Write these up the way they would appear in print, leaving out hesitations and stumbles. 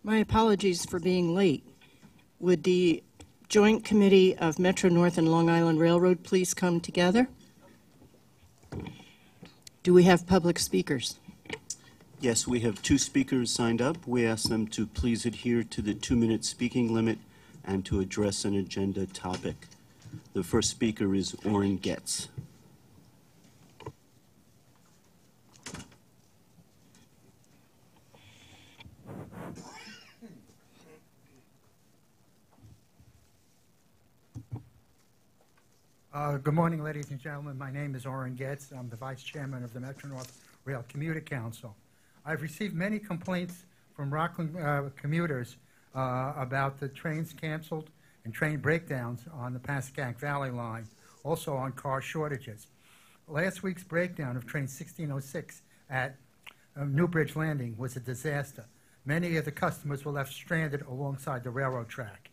My apologies for being late. Would the Joint Committee of Metro North and Long Island Railroad please come together? Do we have public speakers? Yes, we have 2 speakers signed up. We ask them to please adhere to the 2-minute speaking limit and to address an agenda topic. The first speaker is Orrin Getz. Good morning, ladies and gentlemen. My name is Orrin Getz. I'm the Vice Chairman of the Metro North Rail Commuter Council. I've received many complaints from Rockland commuters about the trains canceled and train breakdowns on the Pascagoula Valley line, also on car shortages. Last week's breakdown of train 1606 at Newbridge Landing was a disaster. Many of the customers were left stranded alongside the railroad track.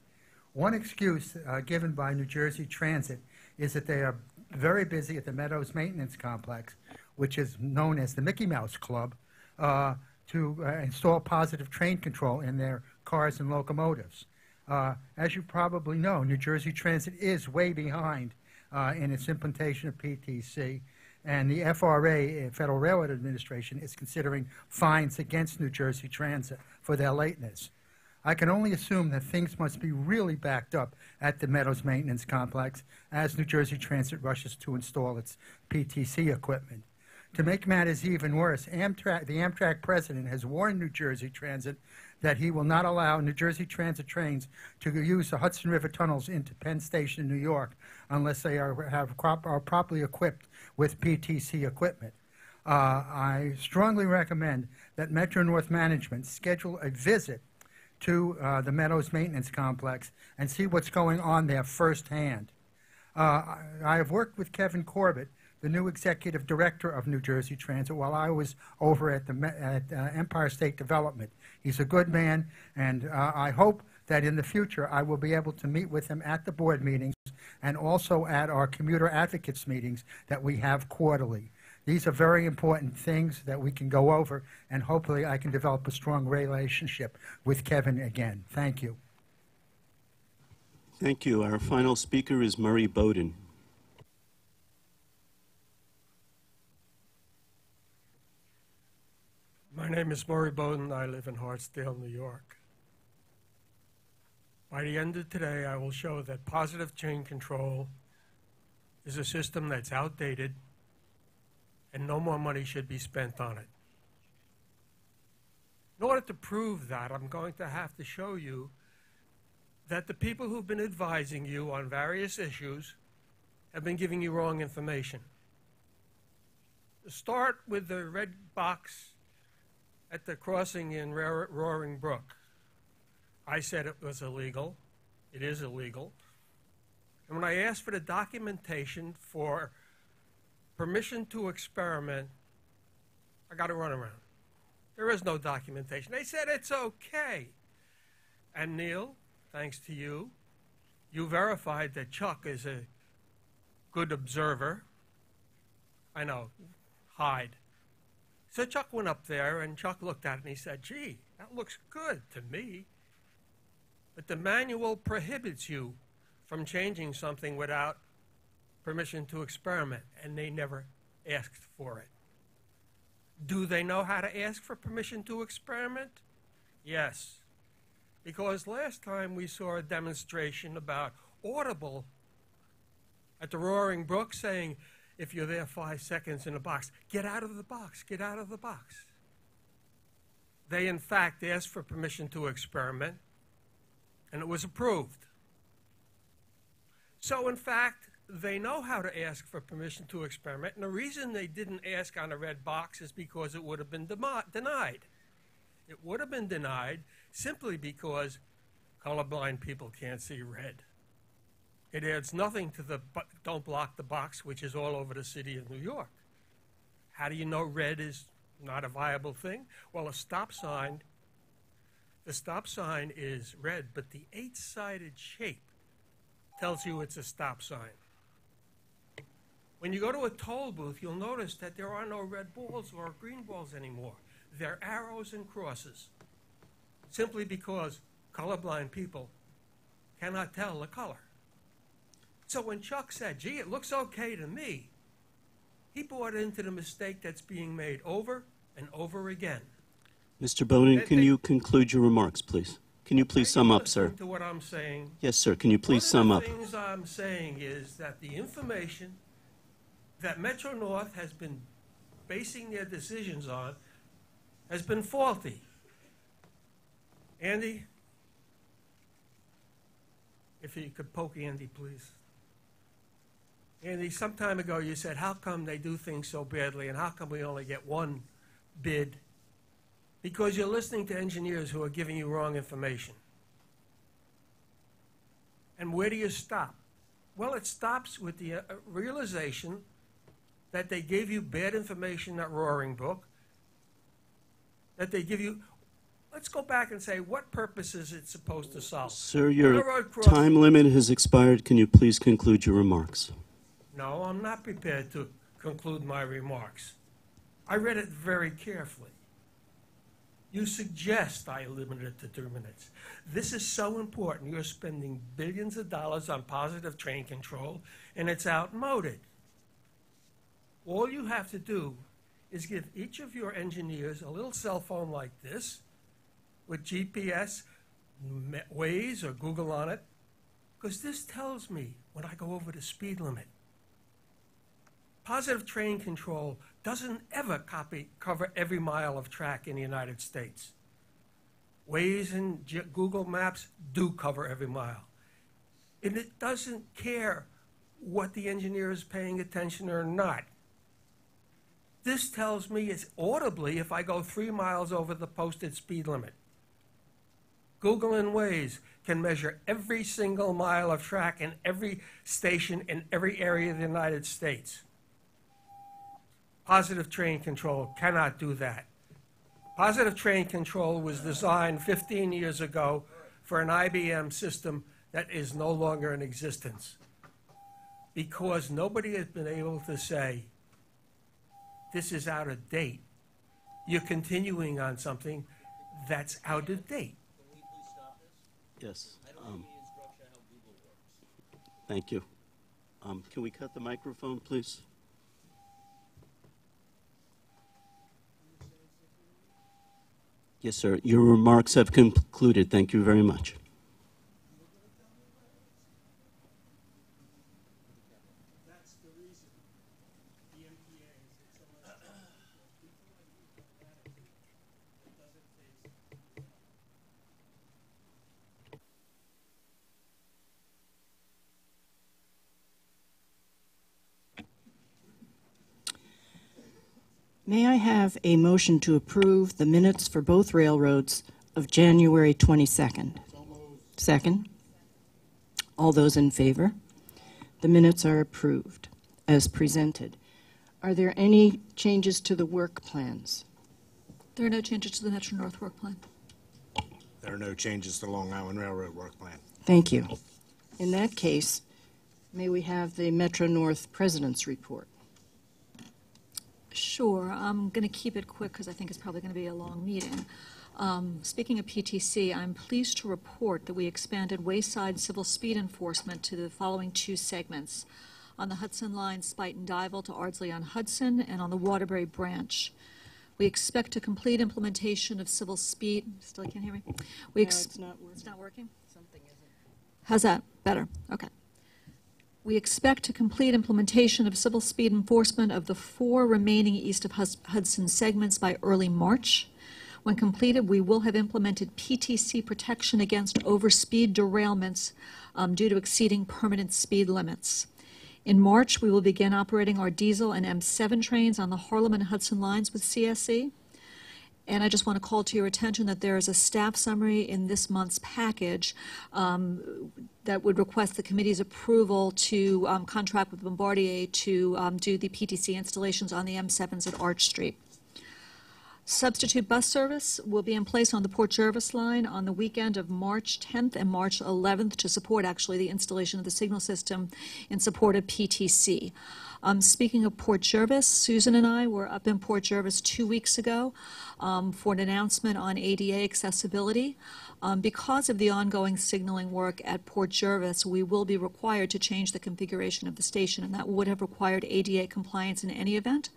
One excuse given by New Jersey Transit is that they are very busy at the Meadows Maintenance Complex, which is known as the Mickey Mouse Club, to install positive train control in their cars and locomotives. As you probably know, New Jersey Transit is way behind in its implementation of PTC, and the FRA, Federal Railroad Administration, is considering fines against New Jersey Transit for their lateness. I can only assume that things must be really backed up at the Meadows Maintenance Complex as New Jersey Transit rushes to install its PTC equipment. To make matters even worse, the Amtrak president has warned New Jersey Transit that he will not allow New Jersey Transit trains to use the Hudson River tunnels into Penn Station, New York, unless they are properly equipped with PTC equipment. I strongly recommend that Metro North management schedule a visit to the Meadows Maintenance Complex and see what's going on there firsthand. I have worked with Kevin Corbett, the new executive director of New Jersey Transit, while I was over at Empire State Development. He's a good man, and I hope that in the future I will be able to meet with him at the board meetings and also at our commuter advocates meetings that we have quarterly. These are very important things that we can go over, and hopefully I can develop a strong relationship with Kevin again. Thank you. Thank you. Our final speaker is Murray Bowden. My name is Murray Bowden. I live in Hartsdale, New York. By the end of today, I will show that positive train control is a system that's outdated and no more money should be spent on it. In order to prove that, I'm going to have to show you that the people who've been advising you on various issues have been giving you wrong information. To start with the red box at the crossing in Roaring Brook. I said it was illegal. It is illegal. And when I asked for the documentation for permission to experiment, I got a runaround. There is no documentation. They said it's okay. And Neil, thanks to you, you verified that Chuck is a good observer. I know, hide. So Chuck went up there, and Chuck looked at it, and he said, gee, that looks good to me. But the manual prohibits you from changing something without permission to experiment, and they never asked for it. Do they know how to ask for permission to experiment? Yes. Because last time we saw a demonstration about Audible at the Roaring Brook saying, if you're there 5 seconds in a box, get out of the box, get out of the box. They, in fact, asked for permission to experiment, and it was approved. So, in fact, they know how to ask for permission to experiment, and the reason they didn't ask on a red box is because it would have been denied. It would have been denied simply because colorblind people can't see red. It adds nothing to the don't block the box, which is all over the city of New York. How do you know red is not a viable thing? Well, the stop sign is red, but the 8-sided shape tells you it's a stop sign. When you go to a toll booth, you'll notice that there are no red balls or green balls anymore. They're arrows and crosses. simply because colorblind people cannot tell the color. So when Chuck said, gee, it looks okay to me, he bought into the mistake that's being made over and over again. Mr. Bonin, They- can they- you conclude your remarks, please? Can you please sum up, sir? Listen to what I'm saying. Yes, sir. Can you please sum up? One of the things I'm saying is that the information that Metro North has been basing their decisions on has been faulty. Andy, if you could poke Andy, please. Andy, some time ago you said, how come they do things so badly and how come we only get one bid? Because you're listening to engineers who are giving you wrong information. And where do you stop? Well, it stops with the realization that they gave you bad information, that Roaring Brook, that they give you. Let's go back and say, what purpose is it supposed to solve? Sir, your Railroad crossing- time limit has expired. Can you please conclude your remarks? No, I'm not prepared to conclude my remarks. I read it very carefully. You suggest I limit it to 2 minutes. This is so important. You're spending billions of dollars on positive train control, and it's outmoded. All you have to do is give each of your engineers a little cell phone like this with GPS, Waze, or Google on it, because this tells me when I go over the speed limit. Positive train control doesn't ever cover every mile of track in the United States. Waze and Google Maps do cover every mile. And it doesn't care what the engineer is paying attention or not. This tells me it's audibly if I go 3 miles over the posted speed limit. Google and Waze can measure every single mile of track in every station in every area of the United States. Positive train control cannot do that. Positive train control was designed 15 years ago for an IBM system that is no longer in existence because nobody has been able to say, this is out of date. You're continuing on something that's out of date. Yes. Thank you. Can we cut the microphone, please? Yes, sir. Your remarks have concluded. Thank you very much. That's the reason the MPA is so much people like you with an attitude that doesn't face. May I have a motion to approve the minutes for both railroads of January 22nd? Second. All those in favor? The minutes are approved as presented. Are there any changes to the work plans? There are no changes to the Metro North work plan. There are no changes to Long Island Railroad work plan. Thank you. In that case, may we have the Metro North President's report? Sure. I'm going to keep it quick because I think it's probably going to be a long meeting. Speaking of PTC, I'm pleased to report that we expanded Wayside Civil Speed Enforcement to the following 2 segments. On the Hudson Line, Spuyten Duyvil to Ardsley on Hudson, and on the Waterbury branch. We expect to complete implementation of civil speed. Still can't hear me? It's not working. It's not working? Something isn't. How's that? Better? Okay. We expect to complete implementation of civil speed enforcement of the 4 remaining east of Hudson segments by early March. When completed, we will have implemented PTC protection against overspeed derailments due to exceeding permanent speed limits. In March, we will begin operating our diesel and M7 trains on the Harlem and Hudson lines with CSE. And I just want to call to your attention that there is a staff summary in this month's package that would request the committee's approval to contract with Bombardier to do the PTC installations on the M7s at Arch Street. Substitute bus service will be in place on the Port Jervis line on the weekend of March 10th and March 11th to support actually the installation of the signal system in support of PTC. Speaking of Port Jervis, Susan and I were up in Port Jervis 2 weeks ago for an announcement on ADA accessibility. Because of the ongoing signaling work at Port Jervis, we will be required to change the configuration of the station, and that would have required ADA compliance in any event.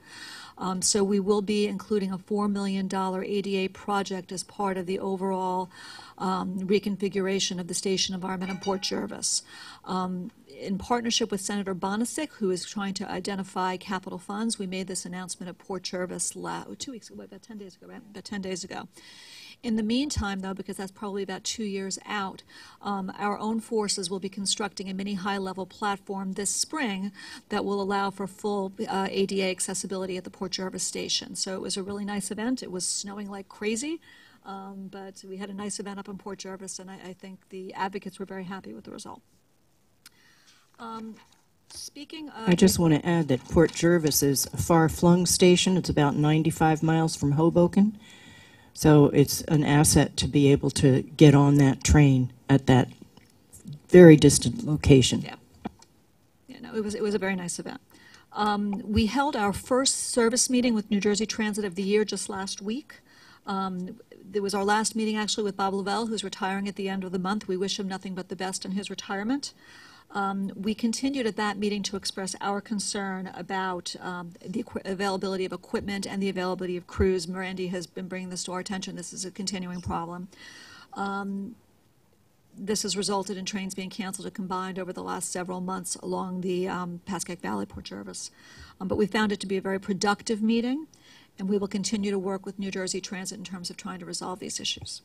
So we will be including a $4 million ADA project as part of the overall reconfiguration of the station environment in Port Jervis. In partnership with Senator Bonasic, who is trying to identify capital funds, we made this announcement at Port Jervis 2 weeks ago, about 10 days ago, right? About 10 days ago. In the meantime, though, because that's probably about 2 years out, our own forces will be constructing a mini high-level platform this spring that will allow for full ADA accessibility at the Port Jervis station. So it was a really nice event. It was snowing like crazy, but we had a nice event up in Port Jervis, and I think the advocates were very happy with the result. Speaking of... I just want to add that Port Jervis is a far-flung station. It's about 95 miles from Hoboken. So it's an asset to be able to get on that train at that very distant location. Yeah. Yeah, no, it was a very nice event. We held our first service meeting with New Jersey Transit of the year just last week. It was our last meeting, actually, with Bob Lavelle, who's retiring at the end of the month. We wish him nothing but the best in his retirement. We continued at that meeting to express our concern about the availability of equipment and the availability of crews. Randy has been bringing this to our attention. This is a continuing problem. This has resulted in trains being canceled or combined over the last several months along the Pascack Valley, Port Jervis. But we found it to be a very productive meeting, and we will continue to work with New Jersey Transit in terms of trying to resolve these issues.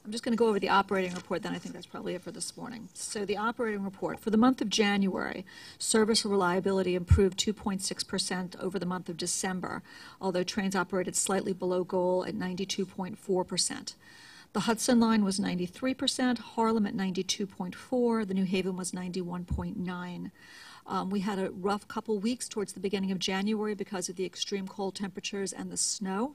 I'm just going to go over the operating report, then I think that's probably it for this morning. So the operating report. For the month of January, service reliability improved 2.6% over the month of December, although trains operated slightly below goal at 92.4%. The Hudson line was 93%, Harlem at 92.4%, the New Haven was 91.9%. We had a rough couple weeks towards the beginning of January because of the extreme cold temperatures and the snow.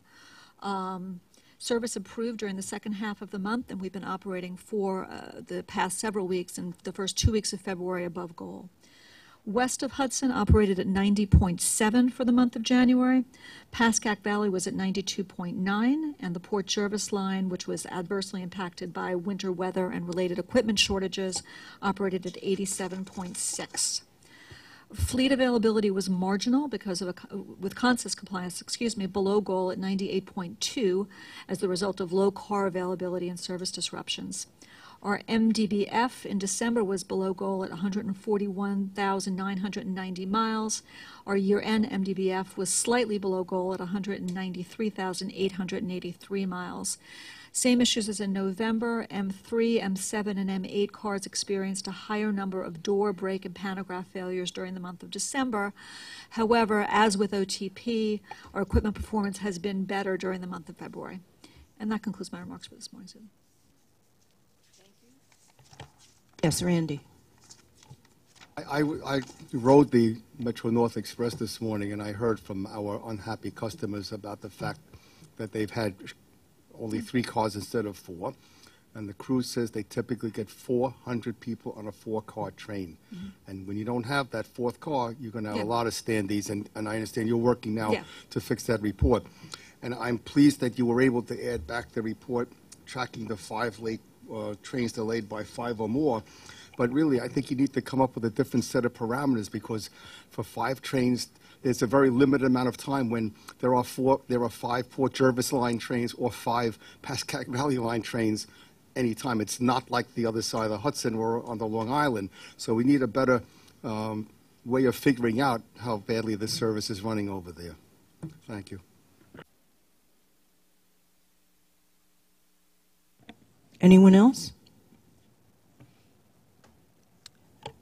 Service improved during the second half of the month, and we've been operating for the past several weeks and the first 2 weeks of February above goal. West of Hudson operated at 90.7 for the month of January. Pascack Valley was at 92.9, and the Port Jervis line, which was adversely impacted by winter weather and related equipment shortages, operated at 87.6. Fleet availability was marginal because of with Consus compliance, below goal at 98.2 as the result of low car availability and service disruptions. Our MDBF in December was below goal at 141,990 miles. Our year-end MDBF was slightly below goal at 193,883 miles. Same issues as in November. M3, M7, and M8 cars experienced a higher number of door, brake, and pantograph failures during the month of December. However, as with OTP, our equipment performance has been better during the month of February. And that concludes my remarks for this morning, Susan. Yes, Randy. I rode the Metro-North Express this morning, and I heard from our unhappy customers about the fact that they've had only 3 cars instead of 4. And the crew says they typically get 400 people on a 4-car train. Mm-hmm. And when you don't have that 4th car, you're going to have a lot of standees. And I understand you're working now to fix that report. And I'm pleased that you were able to add back the report tracking the 5 late trains delayed by 5 or more. But really, I think you need to come up with a different set of parameters, because for 5 trains, there's a very limited amount of time when there are 5 Port Jervis line trains or 5 Pascack Valley line trains anytime. It's not like the other side of the Hudson or on the Long Island. So we need a better way of figuring out how badly the service is running over there. Thank you. Anyone else?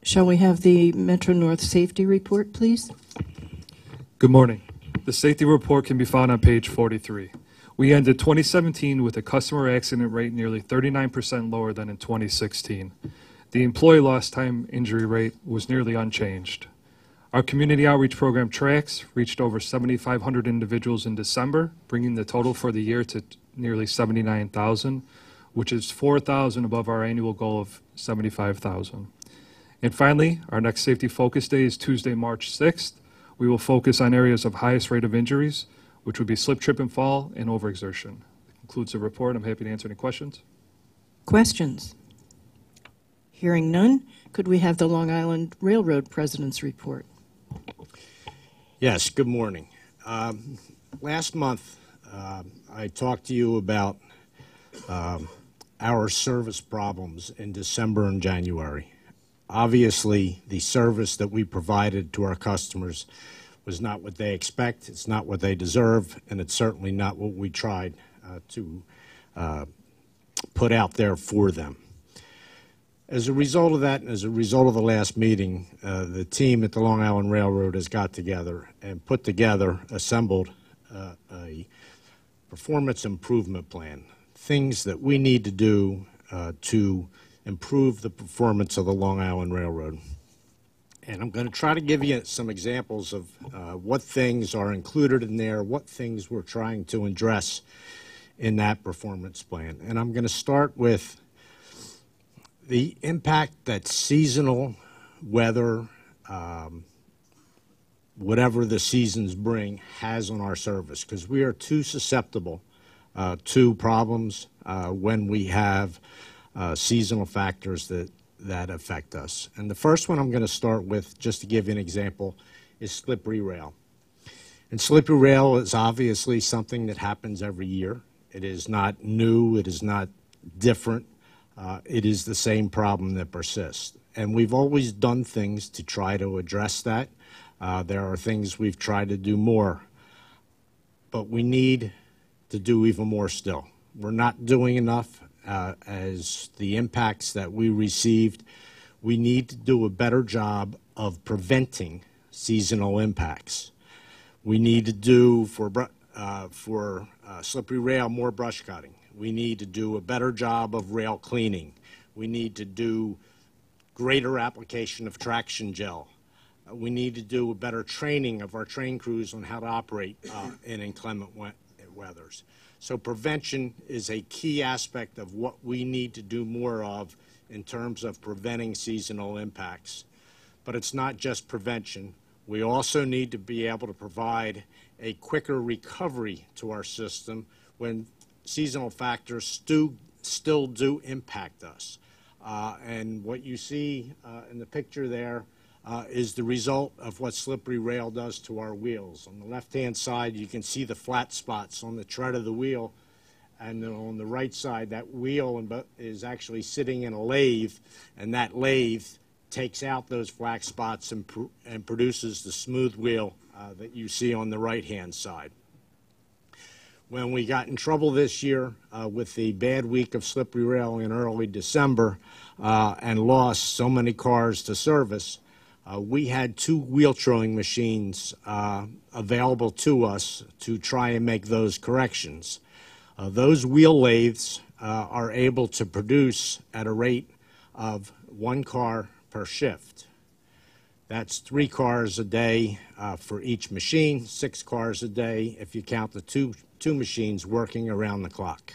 Shall we have the Metro-North safety report, please? Good morning. The safety report can be found on page 43. We ended 2017 with a customer accident rate nearly 39% lower than in 2016. The employee lost time injury rate was nearly unchanged. Our community outreach program TRACS reached over 7,500 individuals in December, bringing the total for the year to nearly 79,000, which is 4,000 above our annual goal of 75,000. And finally, our next safety focus day is Tuesday, March 6th. We will focus on areas of highest rate of injuries, which would be slip, trip, and fall, and overexertion. That concludes the report. I'm happy to answer any questions. Questions? Hearing none, could we have the Long Island Railroad President's report? Yes, good morning. Last month, I talked to you about our service problems in December and January. Obviously, the service that we provided to our customers was not what they expect, it's not what they deserve, and it's certainly not what we tried to put out there for them. As a result of that, and as a result of the last meeting, the team at the Long Island Railroad has got together and assembled a performance improvement plan, things that we need to do to improve the performance of the Long Island Railroad. And I'm going to try to give you some examples of what things are included in there, what things we're trying to address in that performance plan. And I'm going to start with the impact that seasonal weather, whatever the seasons bring, has on our service, because we are too susceptible to problems when we have seasonal factors that affect us. And the first one I'm going to start with, just to give you an example, is slippery rail. And slippery rail is obviously something that happens every year. It is not new. It is not different. It is the same problem that persists. And we've always done things to try to address that. There are things we've tried to do more, but we need to do even more still. We're not doing enough as the impacts that we received. We need to do a better job of preventing seasonal impacts. We need to do for slippery rail more brush cutting. We need to do a better job of rail cleaning. We need to do greater application of traction gel. We need to do a better training of our train crews on how to operate in inclement weathers. So prevention is a key aspect of what we need to do more of in terms of preventing seasonal impacts. But it's not just prevention. We also need to be able to provide a quicker recovery to our system when seasonal factors still do impact us. And what you see in the picture there is the result of what slippery rail does to our wheels. On the left-hand side, you can see the flat spots on the tread of the wheel, and then on the right side, that wheel is actually sitting in a lathe, and that lathe takes out those flat spots and produces the smooth wheel that you see on the right-hand side. When we got in trouble this year with the bad week of slippery rail in early December and lost so many cars to service, we had 2 wheel throwing machines available to us to try and make those corrections. Those wheel lathes are able to produce at a rate of 1 car per shift. That's 3 cars a day for each machine, 6 cars a day if you count the two machines working around the clock.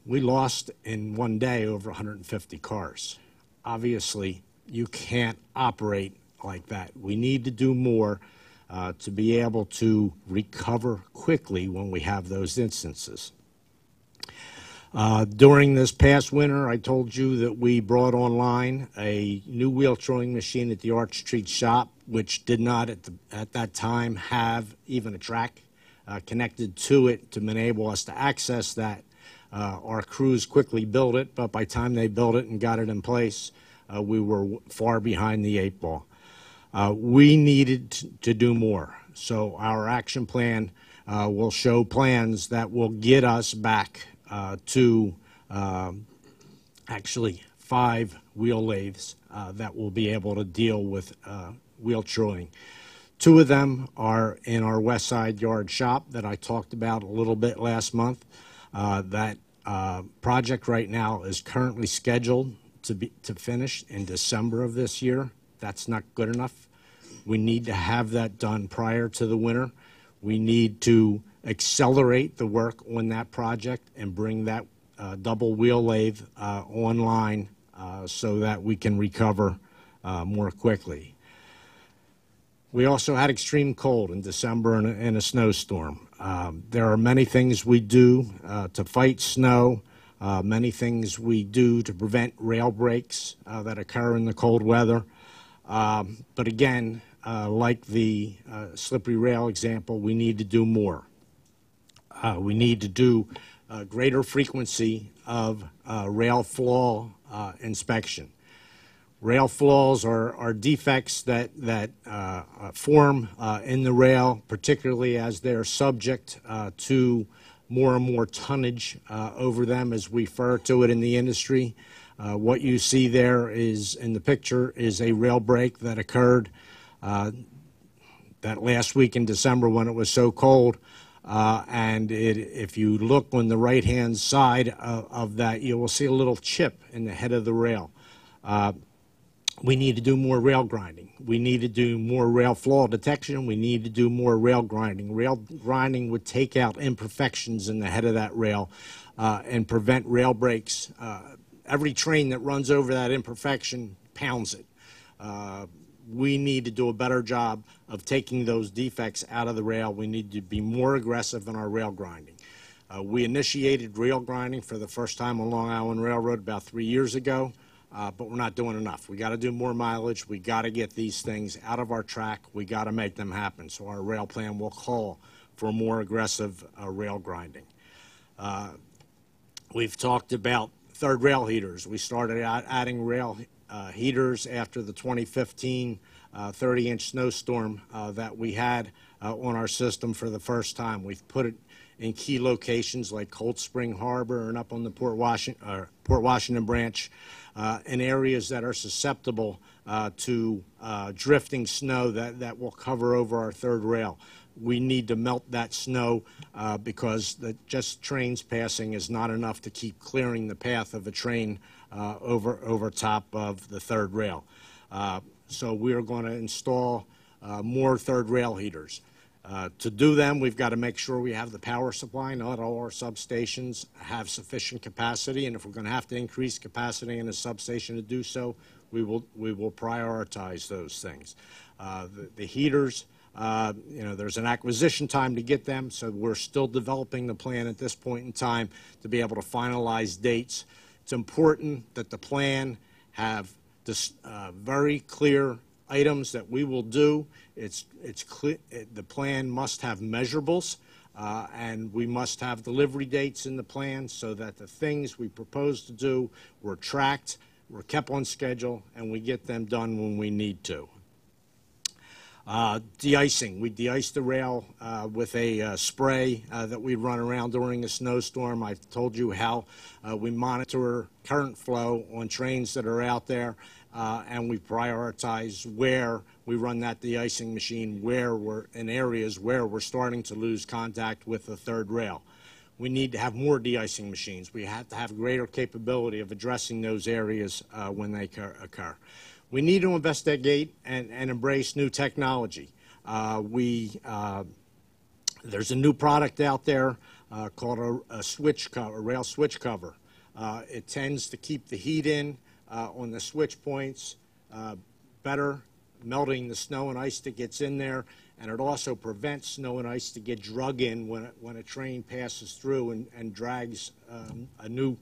We lost in one day over 150 cars. Obviously, you can't operate like that. We need to do more to be able to recover quickly when we have those instances. During this past winter, I told you that we brought online a new wheel throwing machine at the Arch Street shop, which did not at that time have even a track connected to it to enable us to access that. Our crews quickly built it, but by the time they built it and got it in place, we were far behind the 8 ball. We needed to do more. So our action plan will show plans that will get us back to actually 5 wheel lathes that will be able to deal with wheel throwing. 2 of them are in our West Side Yard shop that I talked about a little bit last month. That project right now is currently scheduled to finish in December of this year. That's not good enough. We need to have that done prior to the winter. We need to accelerate the work on that project and bring that double wheel lathe online so that we can recover more quickly. We also had extreme cold in December and a snowstorm. There are many things we do to fight snow, many things we do to prevent rail breaks that occur in the cold weather. But again, like the slippery rail example, we need to do more. We need to do greater frequency of rail flaw inspection. Rail flaws are defects that form in the rail, particularly as they're subject to more and more tonnage over them, as we refer to it in the industry. What you see there is, in the picture, is a rail break that occurred that last week in December when it was so cold. If you look on the right-hand side of that, you will see a little chip in the head of the rail. We need to do more rail grinding. We need to do more rail flaw detection. We need to do more rail grinding. Rail grinding would take out imperfections in the head of that rail and prevent rail breaks. Every train that runs over that imperfection pounds it. We need to do a better job of taking those defects out of the rail. We need to be more aggressive in our rail grinding. We initiated rail grinding for the first time on Long Island Railroad about 3 years ago. But we're not doing enough. We got to do more mileage. We got to get these things out of our track. We got to make them happen. So our rail plan will call for more aggressive rail grinding. We've talked about third rail heaters. We started out adding rail heaters after the 2015 30-inch snowstorm that we had on our system for the first time. We've put it in key locations like Cold Spring Harbor and up on the Port Washington branch, in areas that are susceptible to drifting snow that will cover over our third rail. We need to melt that snow because just trains passing is not enough to keep clearing the path of a train over top of the third rail. So we are going to install more third rail heaters. To do them, we've got to make sure we have the power supply. Not all our substations have sufficient capacity, and if we're going to have to increase capacity in a substation to do so, we will prioritize those things. The heaters, there's an acquisition time to get them, so we're still developing the plan at this point in time to be able to finalize dates. It's important that the plan have this, very clear items that we will do. It's clear, the plan must have measurables, and we must have delivery dates in the plan so that the things we propose to do, we're tracked, we're kept on schedule, and we get them done when we need to. De-icing. We de-ice the rail with a spray that we run around during a snowstorm. I've told you how we monitor current flow on trains that are out there, and we prioritize where we run that de-icing machine, where we're in areas where we're starting to lose contact with the third rail. We need to have more de-icing machines. We have to have greater capability of addressing those areas when they occur. We need to investigate and embrace new technology. There's a new product out there called a switch cover, a rail switch cover. It tends to keep the heat in on the switch points, better melting the snow and ice that gets in there, and it also prevents snow and ice to get drug in when a train passes through and drags a new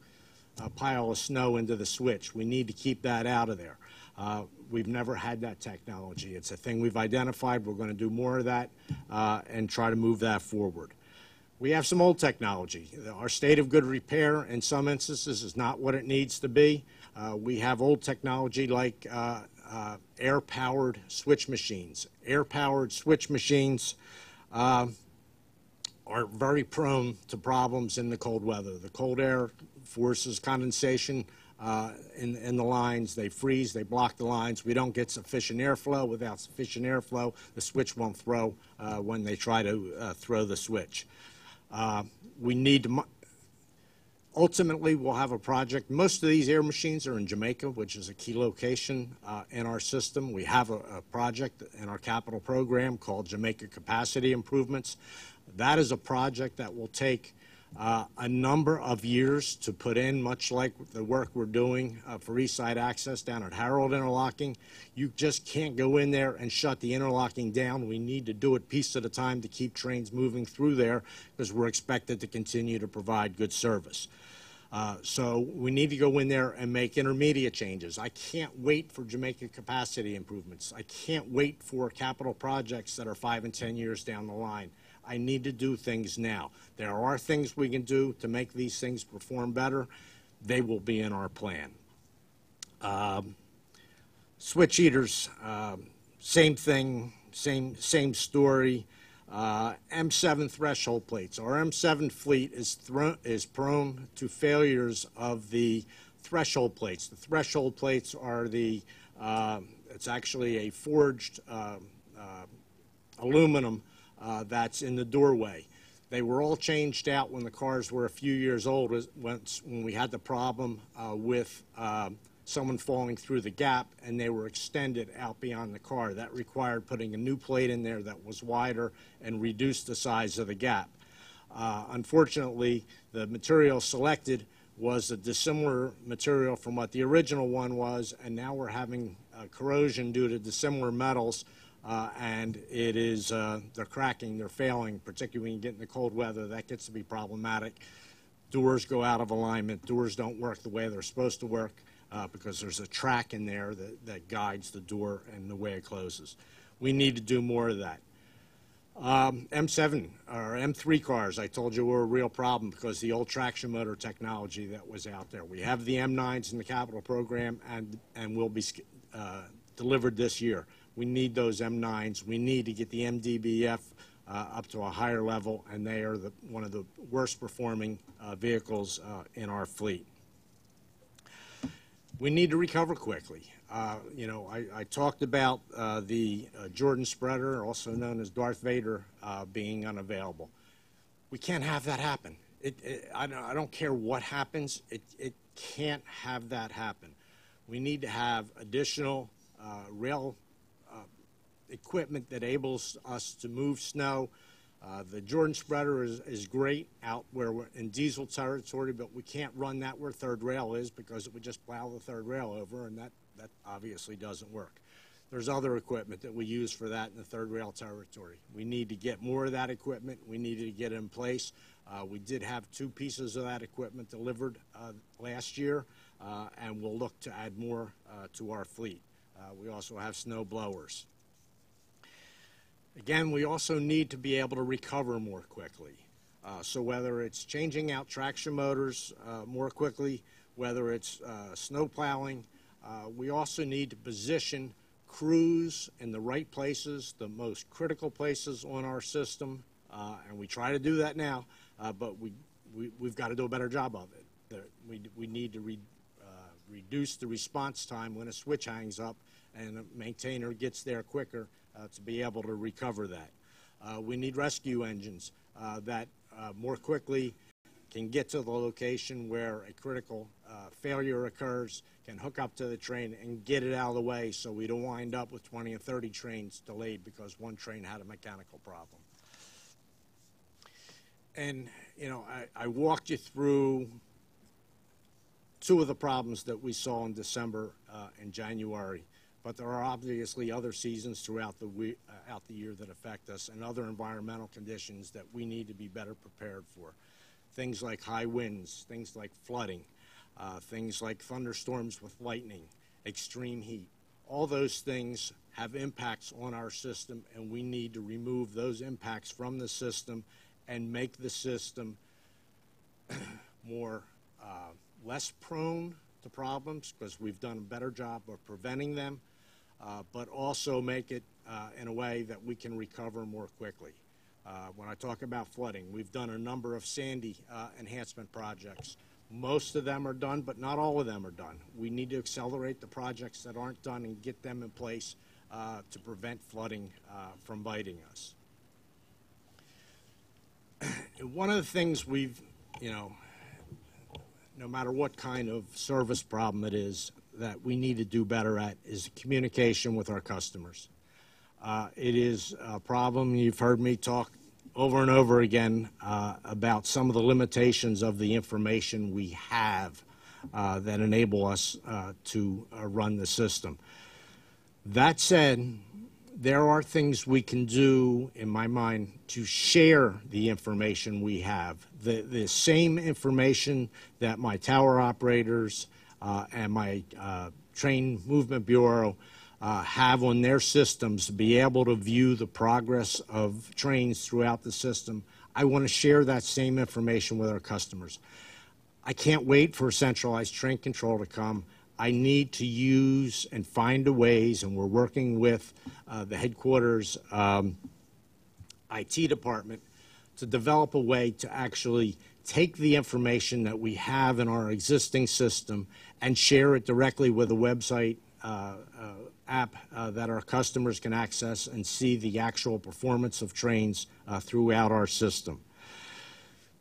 pile of snow into the switch. We need to keep that out of there. We've never had that technology. It's a thing we've identified. We're going to do more of that and try to move that forward. We have some old technology. Our state of good repair in some instances is not what it needs to be. We have old technology like air-powered switch machines. Air-powered switch machines are very prone to problems in the cold weather. The cold air forces condensation in the lines. They freeze, they block the lines. We don't get sufficient airflow. Without sufficient airflow, the switch won't throw when they try to throw the switch. We need to, ultimately, we'll have a project. Most of these air machines are in Jamaica, which is a key location in our system. We have a project in our capital program called Jamaica Capacity Improvements. That is a project that will take a number of years to put in, much like the work we're doing for East Side Access down at Harold Interlocking. You just can't go in there and shut the interlocking down. We need to do it piece at a time to keep trains moving through there because we're expected to continue to provide good service. So we need to go in there and make intermediate changes. I can't wait for Jamaica capacity improvements. I can't wait for capital projects that are 5 and 10 years down the line. I need to do things now. There are things we can do to make these things perform better. They will be in our plan. Switch heaters, same thing, same story. M7 threshold plates. Our M7 fleet is prone to failures of the threshold plates. The threshold plates are it's actually a forged aluminum that's in the doorway. They were all changed out when the cars were a few years old, when we had the problem with someone falling through the gap, and they were extended out beyond the car. That required putting a new plate in there that was wider and reduced the size of the gap. Unfortunately, the material selected was a dissimilar material from what the original one was, and now we're having corrosion due to dissimilar metals, and it is, they're cracking, they're failing, particularly when you get in the cold weather. That gets to be problematic. Doors go out of alignment. Doors don't work the way they're supposed to work. Because there's a track in there that guides the door and the way it closes. We need to do more of that. M7 or M3 cars, I told you, were a real problem because the old traction motor technology that was out there. We have the M9s in the capital program and will be delivered this year. We need those M9s. We need to get the MDBF up to a higher level, and they are one of the worst performing vehicles in our fleet. We need to recover quickly. I talked about the Jordan spreader, also known as Darth Vader, being unavailable. We can't have that happen. I don't care what happens. It can't have that happen. We need to have additional rail equipment that enables us to move snow. The Jordan spreader is great out where we're in diesel territory, but we can't run that where third rail is because it would just plow the third rail over, and that obviously doesn't work. There's other equipment that we use for that in the third rail territory. We need to get more of that equipment. We need to get it in place. We did have 2 pieces of that equipment delivered last year, and we'll look to add more to our fleet. We also have snow blowers. Again, we also need to be able to recover more quickly. So whether it's changing out traction motors more quickly, whether it's snow plowing, we also need to position crews in the right places, the most critical places on our system, and we try to do that now, but we've got to do a better job of it. We need to reduce the response time when a switch hangs up and a maintainer gets there quicker to be able to recover that. We need rescue engines that more quickly can get to the location where a critical failure occurs, can hook up to the train and get it out of the way so we don't wind up with 20 or 30 trains delayed because one train had a mechanical problem. And, I walked you through 2 of the problems that we saw in December and January. But there are obviously other seasons throughout the year that affect us and other environmental conditions that we need to be better prepared for. Things like high winds, things like flooding, things like thunderstorms with lightning, extreme heat. All those things have impacts on our system, and we need to remove those impacts from the system and make the system less prone to problems because we've done a better job of preventing them. But also make it in a way that we can recover more quickly. When I talk about flooding, we've done a number of Sandy enhancement projects. Most of them are done, but not all of them are done. We need to accelerate the projects that aren't done and get them in place to prevent flooding from biting us. One of the things we've, no matter what kind of service problem it is, that we need to do better at is communication with our customers. It is a problem. You've heard me talk over and over again about some of the limitations of the information we have that enable us to run the system. That said, there are things we can do, in my mind, to share the information we have. The same information that my tower operators and my Train Movement Bureau have on their systems to be able to view the progress of trains throughout the system. I want to share that same information with our customers. I can't wait for centralized train control to come. I need to use and find ways, and we're working with the headquarters IT department to develop a way to actually take the information that we have in our existing system and share it directly with a website app that our customers can access and see the actual performance of trains throughout our system.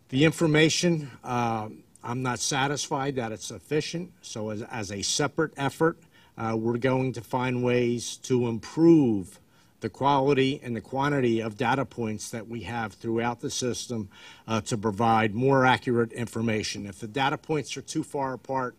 The information, I'm not satisfied that it's sufficient, so as a separate effort, we're going to find ways to improve the quality and the quantity of data points that we have throughout the system to provide more accurate information. If the data points are too far apart,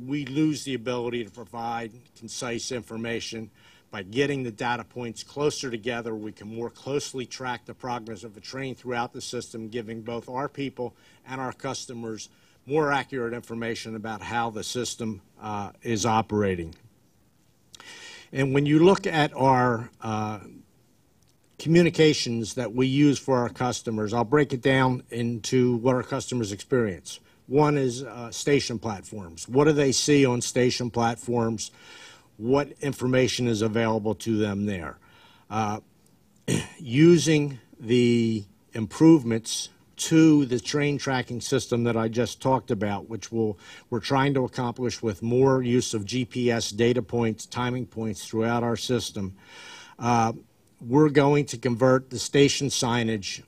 we lose the ability to provide concise information. By getting the data points closer together, we can more closely track the progress of a train throughout the system, giving both our people and our customers more accurate information about how the system is operating. And when you look at our communications that we use for our customers, I'll break it down into what our customers experience. One is station platforms. What do they see on station platforms? What information is available to them there? Using the improvements to the train tracking system that I just talked about, which we're trying to accomplish with more use of GPS data points, timing points throughout our system. We're going to convert the station signage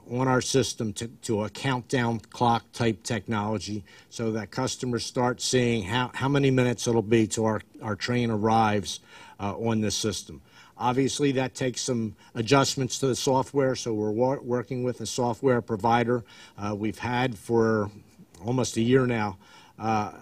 on our system to a countdown clock type technology so that customers start seeing how many minutes it'll be till our train arrives on this system. Obviously, that takes some adjustments to the software, so we're working with a software provider. We've had for almost a year now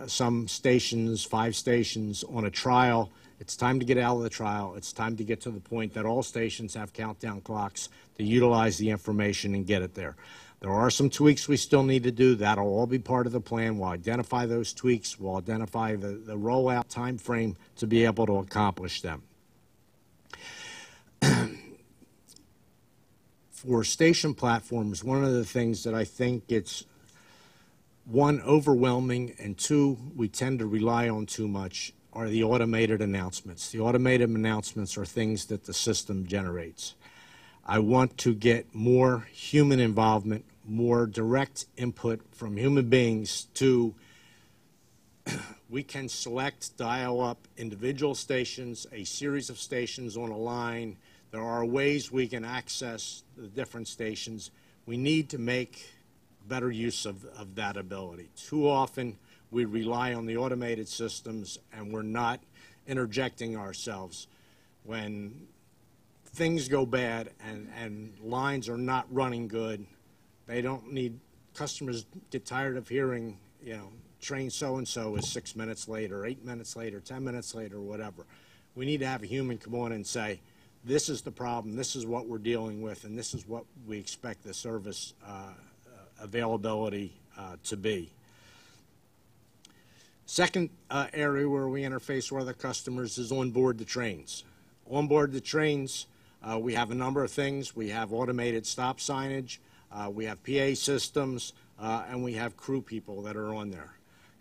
some stations, 5 stations, on a trial. It's time to get out of the trial. It's time to get to the point that all stations have countdown clocks to utilize the information and get it there. There are some tweaks we still need to do. That'll all be part of the plan. We'll identify those tweaks. We'll identify the rollout time frame to be able to accomplish them. For station platforms, one of the things that I think it's, one, overwhelming, and two, we tend to rely on too much are the automated announcements. The automated announcements are things that the system generates. I want to get more human involvement, more direct input from human beings to, we can select, dial up individual stations, a series of stations on a line. There are ways we can access the different stations. We need to make better use of that ability. Too often, we rely on the automated systems and we're not interjecting ourselves. When things go bad and lines are not running good, they don't need, customers get tired of hearing, you know, train so-and-so is 6 minutes later, 8 minutes later, 10 minutes later, whatever. We need to have a human come on and say, this is the problem, this is what we're dealing with, and this is what we expect the service availability to be. Second area where we interface with other customers is on board the trains. On board the trains, we have a number of things. We have automated stop signage, we have PA systems, and we have crew people that are on there.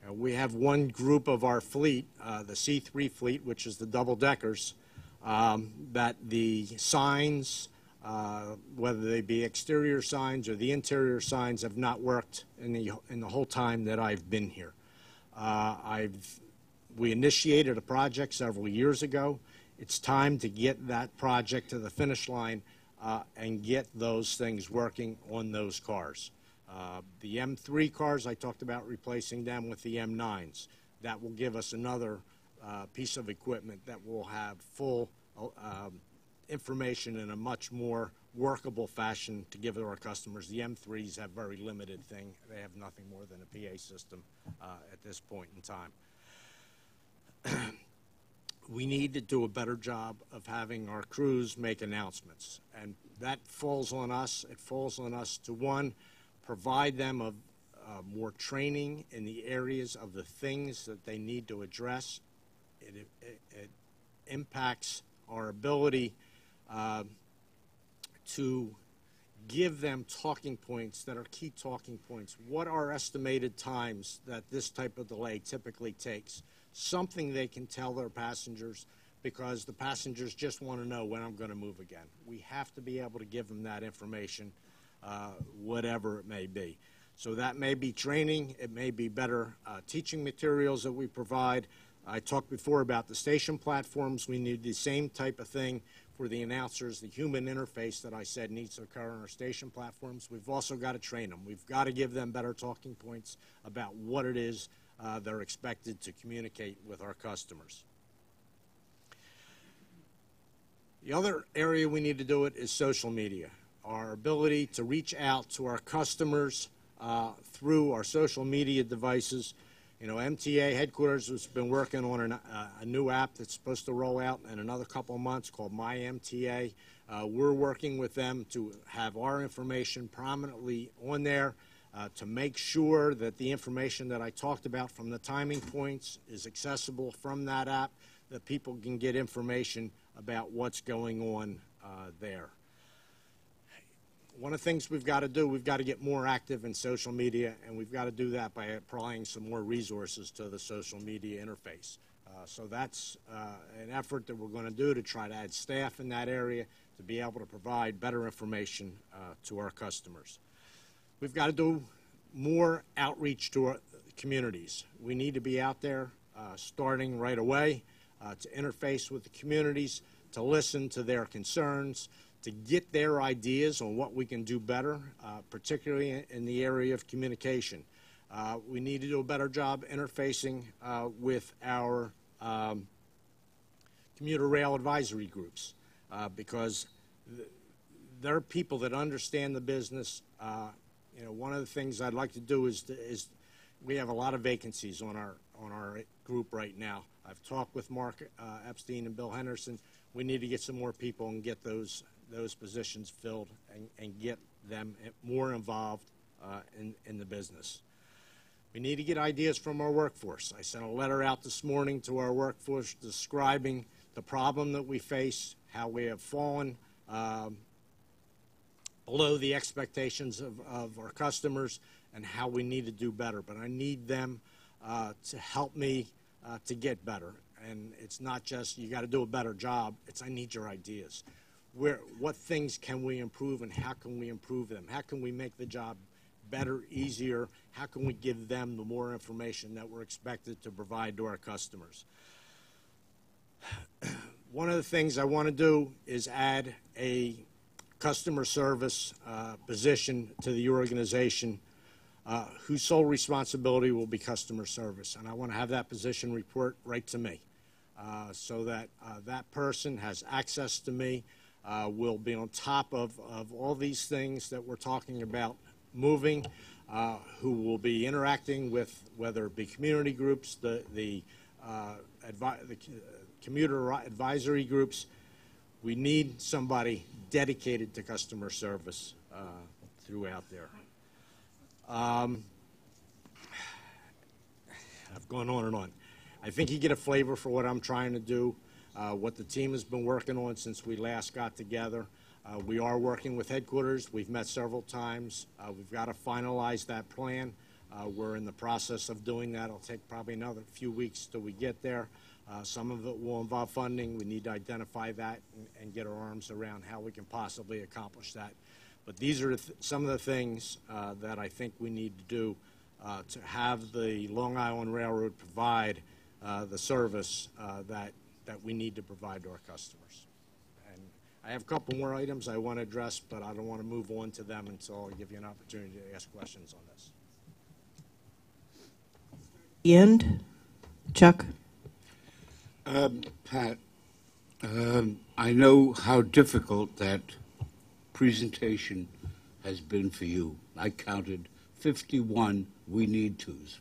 We have one group of our fleet, the C3 fleet, which is the double-deckers, that the signs, whether they be exterior signs or the interior signs, have not worked in the whole time that I've been here. We initiated a project several years ago. It's time to get that project to the finish line and get those things working on those cars. The M3 cars, I talked about replacing them with the M9s. That will give us another piece of equipment that will have full information in a much more workable fashion to give to our customers. The M3s have very limited thing. They have nothing more than a PA system at this point in time. We need to do a better job of having our crews make announcements, and that falls on us. It falls on us to, one, provide them of more training in the areas of the things that they need to address. It impacts our ability to give them talking points that are key talking points. What are estimated times that this type of delay typically takes? Something they can tell their passengers, because the passengers just want to know when I'm going to move again. We have to be able to give them that information, whatever it may be. So that may be training, it may be better teaching materials that we provide. I talked before about the station platforms. We need the same type of thing for the announcers, the human interface that I said needs to occur on our station platforms. We've also got to train them. We've got to give them better talking points about what it is they're expected to communicate with our customers. The other area we need to do it is social media. Our ability to reach out to our customers through our social media devices. You know, MTA headquarters has been working on a new app that's supposed to roll out in another couple of months called My MTA. We're working with them to have our information prominently on there to make sure that the information that I talked about from the timing points is accessible from that app, that people can get information about what's going on there. One of the things we've got to do, we've got to get more active in social media, and we've got to do that by applying some more resources to the social media interface. So that's an effort that we're going to do to try to add staff in that area to be able to provide better information to our customers. We've got to do more outreach to our communities. We need to be out there starting right away to interface with the communities, to listen to their concerns, to get their ideas on what we can do better, particularly in the area of communication. We need to do a better job interfacing with our commuter rail advisory groups because they're people that understand the business. You know, one of the things I'd like to do is we have a lot of vacancies on our group right now. I've talked with Mark Epstein and Bill Henderson. We need to get some more people and get those positions filled and get them more involved in the business. We need to get ideas from our workforce. I sent a letter out this morning to our workforce describing the problem that we face, how we have fallen below the expectations of our customers, and how we need to do better. But I need them to help me to get better. And it's not just you got to do a better job, it's I need your ideas. What things can we improve and how can we improve them? How can we make the job better, easier? How can we give them the more information that we're expected to provide to our customers? One of the things I want to do is add a customer service position to the organization whose sole responsibility will be customer service. And I want to have that position report right to me so that that person has access to me, will be on top of all these things that we're talking about moving, who will be interacting with whether it be community groups, the commuter advisory groups. We need somebody dedicated to customer service throughout there. I've gone on and on. I think you get a flavor for what I'm trying to do, what the team has been working on since we last got together. We are working with headquarters. We've met several times. We've got to finalize that plan. We're in the process of doing that. It'll take probably another few weeks till we get there. Some of it will involve funding. We need to identify that and get our arms around how we can possibly accomplish that. But these are some of the things that I think we need to do to have the Long Island Railroad provide the service that we need to provide to our customers. And I have a couple more items I want to address, but I don't want to move on to them until I give you an opportunity to ask questions on this. The end. Chuck? Pat, I know how difficult that presentation has been for you. I counted 51 we need tos.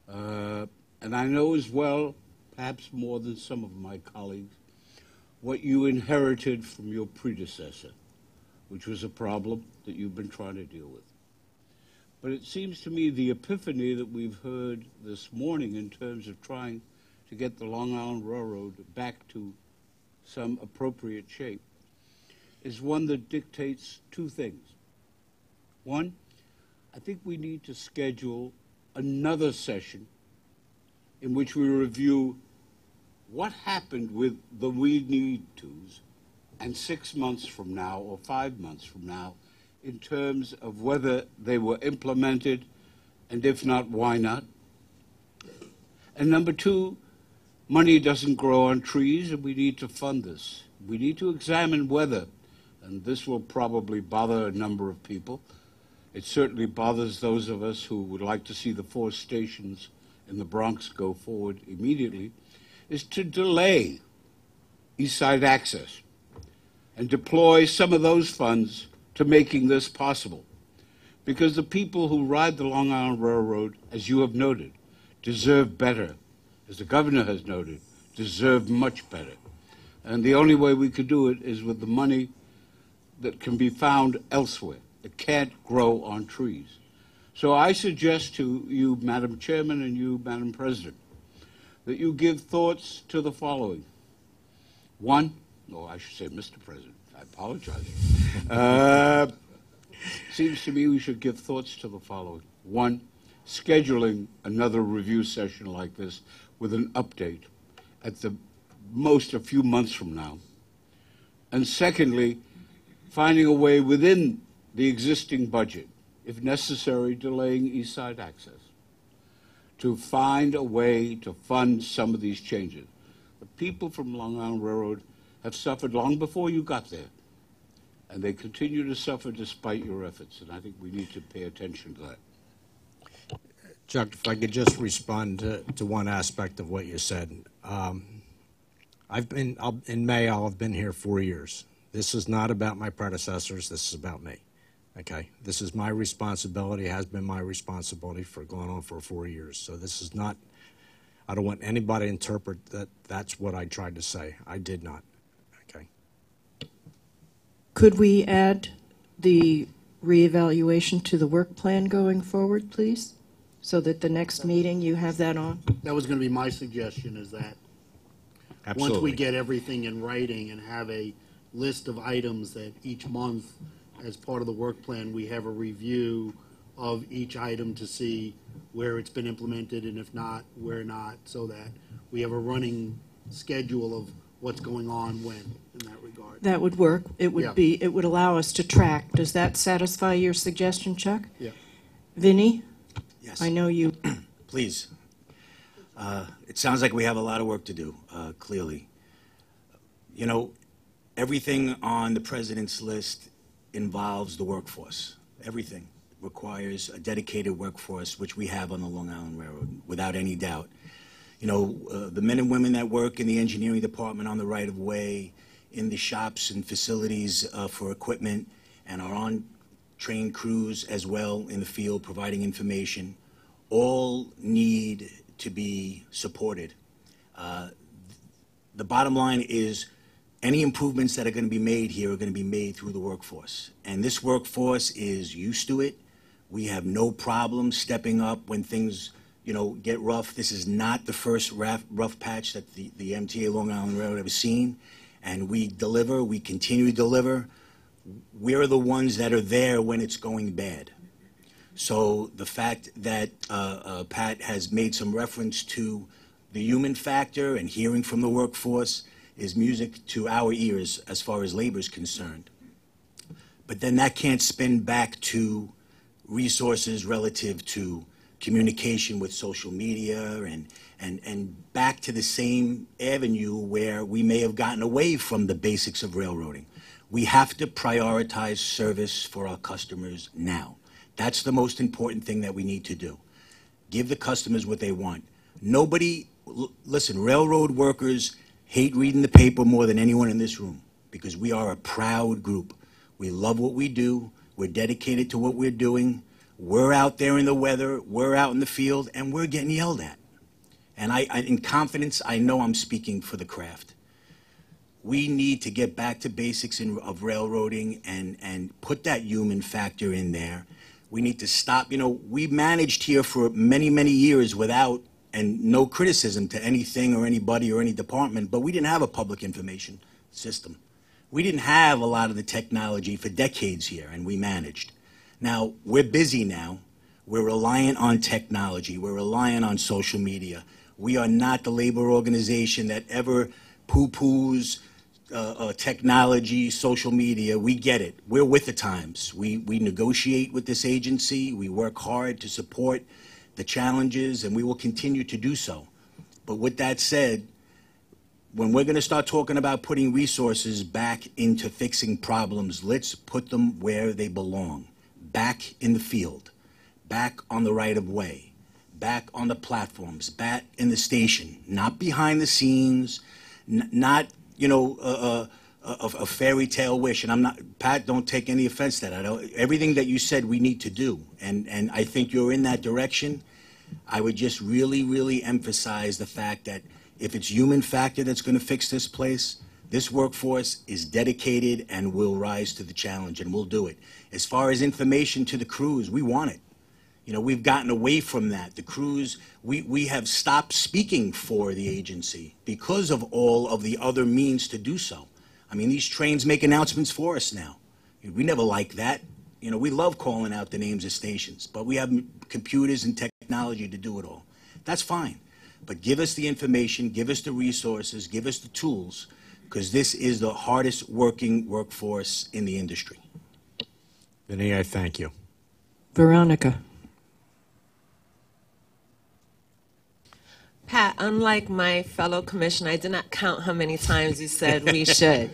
And I know as well, perhaps more than some of my colleagues, what you inherited from your predecessor, which was a problem that you've been trying to deal with. But it seems to me the epiphany that we've heard this morning in terms of trying to get the Long Island Railroad back to some appropriate shape is one that dictates two things. One, I think we need to schedule another session in which we review what happened with the we need tos, and 6 months from now or 5 months from now, in terms of whether they were implemented, and if not, why not? And number two, money doesn't grow on trees, and we need to fund this. We need to examine whether, and this will probably bother a number of people, it certainly bothers those of us who would like to see the 4 stations in the Bronx go forward immediately, is to delay East Side Access and deploy some of those funds to making this possible. Because the people who ride the Long Island Railroad, as you have noted, deserve better. As the governor has noted, deserve much better. And the only way we could do it is with the money that can be found elsewhere. It can't grow on trees. So I suggest to you, Madam Chairman, and you, Madam President, that you give thoughts to the following. One, I should say Mr. President, I apologize. Seems to me we should give thoughts to the following. One, scheduling another review session like this with an update at the most a few months from now. And secondly, finding a way within the existing budget, if necessary, delaying East Side Access, to find a way to fund some of these changes. The people from Long Island Railroad have suffered long before you got there, and they continue to suffer despite your efforts, and I think we need to pay attention to that. Chuck, if I could just respond to one aspect of what you said. In May, I'll have been here 4 years. This is not about my predecessors, this is about me. Okay, this is my responsibility, has been my responsibility for going on for 4 years. So this is not, I don't want anybody to interpret that that's what I tried to say. I did not. Okay. Could we add the reevaluation to the work plan going forward, please? So that the next meeting you have that on? That was going to be my suggestion, is that Absolutely. once we get everything in writing and have a list of items that each month, as part of the work plan, we have a review of each item to see where it's been implemented, and if not, where not, so that we have a running schedule of what's going on when in that regard. That would work. It would Yeah. it would allow us to track. Does that satisfy your suggestion, Chuck? Yeah. Vinny? Yes. I know you. Please. It sounds like we have a lot of work to do, clearly. You know, everything on the president's list involves the workforce. Everything requires a dedicated workforce, which we have on the Long Island Railroad, without any doubt. You know, the men and women that work in the engineering department on the right-of-way, in the shops and facilities for equipment, and our on-train crews as well in the field providing information, all need to be supported. The bottom line is any improvements that are going to be made here are going to be made through the workforce. And this workforce is used to it. We have no problem stepping up when things, you know, get rough. This is not the first rough patch that the MTA Long Island Railroad ever seen. And we deliver, we continue to deliver. We're the ones that are there when it's going bad. So the fact that Pat has made some reference to the human factor and hearing from the workforce is music to our ears as far as labor is concerned. But then that can't spin back to resources relative to communication with social media and back to the same avenue where we may have gotten away from the basics of railroading. We have to prioritize service for our customers now. That's the most important thing that we need to do. Give the customers what they want. Nobody, listen, railroad workers hate reading the paper more than anyone in this room because we are a proud group. We love what we do. We're dedicated to what we're doing. We're out there in the weather. We're out in the field, and we're getting yelled at. And in confidence, I know I'm speaking for the craft. We need to get back to basics of railroading and put that human factor in there. We need to stop. You know, we managed here for many, many years without, and no criticism to anything or anybody or any department, but we didn't have a public information system. We didn't have a lot of the technology for decades here, and we managed. Now, we're busy now. We're reliant on technology. We're reliant on social media. We are not the labor organization that ever poo-poos technology, social media. We get it. We're with the times. We negotiate with this agency. We work hard to support the challenges, and we will continue to do so. But with that said, when we're going to start talking about putting resources back into fixing problems, let's put them where they belong, back in the field, back on the right-of-way, back on the platforms, back in the station, not behind the scenes, not, you know, a fairy tale wish. And I'm not, Pat, don't take any offense to that. Everything that you said we need to do, and I think you're in that direction. I would just really, really emphasize the fact that if it's human factor that's going to fix this place, this workforce is dedicated and will rise to the challenge, and we'll do it. As far as information to the crews, we want it. You know, we've gotten away from that. The crews, we have stopped speaking for the agency because of all of the other means to do so. I mean, these trains make announcements for us now. We never liked that. You know, we love calling out the names of stations, but we have computers and technology to do it all. That's fine. But give us the information, give us the resources, give us the tools, because this is the hardest working workforce in the industry. Vinny, I thank you. Veronica. Pat, unlike my fellow commissioner, I did not count how many times you said we should.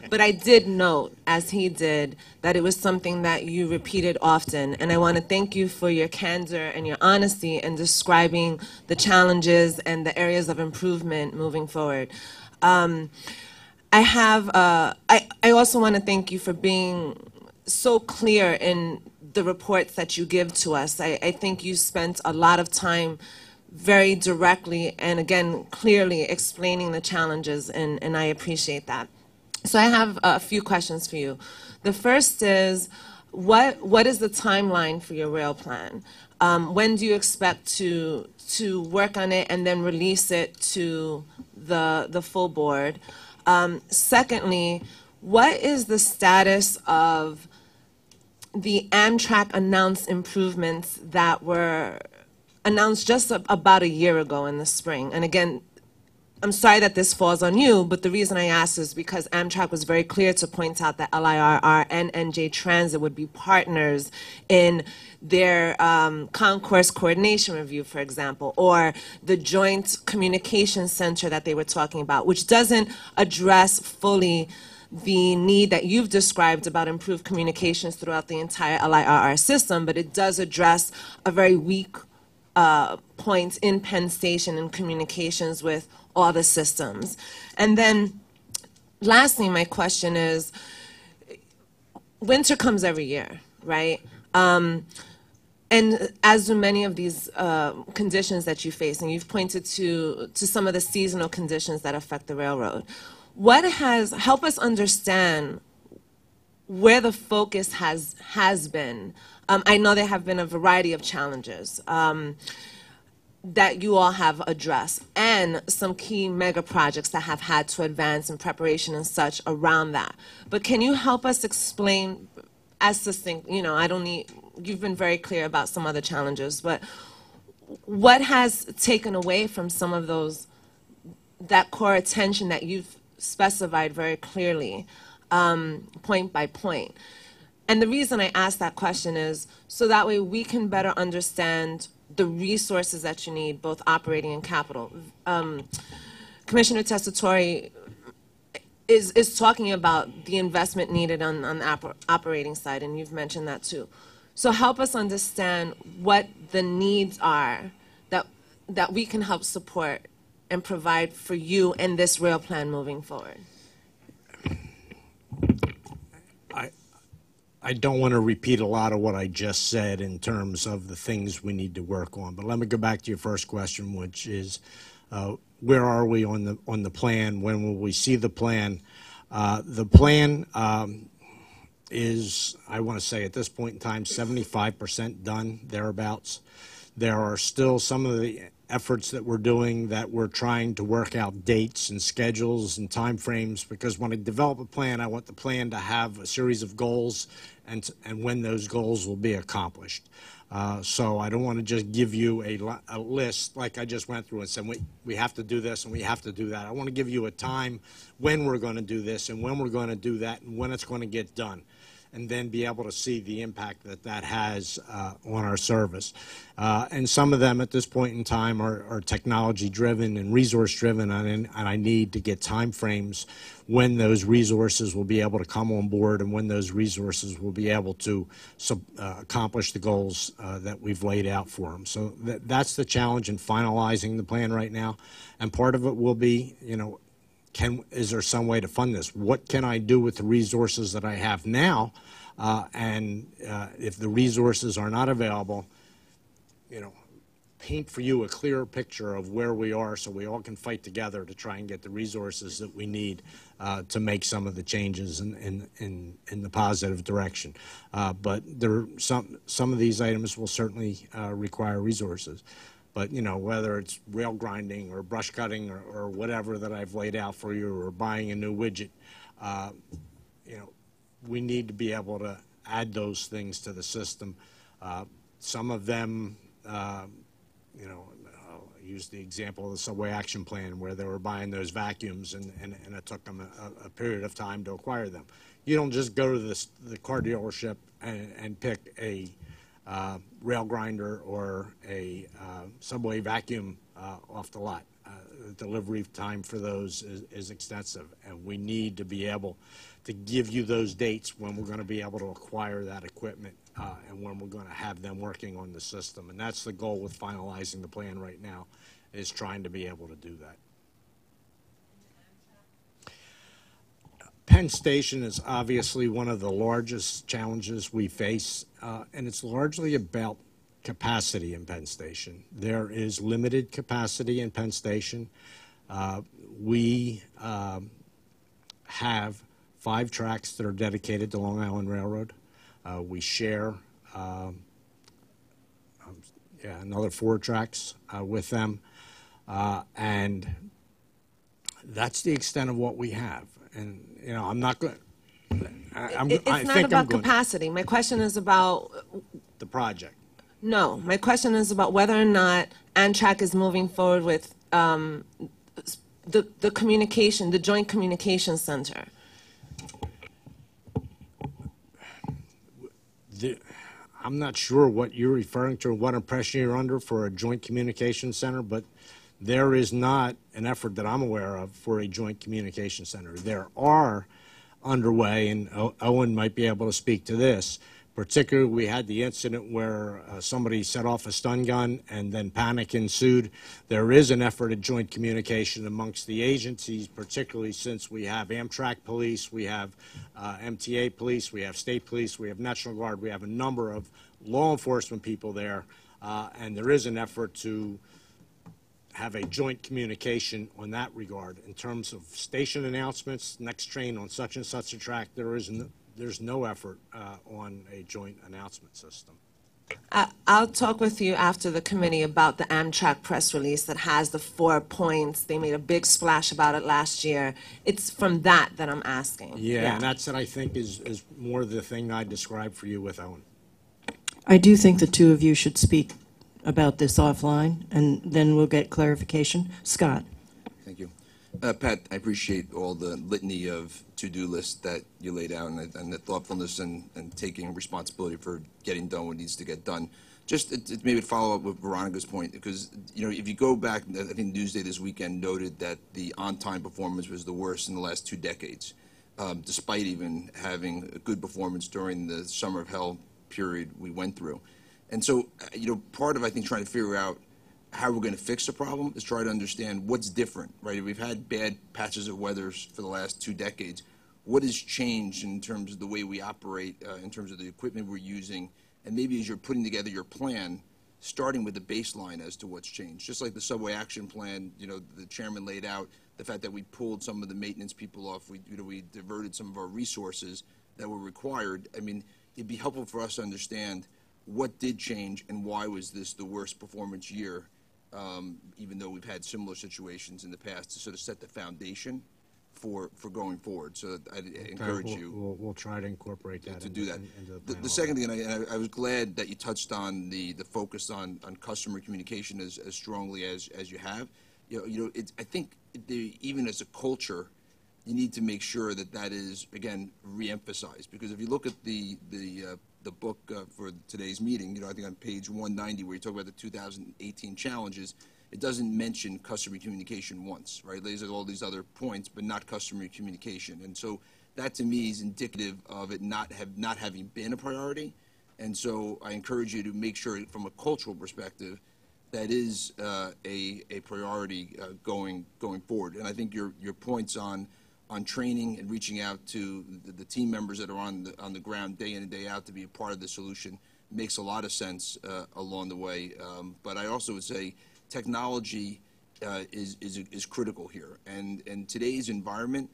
But I did note, as he did, that it was something that you repeated often. And I want to thank you for your candor and your honesty in describing the challenges and the areas of improvement moving forward. I also want to thank you for being so clear in the reports that you give to us. I think you spent a lot of time very directly and, again, clearly explaining the challenges, and I appreciate that. So I have a few questions for you. The first is, what is the timeline for your rail plan? When do you expect to work on it and then release it to the full board? Secondly, what is the status of the Amtrak announced improvements that were announced just about a year ago in the spring? And again, I'm sorry that this falls on you, but the reason I ask is because Amtrak was very clear to point out that LIRR and NJ Transit would be partners in their concourse coordination review, for example, or the joint communication center that they were talking about, which doesn't address fully the need that you've described about improved communications throughout the entire LIRR system, but it does address a very weak point in Penn Station in communications with all the systems. And then lastly, my question is, winter comes every year, right? And as do many of these conditions that you face, and you've pointed to some of the seasonal conditions that affect the railroad. Help us understand where the focus has been. I know there have been a variety of challenges that you all have addressed, and some key mega projects that have had to advance in preparation and such around that. But can you help us explain as succinct, you know, you've been very clear about some other challenges, but what has taken away from some of those, that core attention that you've specified very clearly, point by point? And the reason I ask that question is so that way we can better understand the resources that you need, both operating and capital. Commissioner Tessitore is talking about the investment needed on the operating side, and you've mentioned that too. So help us understand what the needs are that we can help support and provide for you and this rail plan moving forward? I don't want to repeat a lot of what I just said in terms of the things we need to work on, but let me go back to your first question, which is where are we on the plan? When will we see the plan? The plan is, I want to say at this point in time, 75% done, thereabouts. There are still some of the efforts that we're doing that we're trying to work out dates and schedules and timeframes, because when I develop a plan, I want the plan to have a series of goals and when those goals will be accomplished. So I don't want to just give you a list like I just went through and said, we have to do this and we have to do that. I want to give you a time when we're going to do this and when we're going to do that and when it's going to get done, and then be able to see the impact that that has on our service. And some of them at this point in time are technology-driven and resource-driven, and I need to get time frames when those resources will be able to come on board and when those resources will be able to accomplish the goals that we've laid out for them. So that's the challenge in finalizing the plan right now. And part of it will be, you know, is there some way to fund this? What can I do with the resources that I have now? And if the resources are not available, you know, paint for you a clearer picture of where we are so we all can fight together to try and get the resources that we need to make some of the changes in the positive direction. But some of these items will certainly require resources. But, you know, whether it's rail grinding or brush cutting or whatever that I've laid out for you, or buying a new widget, you know, we need to be able to add those things to the system. Some of them, you know, I'll use the example of the Subway Action Plan where they were buying those vacuums and it took them a period of time to acquire them. You don't just go to the car dealership and pick a rail grinder or a Subway vacuum off the lot. The delivery time for those is extensive, and we need to be able to give you those dates when we're going to be able to acquire that equipment and when we're going to have them working on the system. And that's the goal with finalizing the plan right now, is trying to be able to do that. Penn Station is obviously one of the largest challenges we face, and it's largely about capacity in Penn Station. There is limited capacity in Penn Station. We have 5 tracks that are dedicated to Long Island Railroad. We share another 4 tracks with them, and that's the extent of what we have. And you know, I'm not going. It's not about capacity. My question is about the project. No, my question is about whether or not Amtrak is moving forward with the communication, the Joint Communication Center. I'm not sure what you're referring to, what impression you're under for a Joint Communication Center, but there is not an effort that I'm aware of for a Joint Communication Center. There are underway, and Owen might be able to speak to this. Particularly, we had the incident where somebody set off a stun gun and then panic ensued. There is an effort at joint communication amongst the agencies, particularly since we have Amtrak police, we have MTA police, we have state police, we have National Guard, we have a number of law enforcement people there, and there is an effort to have a joint communication on that regard. In terms of station announcements, next train on such and such a track, there's no effort on a joint announcement system. I'll talk with you after the committee about the Amtrak press release that has the 4 points. They made a big splash about it last year. It's from that I'm asking. Yeah, and that's what I think is more the thing I described for you with Owen. I do think the two of you should speak about this offline, and then we'll get clarification. Scott. Thank you. Pat, I appreciate all the litany of to-do lists that you laid out and the thoughtfulness and taking responsibility for getting done what needs to get done. Just to maybe follow up with Veronica's point, because, you know, if you go back, I think Newsday this weekend noted that the on-time performance was the worst in the last 2 decades, despite even having a good performance during the summer of hell period we went through. And so, you know, part of, I think, trying to figure out how we're going to fix the problem is try to understand what's different, right? We've had bad patches of weather for the last 2 decades. What has changed in terms of the way we operate, in terms of the equipment we're using, and maybe as you're putting together your plan, starting with the baseline as to what's changed. Just like the subway action plan, the chairman laid out, the fact that we pulled some of the maintenance people off, we diverted some of our resources that were required. I mean, it'd be helpful for us to understand what did change and why was this the worst performance year, even though we've had similar situations in the past, to sort of set the foundation for going forward. So I encourage you. We'll try to incorporate that to do that. into the plan. The second thing, and I was glad that you touched on the focus on customer communication as strongly as you have. I think even as a culture, you need to make sure that is, again, reemphasized. Because if you look at the book for today's meeting, I think on page 190 where you talk about the 2018 challenges, it doesn't mention customer communication once, right? There's all these other points, but not customer communication. And so that to me is indicative of it not having been a priority. And so I encourage you to make sure from a cultural perspective that is a priority going forward. And I think your points on training and reaching out to the team members that are on the ground day in and day out to be a part of the solution makes a lot of sense along the way. But I also would say technology is critical here. And in today's environment,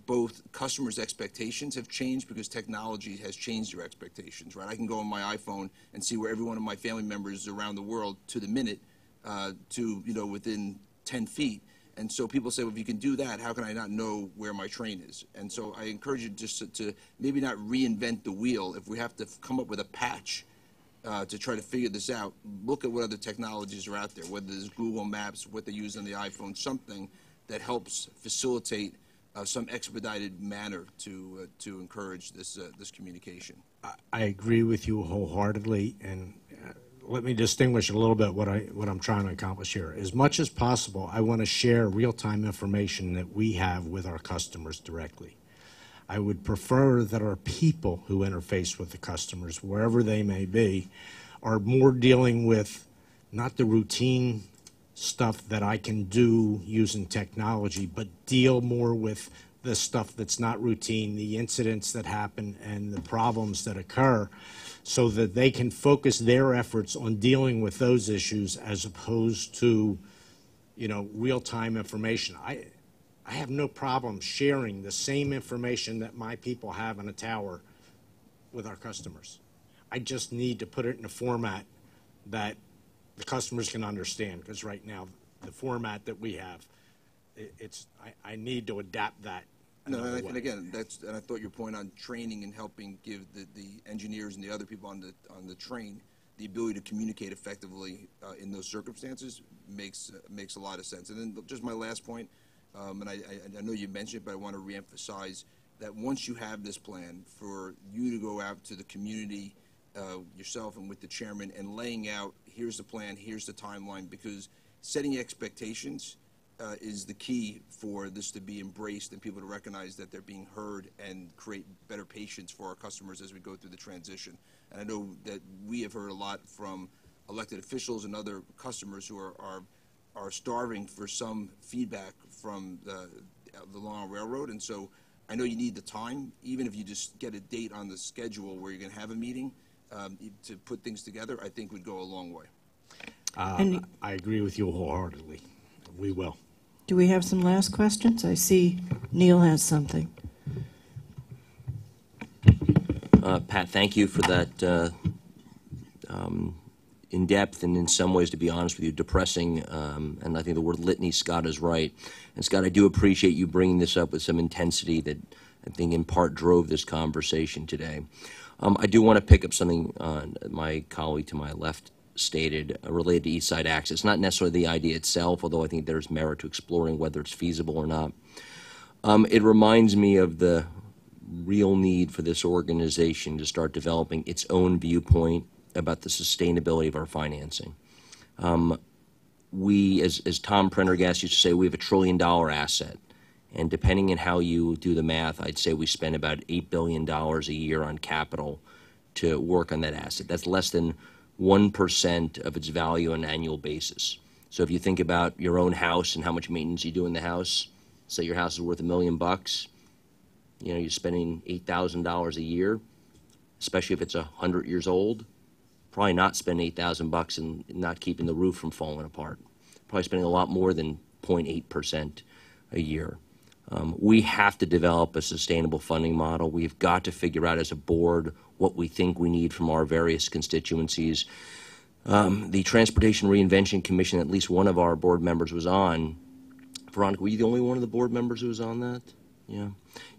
both customers' expectations have changed because technology has changed their expectations, right? I can go on my iPhone and see where every one of my family members around the world to the minute, within 10 feet. And so people say, well, if you can do that, how can I not know where my train is? And so I encourage you just to maybe not reinvent the wheel. If we have to come up with a patch to try to figure this out, look at what other technologies are out there, whether it's Google Maps, what they use on the iPhone, something that helps facilitate some expedited manner to encourage this communication. I agree with you wholeheartedly, and let me distinguish a little bit what I'm trying to accomplish here. As much as possible, I want to share real-time information that we have with our customers directly. I would prefer that our people who interface with the customers, wherever they may be, are more dealing with not the routine stuff that I can do using technology, but deal more with the stuff that's not routine, the incidents that happen and the problems that occur, so that they can focus their efforts on dealing with those issues as opposed to, real-time information. I have no problem sharing the same information that my people have in a tower with our customers. I just need to put it in a format that the customers can understand, because right now, the format that we have, I need to adapt that. No, and again, and I thought your point on training and helping give the engineers and the other people on the train the ability to communicate effectively in those circumstances makes a lot of sense. And then just my last point, and I know you mentioned it, but I want to reemphasize that once you have this plan, for you to go out to the community yourself and with the chairman and laying out, here's the plan, here's the timeline, because setting expectations is the key for this to be embraced and people to recognize that they're being heard and create better patience for our customers as we go through the transition. And I know that we have heard a lot from elected officials and other customers who are starving for some feedback from the Long Island Railroad. And so I know you need the time, even if you just get a date on the schedule where you're going to have a meeting to put things together, I think would go a long way. I agree with you wholeheartedly. We will. Do we have some last questions? I see Neil has something. Pat, thank you for that in-depth and in some ways, to be honest with you, depressing, and I think the word litany, Scott is right. And Scott, I do appreciate you bringing this up with some intensity that I think in part drove this conversation today. I do want to pick up something my colleague to my left stated related to East Side Access, not necessarily the idea itself, although I think there's merit to exploring whether it's feasible or not. It reminds me of the real need for this organization to start developing its own viewpoint about the sustainability of our financing. We, as Tom Prendergast used to say, we have $1 trillion asset. And depending on how you do the math, I'd say we spend about $8 billion a year on capital to work on that asset. That's less than 1% of its value on an annual basis. So if you think about your own house and how much maintenance you do in the house, say your house is worth $1 million, you know, you're spending $8,000 a year, especially if it's 100 years old. Probably not spending $8,000 and not keeping the roof from falling apart. Probably spending a lot more than 0.8% a year. We have to develop a sustainable funding model. We've got to figure out as a board what we think we need from our various constituencies. The Transportation Reinvention Commission, at least one of our board members was on. Veronica, were you the only one of the board members who was on that? Yeah.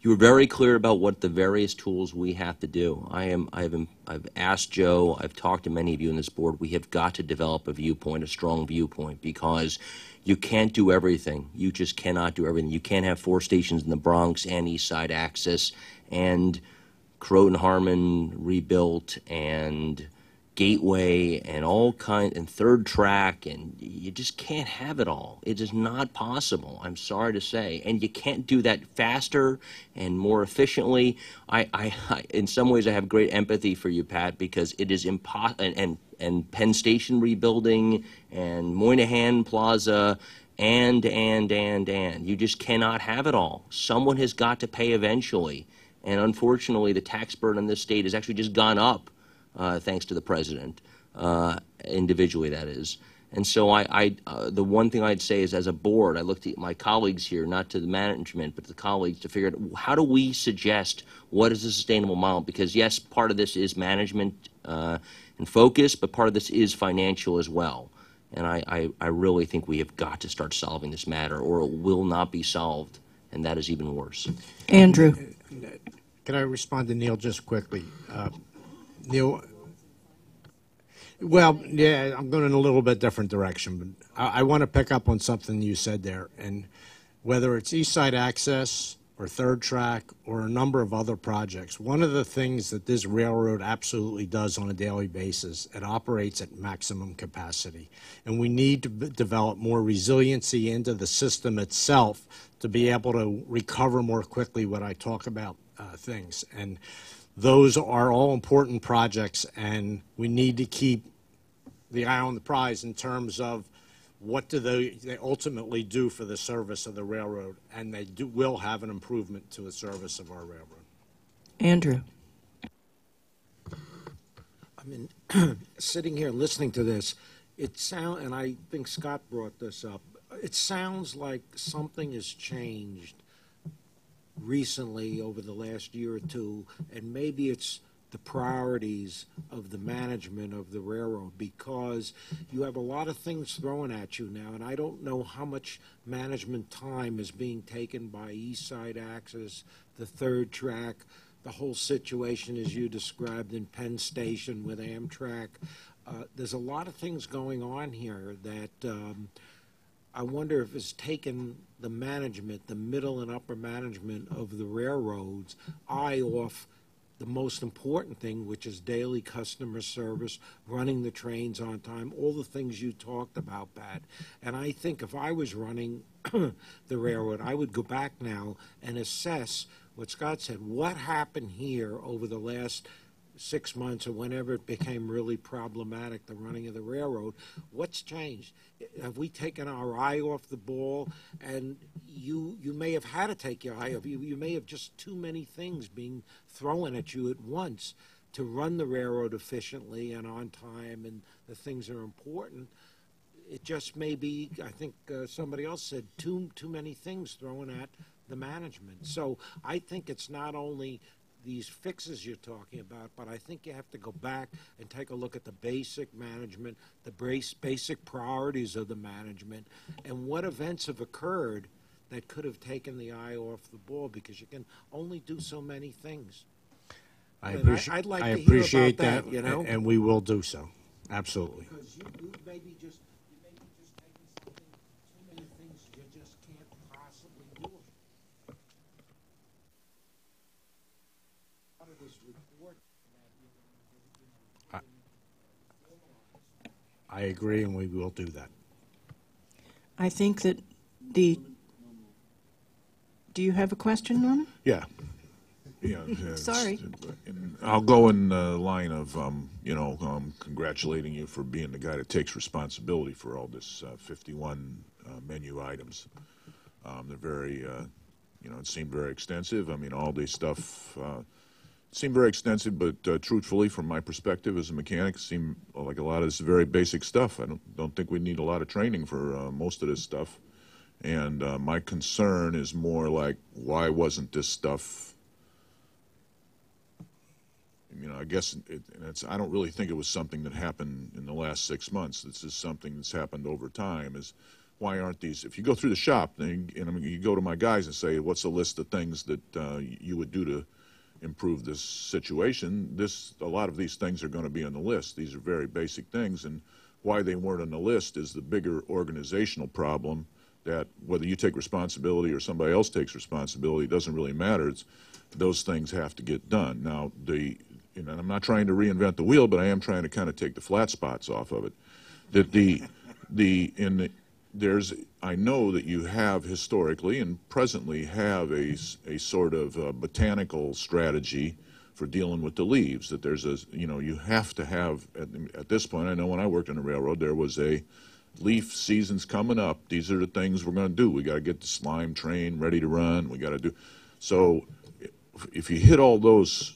You were very clear about what the various tools we have to do. I've asked Joe, I've talked to many of you in this board, we have got to develop a viewpoint, a strong viewpoint, because you can't do everything. You just cannot do everything. You can't have 4 stations in the Bronx and East Side Access and Croton-Harmon rebuilt and Gateway and all kind and Third Track, and you just can't have it all. It is not possible, I'm sorry to say, and you can't do that faster and more efficiently. I in some ways I have great empathy for you, Pat, because it is impossible. And Penn Station rebuilding and Moynihan Plaza and you just cannot have it all. Someone has got to pay eventually, and unfortunately the tax burden in this state has actually just gone up. Thanks to the president, individually that is. And so the one thing I'd say is, as a board, I looked at my colleagues here, not to the management, but the colleagues, to figure out how do we suggest what is a sustainable model? Because yes, part of this is management and focus, but part of this is financial as well. And I really think we have got to start solving this matter, or it will not be solved, and that is even worse. Andrew. Can I respond to Neil just quickly? Neil, well, yeah, I'm going in a little bit different direction, but I want to pick up on something you said there. And whether it's East Side Access or Third Track or a number of other projects, one of the things that this railroad absolutely does on a daily basis, it operates at maximum capacity. And we need to develop more resiliency into the system itself to be able to recover more quickly when I talk about things. And those are all important projects, and we need to keep the eye on the prize in terms of what do they ultimately do for the service of the railroad, and they will have an improvement to the service of our railroad. Andrew. I mean, sitting here listening to this, and I think Scott brought this up, it sounds like something has changed recently over the last year or two, and maybe it's the priorities of the management of the railroad, because you have a lot of things thrown at you now, and I don't know how much management time is being taken by East Side Access, the Third Track, the whole situation as you described in Penn Station with Amtrak. There's a lot of things going on here that I wonder if it's taken the management, the middle and upper management of the railroads, eye off the most important thing, which is daily customer service, running the trains on time, all the things you talked about, Pat. And I think if I was running the railroad, I would go back now and assess what Scott said. What happened here over the last 6 months or whenever it became really problematic, the running of the railroad? What's changed? Have we taken our eye off the ball? And you may have had to take your eye off. You may have just too many things being thrown at you at once to run the railroad efficiently and on time, and the things are important. It just may be, I think somebody else said, too many things thrown at the management. So I think it's not only these fixes you're talking about, but I think you have to go back and take a look at the basic management, the basic priorities of the management, and what events have occurred that could have taken the eye off the ball, because you can only do so many things. I I'd like to appreciate hear about that, you know? and we will do so. Absolutely. Because you maybe just taking something, too many things you just can't possibly do it. Part of this report I agree, and we will do that. I think that do you have a question, Norman? Yeah. Yeah. Sorry. I'll go in the line of, congratulating you for being the guy that takes responsibility for all this 51 menu items. They're very, it seemed very extensive. I mean, all this stuff seemed very extensive, but truthfully, from my perspective as a mechanic, it seemed like a lot of this very basic stuff. I don't think we need a lot of training for most of this stuff. And my concern is more like, why wasn't this stuff, I guess I don't really think it was something that happened in the last 6 months. This is something that's happened over time, is why aren't these, if you go through the shop, and you go to my guys and say, what's a list of things that you would do to improve this situation, a lot of these things are going to be on the list. These are very basic things, and why they weren't on the list is the bigger organizational problem that whether you take responsibility or somebody else takes responsibility, it doesn't really matter. Those things have to get done. Now, and I'm not trying to reinvent the wheel, but I am trying to kind of take the flat spots off of it. I know that you have historically and presently have a sort of botanical strategy for dealing with the leaves, that there's you have to have, at this point, I know when I worked on the railroad, there was a leaf season's coming up. These are the things we're going to do. We got to get the slime train ready to run. We got to do, so if you hit all those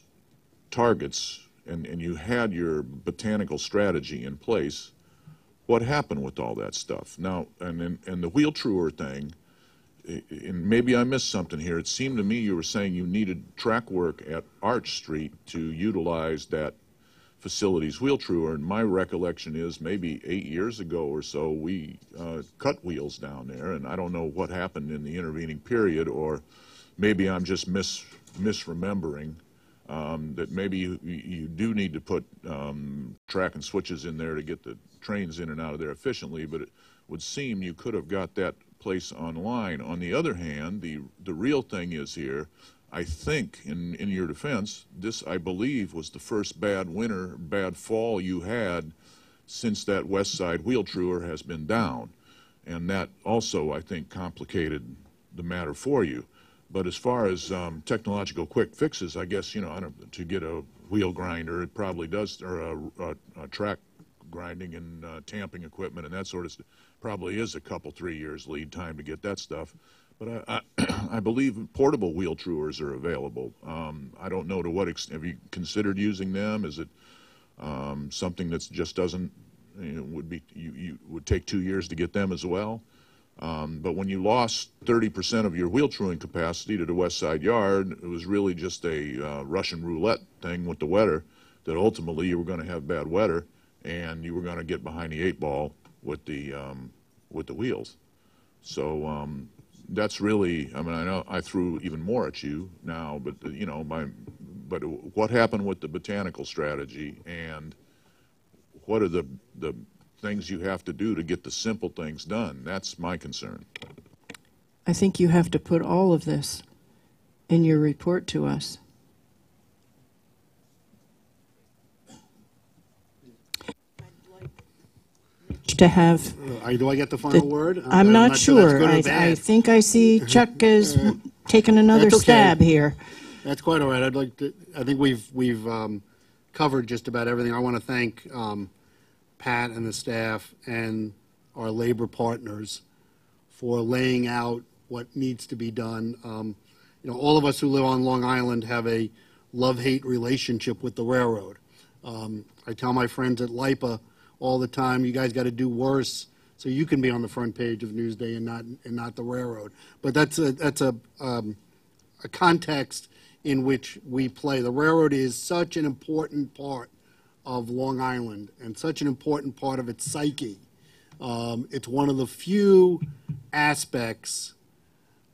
targets and you had your botanical strategy in place, what happened with all that stuff? Now, and the wheel truer thing, and maybe I missed something here. It seemed to me you were saying you needed track work at Arch Street to utilize that facility's wheel truer, and my recollection is maybe 8 years ago or so we cut wheels down there, and I don't know what happened in the intervening period, or maybe I'm just misremembering. That maybe you do need to put track and switches in there to get the trains in and out of there efficiently, but it would seem you could have got that place online. On the other hand, the real thing is here, I think, in your defense, this, I believe, was the first bad winter, bad fall you had since that West Side wheel truer has been down. And that also, I think, complicated the matter for you. But as far as technological quick fixes, I guess, to get a wheel grinder, it probably does, or a track grinding and tamping equipment and that sort of stuff, probably is a couple, 3 years lead time to get that stuff. But I believe portable wheel truers are available. I don't know to what extent, have you considered using them? Is it something that just doesn't, you would take 2 years to get them as well? But when you lost 30% of your wheel truing capacity to the West Side Yard, it was really just a Russian roulette thing with the weather, that ultimately you were going to have bad weather and you were going to get behind the 8 ball with the wheels. So that's really, I know I threw even more at you now, but but what happened with the botanical strategy, and what are the things you have to do to get the simple things done? That's my concern. I think you have to put all of this in your report to us. To have. Do I get the final word? I'm not sure. I think I see Chuck is taking another stab here. That's quite all right. I think we've covered just about everything. I want to thank Pat and the staff and our labor partners for laying out what needs to be done. All of us who live on Long Island have a love-hate relationship with the railroad. I tell my friends at LIPA all the time, you guys got to do worse so you can be on the front page of Newsday and not the railroad. But that's a context in which we play. The railroad is such an important part of Long Island and such an important part of its psyche. It's one of the few aspects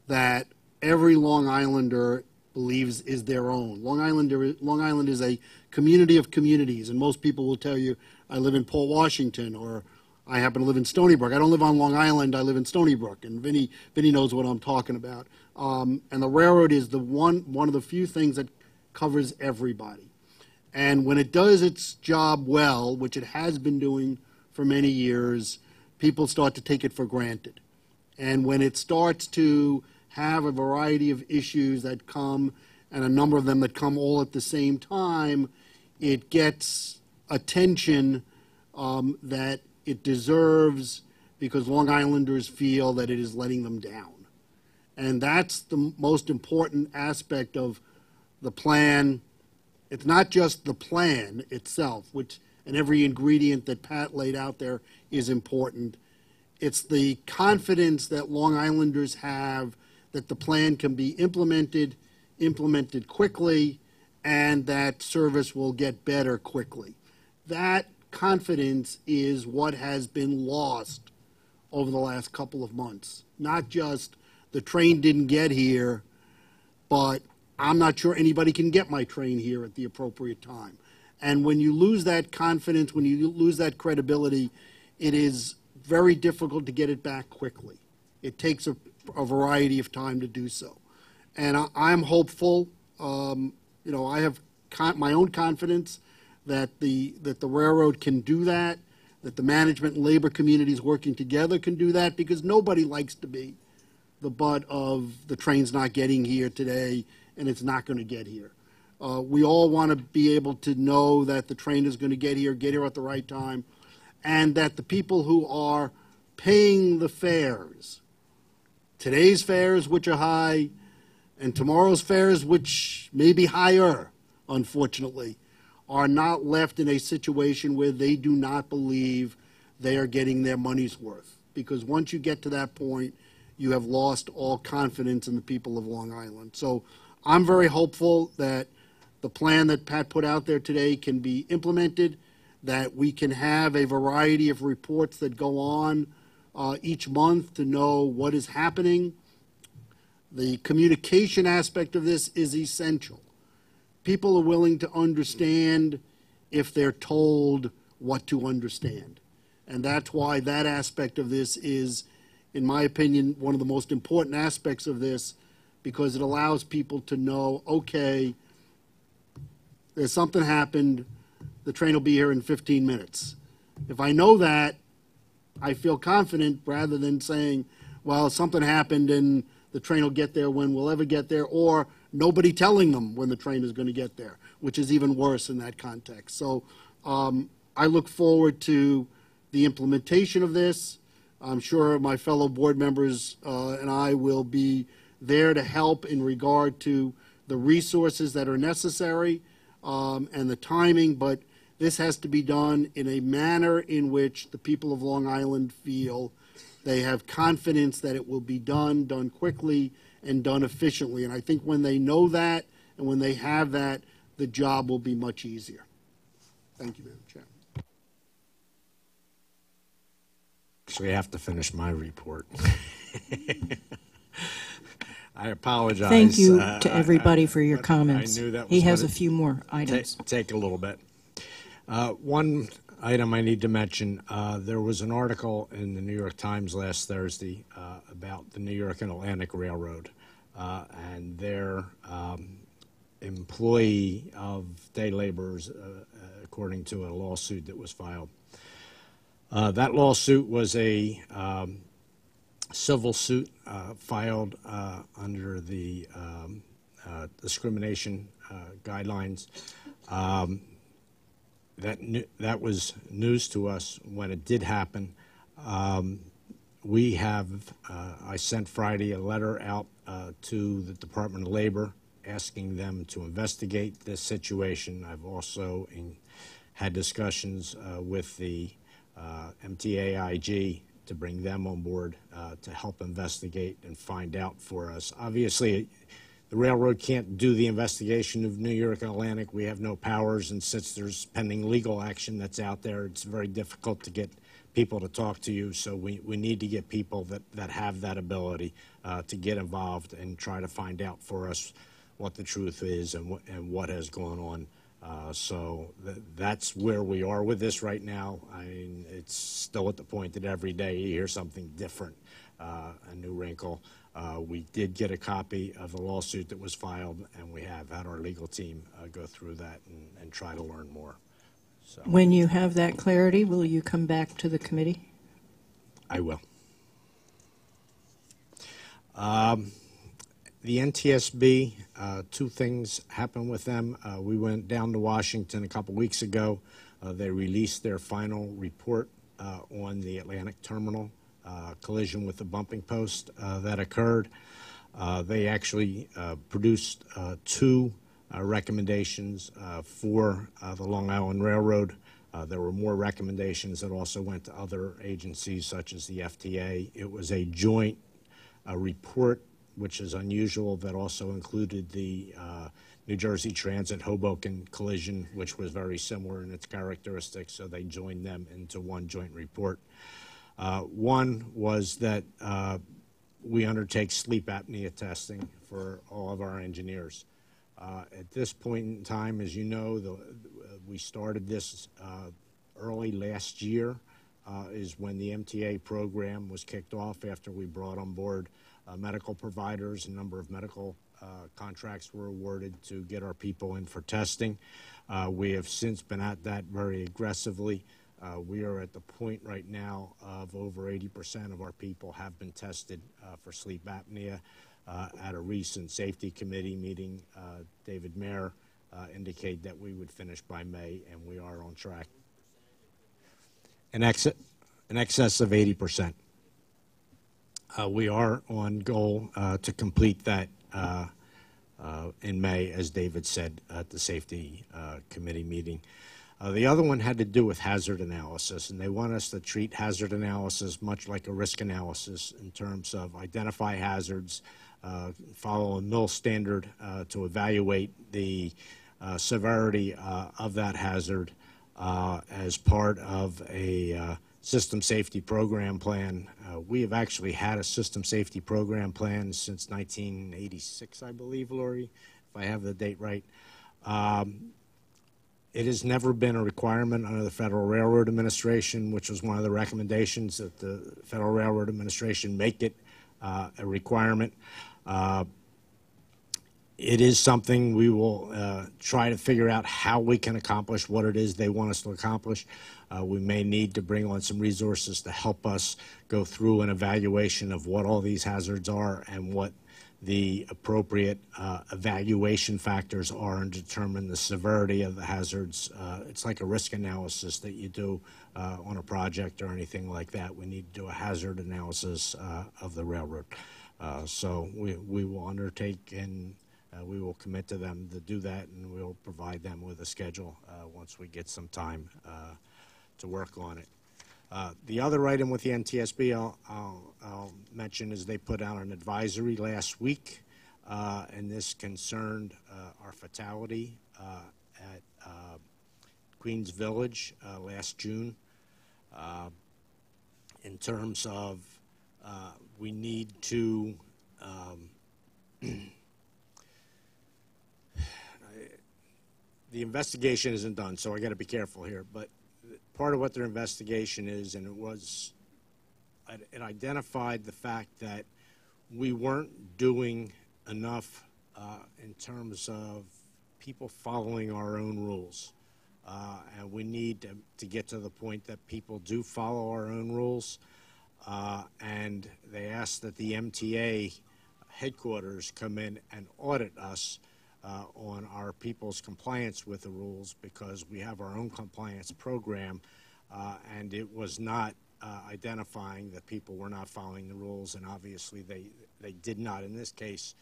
that every Long Islander believes is their own. Long Island is a community of communities, and most people will tell you, I live in Port Washington, or I happen to live in Stony Brook. I don't live on Long Island, I live in Stony Brook, and Vinny knows what I'm talking about. And the railroad is one of the few things that covers everybody. And when it does its job well, which it has been doing for many years, people start to take it for granted. And when it starts to have a variety of issues that come and a number of them that come all at the same time, it gets attention that it deserves because Long Islanders feel that it is letting them down. And that's the most important aspect of the plan. It's not just the plan itself, which, and every ingredient that Pat laid out there is important. It's the confidence that Long Islanders have that the plan can be implemented quickly, and that service will get better quickly. That confidence is what has been lost over the last couple of months. Not just the train didn't get here, but I'm not sure anybody can get my train here at the appropriate time. And when you lose that confidence, when you lose that credibility, it is very difficult to get it back quickly. It takes a variety of time to do so. And I'm hopeful, I have my own confidence that the railroad can do that, that the management and labor communities working together can do that, because nobody likes to be the butt of the train's not getting here today and it's not going to get here. We all want to be able to know that the train is going to get here at the right time, and that the people who are paying the fares, today's fares, which are high, and tomorrow's fares, which may be higher, unfortunately, are not left in a situation where they do not believe they are getting their money's worth. Because once you get to that point, you have lost all confidence in the people of Long Island. So I'm very hopeful that the plan that Pat put out there today can be implemented, that we can have a variety of reports that go on each month to know what is happening. The communication aspect of this is essential. People are willing to understand if they're told what to understand. And that's why that aspect of this is, in my opinion, one of the most important aspects of this, because it allows people to know, okay, there's something happened, the train will be here in 15 minutes. If I know that, I feel confident rather than saying, well, something happened and the train will get there when we'll ever get there, or nobody telling them when the train is going to get there, which is even worse in that context. So I look forward to the implementation of this. I'm sure my fellow board members and I will be there to help in regard to the resources that are necessary and the timing, but this has to be done in a manner in which the people of Long Island feel they have confidence that it will be done quickly, and done efficiently. And I think when they know that and when they have that, the job will be much easier. Thank you, Madam Chair. Actually, I have to finish my report. I apologize. Thank you to everybody for your comments. I knew that was he has a gonna few more items. Take a little bit. One item I need to mention, there was an article in the New York Times last Thursday about the New York and Atlantic Railroad and their employee of day laborers, according to a lawsuit that was filed. That lawsuit was a civil suit filed under the discrimination guidelines. That was news to us when it did happen. I sent Friday a letter out to the Department of Labor asking them to investigate this situation. I've also had discussions with the MTAIG to bring them on board to help investigate and find out for us. Obviously, the railroad can't do the investigation of New York and Atlantic. We have no powers, and since there's pending legal action that's out there, it's very difficult to get people to talk to you. So we need to get people that have that ability to get involved and try to find out for us what the truth is and what has gone on. So that's where we are with this right now. I mean, it's still at the point that every day you hear something different, a new wrinkle. We did get a copy of the lawsuit that was filed, and we have had our legal team go through that and try to learn more. So, When you have that clarity, will you come back to the committee? I will. The NTSB, two things happened with them. We went down to Washington a couple weeks ago. They released their final report on the Atlantic Terminal collision with the bumping post that occurred. They actually produced two recommendations for the Long Island Railroad. There were more recommendations that also went to other agencies such as the FTA. It was a joint report, which is unusual, that also included the New Jersey Transit Hoboken collision, which was very similar in its characteristics, so they joined them into one joint report. One was that we undertake sleep apnea testing for all of our engineers. At this point in time, as you know, we started this early last year, is when the MTA program was kicked off after we brought on board medical providers. A number of medical contracts were awarded to get our people in for testing. We have since been at that very aggressively. We are at the point right now of over 80% of our people have been tested for sleep apnea. At a recent safety committee meeting, David Mayer indicated that we would finish by May, and we are on track. In excess of 80%. We are on goal to complete that in May, as David said at the safety committee meeting. The other one had to do with hazard analysis, and they want us to treat hazard analysis much like a risk analysis in terms of identify hazards, follow a MIL standard to evaluate the severity of that hazard as part of a system safety program plan. We have actually had a system safety program plan since 1986, I believe, Lori, if I have the date right. It has never been a requirement under the Federal Railroad Administration, which was one of the recommendations that the Federal Railroad Administration make it a requirement. It is something we will try to figure out how we can accomplish what it is they want us to accomplish. We may need to bring on some resources to help us go through an evaluation of what all these hazards are and what the appropriate evaluation factors are and determine the severity of the hazards. It's like a risk analysis that you do on a project or anything like that. We need to do a hazard analysis of the railroad. So we will undertake and we will commit to them to do that, and we'll provide them with a schedule once we get some time to work on it. The other item with the NTSB I'll mention is they put out an advisory last week, and this concerned our fatality at Queens Village last June. In terms of we need to the investigation isn't done, so I got to be careful here, but part of what their investigation is, and it identified the fact that we weren't doing enough in terms of people following our own rules. And we need to get to the point that people do follow our own rules. And they asked that the MTA headquarters come in and audit us on our people's compliance with the rules, because we have our own compliance program, and it was not identifying that people were not following the rules, and obviously they did not in this case,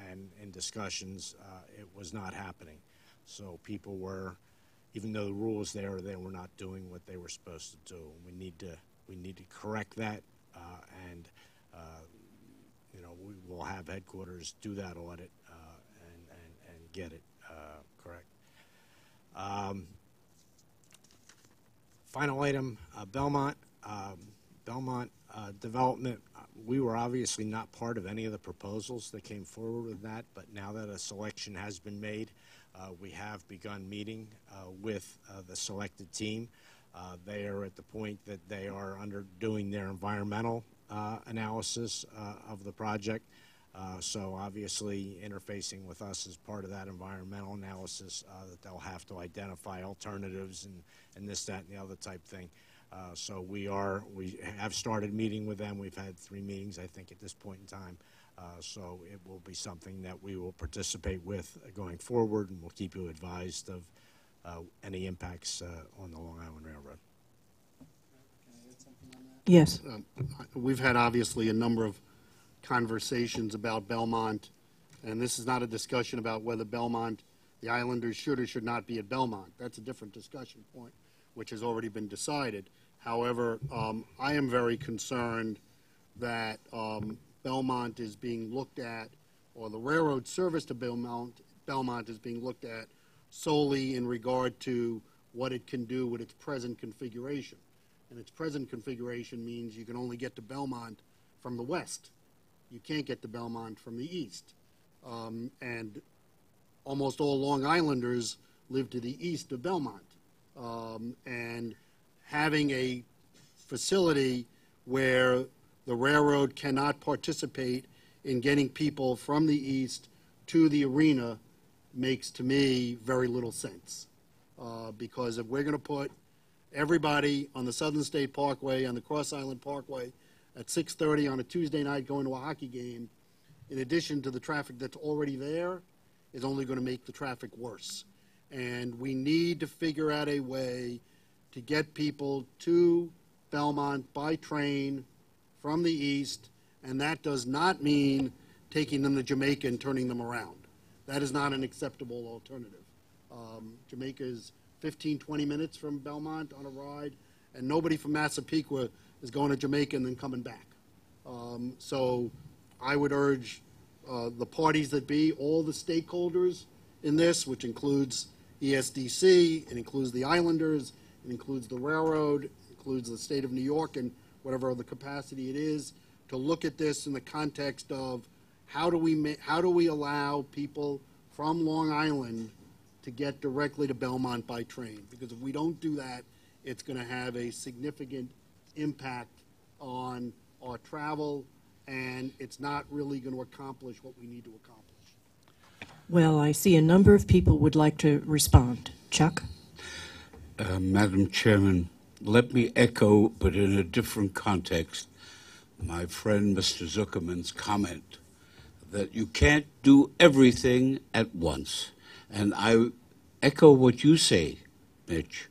and in discussions it was not happening. So people were, even though the rule was there, they were not doing what they were supposed to do. We need to correct that, and you know, we will have headquarters do that audit and get it correct. Final item, Belmont. Belmont development. We were obviously not part of any of the proposals that came forward with that, but now that a selection has been made, we have begun meeting with the selected team. They are at the point that they are doing their environmental analysis of the project. So obviously interfacing with us as part of that environmental analysis, that they'll have to identify alternatives and this, that, and the other type thing. So we have started meeting with them. We've had 3 meetings, I think, at this point in time. So it will be something that we will participate with going forward, and we'll keep you advised of any impacts on the Long Island Railroad. Yes. We've had obviously a number of conversations about Belmont, and this is not a discussion about whether Belmont, the Islanders should or should not be at Belmont. That's a different discussion point, which has already been decided. However, I am very concerned that Belmont is being looked at, or the railroad service to Belmont is being looked at solely in regard to what it can do with its present configuration. And its present configuration means you can only get to Belmont from the west. You can't get to Belmont from the east. And almost all Long Islanders live to the east of Belmont. And having a facility where the railroad cannot participate in getting people from the east to the arena makes, to me, very little sense. Because if we're going to put everybody on the Southern State Parkway, on the Cross Island Parkway, at 6:30 on a Tuesday night going to a hockey game, in addition to the traffic that's already there, is only going to make the traffic worse. And we need to figure out a way to get people to Belmont by train from the east, and that does not mean taking them to Jamaica and turning them around. That is not an acceptable alternative. Jamaica is 15, 20 minutes from Belmont on a ride, and nobody from Massapequa is going to Jamaica and then coming back. So I would urge the parties that be, all the stakeholders in this, which includes ESDC, it includes the Islanders, it includes the railroad, it includes the state of New York and whatever other capacity it is, to look at this in the context of how do we allow people from Long Island to get directly to Belmont by train? Because if we don't do that, it's going to have a significant impact on our travel, and it's not really going to accomplish what we need to accomplish. Well, I see a number of people would like to respond. Chuck? Madam Chairman, let me echo, but in a different context, my friend Mr. Zuckerman's comment that you can't do everything at once. And I echo what you say, Mitch.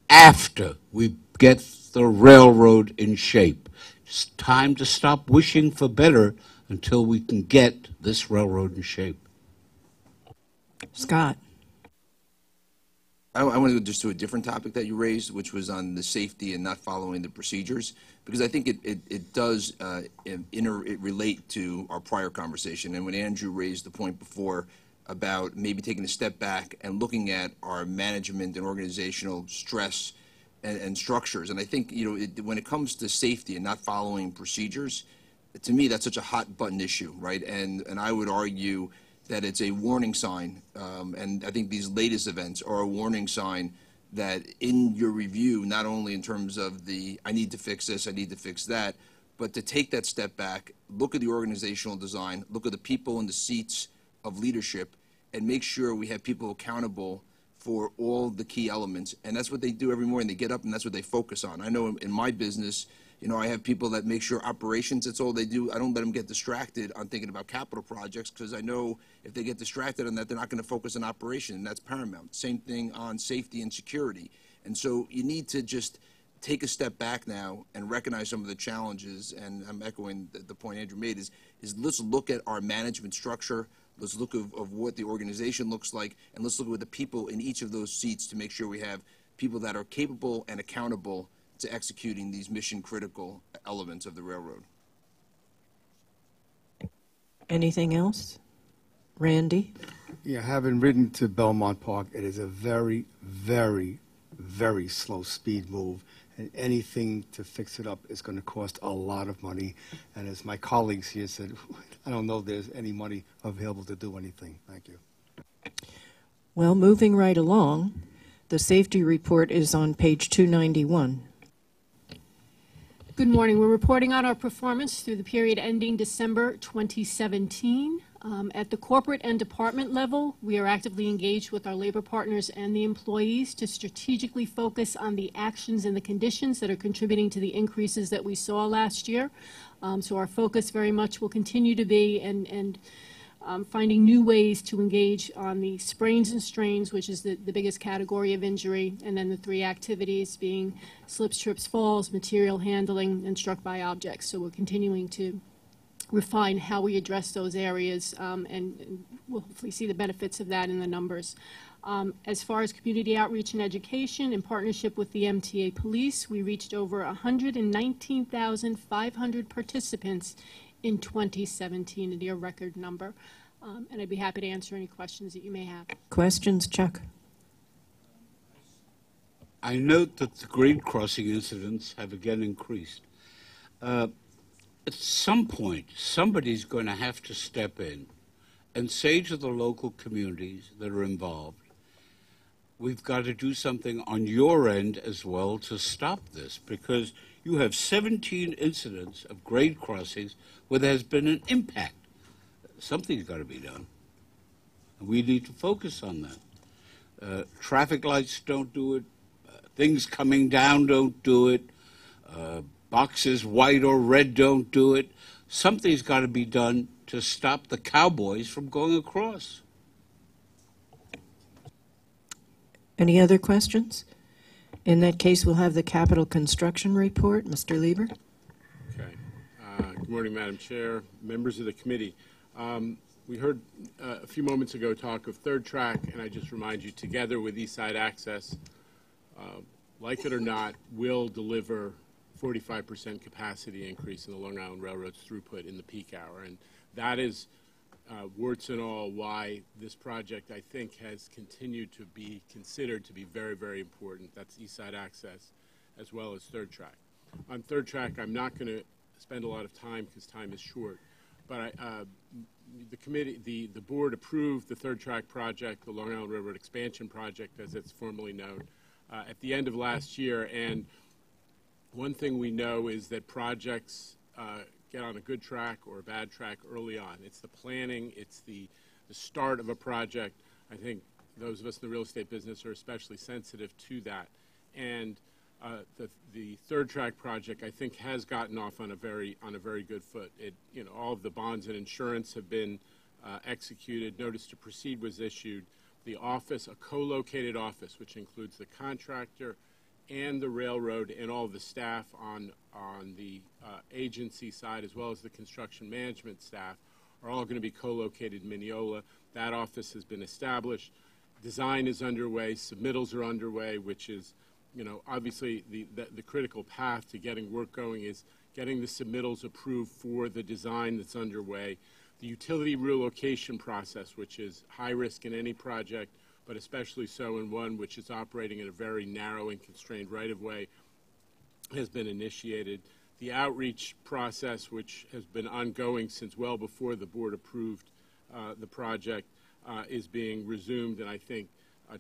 After we get the railroad in shape, it's time to stop wishing for better until we can get this railroad in shape. Scott? I want to go just to a different topic that you raised, which was on the safety and not following the procedures, because I think it does relate to our prior conversation. And when Andrew raised the point before about maybe taking a step back and looking at our management and organizational stress and structures. And I think, when it comes to safety and not following procedures, to me, that's such a hot button issue, right? And I would argue that it's a warning sign, and I think these latest events are a warning sign that in your review, not only in terms of I need to fix this, I need to fix that, but to take that step back, look at the organizational design, look at the people in the seats of leadership, and make sure we have people accountable for all the key elements. And that's what they do every morning. They get up and that's what they focus on. I know in my business, I have people that make sure operations, that's all they do. I don't let them get distracted on thinking about capital projects, because I know if they get distracted on that, they're not going to focus on operation, and that's paramount. Same thing on safety and security. And so you need to just take a step back now and recognize some of the challenges, and I'm echoing the point Andrew made, is let's look at our management structure, let's look of what the organization looks like, and let's look at the people in each of those seats to make sure we have people that are capable and accountable to executing these mission-critical elements of the railroad. Anything else? Randy? Yeah, having ridden to Belmont Park, it is a very, very, very slow speed move, and anything to fix it up is going to cost a lot of money. And as my colleagues here said, I don't know if there's any money available to do anything. Thank you. Well, moving right along, the safety report is on page 291. Good morning. We're reporting on our performance through the period ending December 2017. At the corporate and department level, we are actively engaged with our labor partners and the employees to strategically focus on the actions and the conditions that are contributing to the increases that we saw last year. So our focus very much will continue to be finding new ways to engage on the sprains and strains, which is the biggest category of injury, and then the 3 activities being slips, trips, falls, material handling, and struck by objects. So we're continuing to refine how we address those areas, and we'll hopefully see the benefits of that in the numbers. As far as community outreach and education, in partnership with the MTA Police, we reached over 119,500 participants in 2017, a near record number. And I'd be happy to answer any questions that you may have. Questions, Chuck? I note that the grade crossing incidents have again increased. At some point, somebody's going to have to step in and say to the local communities that are involved, we've got to do something on your end as well to stop this, because you have 17 incidents of grade crossings where there has been an impact. Something's got to be done. And we need to focus on that. Traffic lights don't do it. Things coming down don't do it. Boxes white or red don't do it. Something's got to be done to stop the cowboys from going across. Any other questions? In that case, we'll have the capital construction report. Mr. Lieber? Okay. Good morning, Madam Chair, members of the committee. We heard a few moments ago talk of third track, and I just remind you, together with East Side Access, like it or not, will deliver 45% capacity increase in the Long Island Railroad's throughput in the peak hour. And that is, warts and all, why this project, I think, has continued to be considered to be very, very important. That's East Side Access as well as third track. On third track, I'm not going to spend a lot of time because time is short. But the committee, the board approved the third track project, the Long Island Railroad Expansion Project, as it's formally known, at the end of last year. And one thing we know is that projects get on a good track or a bad track early on. It's the planning, it's the start of a project. I think those of us in the real estate business are especially sensitive to that. And the third track project, I think, has gotten off on a very good foot. All of the bonds and insurance have been executed. Notice to proceed was issued. The office, a co-located office, which includes the contractor and the railroad and all of the staff on the agency side, as well as the construction management staff, are all going to be co-located in Mineola. That office has been established. Design is underway. Submittals are underway, which is, obviously the critical path to getting work going is getting the submittals approved for the design that's underway. The utility relocation process, which is high risk in any project, but especially so in one which is operating in a very narrow and constrained right-of-way, has been initiated. The outreach process, which has been ongoing since well before the board approved the project, is being resumed and I think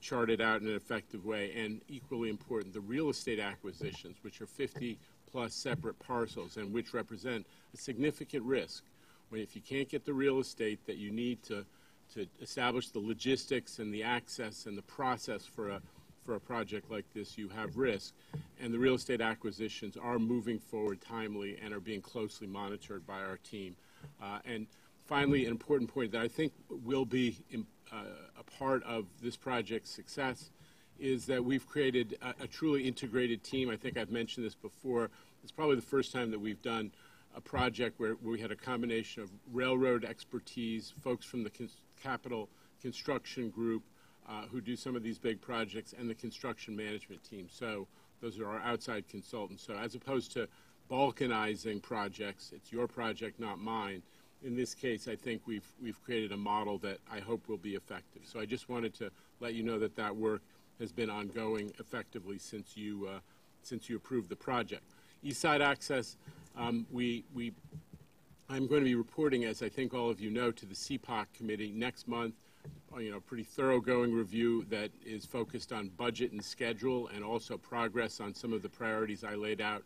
charted out in an effective way. And equally important, the real estate acquisitions, which are 50-plus separate parcels and which represent a significant risk. If you can't get the real estate that you need to establish the logistics and the access and the process for a project like this, you have risk. And the real estate acquisitions are moving forward timely and are being closely monitored by our team. And finally, an important point that I think will be a part of this project's success is that we've created a truly integrated team. I think I've mentioned this before. It's probably the first time that we've done a project where we had a combination of railroad expertise, folks from the Capital Construction Group who do some of these big projects, and the construction management team. So those are our outside consultants. So as opposed to balkanizing projects, it's your project, not mine. In this case, I think we've created a model that I hope will be effective. So I just wanted to let you know that that work has been ongoing effectively since you approved the project. East Side Access, I'm going to be reporting, as I think all of you know, to the CPOC committee next month. Pretty thoroughgoing review that is focused on budget and schedule, and also progress on some of the priorities I laid out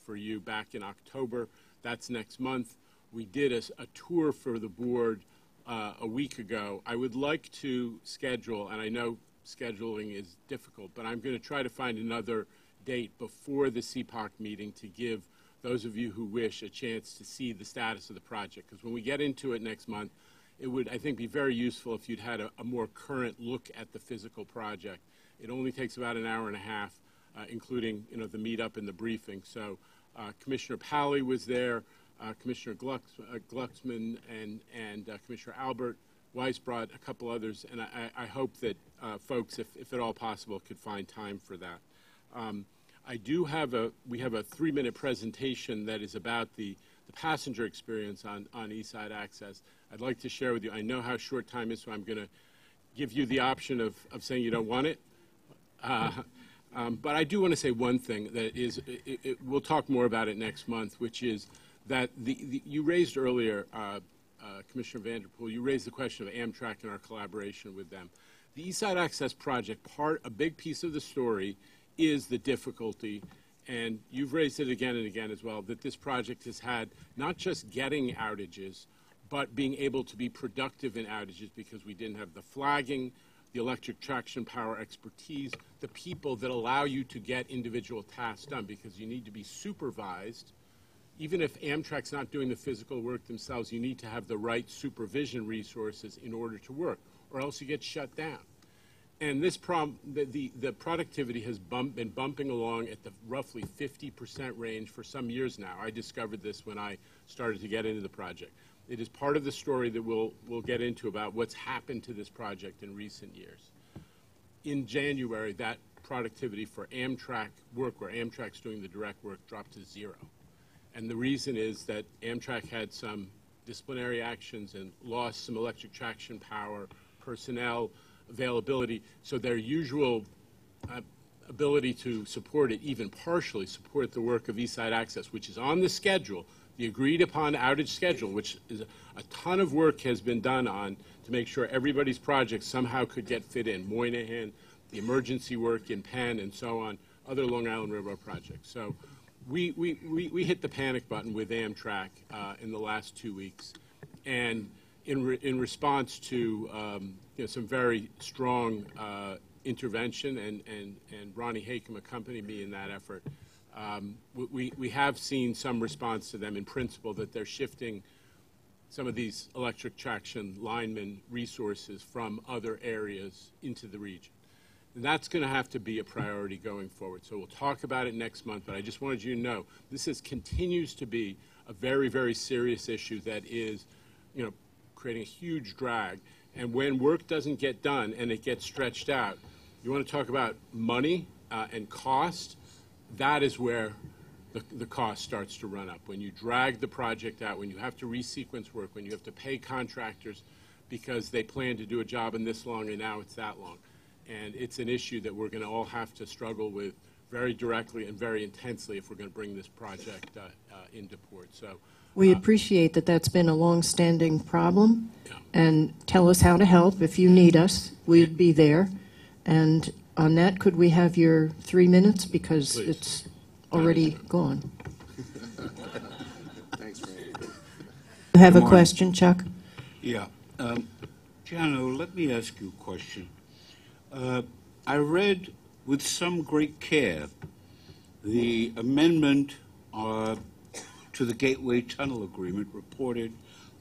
for you back in October. That's next month. We did a tour for the board a week ago. I would like to schedule, and I know scheduling is difficult, but I'm going to try to find another date before the CPOC meeting to give those of you who wish a chance to see the status of the project. Because when we get into it next month, it would, I think, be very useful if you'd had a more current look at the physical project. It only takes about an hour and a half, including the meetup and the briefing. So Commissioner Pally was there, Commissioner Glucksman, and Commissioner Albert Weiss brought a couple others, and I hope that folks, if at all possible, could find time for that. We have a 3-minute presentation that is about the passenger experience on Eastside Access. I'd like to share with you. I know how short time is, so I'm going to give you the option of saying you don't want it. But I do want to say one thing that is, we'll talk more about it next month, which is that you raised earlier, Commissioner Vanderpool, you raised the question of Amtrak and our collaboration with them. The Eastside Access Project, a big piece of the story is the difficulty, and you've raised it again and again as well, that this project has had not just getting outages, but being able to be productive in outages because we didn't have the flagging, the electric traction power expertise, the people that allow you to get individual tasks done, because you need to be supervised. Even if Amtrak's not doing the physical work themselves, you need to have the right supervision resources in order to work, or else you get shut down. And this the productivity has been bumping along at the roughly 50% range for some years now. I discovered this when I started to get into the project. It is part of the story that we'll get into about what's happened to this project in recent years. In January, that productivity for Amtrak work, where Amtrak's doing the direct work, dropped to 0. And the reason is that Amtrak had some disciplinary actions and lost some electric traction power, personnel, availability, so their usual ability to support it, even partially support the work of Eastside Access, which is on the schedule, the agreed upon outage schedule, which is a ton of work has been done on to make sure everybody's project somehow could get fit in. Moynihan, the emergency work in Penn, and so on, other Long Island Railroad projects. So we hit the panic button with Amtrak in the last 2 weeks, and in response to some very strong intervention, and Ronnie Hakem accompanied me in that effort. We have seen some response to them in principle, that they're shifting some of these electric traction lineman resources from other areas into the region. And that's going to have to be a priority going forward. So we'll talk about it next month, but I just wanted you to know this continues to be a very, very serious issue that is, creating a huge drag. And when work doesn't get done and it gets stretched out, you want to talk about money and cost, that is where the cost starts to run up. When you drag the project out, when you have to resequence work, when you have to pay contractors because they plan to do a job in this long and now it's that long. And it's an issue that we're going to all have to struggle with very directly and very intensely if we're going to bring this project into port. So we appreciate that that's been a long-standing problem, and tell us how to help. If you need us, we'd be there. And on that, could we have your 3 minutes, because Please. It's already gone. Thanks, Randy. You have Good a morning. question, Chuck? Yeah. Gianno, let me ask you a question. I read with some great care the amendment to the Gateway Tunnel Agreement reported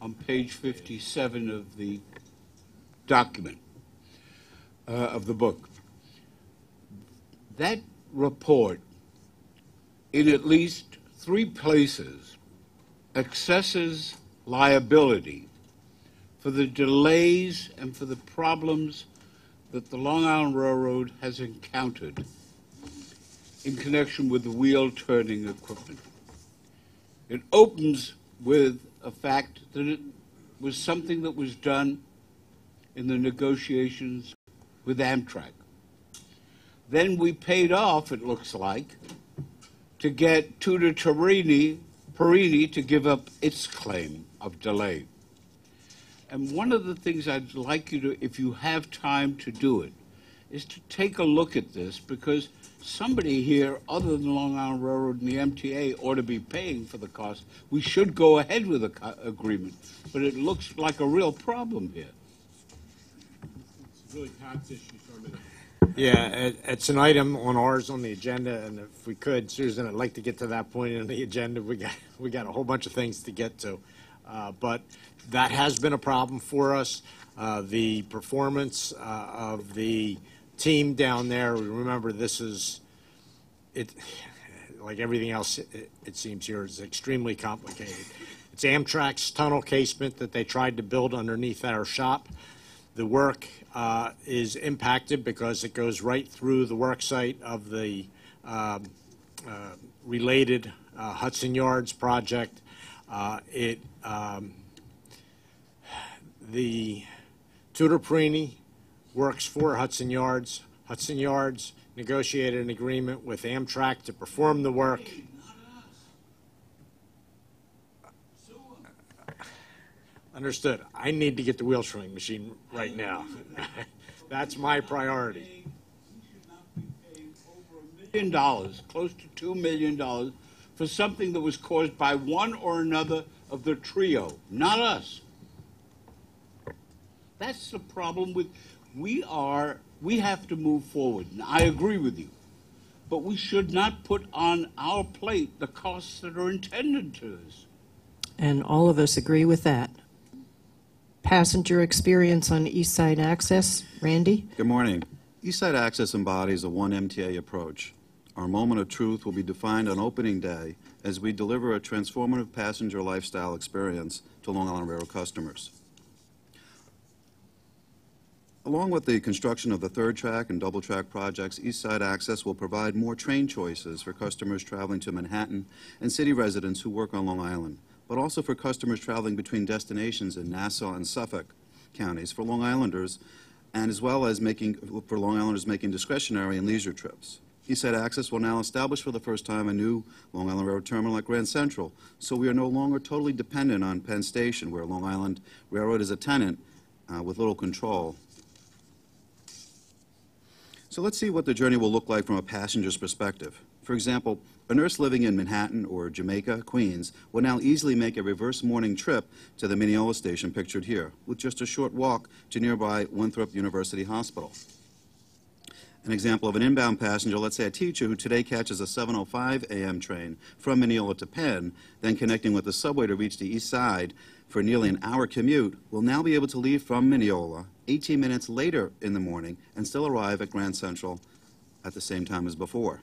on page 57 of the document, of the book. That report, in at least 3 places, assesses liability for the delays and for the problems that the Long Island Railroad has encountered in connection with the wheel turning equipment. It opens with a fact that it was something that was done in the negotiations with Amtrak. Then we paid off, it looks like, to get Tutor Perini to give up its claim of delay. And one of the things I'd like you to, if you have time to do it, is to take a look at this, because somebody here, other than Long Island Railroad and the MTA, ought to be paying for the cost. We should go ahead with the agreement, but it looks like a real problem here. It's really Pat's issue, so I'm gonna. Yeah, it's an item on ours on the agenda, and if we could, Susan, I'd like to get to that point on the agenda. We got a whole bunch of things to get to, but that has been a problem for us. The performance of the team down there. Remember, this is it. Like everything else, it seems here is extremely complicated. It's Amtrak's tunnel casement that they tried to build underneath our shop. The work is impacted because it goes right through the work site of the related Hudson Yards project. The Tudor Perini works for Hudson Yards. Hudson Yards negotiated an agreement with Amtrak to perform the work. Understood. I need to get the wheel showing machine right now. That's my priority. $1 million, close to $2 million, for something that was caused by one or another of the trio, not us. That's the problem with, we have to move forward. And I agree with you. But we should not put on our plate the costs that are intended to us. And all of us agree with that. Passenger experience on East Side Access, Randy? Good morning. East Side Access embodies a one MTA approach. Our moment of truth will be defined on opening day as we deliver a transformative passenger lifestyle experience to Long Island Railroad customers. Along with the construction of the third track and double track projects, East Side Access will provide more train choices for customers traveling to Manhattan and city residents who work on Long Island, but also for customers traveling between destinations in Nassau and Suffolk counties for Long Islanders, and as well as for Long Islanders making discretionary and leisure trips. East Side Access will now establish for the first time a new Long Island Railroad terminal at Grand Central, so we are no longer totally dependent on Penn Station, where Long Island Railroad is a tenant with little control. So let's see what the journey will look like from a passenger's perspective. For example, a nurse living in Manhattan or Jamaica, Queens, will now easily make a reverse morning trip to the Mineola station pictured here, with just a short walk to nearby Winthrop University Hospital. An example of an inbound passenger, let's say a teacher who today catches a 7:05 a.m. train from Mineola to Penn, then connecting with the subway to reach the East Side for nearly an hour commute, will now be able to leave from Mineola 18 minutes later in the morning and still arrive at Grand Central at the same time as before.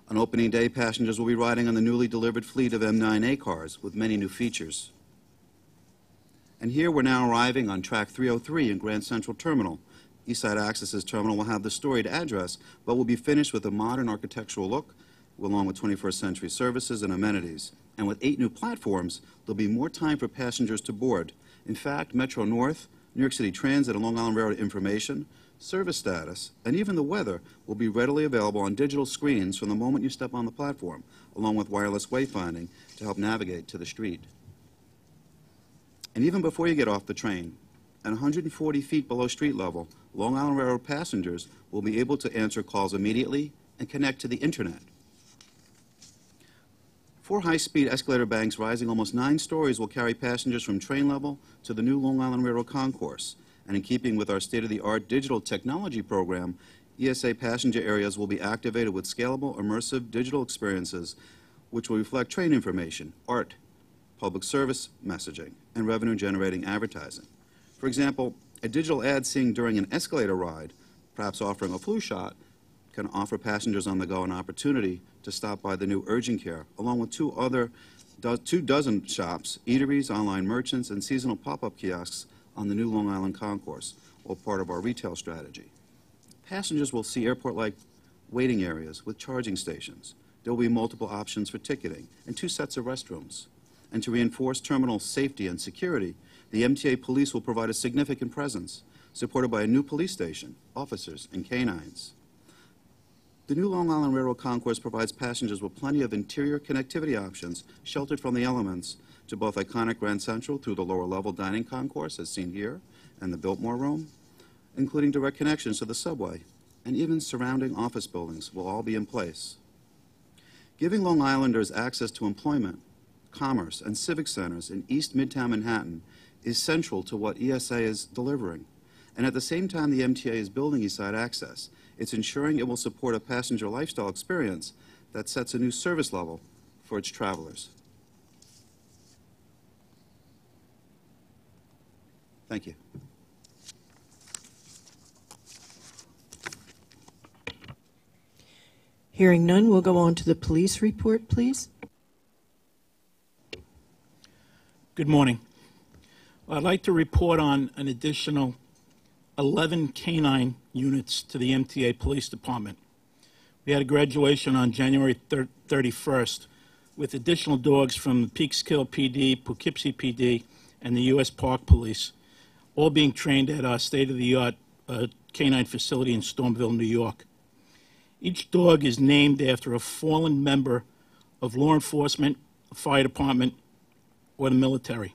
On opening day, passengers will be riding on the newly delivered fleet of M9A cars with many new features. And here we're now arriving on track 303 in Grand Central Terminal. East Side Access's terminal will have the storied address, but will be finished with a modern architectural look, along with 21st century services and amenities. And with 8 new platforms, there'll be more time for passengers to board. In fact, Metro North, New York City Transit, and Long Island Railroad information, service status, and even the weather will be readily available on digital screens from the moment you step on the platform, along with wireless wayfinding to help navigate to the street. And even before you get off the train, at 140 feet below street level, Long Island Railroad passengers will be able to answer calls immediately and connect to the internet. 4 high-speed escalator banks rising almost 9 stories will carry passengers from train level to the new Long Island Railroad concourse. And in keeping with our state-of-the-art digital technology program, ESA passenger areas will be activated with scalable, immersive digital experiences which will reflect train information, art, public service messaging, and revenue-generating advertising. For example, a digital ad seen during an escalator ride, perhaps offering a flu shot, can offer passengers on the go an opportunity to stop by the new urgent care, along with 2 dozen shops, eateries, online merchants, and seasonal pop-up kiosks on the new Long Island concourse, all part of our retail strategy. Passengers will see airport-like waiting areas with charging stations. There will be multiple options for ticketing and 2 sets of restrooms. And to reinforce terminal safety and security, the MTA police will provide a significant presence, supported by a new police station, officers, and canines. The new Long Island Railroad concourse provides passengers with plenty of interior connectivity options, sheltered from the elements, to both iconic Grand Central through the lower level dining concourse, as seen here, and the Biltmore Room, including direct connections to the subway, and even surrounding office buildings will all be in place. Giving Long Islanders access to employment, commerce, and civic centers in East Midtown Manhattan is central to what ESA is delivering. And at the same time the MTA is building Eastside Access, it's ensuring it will support a passenger lifestyle experience that sets a new service level for its travelers. Thank you. Hearing none, we'll go on to the police report, please. Good morning. I'd like to report on an additional 11 canine units to the MTA Police Department. We had a graduation on January 31st with additional dogs from Peekskill PD, Poughkeepsie PD, and the U.S. Park Police, all being trained at our state-of-the-art canine facility in Stormville, New York. Each dog is named after a fallen member of law enforcement, a fire department, or the military.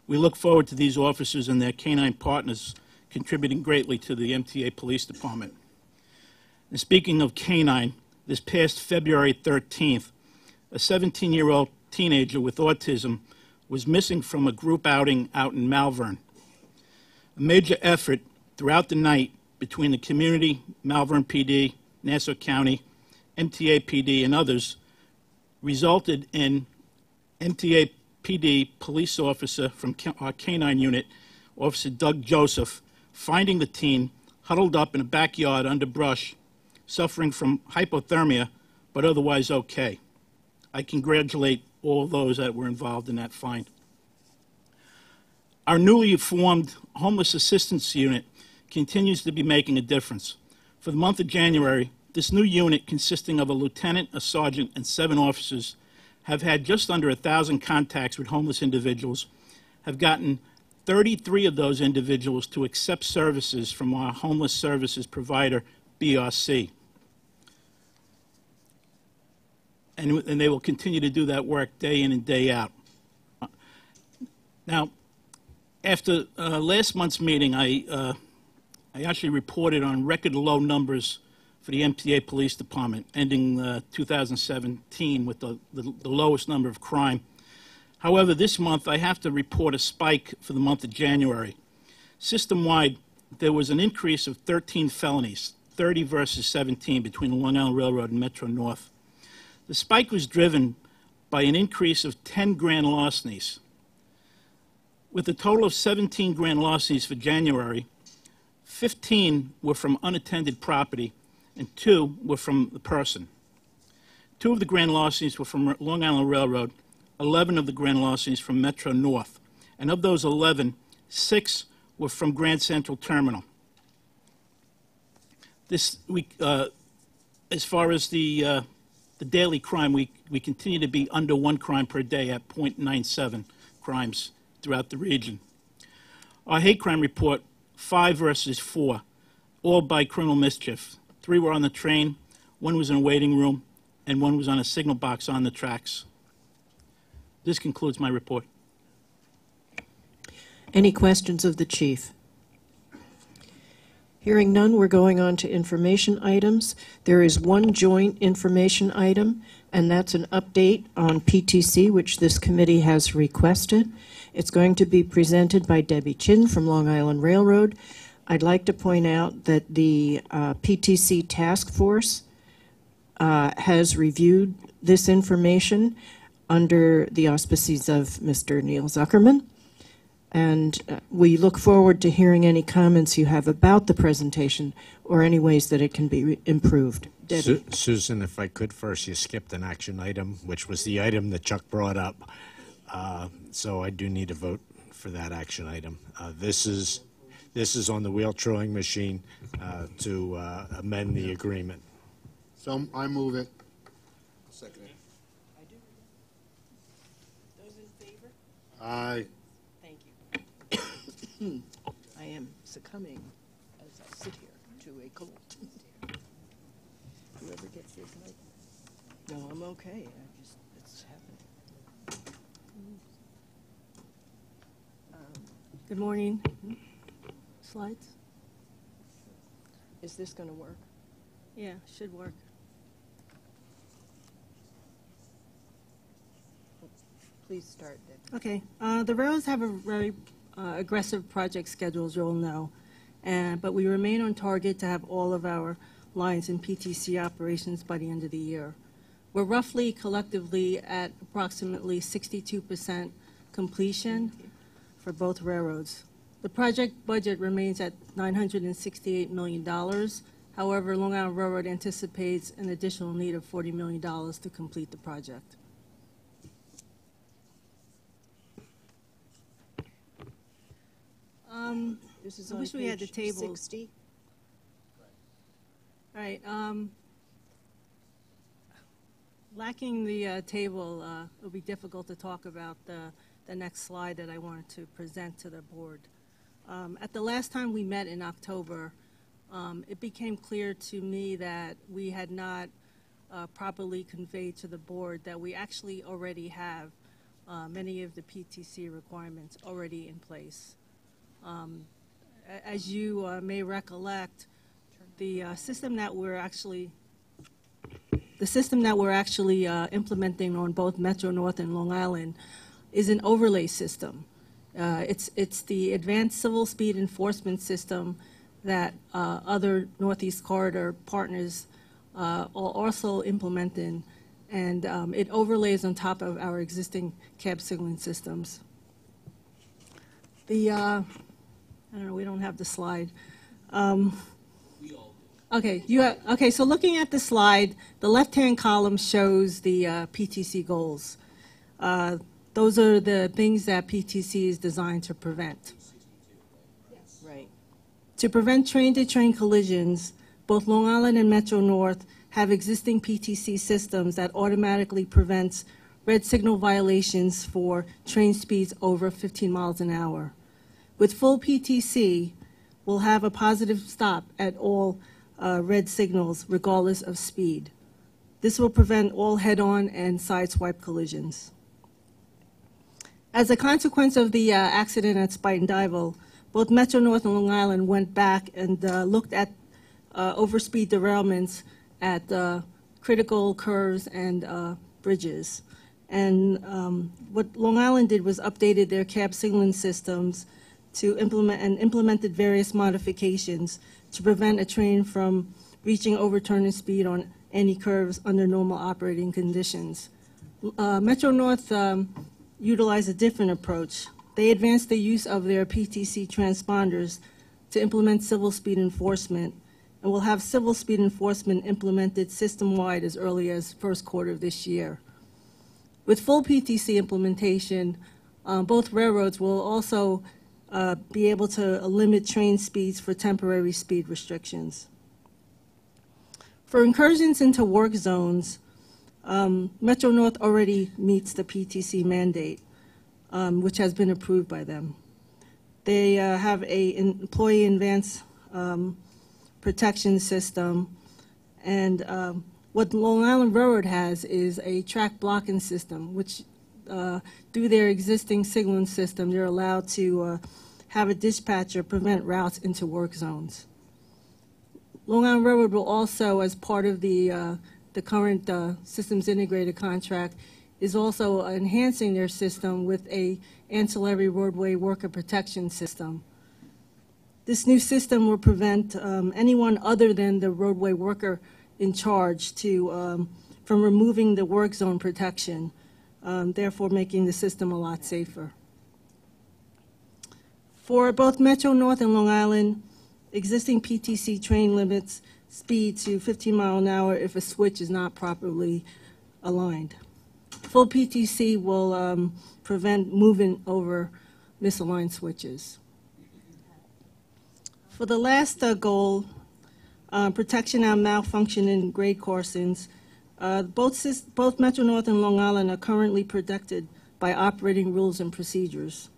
We look forward to these officers and their canine partners contributing greatly to the MTA Police Department. And speaking of canine, this past February 13th, a 17-year-old teenager with autism was missing from a group outing out in Malvern. A major effort throughout the night between the community, Malvern PD, Nassau County, MTA PD, and others resulted in MTA PD police officer from our canine unit, Officer Doug Joseph, finding the teen huddled up in a backyard under brush, suffering from hypothermia, but otherwise okay. I congratulate all those that were involved in that find. Our newly formed Homeless Assistance Unit continues to be making a difference. For the month of January, this new unit, consisting of a lieutenant, a sergeant, and 7 officers, have had just under 1,000 contacts with homeless individuals, have gotten 33 of those individuals to accept services from our homeless services provider, BRC. And they will continue to do that work day in and day out. Now, after last month's meeting, I actually reported on record low numbers for the MTA Police Department, ending 2017 with the lowest number of crime. However, this month I have to report a spike for the month of January. System-wide, there was an increase of 13 felonies, 30 versus 17 between the Long Island Railroad and Metro North. The spike was driven by an increase of 10 grand larcenies. With a total of 17 grand larcenies for January, 15 were from unattended property and 2 were from the person. 2 of the grand larcenies were from Long Island Railroad, 11 of the grand larcenies from Metro North, and of those 11, 6 were from Grand Central Terminal. This week, as far as the daily crime, we continue to be under 1 crime per day at 0.97 crimes throughout the region. Our hate crime report, 5 versus 4, all by criminal mischief. 3 were on the train, 1 was in a waiting room, and 1 was on a signal box on the tracks. This concludes my report. Any questions of the chief? Hearing none, we're going on to information items. There is 1 joint information item, and that's an update on PTC, which this committee has requested. It's going to be presented by Debbie Chin from Long Island Railroad. I'd like to point out that the PTC task force has reviewed this information under the auspices of Mr. Neil Zuckerman. And we look forward to hearing any comments you have about the presentation or any ways that it can be improved. Debbie. Susan, if I could first, you skipped an action item, which was the item that Chuck brought up. So I do need to vote for that action item. This is on the wheel throwing machine to amend the agreement. So I move it. Second. I do. Those in favor? Aye. Thank you. I am succumbing as I sit here to a cold. Whoever gets this mic. No, I'm okay. It's happening. Good morning. Slides? Is this going to work? Yeah, should work. Please start, Dick. Okay. The railroads have a very aggressive project schedule, as you all know, but we remain on target to have all of our lines in PTC operations by the end of the year. We're roughly collectively at approximately 62% completion for both railroads. The project budget remains at $968 million. However, Long Island Railroad anticipates an additional need of $40 million to complete the project. This is I on wish we had the page tables. 60. All right. Lacking the table, it will be difficult to talk about the next slide that I wanted to present to the board. At the last time we met in October, it became clear to me that we had not properly conveyed to the board that we actually already have many of the PTC requirements already in place. As you may recollect, the system that we're actually implementing on both Metro North and Long Island is an overlay system. It's the advanced civil speed enforcement system that other Northeast Corridor partners are also implementing, and it overlays on top of our existing cab signaling systems. I don't know, we don't have the slide. Okay, so looking at the slide, the left-hand column shows the PTC goals. Those are the things that PTC is designed to prevent. Right. To prevent train-to-train collisions, both Long Island and Metro North have existing PTC systems that automatically prevents red signal violations for train speeds over 15 miles an hour. With full PTC, we'll have a positive stop at all red signals, regardless of speed. This will prevent all head-on and sideswipe collisions. As a consequence of the accident at Spuyten Duyvil, both Metro North and Long Island went back and looked at overspeed derailments at critical curves and bridges. And what Long Island did was updated their cab signaling systems to implemented various modifications to prevent a train from reaching overturning speed on any curves under normal operating conditions. Metro North utilized a different approach. They advanced the use of their PTC transponders to implement civil speed enforcement, and will have civil speed enforcement implemented system-wide as early as first quarter of this year. With full PTC implementation, both railroads will also be able to limit train speeds for temporary speed restrictions. For incursions into work zones, Metro North already meets the PTC mandate, which has been approved by them. They have an employee advance protection system, and what Long Island Railroad has is a track blocking system, which through their existing signaling system, they're allowed to have a dispatcher prevent routes into work zones. Long Island Railroad will also, as part of the current systems integrated contract, is also enhancing their system with a ancillary roadway worker protection system. This new system will prevent anyone other than the roadway worker in charge from removing the work zone protection, therefore making the system a lot safer. For both Metro North and Long Island, existing PTC train limits speed to 15 miles an hour if a switch is not properly aligned. Full PTC will prevent moving over misaligned switches. For the last goal, protection on malfunctioning grade crossings, both Metro North and Long Island are currently protected by operating rules and procedures.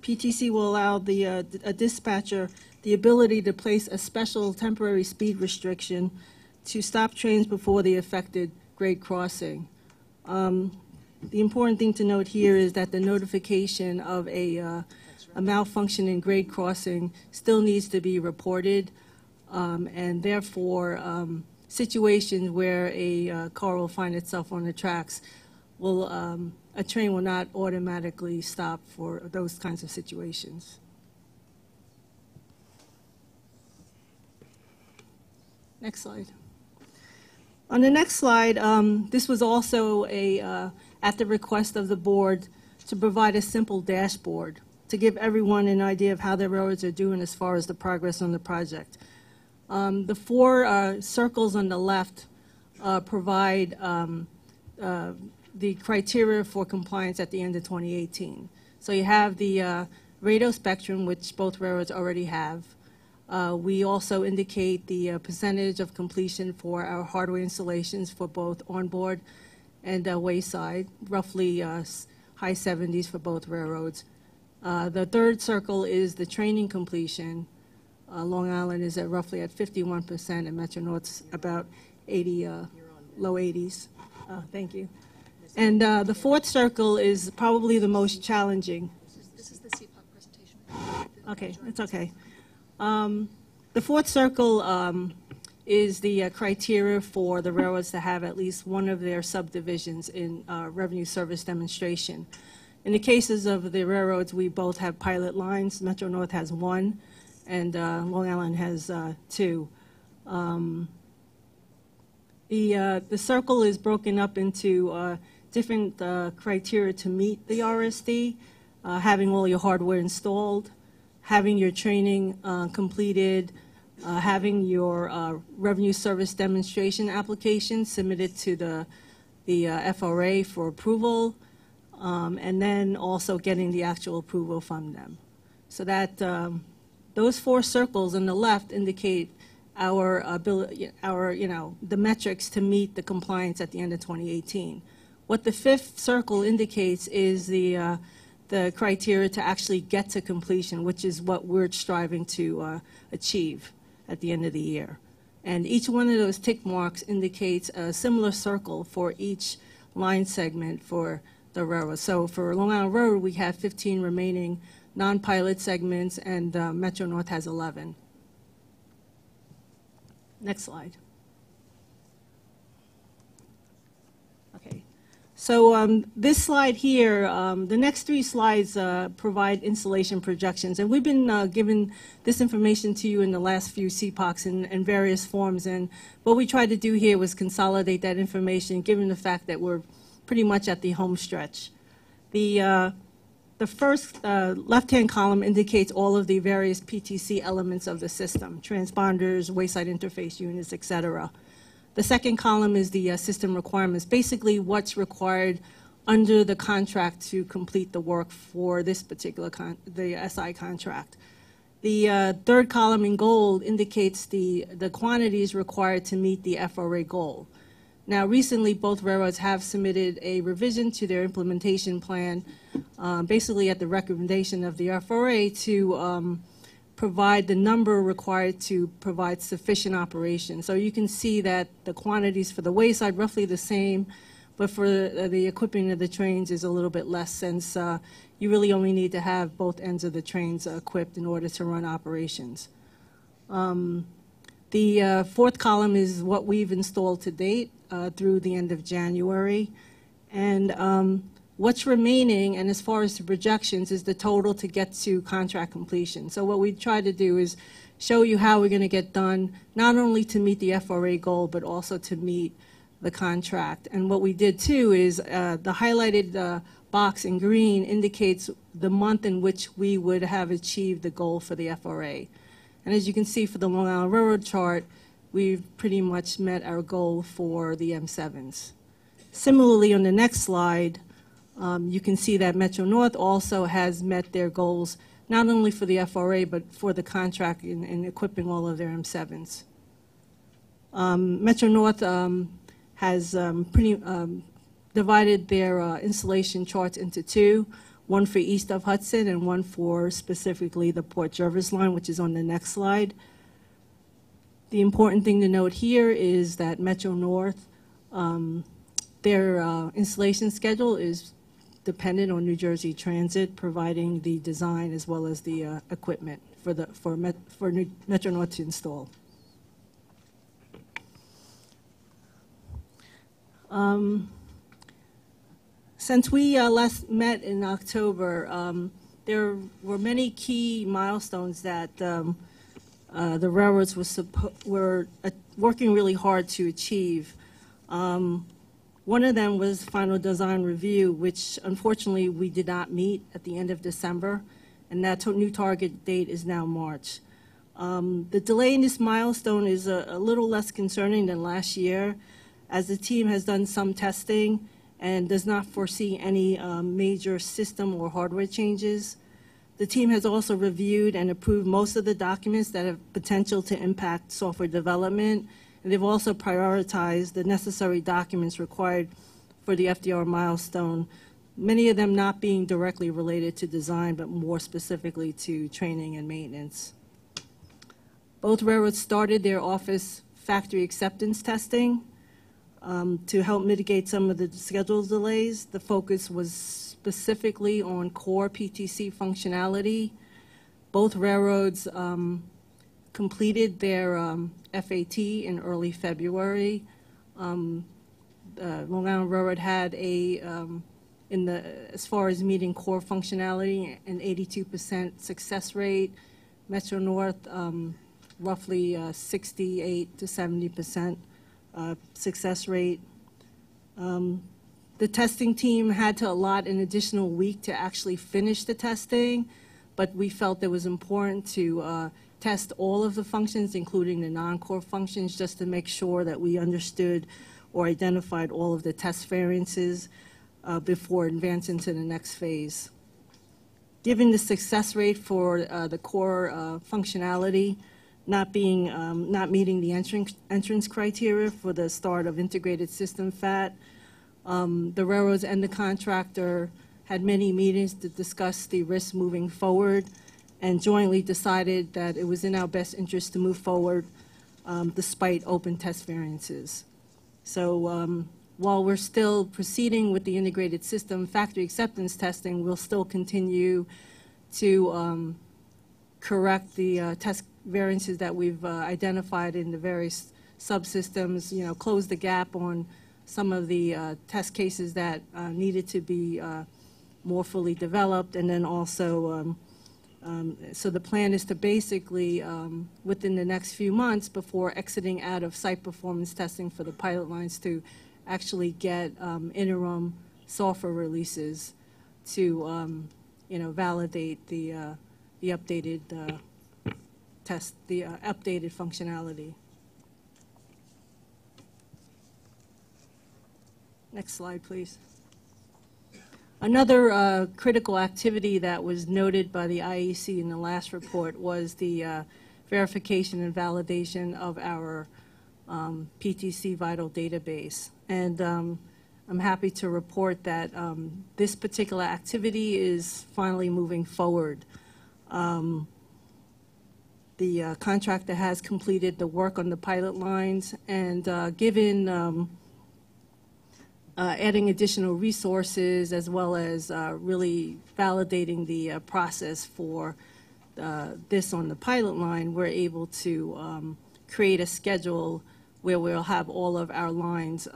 PTC will allow a dispatcher the ability to place a special temporary speed restriction to stop trains before the affected grade crossing. The important thing to note here is that the notification of a malfunction in grade crossing still needs to be reported and therefore situations where a car will find itself on the tracks will a train will not automatically stop for those kinds of situations. Next slide. On the next slide, this was also at the request of the board to provide a simple dashboard to give everyone an idea of how the railroads are doing as far as the progress on the project. The four circles on the left provide the criteria for compliance at the end of 2018. So you have the radio spectrum, which both railroads already have. We also indicate the percentage of completion for our hardware installations for both onboard and wayside, roughly high 70s for both railroads. The third circle is the training completion. Long Island is roughly at 51%, and Metro-North's about 80, low 80s. Thank you. And the fourth circle is probably the most challenging. This is the CPOC presentation. Okay, it's okay. The fourth circle is the criteria for the railroads to have at least one of their subdivisions in revenue service demonstration. In the cases of the railroads, we both have pilot lines. Metro-North has one, and Long Island has two. The circle is broken up into different criteria to meet the RSD, having all your hardware installed, having your training completed, having your revenue service demonstration application submitted to the FRA for approval, and then also getting the actual approval from them. So that those four circles on the left indicate our ability, the metrics to meet the compliance at the end of 2018. What the fifth circle indicates is the criteria to actually get to completion, which is what we're striving to achieve at the end of the year. And each one of those tick marks indicates a similar circle for each line segment for the railroad. So for Long Island Road, we have 15 remaining non-pilot segments, and Metro-North has 11. Next slide. Okay. So this slide here, the next three slides provide installation projections. And we've been giving this information to you in the last few CPOCs in various forms. And what we tried to do here was consolidate that information, given the fact that we're pretty much at the home stretch. The first left-hand column indicates all of the various PTC elements of the system, transponders, wayside interface units, et cetera. The second column is the system requirements, basically what's required under the contract to complete the work for this particular the SI contract. The third column in gold indicates the quantities required to meet the FRA goal. Now, recently, both railroads have submitted a revision to their implementation plan, basically at the recommendation of the FRA to provide the number required to provide sufficient operation. So you can see that the quantities for the wayside roughly the same, but for the equipping of the trains is a little bit less, since you really only need to have both ends of the trains equipped in order to run operations. The fourth column is what we've installed to date through the end of January. And what's remaining, and as far as the projections, is the total to get to contract completion. So what we try to do is show you how we're going to get done, not only to meet the FRA goal, but also to meet the contract. And what we did, too, is the highlighted box in green indicates the month in which we would have achieved the goal for the FRA. And as you can see for the Long Island Railroad chart, we've pretty much met our goal for the M7s. Similarly, on the next slide, you can see that Metro-North also has met their goals, not only for the FRA, but for the contract in equipping all of their M7s. Metro-North has divided their installation charts into two, one for east of Hudson and one for specifically the Port Jervis line, which is on the next slide. The important thing to note here is that Metro-North, their installation schedule is dependent on New Jersey Transit providing the design as well as the equipment for Metro-North to install. Since we last met in October, there were many key milestones that the railroads were working really hard to achieve. One of them was final design review, which unfortunately we did not meet at the end of December, and that new target date is now March. The delay in this milestone is a little less concerning than last year, as the team has done some testing and does not foresee any major system or hardware changes. The team has also reviewed and approved most of the documents that have potential to impact software development, and they've also prioritized the necessary documents required for the FDR milestone, many of them not being directly related to design, but more specifically to training and maintenance. Both railroads started their office factory acceptance testing to help mitigate some of the schedule delays. The focus was specifically on core PTC functionality. Both railroads completed their FAT in early February. Long Island Railroad had as far as meeting core functionality, an 82% success rate. Metro North, roughly 68 to 70% success rate. The testing team had to allot an additional week to actually finish the testing, but we felt it was important to test all of the functions, including the non-core functions, just to make sure that we understood or identified all of the test variances before advancing to the next phase. Given the success rate for the core functionality not meeting the entrance criteria for the start of integrated system FAT, the railroads and the contractor had many meetings to discuss the risks moving forward and jointly decided that it was in our best interest to move forward despite open test variances. So while we're still proceeding with the integrated system factory acceptance testing, we'll still continue to correct the test variances that we've identified in the various subsystems, close the gap on some of the test cases that needed to be more fully developed, and then also, so the plan is to basically, within the next few months before exiting out of site performance testing for the pilot lines, to actually get interim software releases to, validate the updated updated functionality. Next slide, please. Another critical activity that was noted by the IEC in the last report was the verification and validation of our PTC Vital database. And I'm happy to report that this particular activity is finally moving forward. The contractor has completed the work on the pilot lines, and given adding additional resources as well as really validating the process for this on the pilot line, we're able to create a schedule where we'll have all of our lines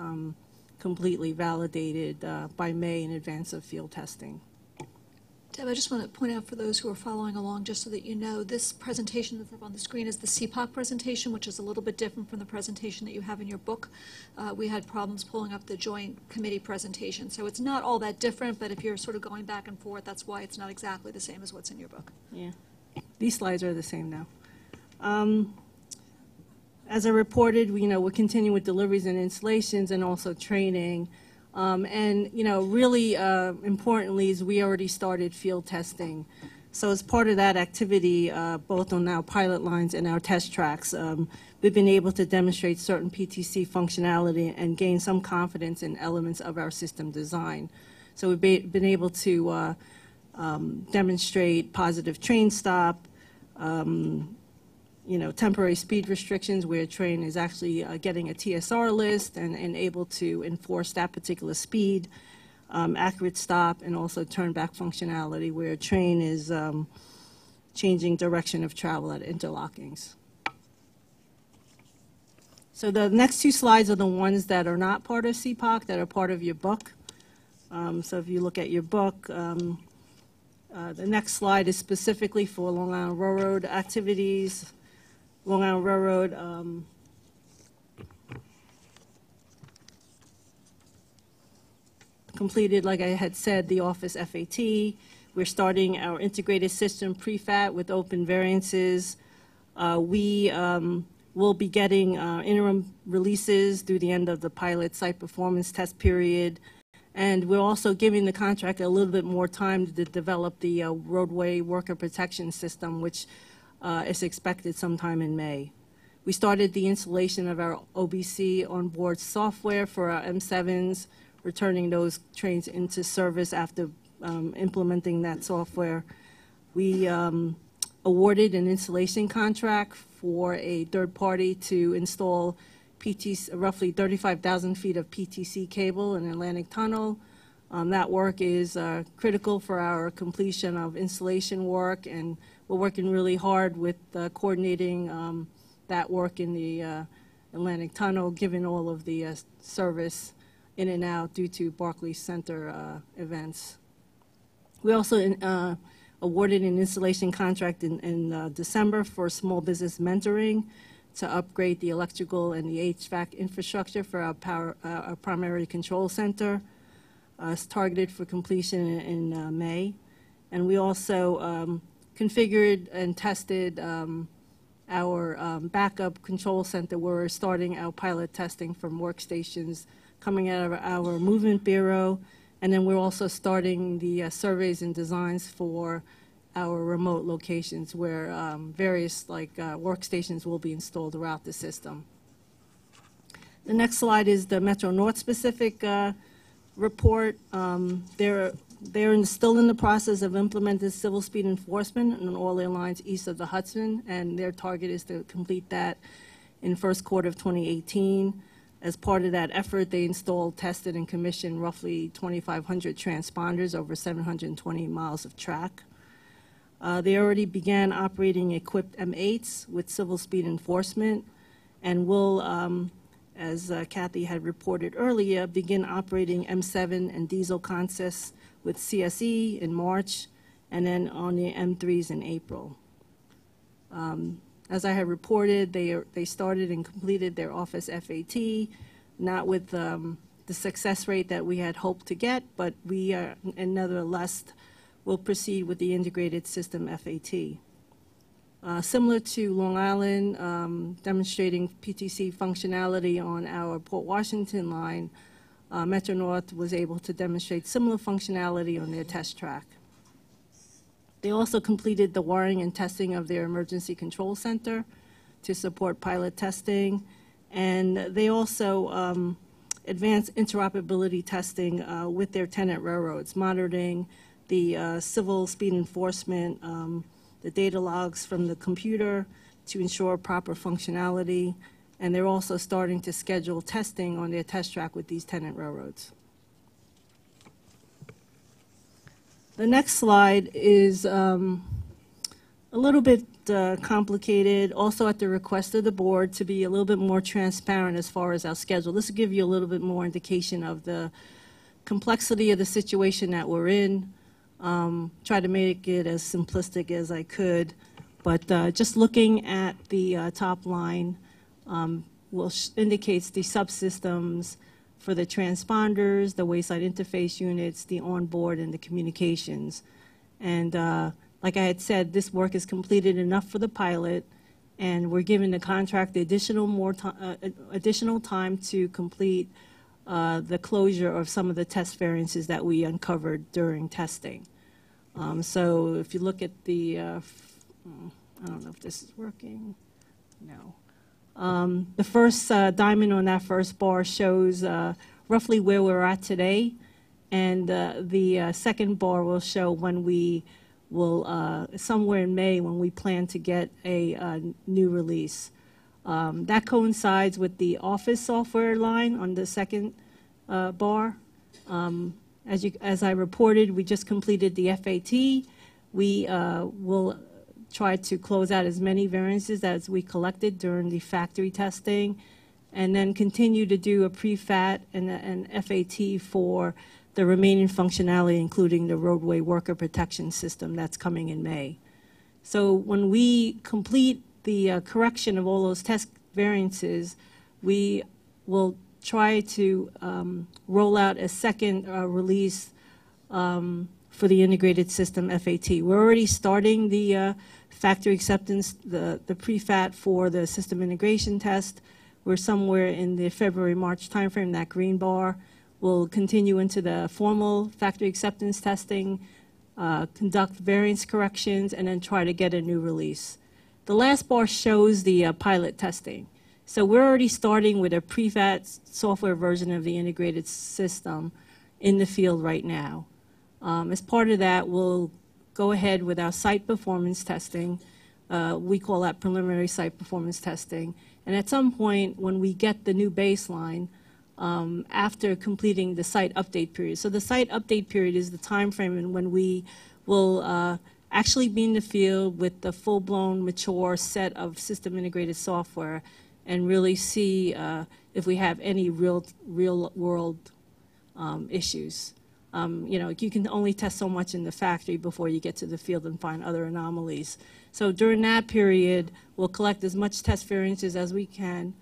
completely validated by May in advance of field testing. Deb, I just want to point out for those who are following along, just so that you know, this presentation that's up on the screen is the CPOC presentation, which is a little bit different from the presentation that you have in your book. We had problems pulling up the joint committee presentation, so it's not all that different, but if you're sort of going back and forth, that's why it's not exactly the same as what's in your book. Yeah, these slides are the same now. As I reported, we're continuing with deliveries and installations and also training. And, really importantly is we already started field testing. So as part of that activity, both on our pilot lines and our test tracks, we've been able to demonstrate certain PTC functionality and gain some confidence in elements of our system design. So we've been able to demonstrate positive train stop, temporary speed restrictions where a train is actually getting a TSR list and able to enforce that particular speed, accurate stop, and also turn back functionality where a train is changing direction of travel at interlockings. So the next two slides are the ones that are not part of CPOC, that are part of your book. So if you look at your book, the next slide is specifically for Long Island Railroad activities. Long Island Railroad completed, like I had said, the office FAT. We're starting our integrated system prefat with open variances. We will be getting interim releases through the end of the pilot site performance test period. And we're also giving the contractor a little bit more time to develop the roadway worker protection system, which is expected sometime in May. We started the installation of our OBC onboard software for our M7s, returning those trains into service after implementing that software. We awarded an installation contract for a third party to install roughly 35,000 feet of PTC cable in Atlantic Tunnel. That work is critical for our completion of installation work, and we're working really hard with coordinating that work in the Atlantic Tunnel, given all of the service in and out due to Barclays Center events. We also awarded an installation contract in December for small business mentoring to upgrade the electrical and the HVAC infrastructure for our primary control center. It's targeted for completion in May. And we also configured and tested our backup control center, where we're starting our pilot testing from workstations coming out of our movement bureau. And then we're also starting the surveys and designs for our remote locations, where various workstations will be installed throughout the system. The next slide is the Metro North specific report. They're still in the process of implementing civil speed enforcement on all their lines east of the Hudson, and their target is to complete that in first quarter of 2018. As part of that effort, they installed, tested, and commissioned roughly 2,500 transponders over 720 miles of track. They already began operating equipped M8s with civil speed enforcement, and will, as Kathy had reported earlier, begin operating M7 and diesel consists with CSE in March, and then on the M3s in April. As I had reported, they started and completed their office FAT, not with the success rate that we had hoped to get, but we nevertheless will proceed with the integrated system FAT. Similar to Long Island, demonstrating PTC functionality on our Port Washington line, Metro North was able to demonstrate similar functionality on their test track. They also completed the wiring and testing of their emergency control center to support pilot testing, and they also advanced interoperability testing with their tenant railroads, monitoring the civil speed enforcement, the data logs from the computer to ensure proper functionality, and they're also starting to schedule testing on their test track with these tenant railroads. The next slide is a little bit complicated, also at the request of the board to be a little bit more transparent as far as our schedule. This will give you a little bit more indication of the complexity of the situation that we're in. Try to make it as simplistic as I could, but just looking at the top line indicates the subsystems for the transponders, the wayside interface units, the onboard, and the communications. And like I had said, this work is completed enough for the pilot, and we're giving the contractor additional time to complete the closure of some of the test variances that we uncovered during testing. So if you look at the, I don't know if this is working. No. The first diamond on that first bar shows roughly where we're at today, and the second bar will show when we will, somewhere in May, when we plan to get a new release. That coincides with the office software line on the second bar. As I reported, we just completed the FAT. We will try to close out as many variances as we collected during the factory testing, and then continue to do a pre-FAT and an FAT for the remaining functionality, including the roadway worker protection system that's coming in May. So when we complete the correction of all those test variances, we will try to roll out a second release for the integrated system FAT. We're already starting the factory acceptance, the pre-FAT for the system integration test. We're somewhere in the February-March timeframe, that green bar. We'll continue into the formal factory acceptance testing, conduct variance corrections, and then try to get a new release. The last bar shows the pilot testing. So we're already starting with a pre-FAT software version of the integrated system in the field right now. As part of that, we'll go ahead with our site performance testing. We call that preliminary site performance testing. And at some point, when we get the new baseline, after completing the site update period. So the site update period is the time frame when we will actually be in the field with the full-blown, mature set of system integrated software and really see if we have any real-world issues. You know, you can only test so much in the factory before you get to the field and find other anomalies. So during that period, we'll collect as much test variances as we can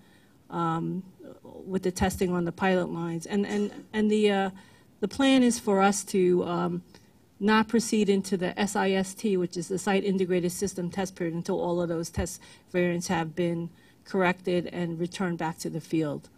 with the testing on the pilot lines. And the plan is for us to not proceed into the SIST, which is the Site Integrated System Test Period, until all of those test variants have been corrected and returned back to the field.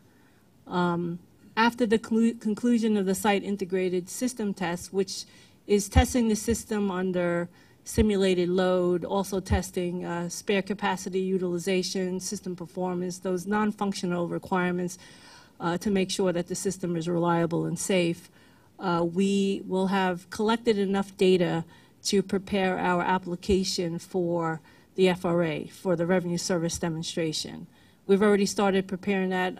After the conclusion of the Site Integrated System Test, which is testing the system under simulated load, also testing spare capacity utilization, system performance, those non-functional requirements to make sure that the system is reliable and safe, we will have collected enough data to prepare our application for the FRA, for the Revenue Service Demonstration. We've already started preparing that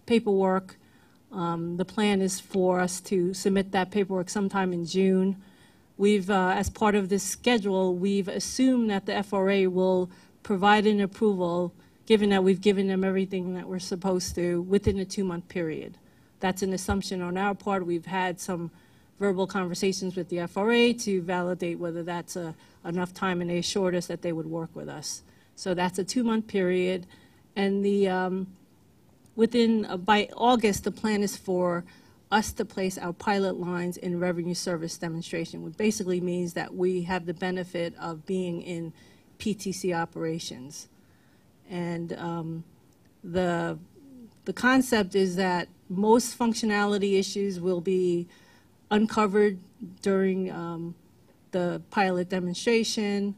paperwork. The plan is for us to submit that paperwork sometime in June. We've, as part of this schedule, we've assumed that the FRA will provide an approval, given that we've given them everything that we're supposed to, within a 2-month period. That's an assumption on our part. We've had some verbal conversations with the FRA to validate whether that's enough time, and they assured us that they would work with us. So that's a 2-month period. And the by August, the plan is for us to place our pilot lines in revenue service demonstration, which basically means that we have the benefit of being in PTC operations. And the concept is that most functionality issues will be uncovered during the pilot demonstration.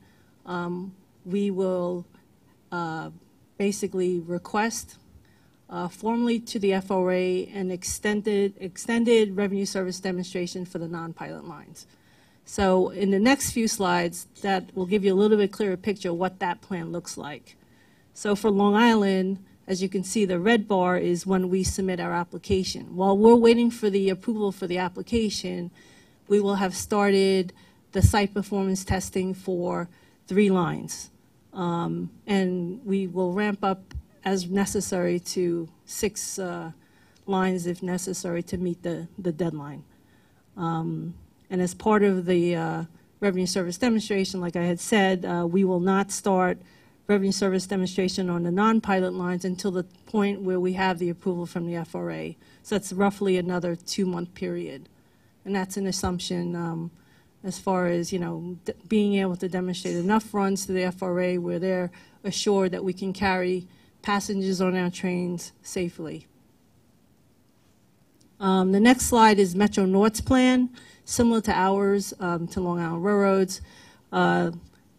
We will basically request formally to the FRA an extended revenue service demonstration for the non-pilot lines. So in the next few slides, that will give you a little bit clearer picture of what that plan looks like. So for Long Island, as you can see, the red bar is when we submit our application. While we're waiting for the approval for the application, we will have started the site performance testing for 3 lines. And we will ramp up as necessary to 6 lines if necessary to meet the deadline. And as part of the revenue service demonstration, like I had said, we will not start revenue service demonstration on the non-pilot lines until the point where we have the approval from the FRA. So that's roughly another 2-month period. And that's an assumption as far as, you know, being able to demonstrate enough runs to the FRA where they're assured that we can carry passengers on our trains safely. The next slide is Metro North's plan, similar to ours, to Long Island Railroads.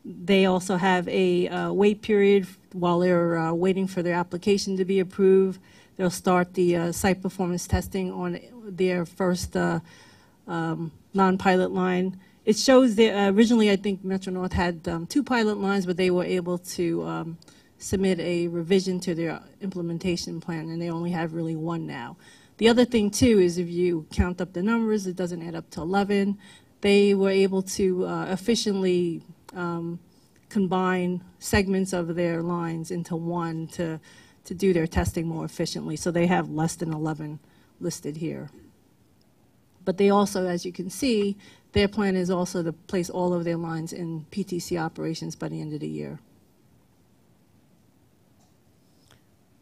They also have a wait period while they're waiting for their application to be approved. They'll start the site performance testing on their first non-pilot line. It shows that originally I think Metro North had 2 pilot lines, but they were able to submit a revision to their implementation plan, and they only have really 1 now. The other thing, too, is if you count up the numbers, it doesn't add up to 11. They were able to efficiently combine segments of their lines into one to to do their testing more efficiently. So they have less than 11 listed here. But they also, as you can see, their plan is also to place all of their lines in PTC operations by the end of the year.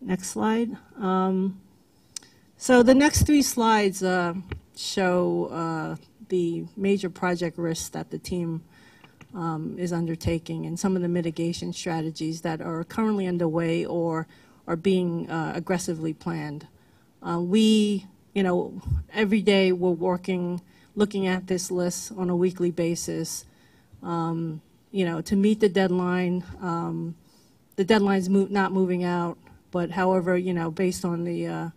Next slide. So the next 3 slides show the major project risks that the team is undertaking and some of the mitigation strategies that are currently underway or are being aggressively planned. We, every day we're working, looking at this list on a weekly basis, to meet the deadline. The deadline's not moving out, but however, based on the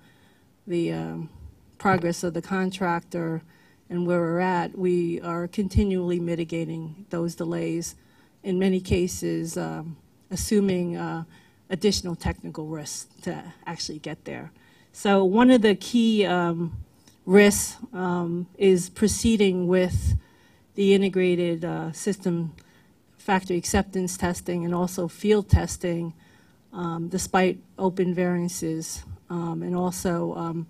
progress of the contractor and where we're at, we are continually mitigating those delays, in many cases assuming additional technical risks to actually get there. So one of the key risks is proceeding with the integrated system factory acceptance testing and also field testing despite open variances and also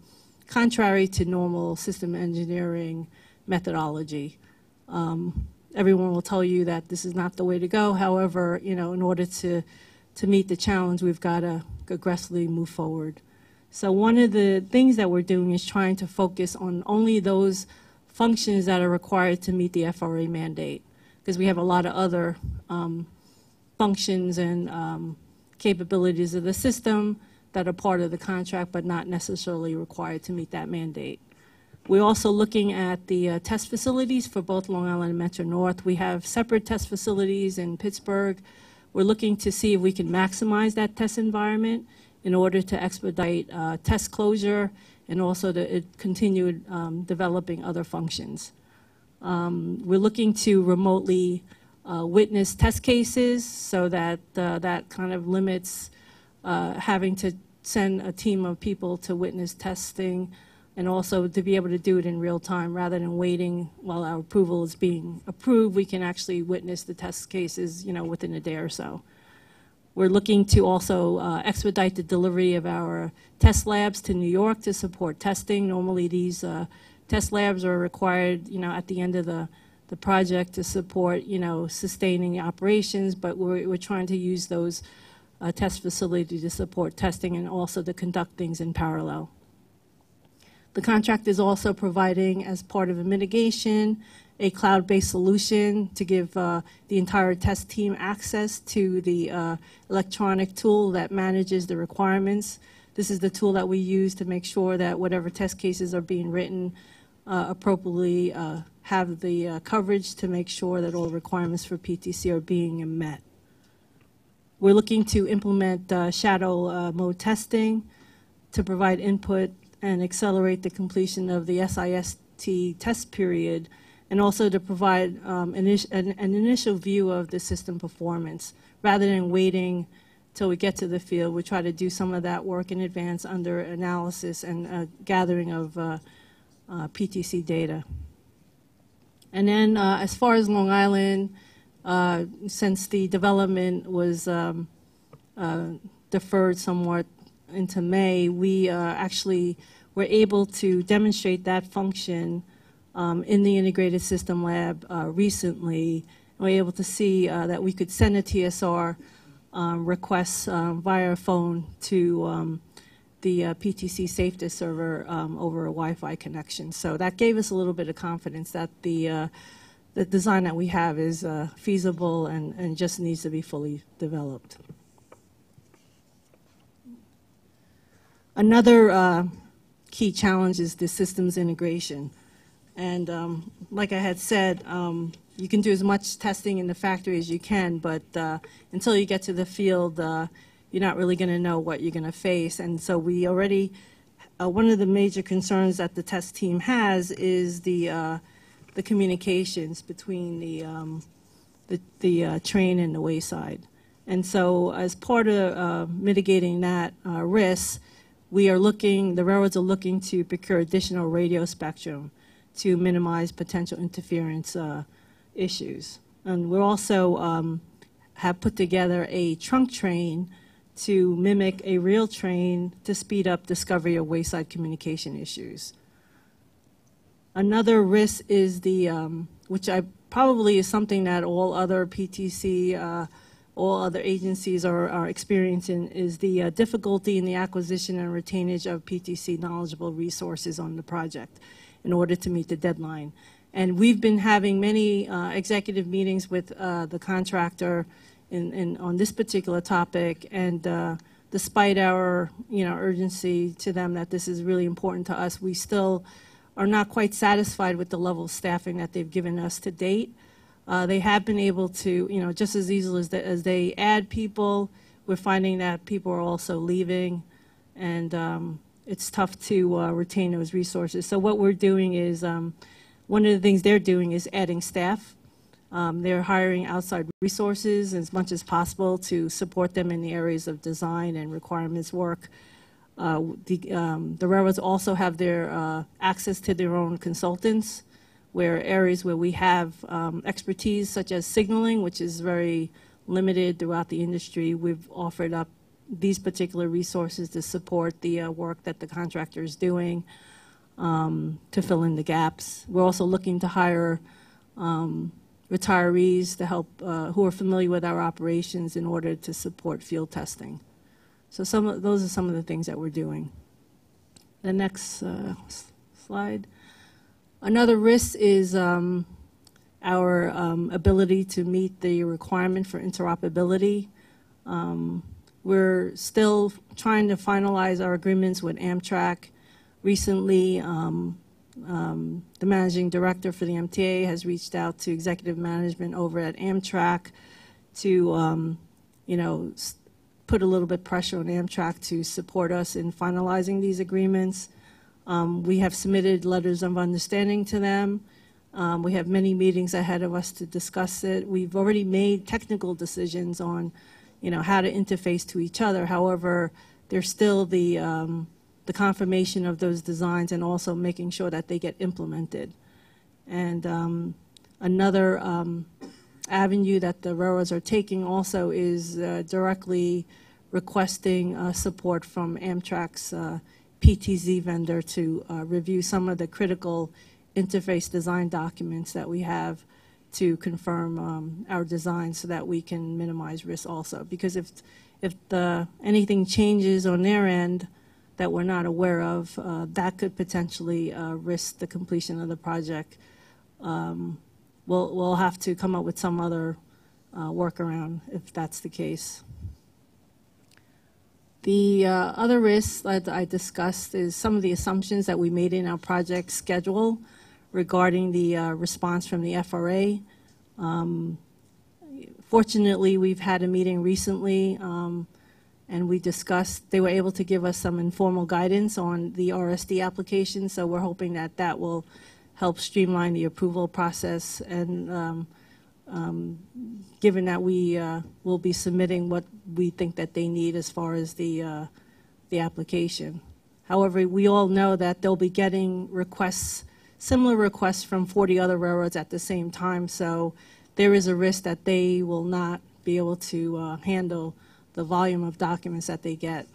contrary to normal system engineering methodology. Everyone will tell you that this is not the way to go. However, in order to meet the challenge, we've got to aggressively move forward. So one of the things that we're doing is trying to focus on only those functions that are required to meet the FRA mandate, because we have a lot of other functions and capabilities of the system that are part of the contract but not necessarily required to meet that mandate. We're also looking at the test facilities for both Long Island and Metro North. We have separate test facilities in Pittsburgh. We're looking to see if we can maximize that test environment in order to expedite test closure and also to continue developing other functions. We're looking to remotely witness test cases so that that kind of limits having to send a team of people to witness testing and also to be able to do it in real time rather than waiting while our approval is being approved. We can actually witness the test cases, within a day or so. We're looking to also expedite the delivery of our test labs to New York to support testing. Normally these test labs are required, at the end of the project to support, sustaining operations, but we're trying to use those test facilities to support testing and also to conduct things in parallel. The contract is also providing, as part of a mitigation, a cloud-based solution to give the entire test team access to the electronic tool that manages the requirements. This is the tool that we use to make sure that whatever test cases are being written appropriately have the coverage to make sure that all requirements for PTC are being met. We're looking to implement shadow mode testing to provide input and accelerate the completion of the SIST test period, and also to provide an initial view of the system performance. Rather than waiting till we get to the field, we try to do some of that work in advance under analysis and gathering of PTC data. And then as far as Long Island, since the development was deferred somewhat into May, we actually were able to demonstrate that function in the integrated system lab recently. We were able to see that we could send a TSR request via phone to the PTC SafeDisk server over a Wi-Fi connection. So that gave us a little bit of confidence that the design that we have is feasible and just needs to be fully developed. Another key challenge is the systems integration. And like I had said, you can do as much testing in the factory as you can, but until you get to the field, you're not really going to know what you're going to face. And so we already, one of the major concerns that the test team has is the communications between the train and the wayside. And so as part of mitigating that risk, we are looking, the railroads are looking to procure additional radio spectrum to minimize potential interference issues. And we're also have put together a trunk train to mimic a real train to speed up discovery of wayside communication issues. Another risk is the, which I probably is something that all other PTC, all other agencies are experiencing, is the difficulty in the acquisition and retainage of PTC knowledgeable resources on the project in order to meet the deadline. And we've been having many executive meetings with the contractor on this particular topic, and despite our urgency to them that this is really important to us, we still are not quite satisfied with the level of staffing that they've given us to date. They have been able to, just as easily as they add people, we're finding that people are also leaving, and it's tough to retain those resources. So what we're doing is, one of the things they're doing is adding staff. They're hiring outside resources as much as possible to support them in the areas of design and requirements work. The railroads also have their access to their own consultants, where areas where we have expertise, such as signaling, which is very limited throughout the industry, we've offered up these particular resources to support the work that the contractor is doing to fill in the gaps. We're also looking to hire retirees to help, who are familiar with our operations in order to support field testing. So those are some of the things that we're doing. The next slide. Another risk is our ability to meet the requirement for interoperability. We're still trying to finalize our agreements with Amtrak. Recently, the managing director for the MTA has reached out to executive management over at Amtrak to, put a little bit pressure on Amtrak to support us in finalizing these agreements. We have submitted letters of understanding to them. We have many meetings ahead of us to discuss it. We've already made technical decisions on, how to interface to each other. However, there's still the confirmation of those designs and also making sure that they get implemented. And another avenue that the railroads are taking also is directly requesting support from Amtrak's PTZ vendor to review some of the critical interface design documents that we have to confirm our design so that we can minimize risk also. Because if anything changes on their end that we're not aware of, that could potentially risk the completion of the project. We'll have to come up with some other workaround if that's the case. The other risks that I discussed is some of the assumptions that we made in our project schedule regarding the response from the FRA. Fortunately, we've had a meeting recently and we discussed, they were able to give us some informal guidance on the RSD application, so we're hoping that that will help streamline the approval process, and given that we will be submitting what we think that they need as far as the application. However, we all know that they'll be getting requests, similar requests from 40 other railroads at the same time, so there is a risk that they will not be able to handle the volume of documents that they get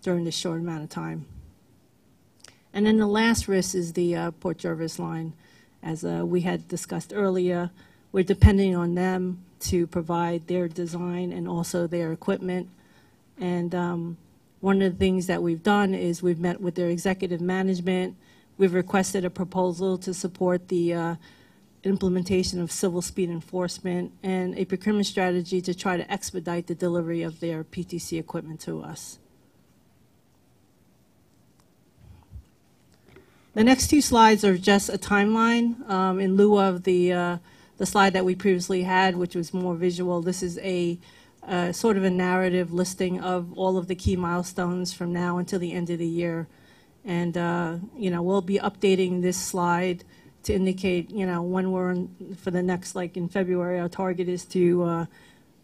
during this short amount of time. And then the last risk is the Port Jervis line. As we had discussed earlier, we're depending on them to provide their design and also their equipment. And one of the things that we've done is we've met with their executive management. We've requested a proposal to support the implementation of civil speed enforcement and a procurement strategy to try to expedite the delivery of their PTC equipment to us. The next two slides are just a timeline in lieu of the slide that we previously had, which was more visual. This is a sort of a narrative listing of all of the key milestones from now until the end of the year. And, we'll be updating this slide to indicate, when we're in, for the next, like in February, our target is to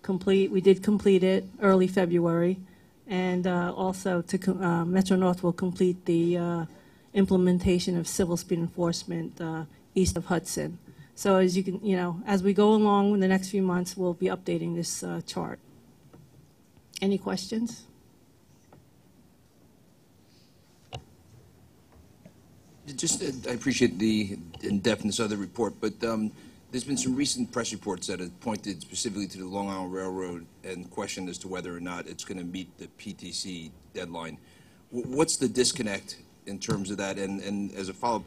complete, we did complete it early February, and also to Metro-North will complete the implementation of civil speed enforcement east of Hudson. So as you can, as we go along in the next few months, we'll be updating this chart. Any questions? Just, I appreciate the in-depthness of the report, but there's been some recent press reports that have pointed specifically to the Long Island Railroad and questioned as to whether or not it's going to meet the PTC deadline. What's the disconnect in terms of that? And as a follow-up,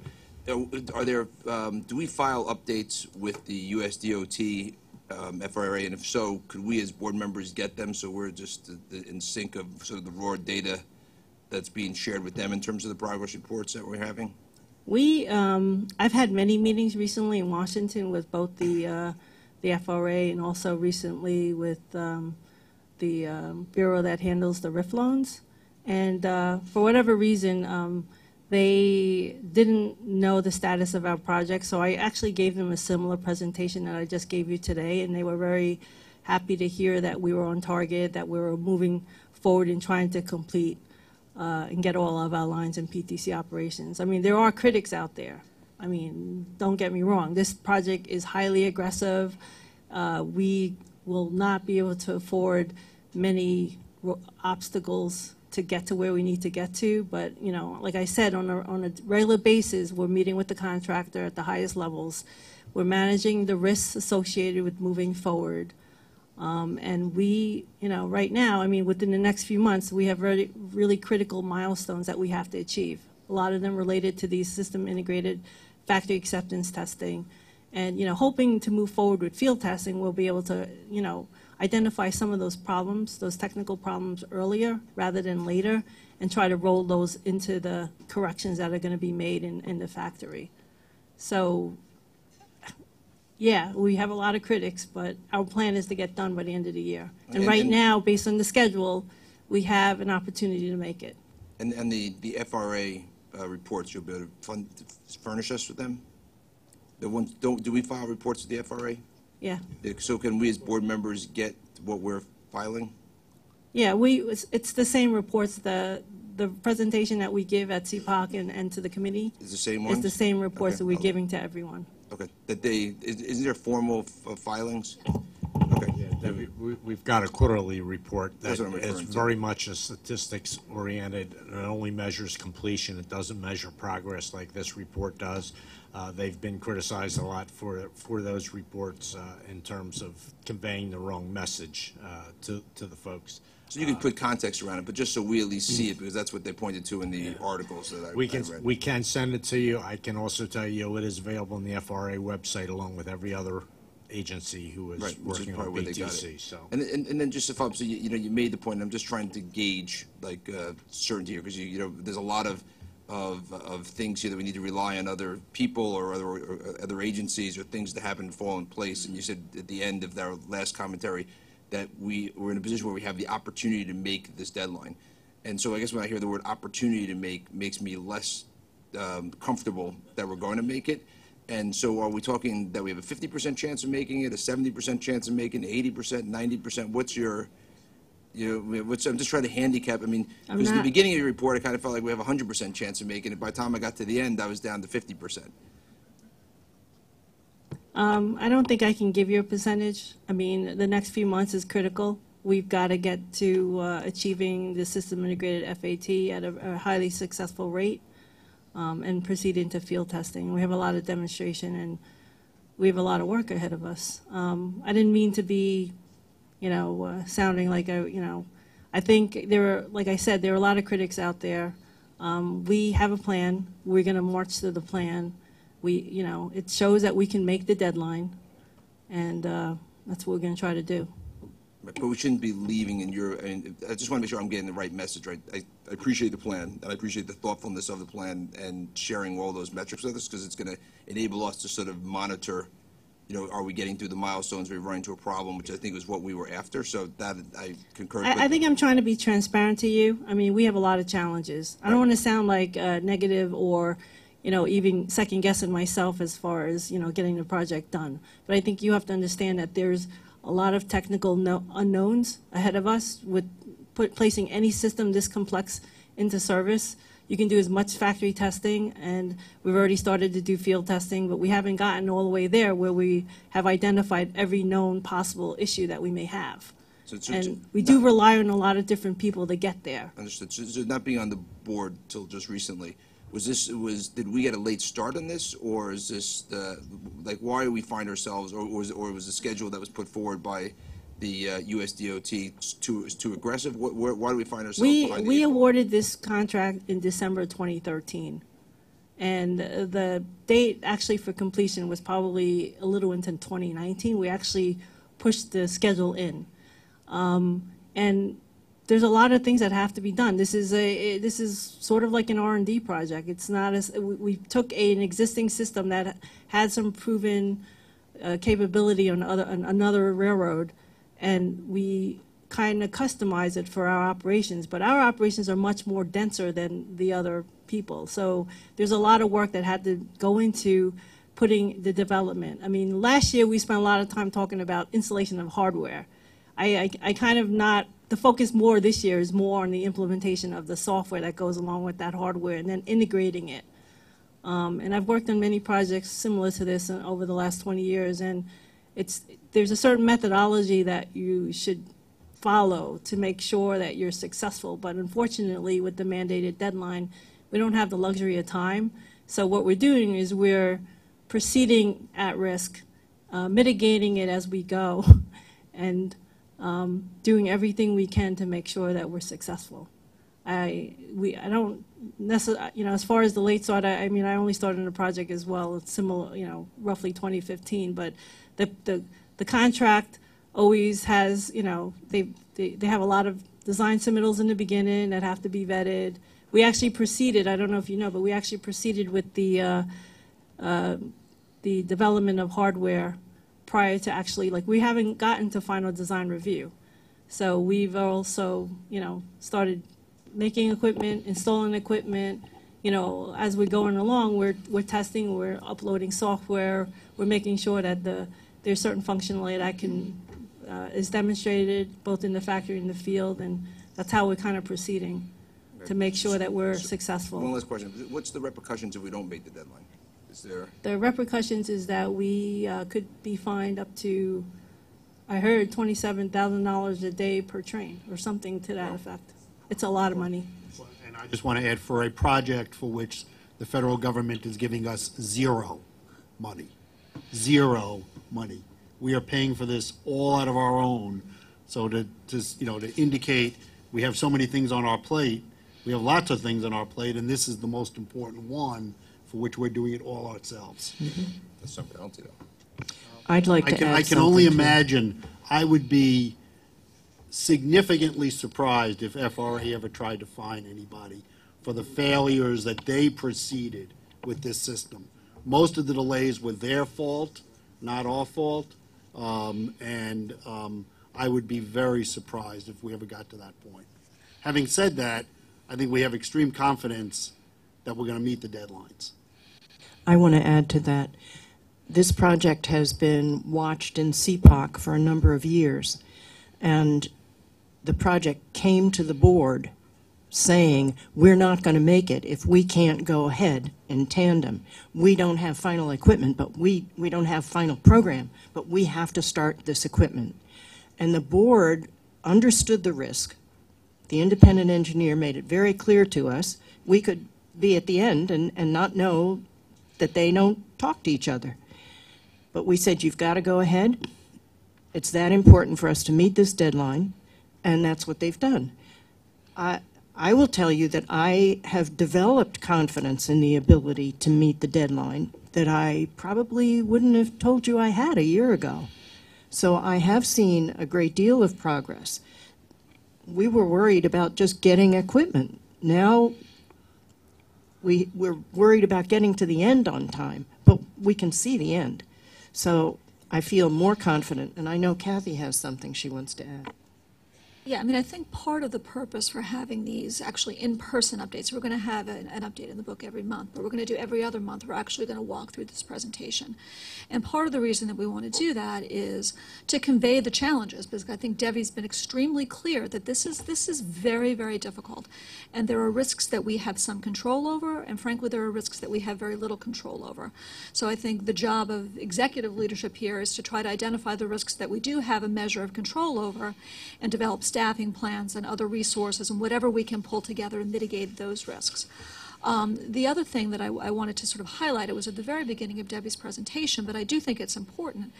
are there, do we file updates with the USDOT FRA, and if so, could we as board members get them so we're just in sync of sort of the raw data that's being shared with them in terms of the progress reports that we're having? I've had many meetings recently in Washington with both the FRA and also recently with the bureau that handles the RIF loans. And for whatever reason, they didn't know the status of our project, so I actually gave them a similar presentation that I just gave you today, and they were very happy to hear that we were on target, that we were moving forward in trying to complete and get all of our lines in PTC operations. I mean, there are critics out there. I mean, don't get me wrong. This project is highly aggressive. We will not be able to afford many obstacles to get to where we need to get to. But, you know, like I said, on a regular basis, we're meeting with the contractor at the highest levels. We're managing the risks associated with moving forward. And we, you know, right now, I mean, within the next few months, we have really critical milestones that we have to achieve. A lot of them related to these system integrated factory acceptance testing. And, you know, hoping to move forward with field testing, we'll be able to, you know, identify some of those problems, those technical problems earlier rather than later, and try to roll those into the corrections that are going to be made in the factory. So, yeah, we have a lot of critics, but our plan is to get done by the end of the year. And right now, based on the schedule, we have an opportunity to make it. And the FRA reports, you'll be able to furnish us with them? The ones, do we file reports to the FRA? Yeah. So can we as board members get what we're filing? Yeah, it's the same reports. The presentation that we give at CPOC and to the committee is the same ones? ones? It's the same reports that we're Okay. giving to everyone. Okay. Isn't there formal filings? Okay. Yeah, we've got a quarterly report that That's what I'm is referring to. very much a statistics oriented. It only measures completion. It doesn't measure progress like this report does. They've been criticized a lot for those reports in terms of conveying the wrong message to the folks. So you can put context around it, but just so we at least see it, because that's what they pointed to in the articles that I read. We can send it to you. I can also tell you it is available on the FRA website along with every other agency who is Right, which is working probably on where they got PTC. it. So. And then just to follow up, so you know, you made the point, and I'm just trying to gauge like certainty here, because you know, there's a lot of things here that we need to rely on other people or other agencies or things to happen and fall in place. And you said at the end of our last commentary that we're in a position where we have the opportunity to make this deadline. And so I guess when I hear the word opportunity to make, makes me less comfortable that we're going to make it. And so are we talking that we have a 50% chance of making it, a 70% chance of making it, 80%, 90%? What's your, you know, I'm just trying to handicap. I mean, because at the beginning of your report, I kind of felt like we have a 100% chance of making it. By the time I got to the end, I was down to 50%. I don't think I can give you a percentage. I mean, the next few months is critical. We've got to get to achieving the system integrated FAT at a highly successful rate and proceed into field testing. We have a lot of demonstration and we have a lot of work ahead of us. I didn't mean to be, you know, sounding like I think like I said, there are a lot of critics out there. We have a plan. We're going to march to the plan. It shows that we can make the deadline, and that's what we're going to try to do. But we shouldn't be leaving in your, I mean, I just want to make sure I'm getting the right message, right? I appreciate the plan, and I appreciate the thoughtfulness of the plan and sharing all those metrics with us, because it's going to enable us to sort of monitor, you know, are we getting through the milestones, are we running into a problem, which I think is what we were after. So that I concur. I think I'm trying to be transparent to you. I mean, we have a lot of challenges. I don't want to sound like negative or, you know, even second guessing myself as far as, you know, getting the project done. But I think you have to understand that there's a lot of technical unknowns ahead of us with placing any system this complex into service. You can do as much factory testing, and we've already started to do field testing, but we haven't gotten all the way there where we have identified every known possible issue that we may have. And we do rely on a lot of different people to get there. Understood. So not being on the board till just recently, did we get a late start on this, or is this why do we find ourselves, or was the schedule that was put forward by the USDOT too aggressive? Why do we find ourselves behind We awarded this contract in December 2013. And the date actually for completion was probably a little into 2019. We actually pushed the schedule in. And there's a lot of things that have to be done. This is sort of like an R&D project. It's not we took an existing system that had some proven capability on another railroad, and we kind of customize it for our operations. But our operations are much more denser than the other people. So there's a lot of work that had to go into putting the development. I mean, last year we spent a lot of time talking about installation of hardware. I kind of not, the focus more this year is more on the implementation of the software that goes along with that hardware and then integrating it. And I've worked on many projects similar to this over the last 20 years, and there's a certain methodology that you should follow to make sure that you're successful. But unfortunately, with the mandated deadline, we don't have the luxury of time. So what we're doing is we're proceeding at risk, mitigating it as we go, and doing everything we can to make sure that we're successful. I don't necessarily, as far as the late start, I mean, I only started in a project as well. It's similar, roughly 2015. But the contract always has, they have a lot of design submittals in the beginning that have to be vetted. We actually proceeded, I don't know if you know, but we actually proceeded with the development of hardware prior to actually, we haven't gotten to final design review. So we've also, started making equipment, installing equipment. As we're going along, we're testing, we're uploading software, we're making sure that there's certain functionality that is demonstrated both in the factory and the field, and that's how we're kind of proceeding to make sure that we're successful. One last question. What's the repercussions if we don't make the deadline? The repercussions is that we could be fined up to, I heard, $27,000 a day per train or something to that effect. It's a lot of money. And I just want to add, for a project for which the federal government is giving us zero money. We are paying for this all out of our own. So to indicate we have so many things on our plate, we have lots of things on our plate, and this is the most important one, for which we're doing it all ourselves. That's some penalty, though. I'd like to add I can only something to that. imagine, I would be significantly surprised if FRA ever tried to fine anybody for the failures that they proceeded with this system. Most of the delays were their fault, not our fault, and I would be very surprised if we ever got to that point. Having said that, I think we have extreme confidence that we're going to meet the deadlines. I want to add to that. This project has been watched in CPOC for a number of years, and the project came to the board saying, we're not going to make it if we can't go ahead in tandem. We don't have final equipment, but we don't have final program, but we have to start this equipment. And the board understood the risk. The independent engineer made it very clear to us. We could be at the end and not know that they don't talk to each other. But we said, you've got to go ahead. It's that important for us to meet this deadline, and that's what they've done. I will tell you that I have developed confidence in the ability to meet the deadline that I probably wouldn't have told you I had a year ago. So I have seen a great deal of progress. We were worried about just getting equipment. Now we're worried about getting to the end on time, but we can see the end. So I feel more confident, and I know Kathy has something she wants to add. Yeah, I mean, I think part of the purpose for having these actually in-person updates, we're going to have an update in the book every month, but we're going to do every other month. We're actually going to walk through this presentation. And part of the reason that we want to do that is to convey the challenges, because I think Debbie's been extremely clear that this is very, very difficult. And there are risks that we have some control over, and frankly, there are risks that we have very little control over. So I think the job of executive leadership here is to try to identify the risks that we do have a measure of control over and develop staffing plans and other resources and whatever we can pull together and mitigate those risks. The other thing that I wanted to sort of highlight, it was at the very beginning of Debbie's presentation, but I do think it's important,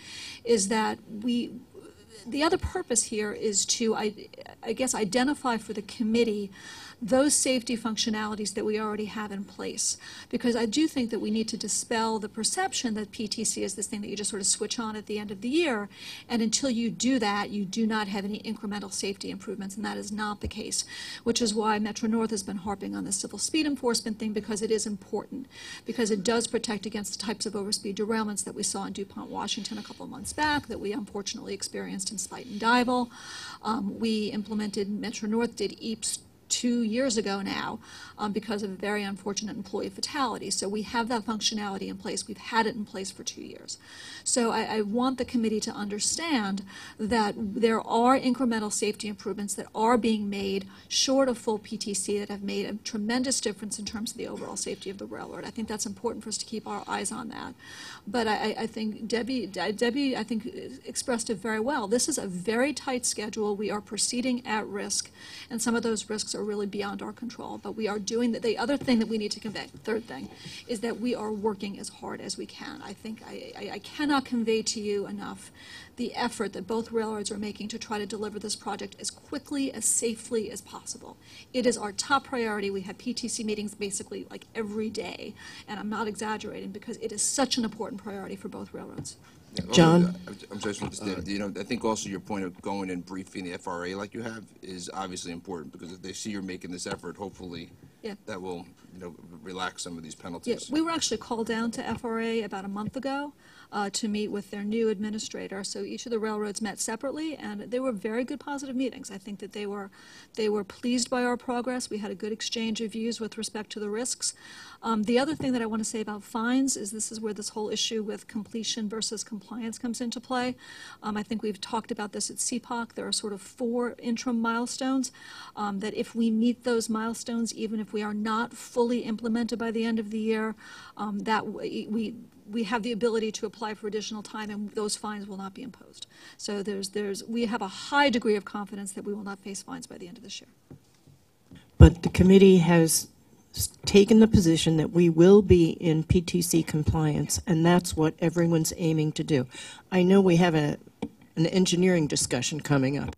is that the other purpose here is to, I guess, identify for the committee those safety functionalities that we already have in place. Because I do think that we need to dispel the perception that PTC is this thing that you just sort of switch on at the end of the year, and until you do that, you do not have any incremental safety improvements, and that is not the case, which is why Metro-North has been harping on the civil speed enforcement thing, because it is important, because it does protect against the types of overspeed derailments that we saw in DuPont, Washington a couple months back, that we unfortunately experienced in Spite and Dival. We implemented, Metro-North did EAPS 2 years ago now because of a very unfortunate employee fatality. So we have that functionality in place. We've had it in place for 2 years. So I want the committee to understand that there are incremental safety improvements that are being made short of full PTC that have made a tremendous difference in terms of the overall safety of the railroad. I think that's important for us to keep our eyes on that. But I think Debbie, I think, expressed it very well. This is a very tight schedule. We are proceeding at risk, and some of those risks are really beyond our control. But we are doing that. The other thing that we need to convey, third thing, is that we are working as hard as we can. I think I cannot convey to you enough the effort that both railroads are making to try to deliver this project as quickly, as safely as possible. It is our top priority. We have PTC meetings basically like every day, and I'm not exaggerating because it is such an important priority for both railroads. John? I'm sorry to understand. I think also your point of going and briefing the FRA like you have is obviously important, because if they see you're making this effort, hopefully that will relax some of these penalties. We were actually called down to FRA about a month ago to meet with their new administrator. So each of the railroads met separately, and they were very good, positive meetings. I think that they were pleased by our progress. We had a good exchange of views with respect to the risks. The other thing that I want to say about fines is this is where this whole issue with completion versus compliance comes into play. I think we've talked about this at CPOC. There are sort of 4 interim milestones that if we meet those milestones, even if we are not fully implemented by the end of the year, that we have the ability to apply for additional time, and those fines will not be imposed. So we have a high degree of confidence that we will not face fines by the end of this year. But the committee has taken the position that we will be in PTC compliance, and that's what everyone's aiming to do. I know we have an engineering discussion coming up.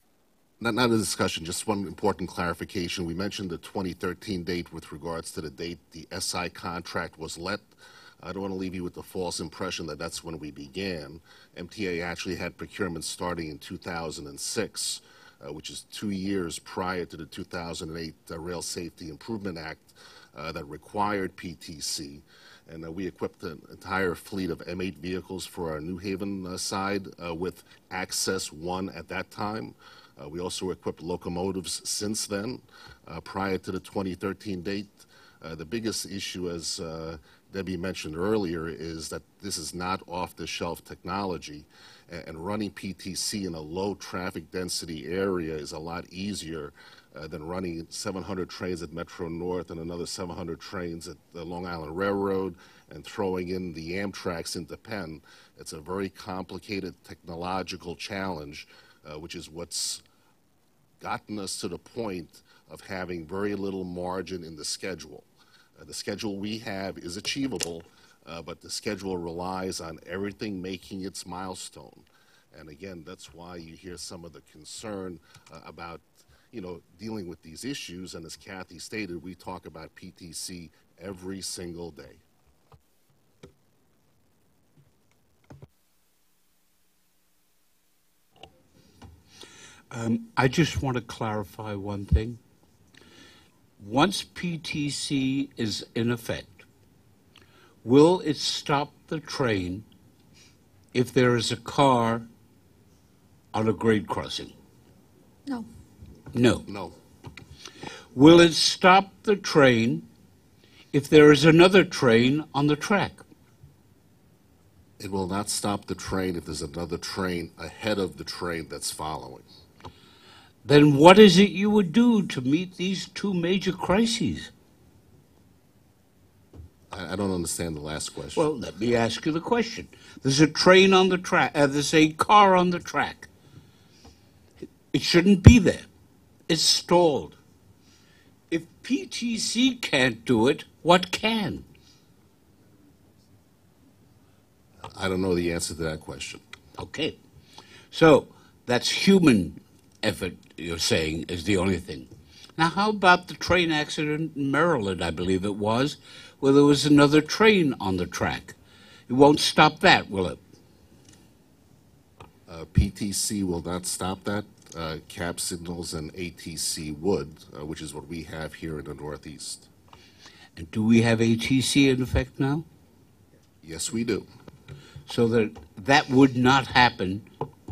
Not a discussion, just one important clarification. We mentioned the 2013 date with regards to the date the SI contract was let. I don't want to leave you with the false impression that that's when we began. MTA actually had procurement starting in 2006, which is 2 years prior to the 2008 Rail Safety Improvement Act that required PTC. And we equipped an entire fleet of M8 vehicles for our New Haven side with Access 1 at that time. We also equipped locomotives since then, prior to the 2013 date. The biggest issue, as Debbie mentioned earlier, is that this is not off-the-shelf technology, and running PTC in a low traffic density area is a lot easier than running 700 trains at Metro-North and another 700 trains at the Long Island Railroad and throwing in the Amtraks into Penn. It's a very complicated technological challenge, which is what's gotten us to the point of having very little margin in the schedule. The schedule we have is achievable, but the schedule relies on everything making its milestone. And again, that's why you hear some of the concern about, dealing with these issues. And as Kathy stated, we talk about PTC every single day. I just want to clarify one thing. Once PTC is in effect, will it stop the train if there is a car on a grade crossing? No. No. No. Will it stop the train if there is another train on the track? It will not stop the train if there's another train ahead of the train that's following. Then what is it you would do to meet these two major crises? I don't understand the last question. Well, let me ask you the question. There's a train on the track, there's a car on the track. It shouldn't be there. It's stalled. If PTC can't do it, what can? I don't know the answer to that question. Okay. So that's human effort, you're saying, is the only thing. Now, how about the train accident in Maryland, I believe it was, where there was another train on the track? It won't stop that, will it? PTC will not stop that. Cab signals and ATC would, which is what we have here in the Northeast. And do we have ATC in effect now? Yes, we do. So that would not happen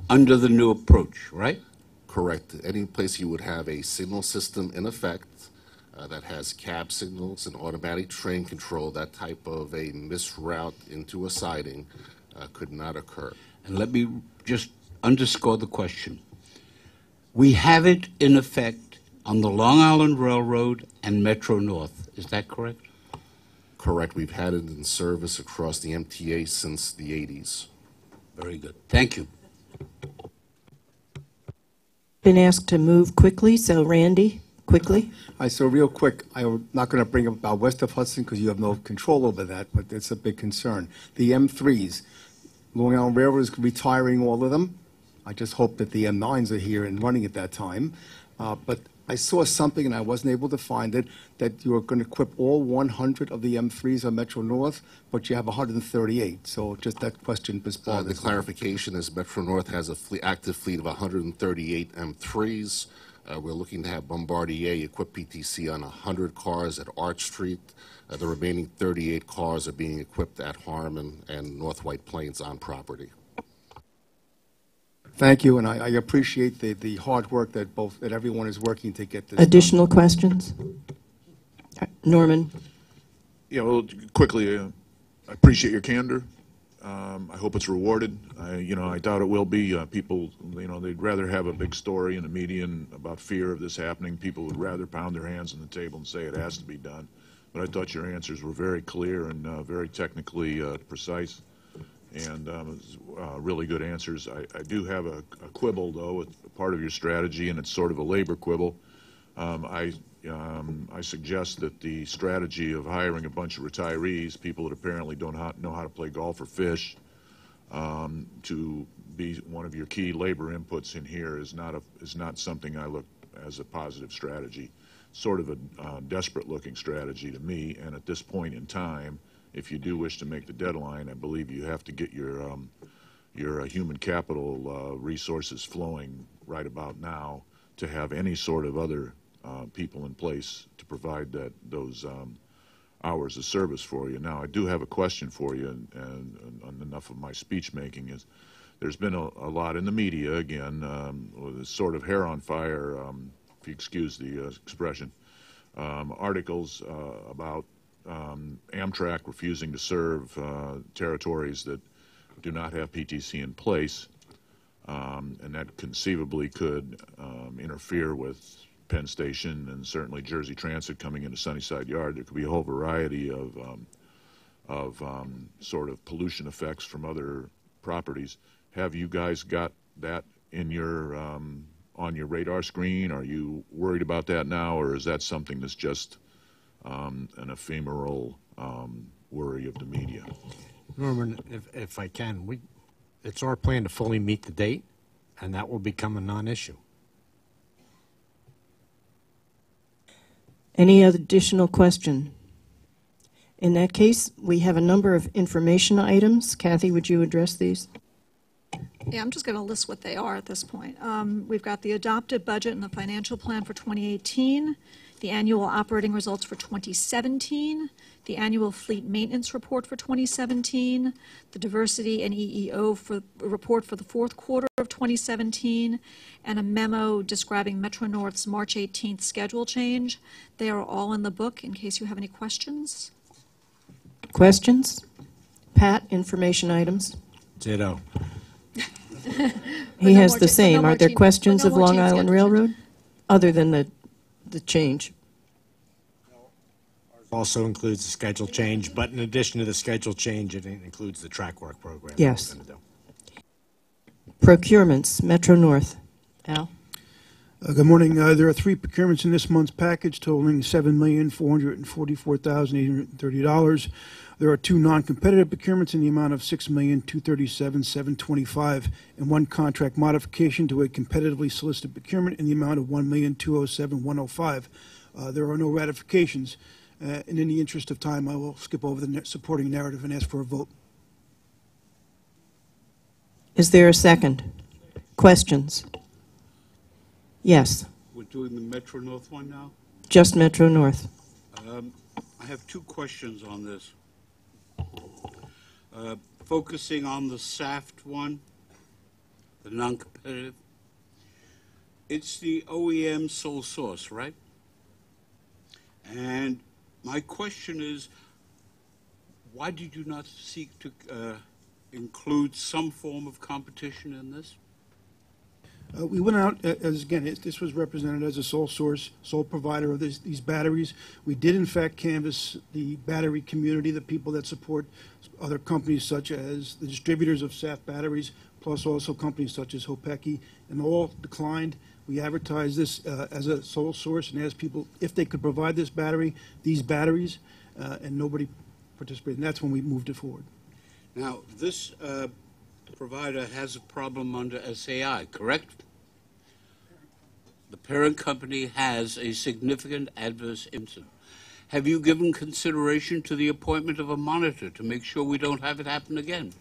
under the new approach, right? Correct. Any place you would have a signal system in effect that has cab signals and automatic train control, that type of a misroute into a siding could not occur. And let me just underscore the question. We have it in effect on the Long Island Railroad and Metro North. Is that correct? Correct. We've had it in service across the MTA since the 80s. Very good. Thank you. Been asked to move quickly, so Randy, quickly. So real quick, I'm not going to bring up about west of Hudson because you have no control over that, but it's a big concern. The M3s, Long Island Railroad is retiring all of them. I just hope that the M9s are here and running at that time. But I saw something, and I wasn't able to find it, that you are going to equip all 100 of the M3s on Metro North, but you have 138. So just that question was bothered. The clarification is Metro North has an active fleet of 138 M3s. We're looking to have Bombardier equip PTC on 100 cars at Arch Street. The remaining 38 cars are being equipped at Harmon and North White Plains on property. Thank you, and I appreciate the hard work that everyone is working to get this Additional questions? Norman. Yeah, well, quickly, I appreciate your candor. I hope it's rewarded. I doubt it will be. People, they'd rather have a big story in the media about fear of this happening. People would rather pound their hands on the table and say it has to be done. But I thought your answers were very clear and very technically precise, and really good answers. I do have a quibble, though, with part of your strategy, and it's sort of a labor quibble. I suggest that the strategy of hiring a bunch of retirees, people that apparently don't know how to play golf or fish, to be one of your key labor inputs in here is not something I look as a positive strategy. Sort of a desperate-looking strategy to me. And at this point in time, if you do wish to make the deadline, I believe you have to get your human capital resources flowing right about now to have any sort of other people in place to provide those hours of service for you. Now, I do have a question for you, and enough of my speech making is, there's been a lot in the media, again, with this sort of hair on fire, if you excuse the expression, articles about Amtrak refusing to serve territories that do not have PTC in place, and that conceivably could interfere with Penn Station and certainly Jersey Transit coming into Sunnyside Yard. There could be a whole variety of sort of pollution effects from other properties. Have you guys got that in your on your radar screen? Are you worried about that now, or is that something that's just an ephemeral worry of the media? Norman, if I can, it's our plan to fully meet the date, and that will become a non-issue. Any additional question? In that case, we have a number of information items. Kathy, would you address these? Yeah, I'm just going to list what they are at this point. We've got the adopted budget and the financial plan for 2018, the annual operating results for 2017, the annual fleet maintenance report for 2017, the diversity and EEO report for the fourth quarter of 2017, and a memo describing Metro North's March 18th schedule change. They are all in the book in case you have any questions. Questions? Pat, information items? Ditto. He has the same. Are there questions of Long Island Railroad, other than the change? Also includes the schedule change, but in addition to the schedule change, it includes the track work program. Yes. Procurements, Metro North. Al? Good morning. There are 3 procurements in this month's package totaling $7,444,830. There are 2 non-competitive procurements in the amount of $6,237,725, and 1 contract modification to a competitively solicited procurement in the amount of $1,207,105. There are no ratifications. And in the interest of time, I will skip over the supporting narrative and ask for a vote. Is there a second? Questions? Yes. We're doing the Metro North one now? Just Metro North. I have 2 questions on this. Focusing on the SAFT one, the non-competitive, it's the OEM sole source, right? And my question is, why did you not seek to include some form of competition in this? We went out, this was represented as a sole source, sole provider of these batteries. We did, in fact, canvass the battery community, the people that support other companies such as the distributors of SAFT batteries, plus also companies such as Hopeki, and all declined. We advertised this as a sole source and asked people if they could provide these batteries, and nobody participated. And that's when we moved it forward. Now, this provider has a problem under SAI, correct? The parent company has a significant adverse incident. Have you given consideration to the appointment of a monitor to make sure we don't have it happen again?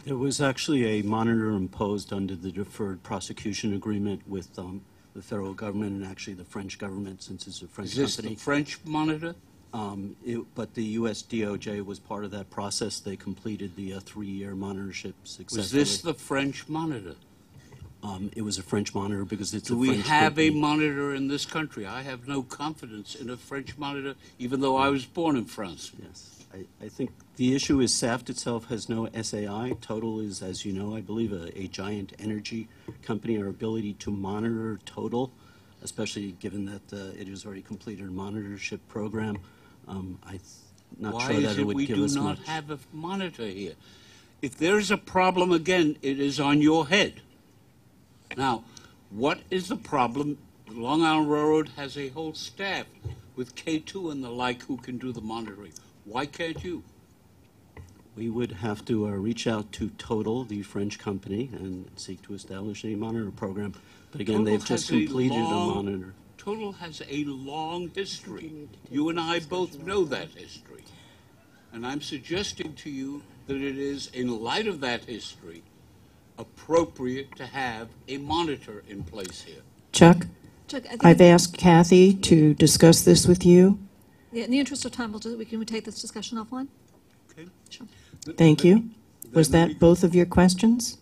There was actually a monitor imposed under the deferred prosecution agreement with the federal government and actually the French government, since it's a French company. Is this the French monitor? But the U.S. DOJ was part of that process. They completed the 3-year monitorship successfully. Was this the French monitor? It was a French monitor because it's Do a we French have a company. monitor in this country? I have no confidence in a French monitor, even though I was born in France. Yes. I think the issue is SAFT itself has no SAI. Total is, as you know, I believe a giant energy company. Our ability to monitor Total, especially given that it has already completed a monitorship program, I'm not Why sure is that it would we give do us not much. have a monitor here? If there is a problem again, it is on your head. Now, what is the problem? Long Island Railroad has a whole staff with K2 and the like who can do the monitoring. Why can't you? We would have to reach out to Total, the French company, and seek to establish a monitor program. But again, Total they've just has a completed a long- monitor. Total has a long history. You and I both know that history. And I'm suggesting to you that it is, in light of that history, appropriate to have a monitor in place here. Chuck? Chuck, I think I've asked Kathy to discuss this with you. Yeah, in the interest of time, we can take this discussion offline? Okay. Sure. Thank you. Was that both of your questions?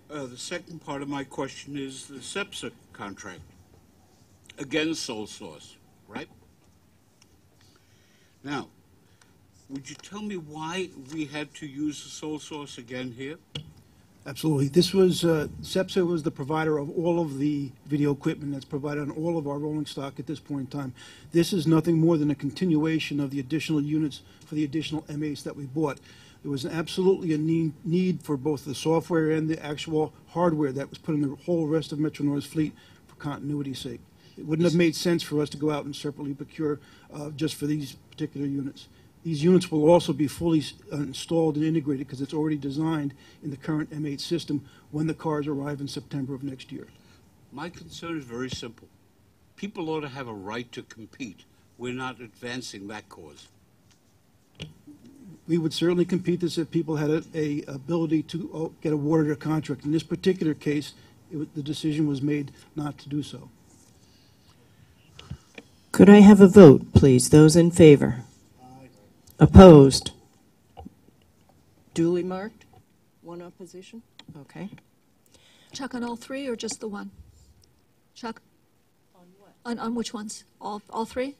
The second part of my question is the SEPSA contract. Again, sole source, right? Now, would you tell me why we had to use the sole source again here? Absolutely. This was, SEPSA was the provider of all of the video equipment that's provided on all of our rolling stock at this point in time. This is nothing more than a continuation of the additional units for the additional M8s that we bought. There was absolutely a need for both the software and the actual hardware that was put in the whole rest of Metro North's fleet for continuity's sake. It wouldn't have made sense for us to go out and separately procure just for these particular units. These units will also be fully installed and integrated because it's already designed in the current M8 system when the cars arrive in September of next year. My concern is very simple. People ought to have a right to compete. We're not advancing that cause. We would certainly compete this if people had a ability to get awarded a contract. In this particular case, the decision was made not to do so. Could I have a vote, please? Those in favor? Opposed? Duly marked? One opposition? Okay. Chuck, on all three or just the one? Chuck? On what? On which ones? All three?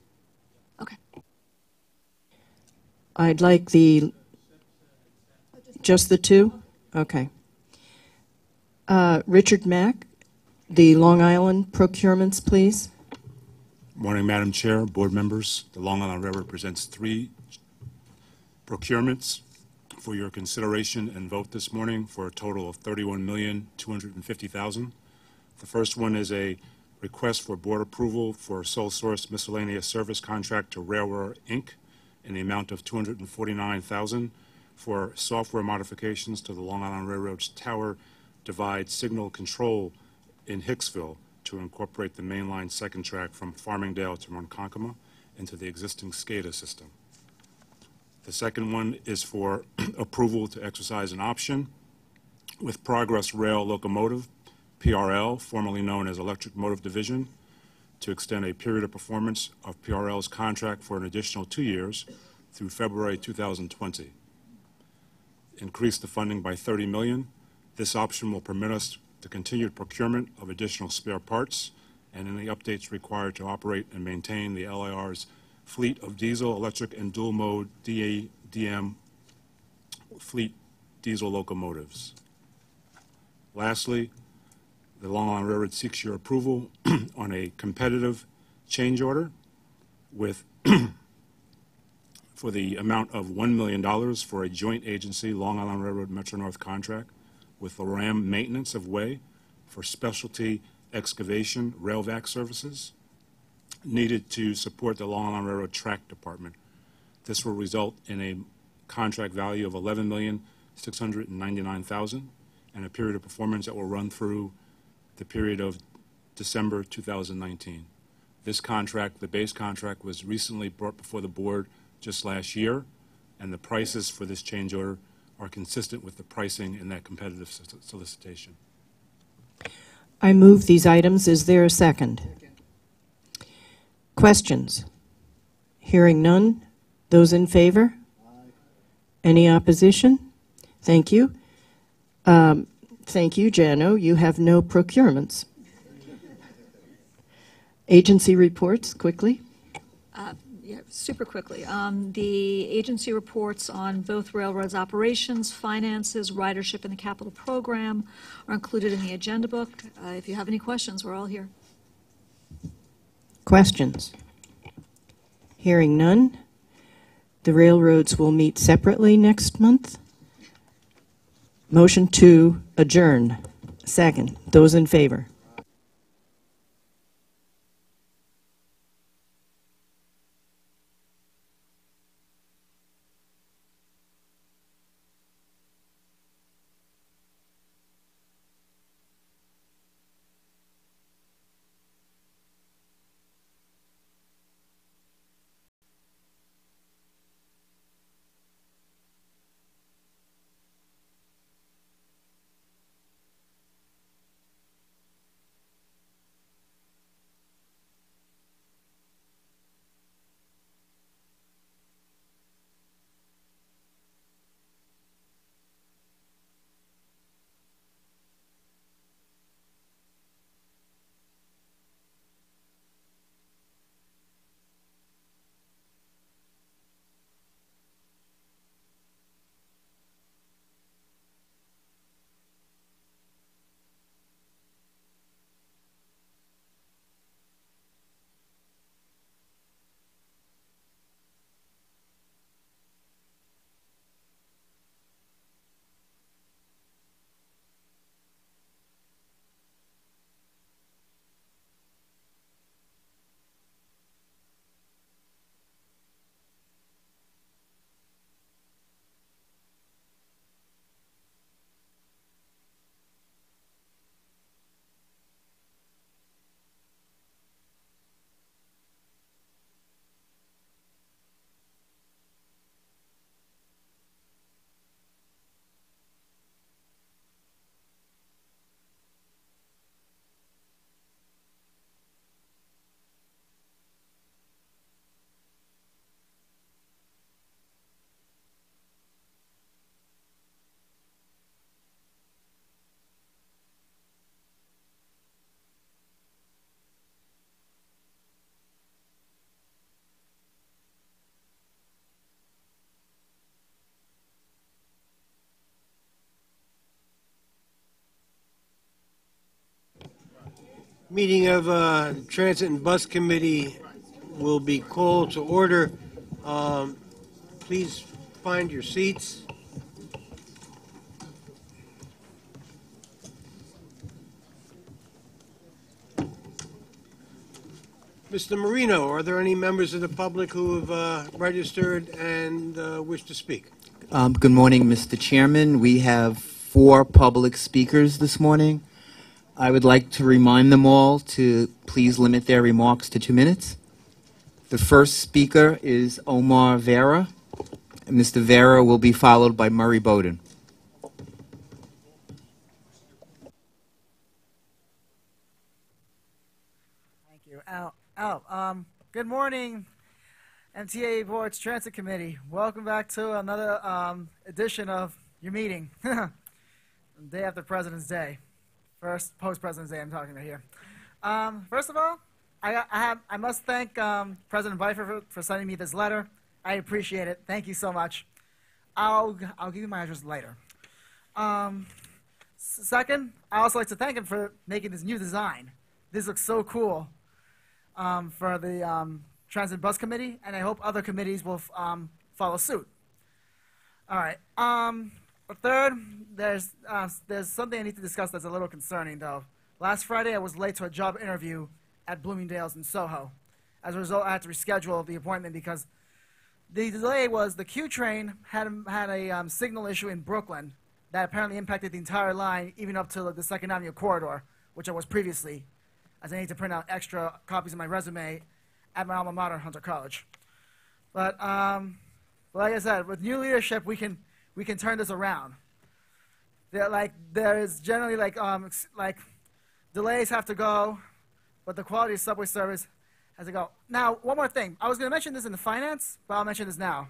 Okay. I'd like just the two? Okay. Richard Mack, the Long Island procurements, please. Morning, Madam Chair, board members. The Long Island Railroad presents 3 procurements for your consideration and vote this morning for a total of $31,250,000. The first one is a request for board approval for a sole source miscellaneous service contract to Railroad Inc. in the amount of $249,000 for software modifications to the Long Island Railroad's Tower Divide Signal Control in Hicksville to incorporate the mainline second track from Farmingdale to Ronkonkoma into the existing SCADA system. The second one is for approval to exercise an option with Progress Rail Locomotive, PRL, formerly known as Electric Motive Division, to extend a period of performance of PRL's contract for an additional 2 years through February 2020. Increase the funding by $30 million. This option will permit us the continued procurement of additional spare parts and any updates required to operate and maintain the LIR's fleet of diesel, electric, and dual-mode DM fleet diesel locomotives. Lastly, the Long Island Railroad seeks your approval on a competitive change order with for the amount of $1 million for a joint agency Long Island Railroad Metro-North contract with Loram Maintenance of Way for specialty excavation railvac services needed to support the Long Island Railroad Track Department. This will result in a contract value of $11,699,000 and a period of performance that will run through the period of December 2019. This contract, the base contract, was recently brought before the board just last year, and the prices for this change order are consistent with the pricing in that competitive solicitation. I move these items. Is there a second? Questions? Hearing none. Those in favor? Any opposition? Thank you. Thank you, Jano. You have no procurements. Agency reports, quickly. Yeah, super quickly. The agency reports on both railroads' operations, finances, ridership, and the capital program are included in the agenda book. If you have any questions, we're all here. Questions? Hearing none. The railroads will meet separately next month. Motion to adjourn. Second. Those in favor? Meeting of Transit and Bus Committee will be called to order. Please find your seats. Mr. Marino, are there any members of the public who have registered and wish to speak? Good morning, Mr. Chairman. We have 4 public speakers this morning. I would like to remind them all to please limit their remarks to 2 minutes. The first speaker is Omar Vera. Mr. Vera will be followed by Murray Bowden. Thank you. Good morning, MTA Board's Transit Committee. Welcome back to another edition of your meeting. Day after President's Day. First post-President's Day I'm talking about here. First of all, I must thank President Byford for sending me this letter. I appreciate it. Thank you so much. I'll give you my address later. Second, I also like to thank him for making this new design. This looks so cool for the Transit Bus Committee, and I hope other committees will follow suit. All right. Third, there's something I need to discuss that's a little concerning, though. Last Friday, I was late to a job interview at Bloomingdale's in Soho. As a result, I had to reschedule the appointment because the delay was the Q train had a signal issue in Brooklyn that apparently impacted the entire line, even up to the 2nd Avenue corridor, which I was previously, as I need to print out extra copies of my resume at my alma mater, Hunter College. But like I said, with new leadership, we can turn this around. There is generally like delays have to go, but the quality of subway service has to go. Now, one more thing. I was going to mention this in the finance, but I'll mention this now.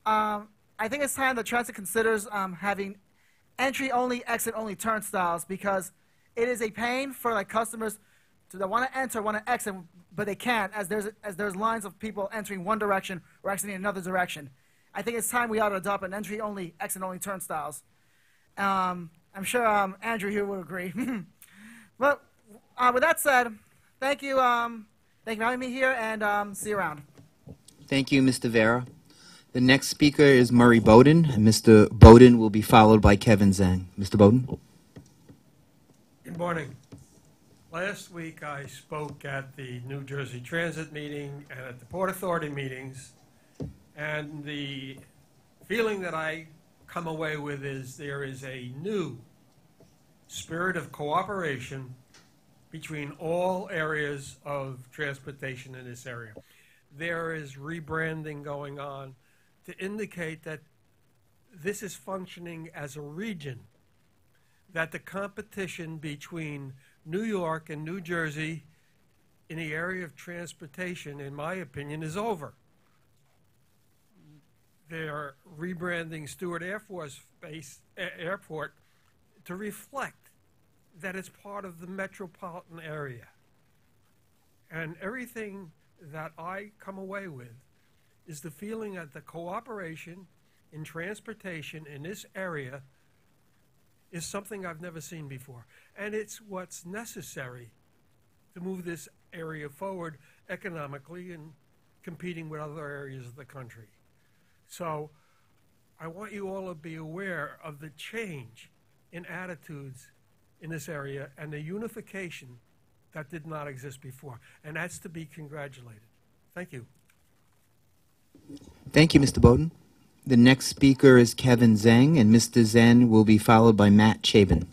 I think it's time that transit considers having entry-only, exit-only turnstiles because it is a pain for customers that want to enter, want to exit, but they can't as there's lines of people entering one direction or exiting another direction. I think it's time we ought to adopt an entry-only, exit-only turnstiles. I'm sure Andrew here will agree. But with that said, thank you for having me here, and see you around. Thank you, Mr. Vera. The next speaker is Murray Bowden, and Mr. Bowden will be followed by Kevin Zhang. Mr. Bowden. Good morning. Last week I spoke at the New Jersey Transit meeting and at the Port Authority meetings, and the feeling that I come away with is there is a new spirit of cooperation between all areas of transportation in this area. There is rebranding going on to indicate that this is functioning as a region, that the competition between New York and New Jersey in the area of transportation, in my opinion, is over. They're rebranding Stewart Air Force Base Airport to reflect that it's part of the metropolitan area. And everything that I come away with is the feeling that the cooperation in transportation in this area is something I've never seen before. And it's what's necessary to move this area forward economically and competing with other areas of the country. So I want you all to be aware of the change in attitudes in this area and the unification that did not exist before. And that's to be congratulated. Thank you. Thank you, Mr. Bowden. The next speaker is Kevin Zhang, and Mr. Zhang will be followed by Matt Chabin.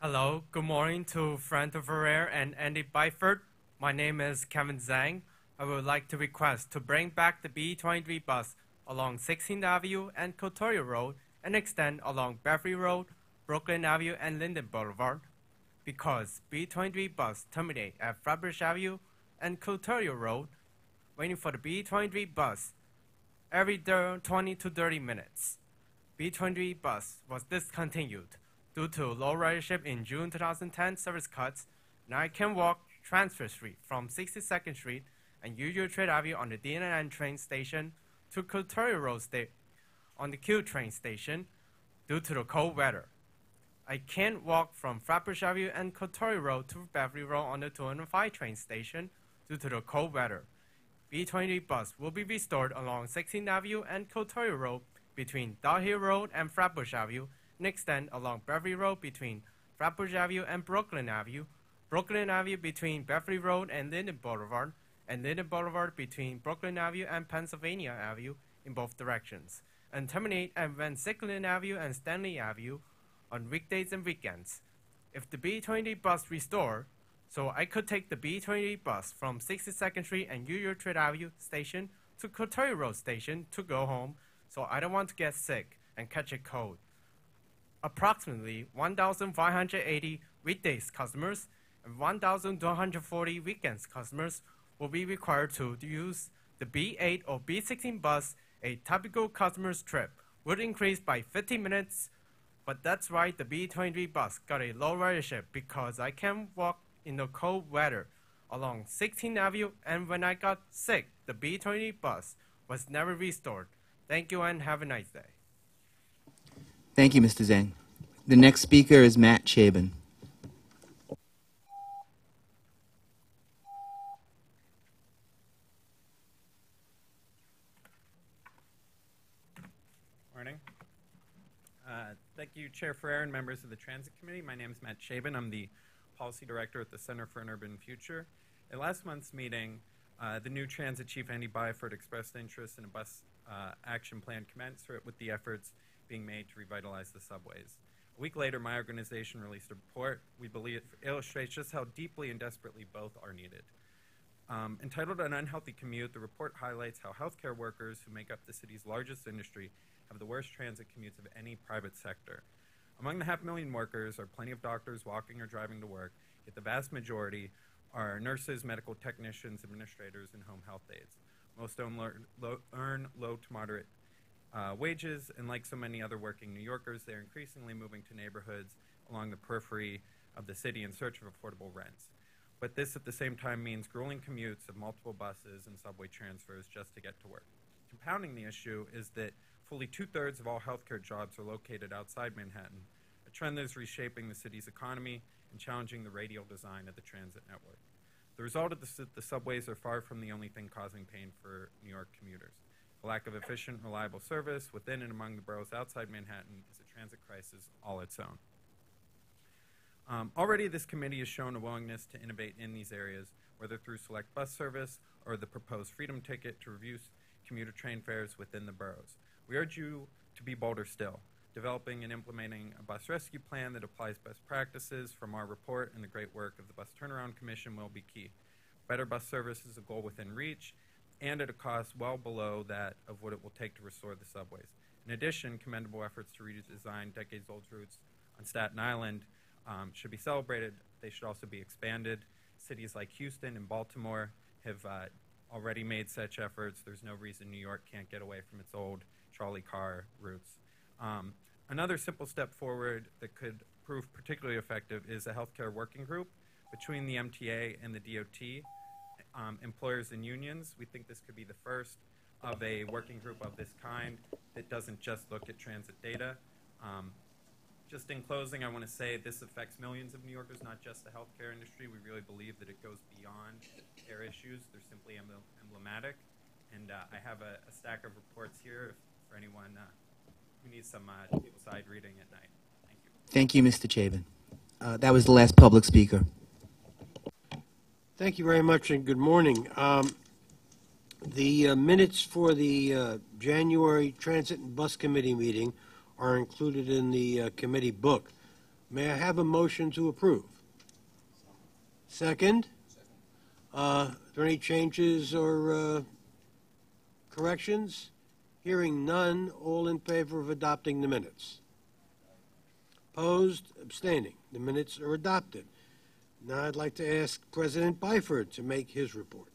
Hello, good morning to Franco Ferrer and Andy Byford. My name is Kevin Zhang. I would like to request to bring back the B23 bus along 16th Avenue and Cotorio Road and extend along Beverly Road, Brooklyn Avenue, and Linden Boulevard, because B23 bus terminate at Flatbush Avenue and Cotorio Road, waiting for the B23 bus every 20 to 30 minutes. B23 bus was discontinued due to low ridership in June 2010 service cuts. Now I can walk Transfer Street from 62nd Street and Usual Trade Avenue on the DNN train station to Cotorio Road on the Q train station due to the cold weather. I can't walk from Flatbush Avenue and Kotori Road to Beverly Road on the 205 train station due to the cold weather. B23 bus will be restored along 16th Avenue and Kotori Road between Dart Hill Road and Flatbush Avenue and extend along Beverly Road between Flatbush Avenue and Brooklyn Avenue, Brooklyn Avenue between Beverly Road and Linden Boulevard between Brooklyn Avenue and Pennsylvania Avenue in both directions, and terminate at Van Sicklen Avenue and Stanley Avenue on weekdays and weekends. If the B23 bus restored, so I could take the B23 bus from 62nd Street and Union Trade Avenue station to Kotori Road station to go home, so I don't want to get sick and catch a cold. Approximately 1,580 weekdays customers and 1,240 weekends customers will be required to use the B8 or B16 bus. A typical customer's trip would increase by 15 minutes, but that's why the B23 bus got a low ridership because I can walk in the cold weather along 16th Avenue, and when I got sick, the B23 bus was never restored. Thank you and have a nice day. Thank you, Mr. Zhang. The next speaker is Matt Chabin. Morning. Thank you, Chair Ferrer and members of the Transit Committee. My name is Matt Chabin. I'm the Policy Director at the Center for an Urban Future. At last month's meeting, the new Transit Chief, Andy Byford, expressed interest in a bus action plan commensurate with the efforts being made to revitalize the subways. A week later, my organization released a report we believe illustrates just how deeply and desperately both are needed. Entitled An Unhealthy Commute, the report highlights how healthcare workers who make up the city's largest industry have the worst transit commutes of any private sector. Among the 500,000 workers are plenty of doctors walking or driving to work, yet the vast majority are nurses, medical technicians, administrators, and home health aides. Most earn low to moderate wages, and like so many other working New Yorkers, they're increasingly moving to neighborhoods along the periphery of the city in search of affordable rents. But this at the same time means grueling commutes of multiple buses and subway transfers just to get to work. Compounding the issue is that fully 2/3 of all healthcare jobs are located outside Manhattan, a trend that is reshaping the city's economy and challenging the radial design of the transit network. The result is that the subways are far from the only thing causing pain for New York commuters. The lack of efficient, reliable service within and among the boroughs outside Manhattan is a transit crisis all its own. Already, this committee has shown a willingness to innovate in these areas, whether through select bus service or the proposed Freedom Ticket to reduce commuter train fares within the boroughs. We urge you to be bolder still. Developing and implementing a bus rescue plan that applies best practices from our report and the great work of the Bus Turnaround Commission will be key. Better bus service is a goal within reach and at a cost well below that of what it will take to restore the subways. In addition, commendable efforts to redesign decades-old routes on Staten Island should be celebrated. They should also be expanded. Cities like Houston and Baltimore have already made such efforts. There's no reason New York can't get away from its old trolley car routes. Another simple step forward that could prove particularly effective is a healthcare working group between the MTA and the DOT, employers and unions. We think this could be the first of a working group of this kind that doesn't just look at transit data. Just in closing, I want to say this affects millions of New Yorkers, not just the healthcare industry. We really believe that it goes beyond their issues. They're simply emblematic. And I have a stack of reports here for anyone who needs some table-side reading at night. Thank you. Thank you, Mr. Chabin. That was the last public speaker. Thank you very much and good morning. The minutes for the January Transit and Bus Committee meeting are included in the committee book. May I have a motion to approve? Second? Are there any changes or corrections? Hearing none, all in favor of adopting the minutes? Opposed? Abstaining? The minutes are adopted. Now I'd like to ask President Byford to make his report.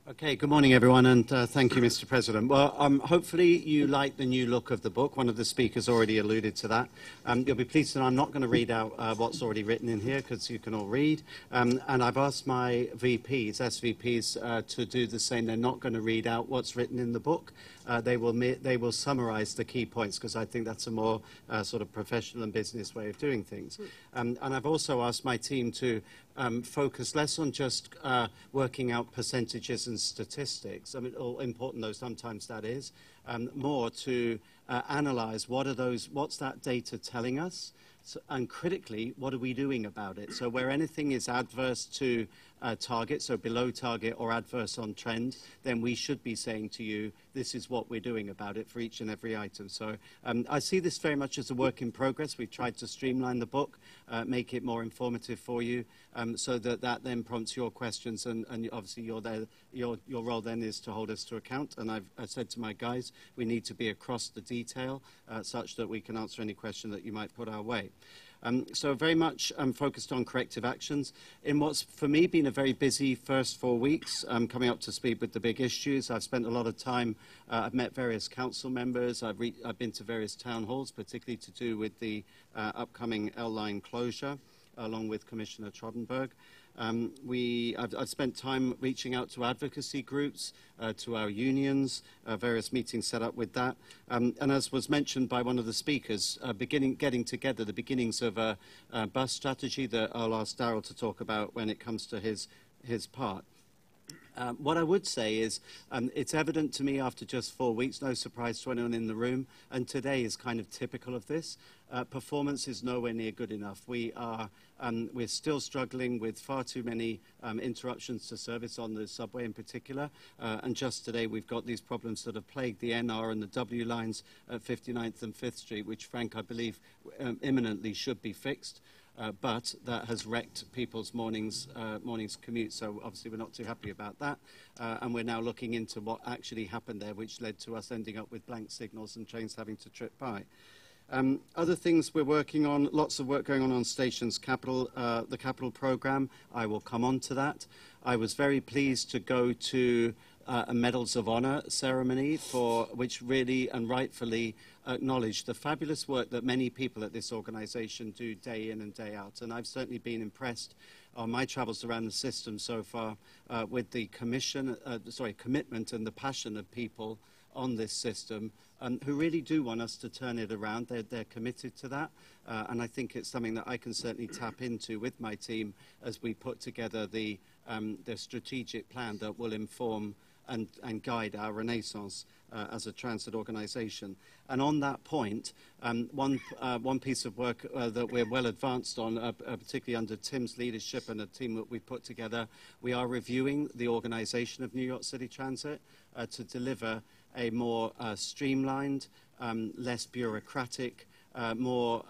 Okay, good morning, everyone, and thank you, Mr. President. Well, hopefully you like the new look of the book. One of the speakers already alluded to that. You'll be pleased to know I'm not going to read out what's already written in here because you can all read. And I've asked my VPs, SVPs, to do the same. They're not going to read out what's written in the book. They will summarize the key points because I think that's a more sort of professional and business way of doing things. And I've also asked my team to focus less on just working out percentages and statistics. I mean, all important though sometimes that is, more to analyze what's that data telling us, and critically, what are we doing about it? So where anything is adverse to target, so below target or adverse on trend, then we should be saying to you, this is what we're doing about it for each and every item. So I see this very much as a work in progress. We've tried to streamline the book, make it more informative for you, so that then prompts your questions, and obviously your role then is to hold us to account. And I've said to my guys, we need to be across the detail such that we can answer any question that you might put our way. So very much focused on corrective actions. In what's, for me, been a very busy first 4 weeks, coming up to speed with the big issues. I've spent a lot of time, I've met various council members, I've been to various town halls, particularly to do with the upcoming L-line closure, along with Commissioner Trottenberg. I've spent time reaching out to advocacy groups, to our unions, various meetings set up with that. And as was mentioned by one of the speakers, getting together the beginnings of a bus strategy that I'll ask Darrell to talk about when it comes to his part. What I would say is it's evident to me after just 4 weeks, no surprise to anyone in the room, and today is kind of typical of this. Performance is nowhere near good enough. We're still struggling with far too many interruptions to service on the subway in particular. And just today we've got these problems that have plagued the NR and the W lines at 59th and 5th Street, which, Frank, I believe imminently should be fixed. But that has wrecked people's morning's commute, so obviously we're not too happy about that. And we're now looking into what actually happened there, which led to us ending up with blank signals and trains having to trip by. Other things we're working on, lots of work going on Stations Capital, the Capital Programme. I will come on to that. I was very pleased to go to a Medals of Honor ceremony which really and rightfully acknowledged the fabulous work that many people at this organization do day in and day out. And I've certainly been impressed on my travels around the system so far with the commitment and the passion of people on this system who really do want us to turn it around. They're committed to that. And I think it's something that I can certainly tap into with my team as we put together the strategic plan that will inform and guide our renaissance as a transit organization. And on that point, one piece of work that we're well advanced on, particularly under Tim's leadership and a team that we put together, we are reviewing the organization of New York City Transit to deliver a more streamlined, less bureaucratic, more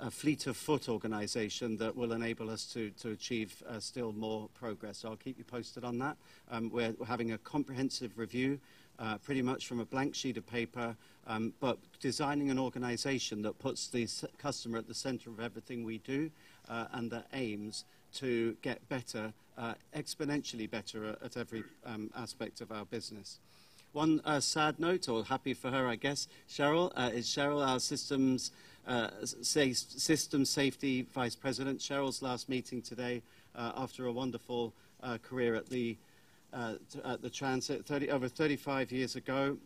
a fleet of foot organization that will enable us to achieve still more progress. So I'll keep you posted on that. We're having a comprehensive review, pretty much from a blank sheet of paper, but designing an organization that puts the customer at the center of everything we do and that aims to get better, exponentially better at every aspect of our business. One sad note, or happy for her, I guess, Cheryl, is Cheryl, our system safety vice president. Cheryl's last meeting today, after a wonderful career at the transit, over 35 years ago.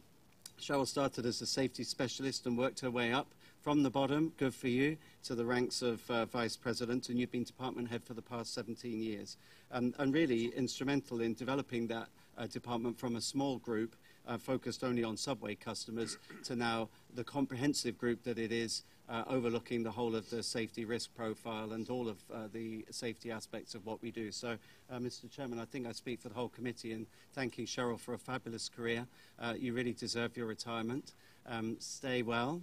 Cheryl started as a safety specialist and worked her way up from the bottom, good for you, to the ranks of vice president, and you've been department head for the past 17 years. And really instrumental in developing that department from a small group focused only on subway customers to now the comprehensive group that it is, overlooking the whole of the safety risk profile and all of the safety aspects of what we do. So, Mr. Chairman, I think I speak for the whole committee in thanking Cheryl for a fabulous career. You really deserve your retirement. Stay well.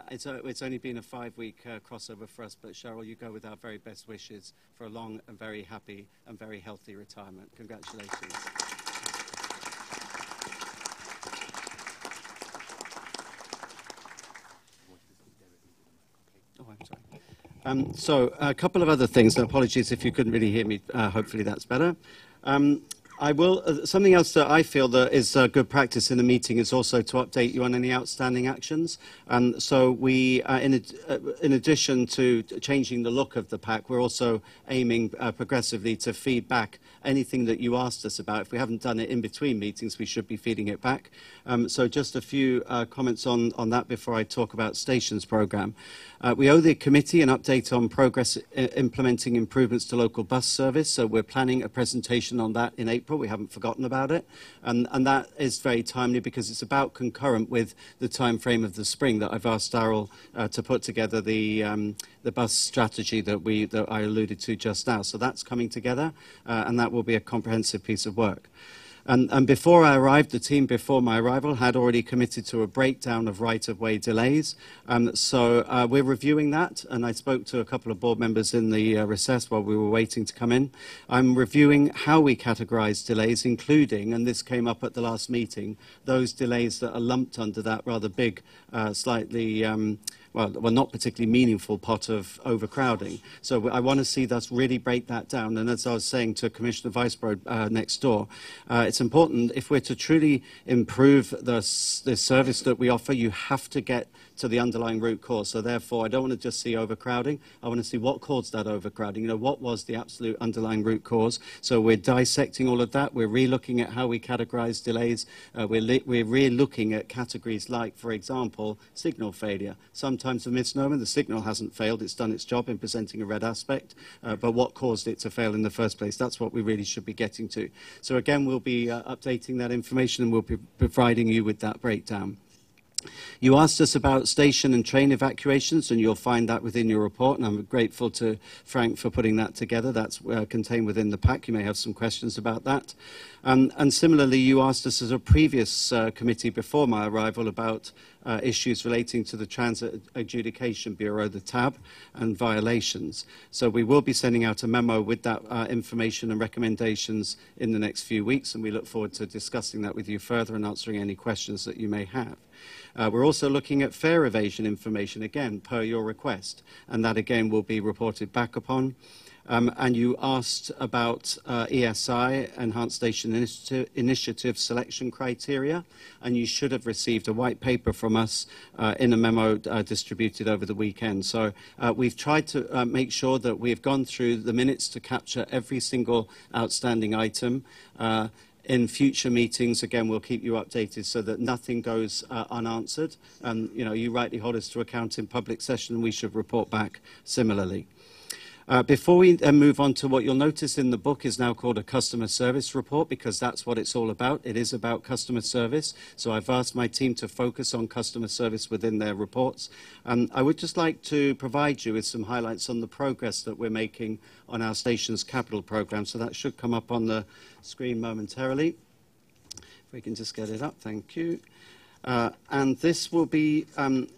It's only been a 5-week crossover for us, but Cheryl, you go with our very best wishes for a long and very happy and very healthy retirement. Congratulations. Oh, I'm sorry. So a couple of other things, and apologies if you couldn't really hear me. Hopefully that's better. I will. Something else that I feel that is good practice in a meeting is also to update you on any outstanding actions. So we, in addition to changing the look of the pack, we're also aiming progressively to feed back anything that you asked us about. If we haven't done it in between meetings, we should be feeding it back. So just a few comments on that before I talk about Stations Programme. We owe the committee an update on progress implementing improvements to local bus service. So we're planning a presentation on that in April. We haven't forgotten about it. And that is very timely because it's about concurrent with the time frame of the spring that I've asked Darrell to put together the bus strategy that I alluded to just now. So that's coming together, and that will be a comprehensive piece of work. And before I arrived, the team before my arrival had already committed to a breakdown of right-of-way delays. So we're reviewing that, and I spoke to a couple of board members in the recess while we were waiting to come in. I'm reviewing how we categorize delays, including, and this came up at the last meeting, those delays that are lumped under that rather big, slightly well, not particularly meaningful pot of overcrowding. So I want to see us really break that down. And as I was saying to Commissioner Weisbrod next door, it's important if we're to truly improve the service that we offer, you have to get to the underlying root cause. So therefore, I don't want to just see overcrowding. I want to see what caused that overcrowding. You know, what was the absolute underlying root cause? So we're dissecting all of that. We're re-looking at how we categorize delays. We're re-looking at categories like, for example, signal failure. Sometimes a misnomer, the signal hasn't failed. It's done its job in presenting a red aspect. But what caused it to fail in the first place? That's what we really should be getting to. So again, we'll be updating that information and we'll be providing you with that breakdown. You asked us about station and train evacuations, and you'll find that within your report, and I'm grateful to Frank for putting that together. That's contained within the pack. You may have some questions about that. And similarly, you asked us as a previous committee before my arrival about issues relating to the Transit Adjudication Bureau, the TAB, and violations. So we will be sending out a memo with that information and recommendations in the next few weeks, and we look forward to discussing that with you further and answering any questions that you may have. We're also looking at fare evasion information, again, per your request, and that, again, will be reported back upon. And you asked about ESI, Enhanced Station Initiative Selection Criteria, and you should have received a white paper from us in a memo distributed over the weekend. So we've tried to make sure that we've gone through the minutes to capture every single outstanding item. In future meetings, again, we'll keep you updated so that nothing goes unanswered. And, you know, you rightly hold us to account in public session, and we should report back similarly. Before we move on to what you'll notice in the book is now called a customer service report, because that's what it's all about. It is about customer service. So I've asked my team to focus on customer service within their reports. I would just like to provide you with some highlights on the progress that we're making on our station's capital program. So that should come up on the screen momentarily. If we can just get it up, thank you. And this will be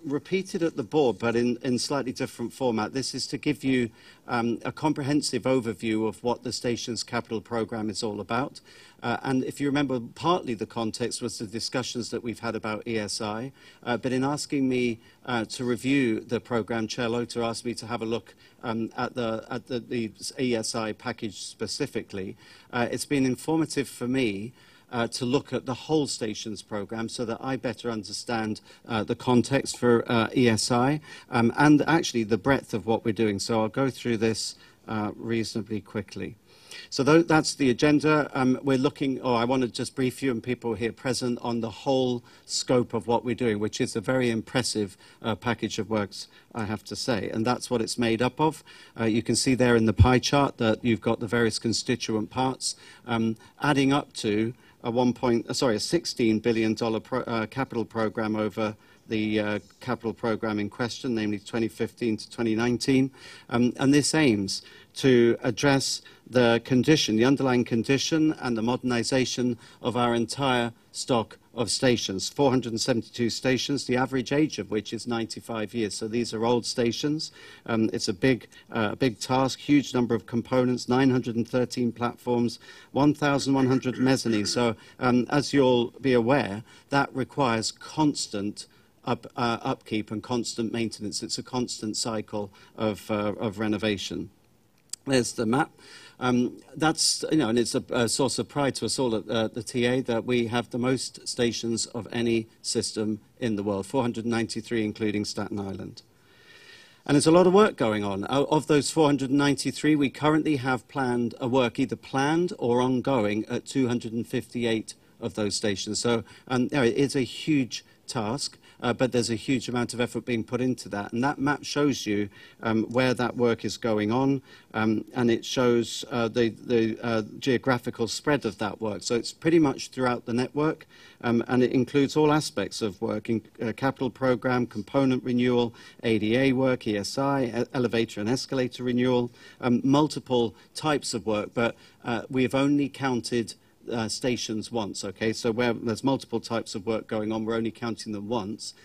repeated at the board, but in slightly different format. This is to give you a comprehensive overview of what the station's capital program is all about. And if you remember, partly the context was the discussions that we've had about ESI. But in asking me to review the program, Chair Loter asked me to have a look at the ESI package specifically. It's been informative for me to look at the whole stations program so that I better understand the context for ESI and actually the breadth of what we're doing. So I'll go through this reasonably quickly. So that's the agenda. We're looking, I want to just brief you and people here present on the whole scope of what we're doing, which is a very impressive package of works, I have to say. And that's what it's made up of. You can see there in the pie chart that you've got the various constituent parts adding up to a $16 billion capital program over the capital program in question, namely 2015 to 2019. And this aims to address the condition, the underlying condition and the modernization of our entire stock of stations, 472 stations, the average age of which is 95 years. So these are old stations. It's a big task, huge number of components, 913 platforms, 1,100 mezzanines. So as you'll be aware, that requires constant upkeep and constant maintenance. It's a constant cycle of renovation. There's the map. That's, and it's a source of pride to us all at the TA that we have the most stations of any system in the world, 493 including Staten Island. And there's a lot of work going on. Of those 493, we currently have planned a work either planned or ongoing at 258 of those stations. So it is a huge task, but there's a huge amount of effort being put into that. And that map shows you where that work is going on, and it shows the geographical spread of that work. So it's pretty much throughout the network, and it includes all aspects of work, capital program, component renewal, ADA work, ESI, elevator and escalator renewal, multiple types of work, but we've only counted stations once, okay? So where there's multiple types of work going on, we're only counting them once.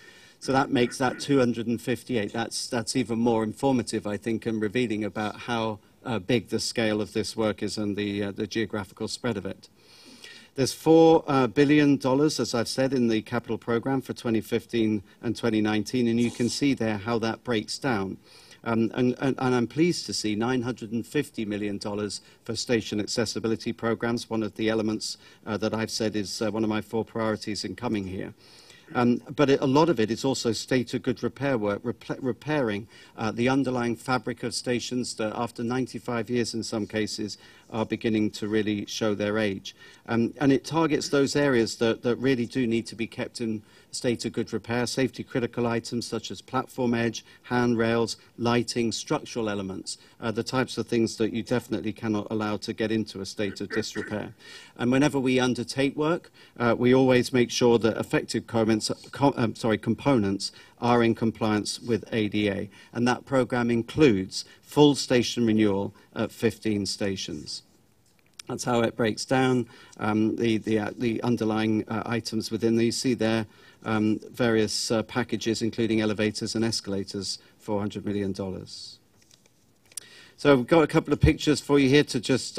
So that makes that 258. That's even more informative, I think, and revealing about how big the scale of this work is and the geographical spread of it. There's $4 billion, as I've said, in the capital program for 2015 and 2019, and you can see there how that breaks down. And I'm pleased to see $950 million for station accessibility programs, one of the elements that I've said is one of my 4 priorities in coming here. But a lot of it is also state of good repair work, repairing the underlying fabric of stations that after 95 years in some cases are beginning to really show their age. And it targets those areas that really do need to be kept in state of good repair, safety critical items such as platform edge, handrails, lighting, structural elements, the types of things that you definitely cannot allow to get into a state of disrepair. And whenever we undertake work, we always make sure that affected components are in compliance with ADA. And that program includes full station renewal at 15 stations. That's how it breaks down the underlying items within these. See there various packages, including elevators and escalators, $400 million. So we've got a couple of pictures for you here to just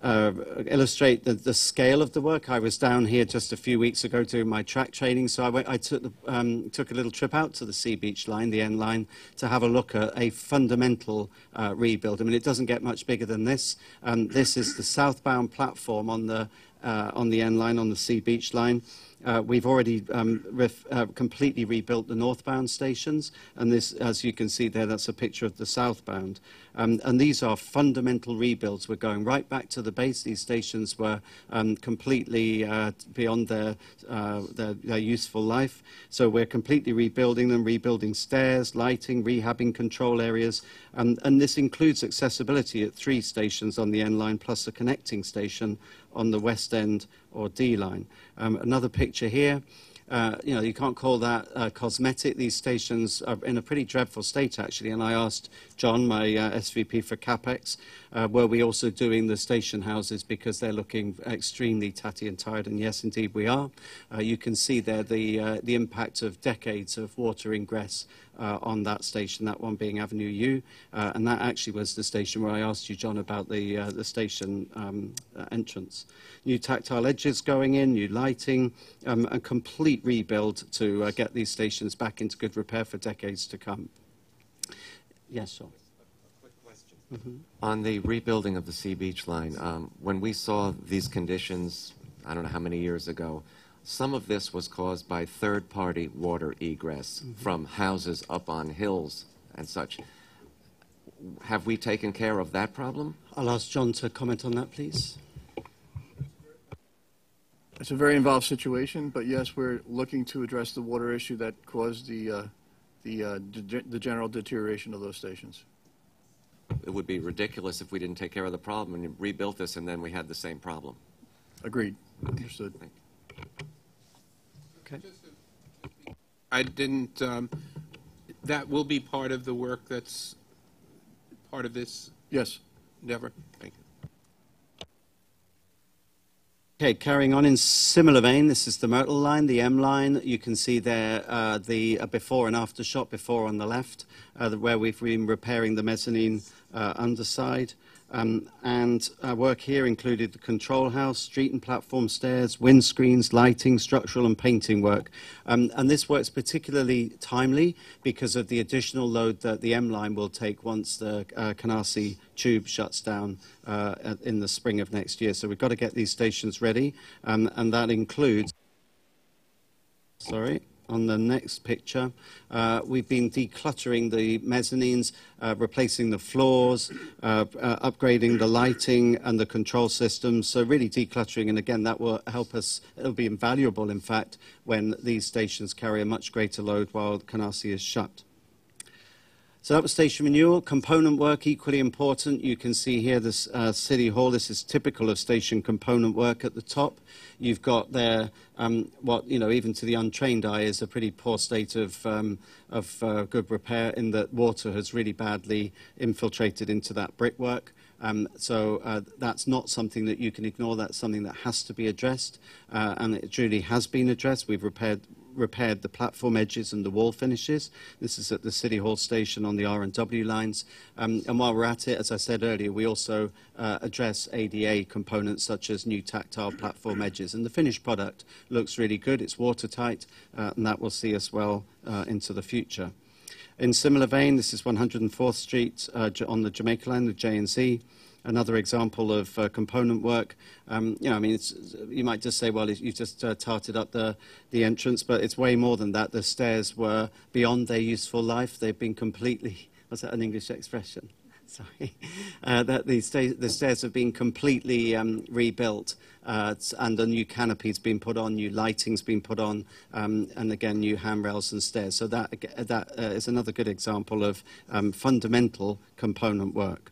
illustrate the scale of the work. I was down here just a few weeks ago doing my track training, so I took a little trip out to the Sea Beach line, the N line, to have a look at a fundamental rebuild. I mean, it doesn't get much bigger than this. This is the southbound platform on the N line, on the Sea Beach line. We've already completely rebuilt the northbound stations, and this, as you can see there, that's a picture of the southbound. And these are fundamental rebuilds. We're going right back to the base. These stations were completely beyond their useful life. So we're completely rebuilding them, rebuilding stairs, lighting, rehabbing control areas. And this includes accessibility at 3 stations on the N line, plus a connecting station on the West End or D line. Another picture here. You can't call that cosmetic. These stations are in a pretty dreadful state, actually, and I asked John, my SVP for CapEx, were we also doing the station houses because they're looking extremely tatty and tired, and yes, indeed we are. You can see there the impact of decades of water ingress on that station, that one being Avenue U, and that actually was the station where I asked you, John, about the station entrance. New tactile edges going in, new lighting, a complete rebuild to get these stations back into good repair for decades to come. Yes, sir. A quick question. On the rebuilding of the Sea Beach line, when we saw these conditions, I don't know how many years ago, some of this was caused by third-party water egress from houses up on hills and such. Have we taken care of that problem? I'll ask John to comment on that, please. It's a very involved situation, but yes, we're looking to address the water issue that caused the general deterioration of those stations. It would be ridiculous if we didn't take care of the problem and rebuilt this and then we had the same problem. Agreed. Understood. Okay. I didn't, that will be part of the work that's part of this? Yes. Endeavor? Thank you. Okay, carrying on in similar vein, this is the Myrtle line, the M line. You can see there the before and after shot, before on the left, where we've been repairing the mezzanine underside. And work here included the control house, street and platform stairs, windscreens, lighting, structural and painting work. And this work's particularly timely because of the additional load that the M line will take once the Canarsie tube shuts down in the spring of next year. So we've got to get these stations ready, and that includes... Sorry. On the next picture, we've been decluttering the mezzanines, replacing the floors, upgrading the lighting and the control systems. So really decluttering, and again, that will help us. It'll be invaluable, in fact, when these stations carry a much greater load while Canarsie is shut. So that was station renewal. Component work, equally important. You can see here this City Hall. This is typical of station component work at the top. You've got there what, you know, even to the untrained eye is a pretty poor state of good repair, in that water has really badly infiltrated into that brickwork. So that's not something that you can ignore. That's something that has to be addressed, and it truly has been addressed. We've repaired the platform edges and the wall finishes. This is at the City Hall station on the R&W lines. And while we're at it, as I said earlier, we also address ADA components such as new tactile platform edges. And the finished product looks really good. It's watertight, and that will see us well into the future. In similar vein, this is 104th Street on the Jamaica line, the J&Z. Another example of component work. You know, I mean, you might just say, well, you just tarted up the entrance, but it's way more than that. The stairs were beyond their useful life. They've been completely, was that an English expression? Sorry. That the stairs have been completely rebuilt, and a new canopy's been put on, new lighting's been put on, and again, new handrails and stairs. So that is another good example of fundamental component work.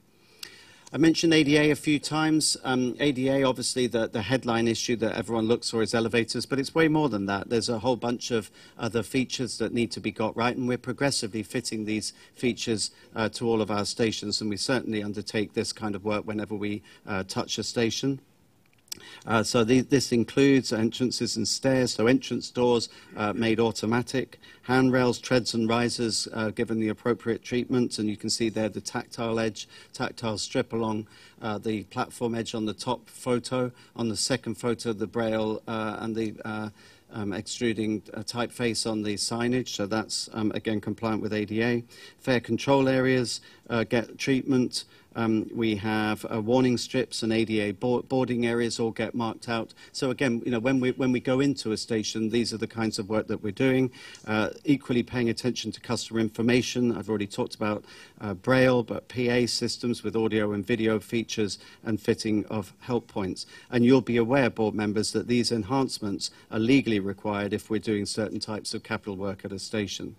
I mentioned ADA a few times. ADA, obviously, the headline issue that everyone looks for is elevators, but it's way more than that. There's a whole bunch of other features that need to be got right, and we're progressively fitting these features to all of our stations, and we certainly undertake this kind of work whenever we touch a station. So this includes entrances and stairs, so entrance doors made automatic, handrails, treads and risers given the appropriate treatment, and you can see there the tactile strip along the platform edge on the top photo. On the second photo, the braille and the extruding typeface on the signage, so that's again compliant with ADA. Fare control areas get treatment. We have warning strips and ADA boarding areas all get marked out. So again, you know, when we go into a station, these are the kinds of work that we're doing. Equally paying attention to customer information. I've already talked about Braille, but PA systems with audio and video features and fitting of help points. And you'll be aware, board members, that these enhancements are legally required if we're doing certain types of capital work at a station.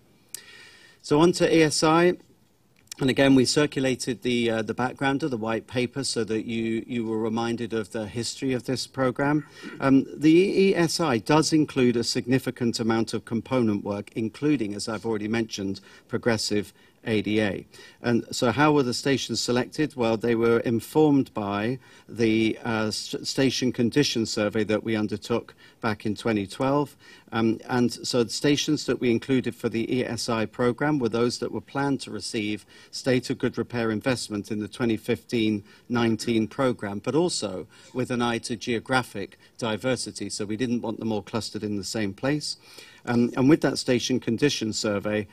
So on to ESI. And again, we circulated the background of the white paper so that you were reminded of the history of this program. The ESI does include a significant amount of component work, including, as I've already mentioned, progressive ADA. And so how were the stations selected? Well, they were informed by the station condition survey that we undertook back in 2012. And so the stations that we included for the ESI program were those that were planned to receive state of good repair investment in the 2015-19 program, but also with an eye to geographic diversity. So we didn't want them all clustered in the same place. And with that station condition survey,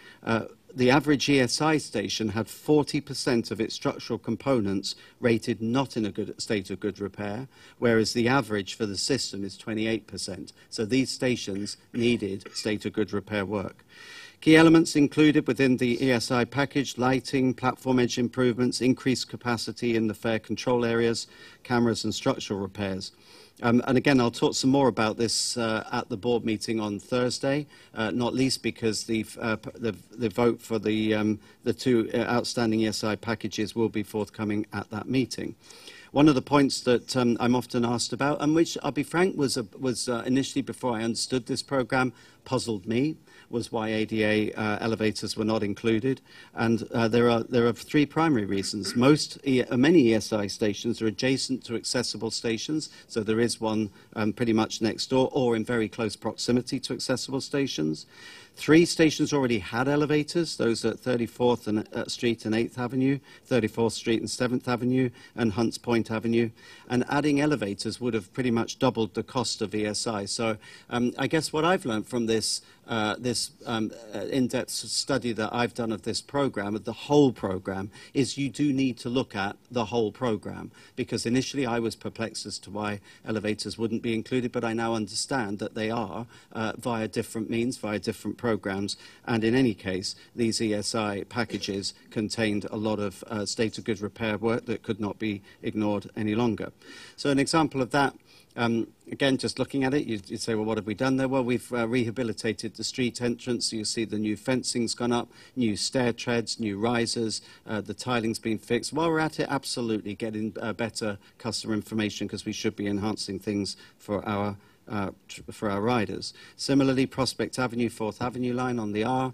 the average ESI station had 40% of its structural components rated not in a good state of good repair, whereas the average for the system is 28%. So these stations needed state of good repair work. Key elements included within the ESI package: lighting, platform edge improvements, increased capacity in the fare control areas, cameras and structural repairs. And again, I'll talk some more about this at the board meeting on Thursday, not least because the vote for the two outstanding ESI packages will be forthcoming at that meeting. One of the points that I'm often asked about, and which, I'll be frank, was initially, before I understood this program, puzzled me was why ADA elevators were not included, and there are three primary reasons. Many ESI stations are adjacent to accessible stations, so there is one pretty much next door or in very close proximity to accessible stations. 3 stations already had elevators, those at 34th Street and 8th Avenue, 34th Street and 7th Avenue, and Hunts Point Avenue. And adding elevators would have pretty much doubled the cost of ESI. So I guess what I've learned from this in-depth study that I've done of this program, of the whole program, is you do need to look at the whole program. Because initially I was perplexed as to why elevators wouldn't be included, but I now understand that they are via different means, via different programs. And in any case, these ESI packages contained a lot of state of good repair work that could not be ignored any longer. So an example of that, again, just looking at it, you'd say, well, what have we done there? Well, we've rehabilitated the street entrance. You see the new fencing's gone up, new stair treads, new risers, the tiling's been fixed. While we're at it, absolutely getting better customer information, because we should be enhancing things for our riders. Similarly, Prospect Avenue, 4th Avenue line on the R.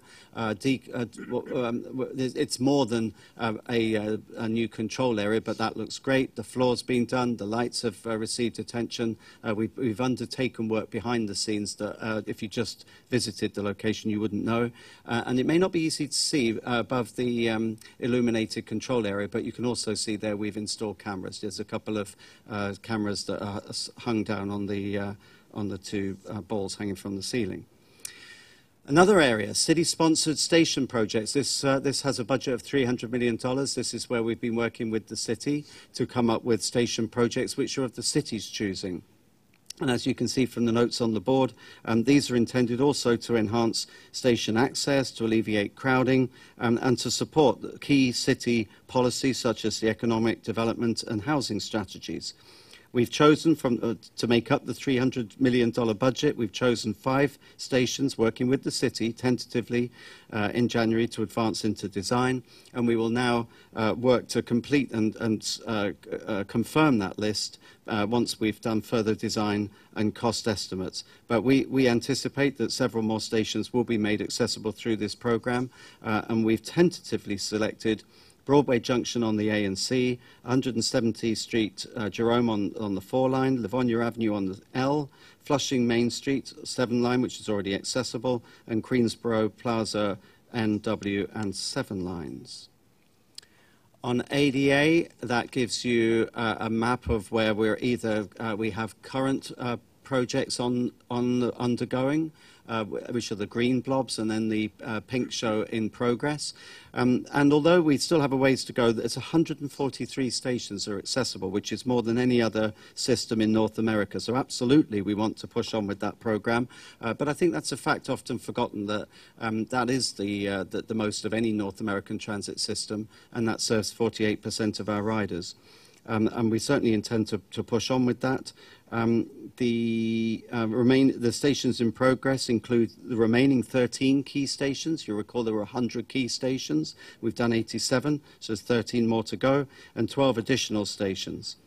It's more than a new control area, but that looks great. The floor's been done. The lights have received attention. We've undertaken work behind the scenes that if you just visited the location, you wouldn't know. And it may not be easy to see above the illuminated control area, but you can also see there we've installed cameras. There's a couple of cameras that are hung down on the 2 balls hanging from the ceiling. Another area, city-sponsored station projects. This has a budget of $300 million. This is where we've been working with the city to come up with station projects which are of the city's choosing. And as you can see from the notes on the board, these are intended also to enhance station access, to alleviate crowding, and to support key city policies such as the economic development and housing strategies. We've chosen to make up the $300 million budget, we've chosen 5 stations working with the city tentatively in January to advance into design, and we will now work to complete and confirm that list once we've done further design and cost estimates. But we anticipate that several more stations will be made accessible through this program, and we've tentatively selected Broadway Junction on the A and C, 170 Street Jerome on the 4 line, Livonia Avenue on the L, Flushing Main Street 7 line, which is already accessible, and Queensboro Plaza NW and 7 lines. On ADA, that gives you a map of where we're either we have current projects undergoing, which are the green blobs, and then the pink show in progress. And although we still have a ways to go, there's 143 stations are accessible, which is more than any other system in North America. So absolutely, we want to push on with that program. But I think that's a fact often forgotten, that that is the most of any North American transit system, and that serves 48% of our riders. And we certainly intend to push on with that. The stations in progress include the remaining 13 key stations. You recall there were 100 key stations. We've done 87, so there's 13 more to go, and 12 additional stations.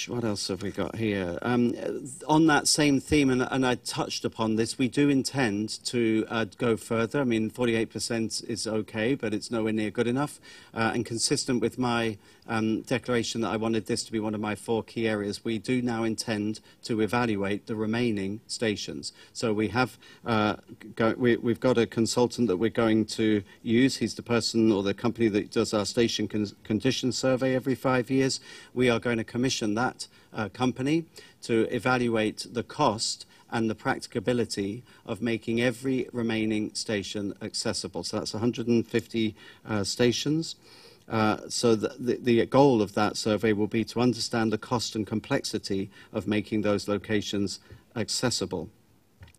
What else have we got here? On that same theme, and I touched upon this, we do intend to go further. I mean, 48% is okay, but it's nowhere near good enough. And consistent with my declaration that I wanted this to be one of my 4 key areas, we do now intend to evaluate the remaining stations. So we have we've got a consultant that we're going to use. He's the person or the company that does our station condition survey every 5 years. We are going to commission that company to evaluate the cost and the practicability of making every remaining station accessible. So that's 150 stations. So the goal of that survey will be to understand the cost and complexity of making those locations accessible.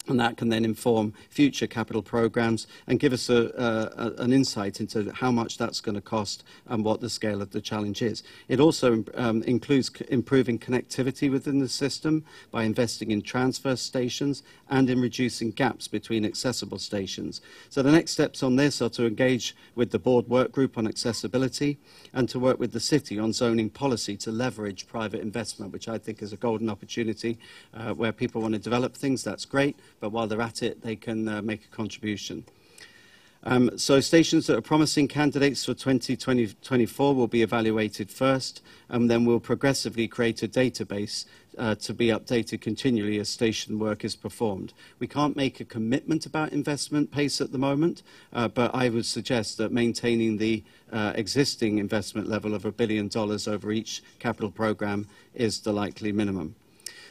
And that can then inform future capital programs and give us an insight into how much that's going to cost and what the scale of the challenge is. It also includes improving connectivity within the system by investing in transfer stations and in reducing gaps between accessible stations. So the next steps on this are to engage with the board work group on accessibility and to work with the city on zoning policy to leverage private investment, which I think is a golden opportunity where people want to develop things. That's great. But while they're at it, they can make a contribution. So stations that are promising candidates for 2024 will be evaluated first, and then we'll progressively create a database to be updated continually as station work is performed. We can't make a commitment about investment pace at the moment, but I would suggest that maintaining the existing investment level of $1 billion over each capital program is the likely minimum.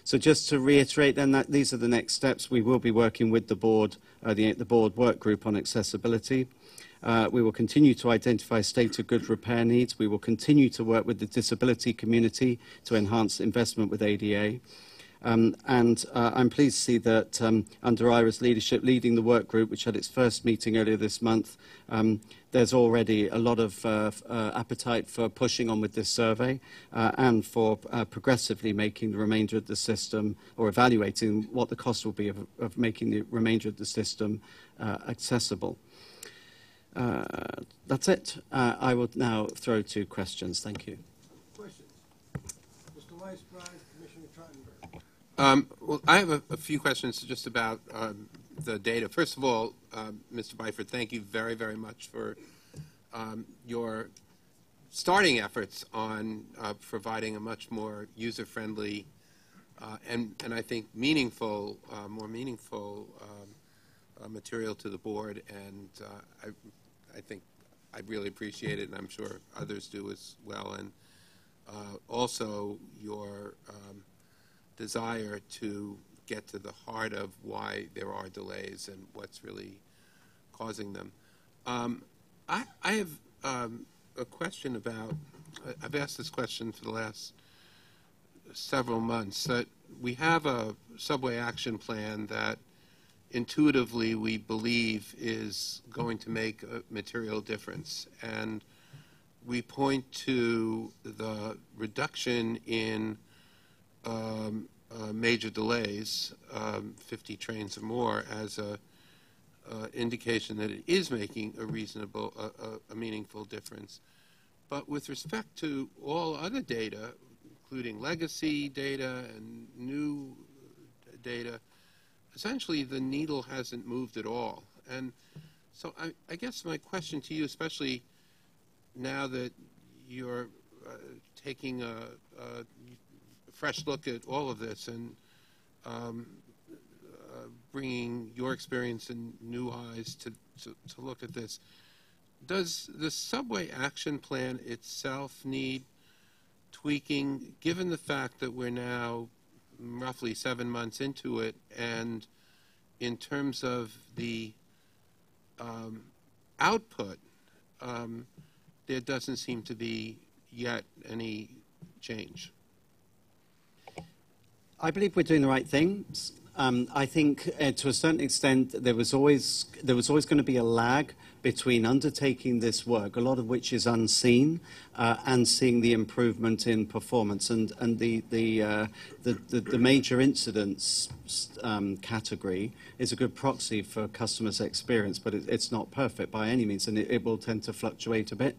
So just to reiterate then, that these are the next steps. We will be working with the board, the board work group on accessibility. We will continue to identify state of good repair needs. We will continue to work with the disability community to enhance investment with ADA. I'm pleased to see that under Ira's leadership, leading the work group, which had its first meeting earlier this month, there's already a lot of appetite for pushing on with this survey and for progressively making the remainder of the system, or evaluating what the cost will be of making the remainder of the system accessible. That's it. I will now throw to questions. Thank you. Questions? Mr. Weisbrod, Commissioner Trottenberg. Well, I have a few questions just about the data. First of all, Mr. Byford, thank you very, very much for your starting efforts on providing a much more user-friendly and I think meaningful, more meaningful material to the board. And I think I really appreciate it, and I'm sure others do as well. And also your desire to get to the heart of why there are delays and what's really causing them. I have a question about, I've asked this question for the last several months, that we have a subway action plan that intuitively we believe is going to make a material difference. And we point to the reduction in major delays, 50 trains or more, as a indication that it is making a reasonable, a meaningful difference. But with respect to all other data, including legacy data and new data, essentially the needle hasn't moved at all. And so I guess my question to you, especially now that you're taking a fresh look at all of this and bringing your experience and new eyes to look at this, does the subway action plan itself need tweaking, given the fact that we're now roughly 7 months into it, and in terms of the output, there doesn't seem to be yet any change? I believe we're doing the right things. I think to a certain extent there was always going to be a lag between undertaking this work, a lot of which is unseen, and seeing the improvement in performance. And the major incidents category is a good proxy for customers' experience, but it's not perfect by any means, and it will tend to fluctuate a bit.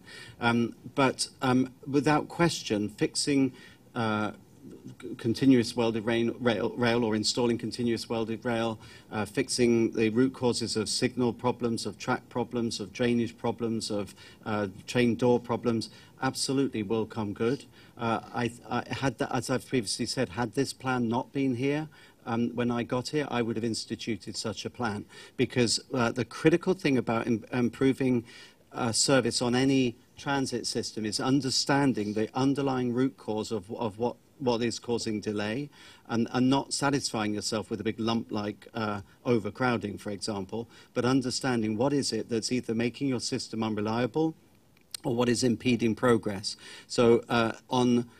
But without question, fixing continuous welded rail or installing continuous welded rail, fixing the root causes of signal problems, of track problems, of drainage problems, of train door problems, absolutely will come good. I had that, as I've previously said, had this plan not been here, when I got here, I would have instituted such a plan, because the critical thing about improving service on any transit system is understanding the underlying root cause of what is causing delay, and not satisfying yourself with a big lump like overcrowding, for example, but understanding what is it that's either making your system unreliable or what is impeding progress. So on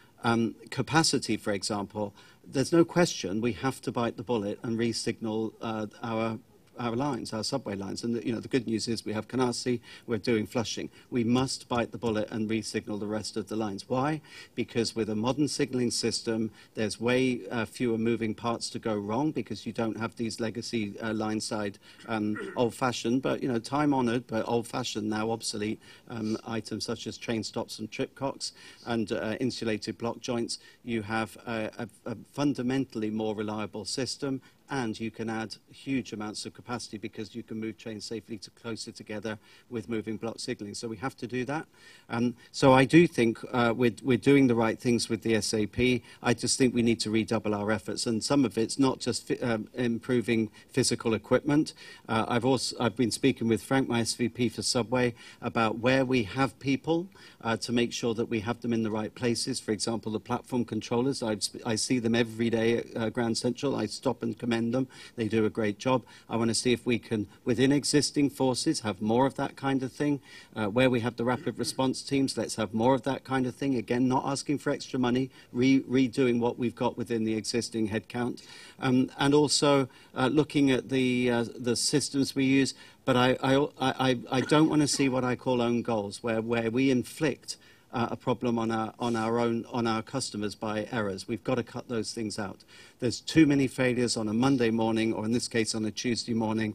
capacity, for example, there's no question we have to bite the bullet and re-signal our lines, our subway lines. And the good news is we have Canarsie, we're doing Flushing. We must bite the bullet and re-signal the rest of the lines. Why? Because with a modern signaling system, there's way fewer moving parts to go wrong, because you don't have these legacy line side old-fashioned, but time-honored, but old-fashioned, now obsolete items such as train stops and tripcocks and insulated block joints. You have a fundamentally more reliable system, and you can add huge amounts of capacity because you can move trains safely closer together with moving block signaling. So we have to do that. So I do think we're doing the right things with the SAP. I just think we need to redouble our efforts, and some of it's not just improving physical equipment. I've been speaking with Frank, my SVP for Subway, about where we have people to make sure that we have them in the right places. For example, the platform controllers, I see them every day at Grand Central. I stop and commend them. They do a great job. I want to see if we can, within existing forces, have more of that kind of thing. Where we have the rapid response teams, let's have more of that kind of thing. Again, not asking for extra money, redoing what we've got within the existing headcount. And also looking at the systems we use. But I don't want to see what I call own goals, where we inflict a problem on our customers by errors. We've got to cut those things out. There's too many failures on a Monday morning, or in this case on a Tuesday morning,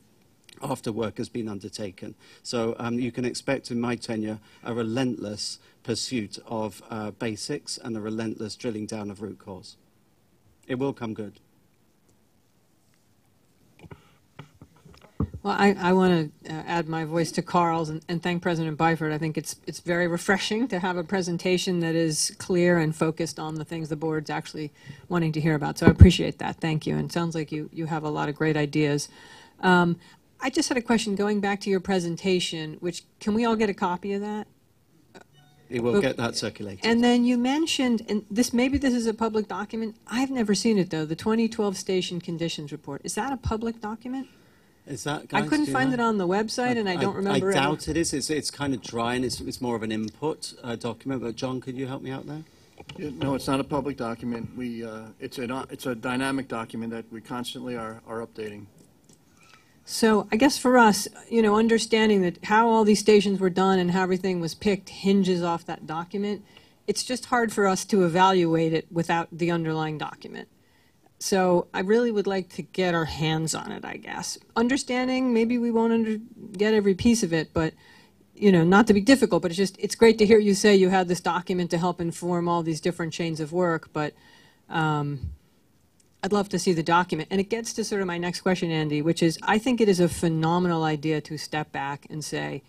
after work has been undertaken. So you can expect in my tenure a relentless pursuit of basics and a relentless drilling down of root cause. It will come good. Well, I want to add my voice to Carl's and thank President Byford. I think it's very refreshing to have a presentation that is clear and focused on the things the board's actually wanting to hear about. So I appreciate that. Thank you. And it sounds like you have a lot of great ideas. I just had a question going back to your presentation, which can we all get a copy of that? We'll get that circulated. And then you mentioned, and maybe this is a public document. I've never seen it, though, the 2012 Station Conditions Report. Is that a public document? Is that, I couldn't find it on the website, and I don't remember. I doubt it is. It's kind of dry, and it's more of an input document. But John, could you help me out there? Yeah, no, it's not a public document. It's a dynamic document that we constantly are updating. So I guess for us, understanding that how all these stations were done and how everything was picked hinges off that document, it's just hard for us to evaluate it without the underlying document. So I really would like to get our hands on it, I guess. Understanding, maybe we won't get every piece of it, but, not to be difficult, but it's great to hear you say you had this document to help inform all these different chains of work, but I'd love to see the document. And it gets to sort of my next question, Andy, which is, I think it is a phenomenal idea to step back and say,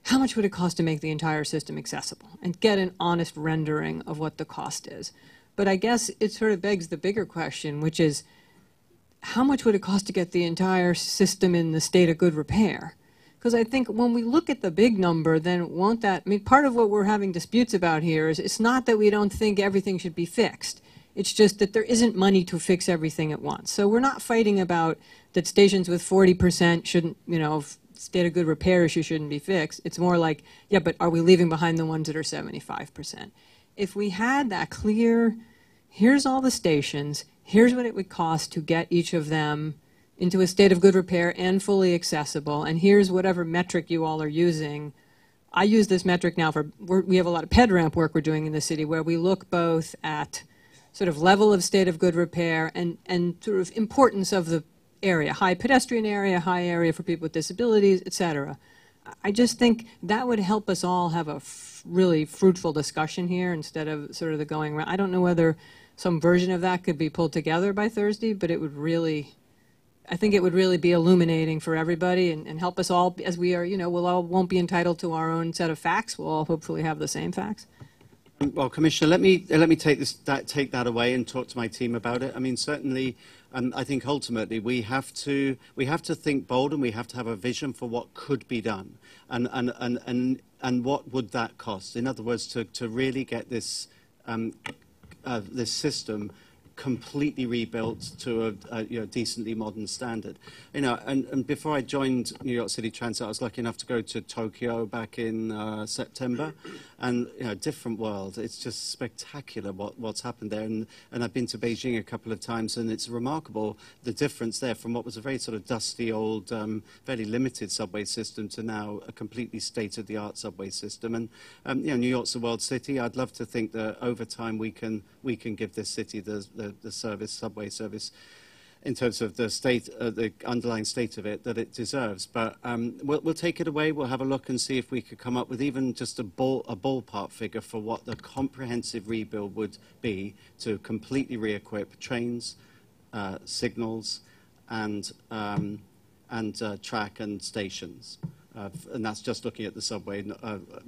how much would it cost to make the entire system accessible and get an honest rendering of what the cost is? But I guess it sort of begs the bigger question, which is, how much would it cost to get the entire system in the state of good repair? Because I think when we look at the big number, then won't that, part of what we're having disputes about here is it's not that we don't think everything should be fixed. It's just that there isn't money to fix everything at once. So we're not fighting about that stations with 40% shouldn't, state of good repair issue shouldn't be fixed. It's more like, yeah, but are we leaving behind the ones that are 75%? If we had that clear, here's all the stations, here's what it would cost to get each of them into a state of good repair and fully accessible, and here's whatever metric you all are using. I use this metric now we have a lot of PedRamp work we're doing in the city where we look both at sort of level of state of good repair and sort of importance of the area, high pedestrian area, high area for people with disabilities, et cetera. I just think that would help us all have a really fruitful discussion here instead of sort of the going around. I don't know whether some version of that could be pulled together by Thursday, but it would really, I think it would really be illuminating for everybody and help us all as we are, won't be entitled to our own set of facts. We'll all hopefully have the same facts. Well, Commissioner, let me take that away and talk to my team about it. Certainly, I think ultimately we have to think bold, and we have to have a vision for what could be done, and what would that cost. In other words, to really get this this system completely rebuilt to a decently modern standard. And before I joined New York City Transit, I was lucky enough to go to Tokyo back in September, and different world. It's just spectacular what's happened there. And I've been to Beijing a couple of times, and it's remarkable the difference there from what was a very sort of dusty old, fairly limited subway system to now a completely state-of-the-art subway system. And New York's a world city. I'd love to think that over time we can give this city the subway service, in terms of the underlying state of it, that it deserves. But we'll take it away. We'll have a look and see if we could come up with even just a ballpark figure for what the comprehensive rebuild would be to completely re-equip trains, signals, and track and stations. And that's just looking at the subway,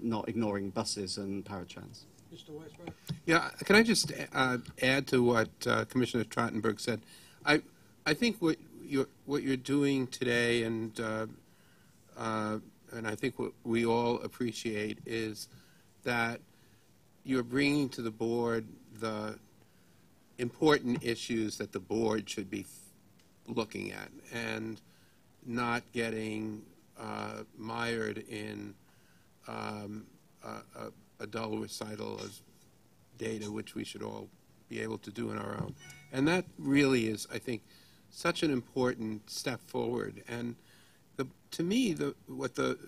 not ignoring buses and paratrans. Mr. Weisbrot? Yeah, can I just add to what Commissioner Trottenberg said? I think what you're doing today, and I think what we all appreciate, is that you're bringing to the board the important issues that the board should be looking at, and not getting mired in a dull recital of data, which we should all be able to do on our own. And that really is, I think, such an important step forward. And to me, what the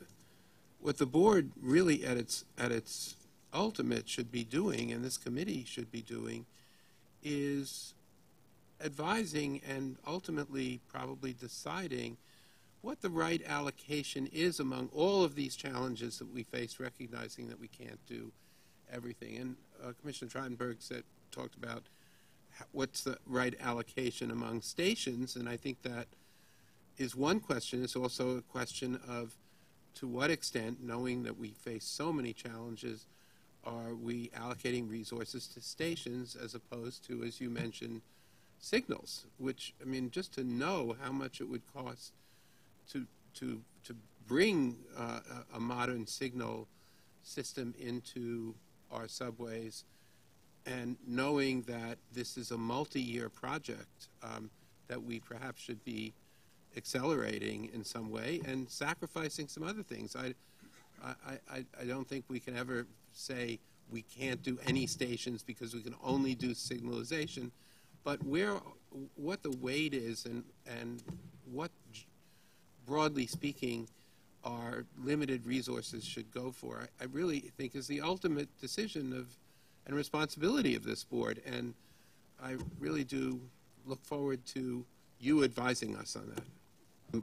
board really at its ultimate should be doing, and this committee should be doing, is advising and ultimately probably deciding what the right allocation is among all of these challenges that we face, recognizing that we can't do everything. And Commissioner Trottenberg talked about what's the right allocation among stations, and I think that is one question. It's also a question of to what extent, knowing that we face so many challenges, are we allocating resources to stations as opposed to, as you mentioned, signals, which, I mean, just to know how much it would cost to bring a modern signal system into our subways, and knowing that this is a multi-year project that we perhaps should be accelerating in some way and sacrificing some other things. I don't think we can ever say we can't do any stations because we can only do signalization, but what the weight is and what, broadly speaking, our limited resources should go for, I really think is the ultimate decision and responsibility of this board. And I really do look forward to you advising us on that.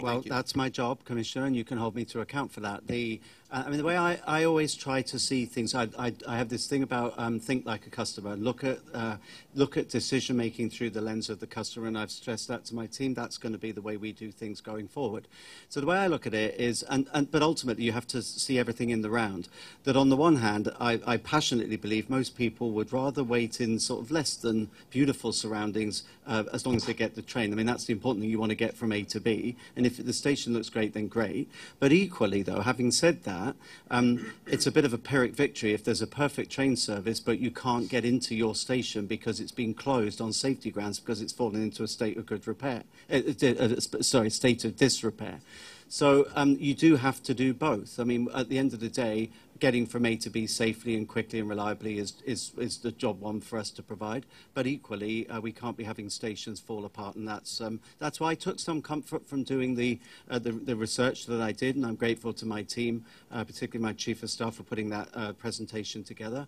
Well, that's my job, Commissioner, and you can hold me to account for that. The way I always try to see things, I have this thing about think like a customer, look at decision making through the lens of the customer, and I've stressed that to my team. That's going to be the way we do things going forward. So the way I look at it is, but ultimately you have to see everything in the round. That on the one hand, I passionately believe most people would rather wait in sort of less than beautiful surroundings as long as they get the train. I mean, that's the important thing. You want to get from A to B. And if the station looks great, then great. But equally, though, having said that, it's a bit of a Pyrrhic victory if there's a perfect train service, but you can't get into your station because it's been closed on safety grounds because it's fallen into a state of good repair. State of disrepair. So you do have to do both. I mean, at the end of the day, getting from A to B safely and quickly and reliably is the job one for us to provide. But equally, we can't be having stations fall apart, and that's why I took some comfort from doing the research that I did, and I'm grateful to my team, particularly my chief of staff, for putting that presentation together.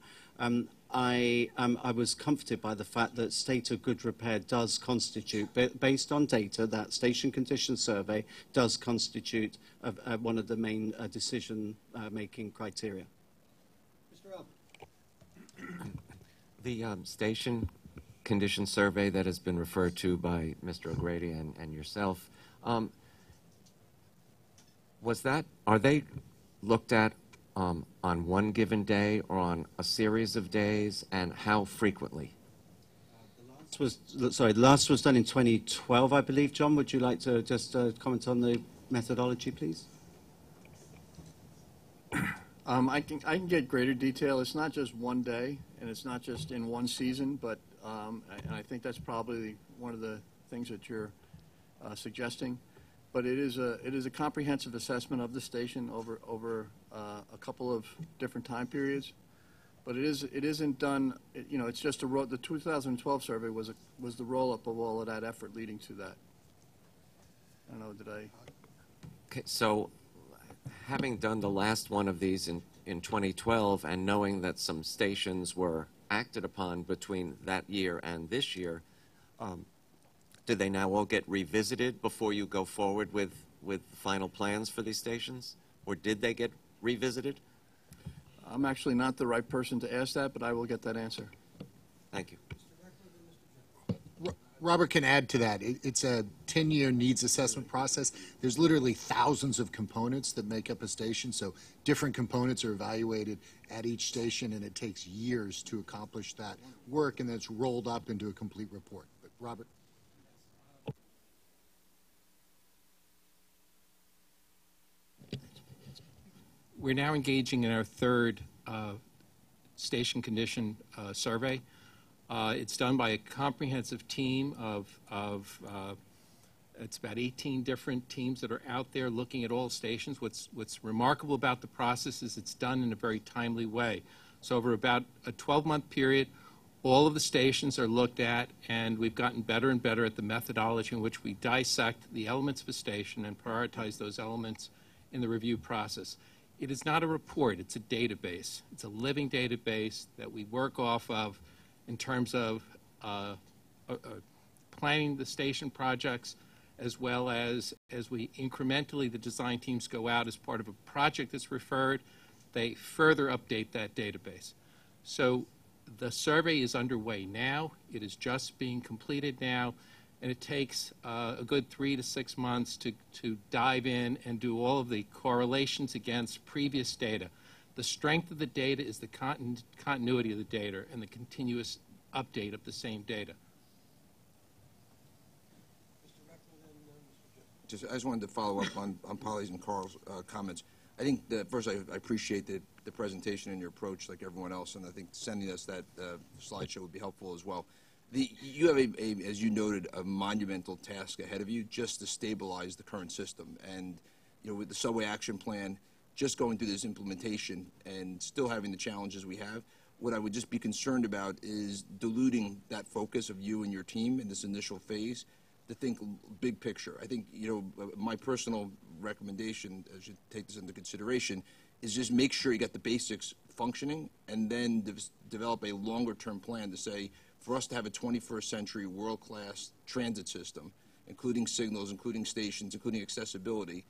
I was comforted by the fact that state of good repair does constitute, based on data, that station condition survey does constitute one of the main decision-making criteria. Mr. Alban. The station condition survey that has been referred to by Mr. O'Grady and yourself, are they looked at on one given day or on a series of days, and how frequently? The last was done in 2012, I believe. John, would you like to just comment on the methodology, please? I can get greater detail. It's not just one day, and it's not just in one season, but and I think that's probably one of the things that you're suggesting. But it is a comprehensive assessment of the station over a couple of different time periods. But it isn't done. It's just the 2012 survey was the roll up of all of that effort leading to that. I don't know. Did I? Okay, so having done the last one of these in 2012 and knowing that some stations were acted upon between that year and this year, do they now all get revisited before you go forward with final plans for these stations? Or did they get revisited? I'm actually not the right person to ask that, but I will get that answer. Thank you. Robert can add to that. It's a 10-year needs assessment process. There's literally thousands of components that make up a station, so different components are evaluated at each station, and it takes years to accomplish that work, and then it's rolled up into a complete report. But Robert? We're now engaging in our third station condition survey. It's done by a comprehensive team of it's about 18 different teams that are out there looking at all stations. What's remarkable about the process is it's done in a very timely way. So over about a 12-month period, all of the stations are looked at, and we've gotten better and better at the methodology in which we dissect the elements of a station and prioritize those elements in the review process. It is not a report, it's a database. It's a living database that we work off of in terms of planning the station projects, as well as we incrementally, the design teams go out as part of a project that's referred, they further update that database. So the survey is underway now. It is just being completed now, and it takes a good 3 to 6 months to dive in and do all of the correlations against previous data. The strength of the data is the continuity of the data and the continuous update of the same data. I just wanted to follow up on Polly's and Carl's comments. I think that first I appreciate the presentation and your approach, like everyone else, and I think sending us that slideshow would be helpful as well. You have, as you noted, a monumental task ahead of you just to stabilize the current system. And with the subway action plan, just going through this implementation and still having the challenges we have, what I would just be concerned about is diluting that focus of you and your team in this initial phase to think big picture. I think, my personal recommendation, as you take this into consideration, is just make sure you get the basics functioning and then develop a longer-term plan to say, for us to have a 21st century world-class transit system, including signals, including stations, including accessibility,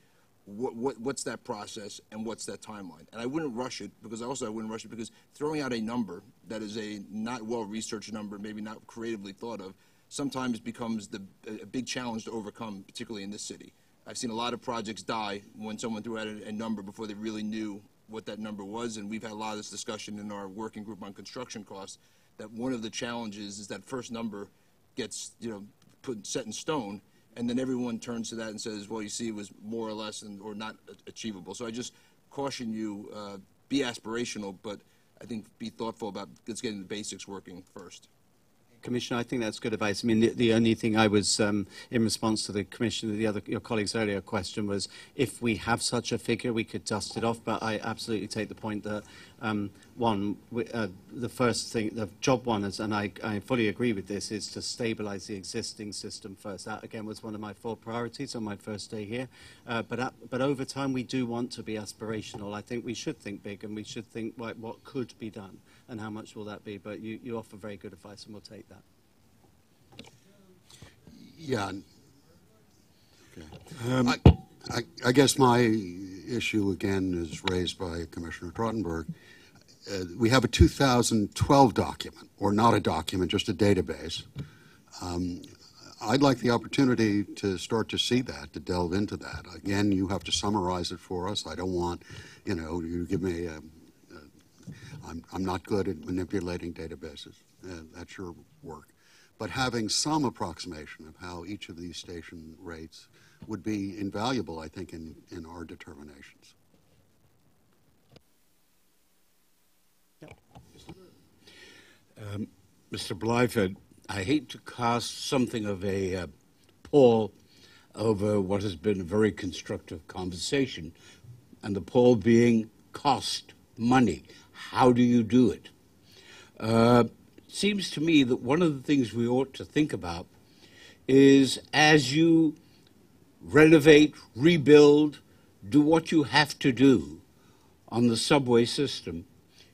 what's that process and what's that timeline? And I wouldn't rush it because throwing out a number that is a not well-researched number, maybe not creatively thought of, sometimes becomes a big challenge to overcome, particularly in this city. I've seen a lot of projects die when someone threw out a number before they really knew what that number was, and we've had a lot of this discussion in our working group on construction costs, that one of the challenges is that first number gets set in stone, and then everyone turns to that and says, well, you see, it was more or less or not achievable. So I just caution you, be aspirational, but I think be thoughtful about let's getting the basics working first. Commissioner, I think that's good advice. I mean, the only thing I was, in response to the Commissioner, your colleague's earlier question was, if we have such a figure, we could dust it off. But I absolutely take the point that, the first thing, the job one is, and I fully agree with this, is to stabilize the existing system first. That, again, was one of my 4 priorities on my first day here. But over time, we do want to be aspirational. I think we should think big, and we should think what could be done and how much will that be. But you offer very good advice, and we'll take that. Yeah. Okay. I guess my issue, again, is raised by Commissioner Trottenberg. We have a 2012 document, or not a document, just a database. I'd like the opportunity to start to see that, to delve into that. Again, you have to summarize it for us. I don't want, you give me I'm not good at manipulating databases. That's your work. But having some approximation of how each of these station rates would be invaluable, I think, in our determinations. Mr. Blyford, I hate to cast something of a pall over what has been a very constructive conversation, and the pall being cost, money. How do you do it? Seems to me that one of the things we ought to think about is as you renovate, rebuild, do what you have to do on the subway system,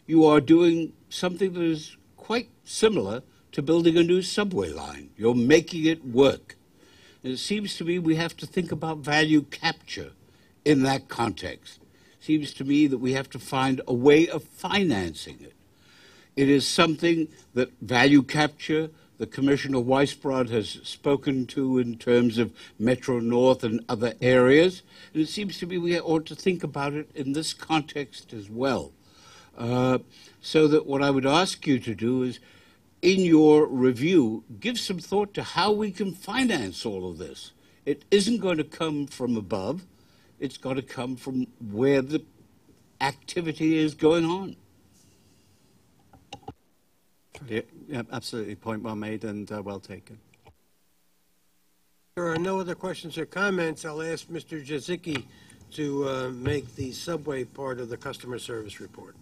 you are doing something that is quite similar to building a new subway line. You're making it work. And it seems to me we have to think about value capture in that context. Seems to me that we have to find a way of financing it. It is something that value capture, the Commissioner Weisbrod has spoken to in terms of Metro North and other areas. And it seems to me we ought to think about it in this context as well. So that what I would ask you to do is, in your review, give some thought to how we can finance all of this. It isn't going to come from above. It's got to come from where the activity is going on. Yeah, absolutely. Point well made and well taken. There are no other questions or comments. I'll ask Mr. Jazicki to make the subway part of the customer service report.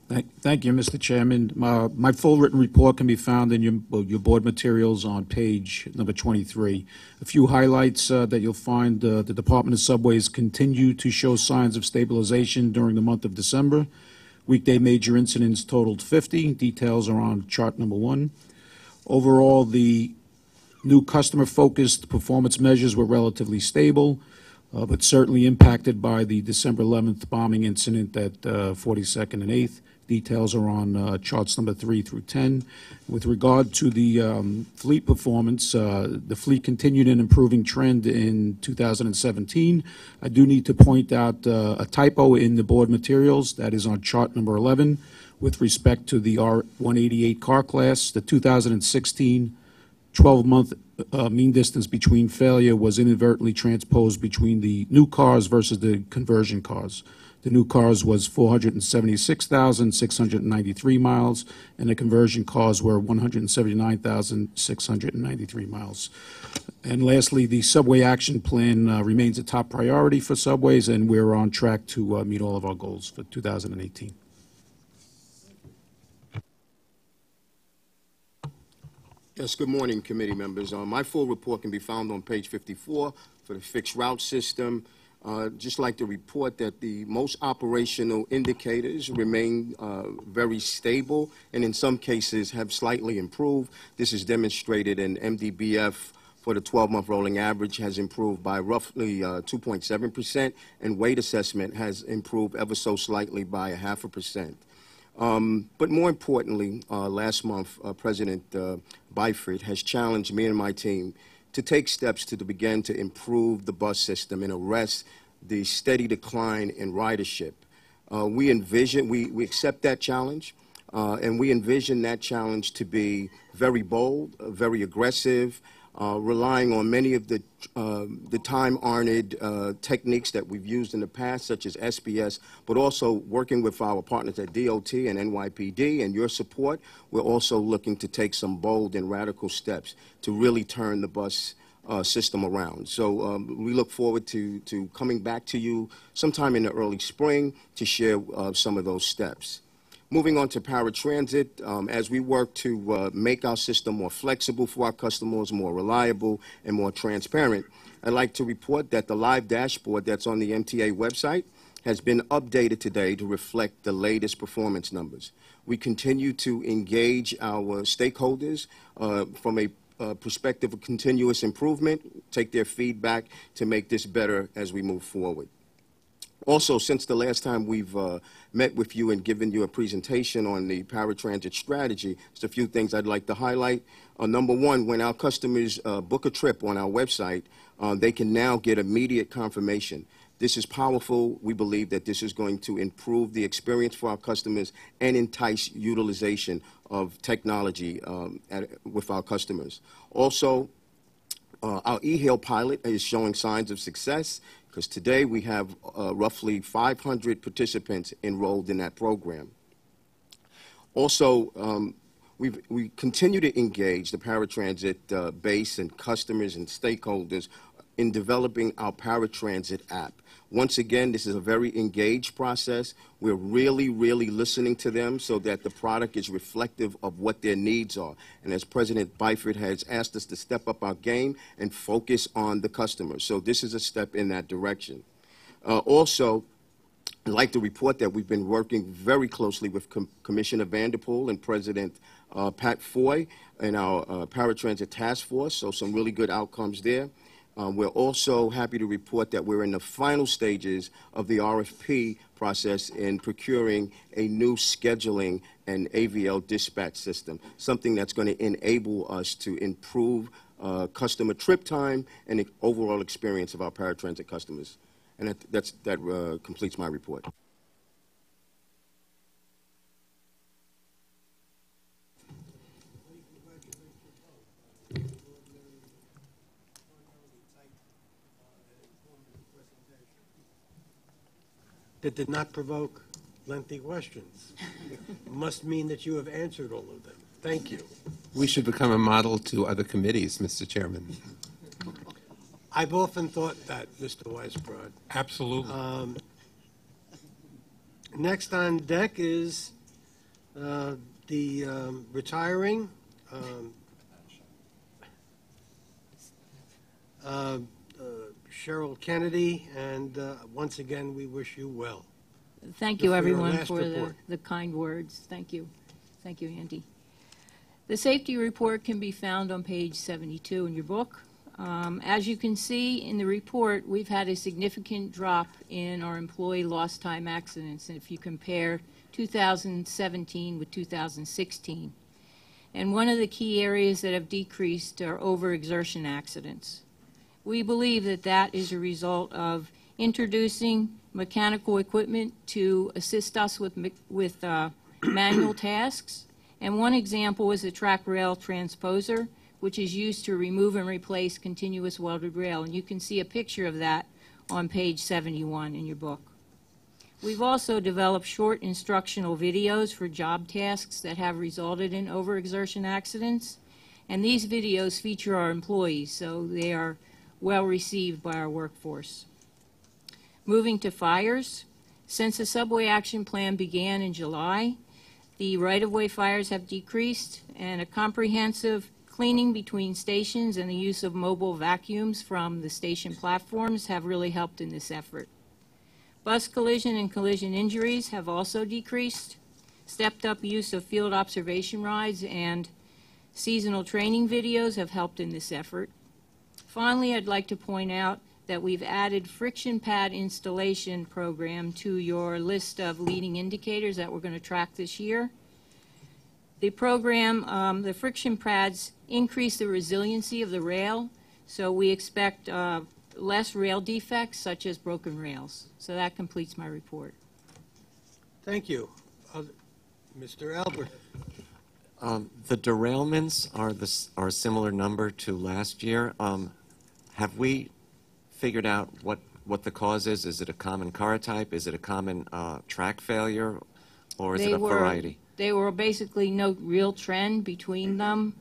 Thank you, Mr. Chairman. My full written report can be found in your board materials on page number 23. A few highlights that you'll find: the Department of Subways continue to show signs of stabilization during the month of December. Weekday major incidents totaled 50. Details are on chart number 1. Overall, the new customer-focused performance measures were relatively stable, but certainly impacted by the December 11th bombing incident at 42nd and 8th. Details are on charts number 3 through 10. With regard to the fleet performance, the fleet continued an improving trend in 2017. I do need to point out a typo in the board materials that is on chart number 11 with respect to the R188 car class. The 2016 12-month mean distance between failure was inadvertently transposed between the new cars versus the conversion cars. The new cars was 476,693 miles, and the conversion cars were 179,693 miles. And lastly, the subway action plan remains a top priority for subways, and we're on track to meet all of our goals for 2018. Yes, good morning, committee members. My full report can be found on page 54 for the fixed route system. Just like to report that the most operational indicators remain very stable and in some cases have slightly improved. This is demonstrated in MDBF for the 12-month rolling average has improved by roughly 2.7%, and weight assessment has improved ever so slightly by 0.5%. But more importantly, last month, President Byford has challenged me and my team to take steps to begin to improve the bus system and arrest the steady decline in ridership. We accept that challenge, and we envision that challenge to be very bold, very aggressive, relying on many of the time-honored techniques that we've used in the past, such as SBS, but also working with our partners at DOT and NYPD and your support. We're also looking to take some bold and radical steps to really turn the bus system around. So we look forward to coming back to you sometime in the early spring to share some of those steps. Moving on to paratransit, as we work to make our system more flexible for our customers, more reliable, and more transparent, I'd like to report that the live dashboard that's on the MTA website has been updated today to reflect the latest performance numbers. We continue to engage our stakeholders from a perspective of continuous improvement, take their feedback to make this better as we move forward. Also, since the last time we've met with you and given you a presentation on the paratransit strategy, just a few things I'd like to highlight. Number one, when our customers book a trip on our website, they can now get immediate confirmation. This is powerful. We believe that this is going to improve the experience for our customers and entice utilization of technology with our customers. Also, our eHail pilot is showing signs of success, because today we have roughly 500 participants enrolled in that program. Also, we continue to engage the paratransit base and customers and stakeholders in developing our paratransit app. Once again, this is a very engaged process. We're really, really listening to them so that the product is reflective of what their needs are. And as President Byford has asked us to step up our game and focus on the customer. So this is a step in that direction. Also, I'd like to report that we've been working very closely with Commissioner Vanderpool and President Pat Foy in our paratransit task force, so some really good outcomes there. We're also happy to report that we're in the final stages of the RFP process in procuring a new scheduling and AVL dispatch system, something that's going to enable us to improve customer trip time and the overall experience of our paratransit customers. And that completes my report. That did not provoke lengthy questions. Must mean that you have answered all of them. Thank you. We should become a model to other committees, Mr. Chairman. I've often thought that, Mr. Weisbrod. Absolutely. Next on deck is the retiring Cheryl Kennedy, and once again, we wish you well. Thank you, everyone, last for report. the kind words. Thank you. Thank you, Andy. The safety report can be found on page 72 in your book. As you can see in the report, we've had a significant drop in our employee lost time accidents if you compare 2017 with 2016. And one of the key areas that have decreased are overexertion accidents. We believe that that is a result of introducing mechanical equipment to assist us with manual tasks. And one example is the track rail transposer, which is used to remove and replace continuous welded rail. And you can see a picture of that on page 71 in your book. We've also developed short instructional videos for job tasks that have resulted in overexertion accidents. And these videos feature our employees, so they are well received by our workforce. Moving to fires, since the subway action plan began in July, the right-of-way fires have decreased, and a comprehensive cleaning between stations and the use of mobile vacuums from the station platforms have really helped in this effort. Bus collision and collision injuries have also decreased. Stepped up use of field observation rides and seasonal training videos have helped in this effort. Finally, I'd like to point out that we've added friction pad installation program to your list of leading indicators that we're going to track this year. The program, the friction pads increase the resiliency of the rail, so we expect less rail defects such as broken rails. So that completes my report. Thank you. Mr. Albert. The derailments are a similar number to last year. Have we figured out what the cause is? Is it a common car type? Is it a common track failure? Or is it a variety? They were basically no real trend between them.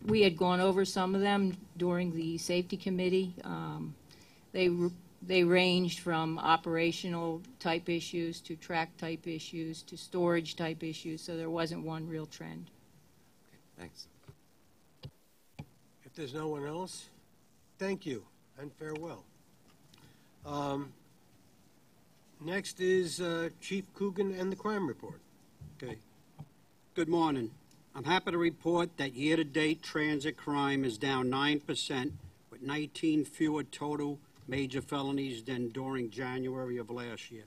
We had gone over some of them during the safety committee. They ranged from operational type issues to track type issues to storage type issues, so there wasn't one real trend. Okay, thanks. If there's no one else, thank you and farewell. Next is Chief Coogan and the crime report. Okay. Good morning. I'm happy to report that year-to-date transit crime is down 9%, with 19 fewer total major felonies than during January of last year.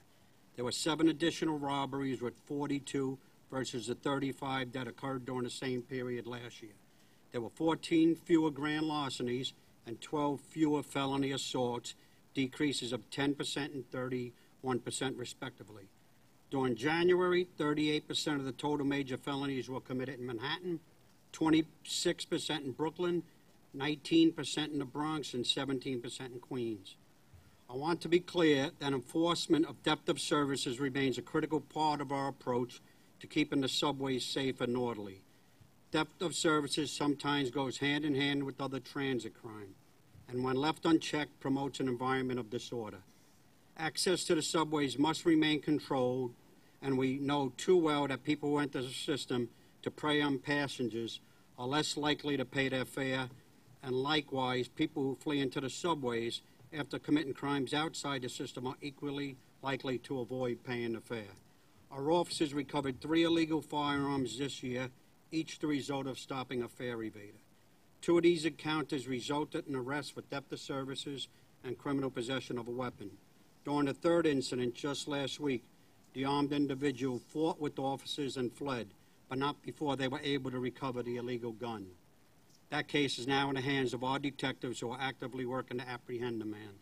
There were 7 additional robberies with 42 versus the 35 that occurred during the same period last year. There were 14 fewer grand larcenies and 12 fewer felony assaults, decreases of 10% and 31% respectively. During January, 38% of the total major felonies were committed in Manhattan, 26% in Brooklyn, 19% in the Bronx, and 17% in Queens. I want to be clear that enforcement of depth of services remains a critical part of our approach to keeping the subways safe and orderly. Theft of services sometimes goes hand in hand with other transit crime, and when left unchecked, promotes an environment of disorder. Access to the subways must remain controlled, and we know too well that people who enter the system to prey on passengers are less likely to pay their fare, and likewise, people who flee into the subways after committing crimes outside the system are equally likely to avoid paying the fare. Our officers recovered 3 illegal firearms this year, each the result of stopping a fare evader. 2 of these encounters resulted in arrests for theft of services and criminal possession of a weapon. During the 3rd incident just last week, the armed individual fought with officers and fled, but not before they were able to recover the illegal gun. That case is now in the hands of our detectives who are actively working to apprehend the man.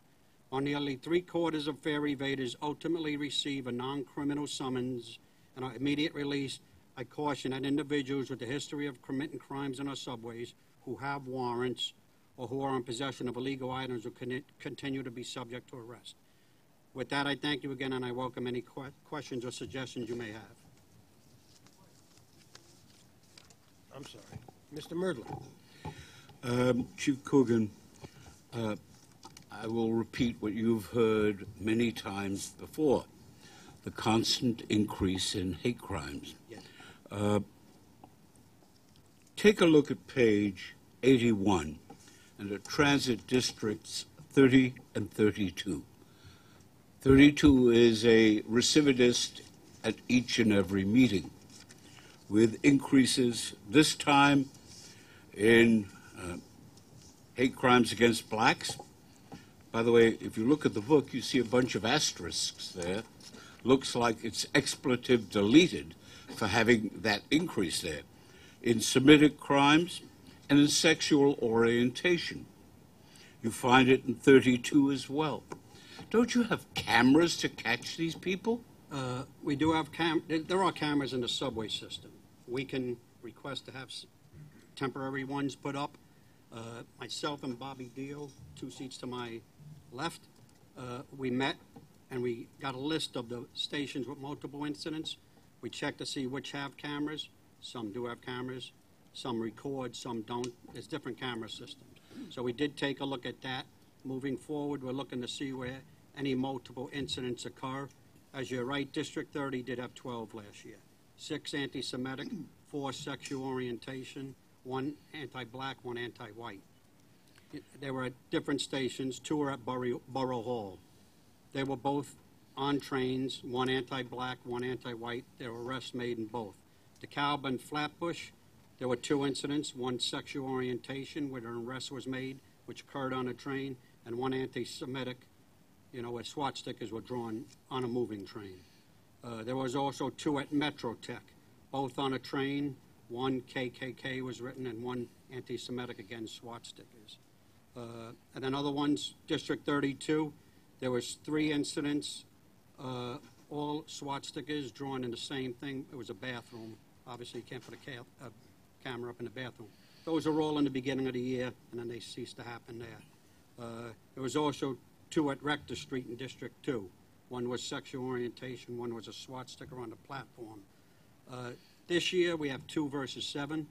While nearly 3/4 of fare evaders ultimately receive a non-criminal summons and are immediate release, I caution that individuals with a history of committing crimes in our subways who have warrants or who are in possession of illegal items will continue to be subject to arrest. With that, I thank you again, and I welcome any questions or suggestions you may have. I'm sorry. Mr. Merdler. Chief Coogan, I will repeat what you've heard many times before, the constant increase in hate crimes. Yes. Take a look at page 81 and the transit districts 30 and 32. 32 is a recidivist at each and every meeting, with increases this time in hate crimes against blacks. By the way, if you look at the book, you see a bunch of asterisks there. Looks like it's expletive deleted for having that increase there. In Semitic crimes and in sexual orientation. You find it in 32 as well. Don't you have cameras to catch these people? We do have there are cameras in the subway system. We can request to have temporary ones put up. Myself and Bobby Deal, 2 seats to my left, we met and we got a list of the stations with multiple incidents. We checked to see which have cameras. Some do have cameras. Some record, some don't. There's different camera systems. So we did take a look at that. Moving forward, we're looking to see where any multiple incidents occur. As you're right, District 30 did have 12 last year. 6 anti-Semitic, 4 sexual orientation, 1 anti-black, 1 anti-white. They were at different stations. 2 were at Borough Hall. They were both on trains, 1 anti-black, 1 anti-white. There were arrests made in both. DeKalb and Flatbush, there were 2 incidents, 1 sexual orientation where an arrest was made, which occurred on a train, and 1 anti-Semitic, where SWAT stickers were drawn on a moving train. There was also 2 at Metro Tech, both on a train. 1 KKK was written and 1 anti-Semitic against SWAT stickers. And then other ones, District 32, there was 3 incidents, all SWAT stickers drawn in the same thing. It was a bathroom. Obviously, you can't put a camera up in the bathroom. Those are all in the beginning of the year, and then they ceased to happen there. There was also 2 at Rector Street in District 2. 1 was sexual orientation, 1 was a SWAT sticker on the platform. This year, we have 2 versus 7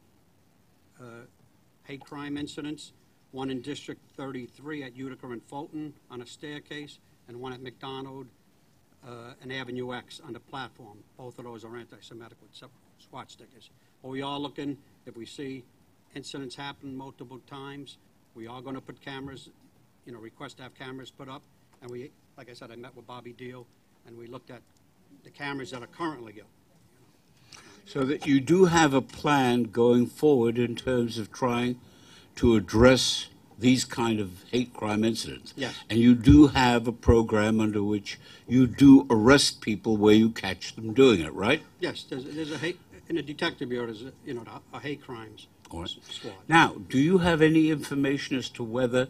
hate crime incidents. 1 in District 33 at Utica and Fulton on a staircase, and 1 at McDonald and Avenue X on the platform. Both of those are anti-Semitic with SWAT stickers. But we are looking, if we see incidents happen multiple times, we are going to put cameras, request to have cameras put up. And we, like I said, I met with Bobby Deal, and we looked at the cameras that are currently up. So that you do have a plan going forward in terms of trying to address these kind of hate crime incidents. Yes. And you do have a program under which you do arrest people where you catch them doing it, right? Yes, there's a hate, in the detective bureau, there's a hate crimes squad. Now, do you have any information as to whether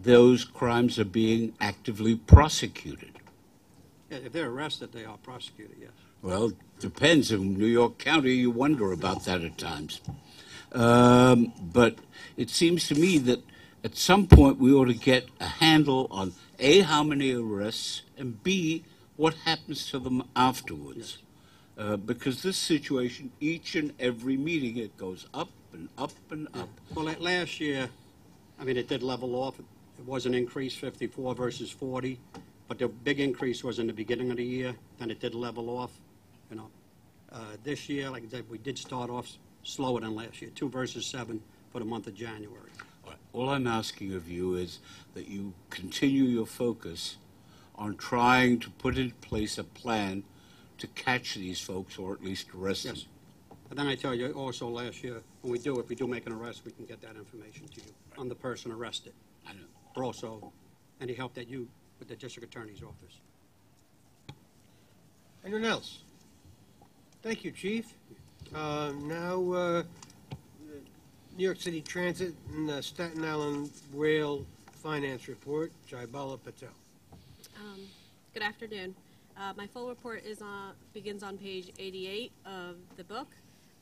those crimes are being actively prosecuted? Yeah, if they're arrested, they are prosecuted, yes. Well, depends. In New York County, you wonder about that at times. But it seems to me that at some point we ought to get a handle on A, how many arrests, and B, what happens to them afterwards. Because this situation, each and every meeting, it goes up and up and up. Well, last year, I mean, it did level off. It was an increase, 54 versus 40, but the big increase was in the beginning of the year, then it did level off, you know. This year, like I said, we did start off slower than last year, 2 versus 7 for the month of January. All I'm asking of you is that you continue your focus on trying to put in place a plan to catch these folks, or at least arrest them. Yes. And then I tell you also last year, when we do, if we do make an arrest, we can get that information to you on the person arrested. I know. Or also any help that you, with the district attorney's office. Anyone else? Thank you, Chief. Now, New York City Transit and Staten Island Rail Finance Report, Jaibala Patel. Good afternoon. My full report begins on page 88 of the book.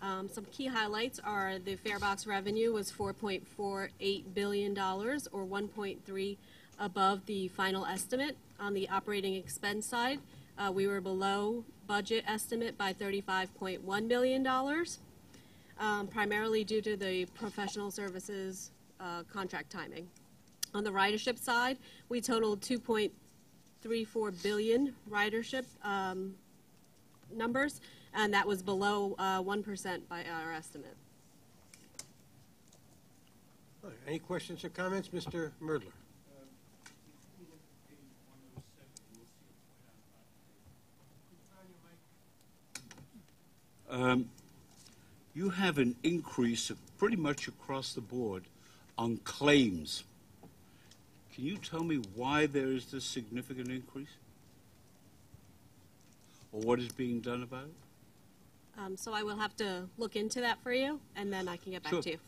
Some key highlights are the fare box revenue was $4.48 billion, or 1.3 above the final estimate. On the operating expense side, we were below budget estimate by $35.1 million, primarily due to the professional services contract timing. On the ridership side, we totaled 2.34 billion ridership numbers, and that was below 1% by our estimate. All right, any questions or comments? Mr. Merdler. You have an increase of pretty much across the board on claims. Can you tell me why there is this significant increase? Or what is being done about it? So I will have to look into that for you, and then I can get back to you.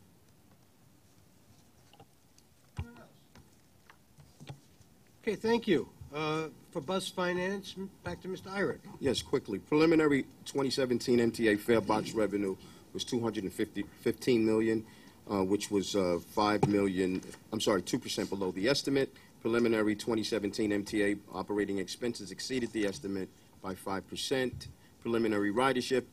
Okay, thank you. For bus finance, back to Mr. Irick. Yes, quickly. Preliminary 2017 MTA fare box revenue was $215 million, which was 5 million, I'm sorry, 2% below the estimate. Preliminary 2017 MTA operating expenses exceeded the estimate by 5%. Preliminary ridership,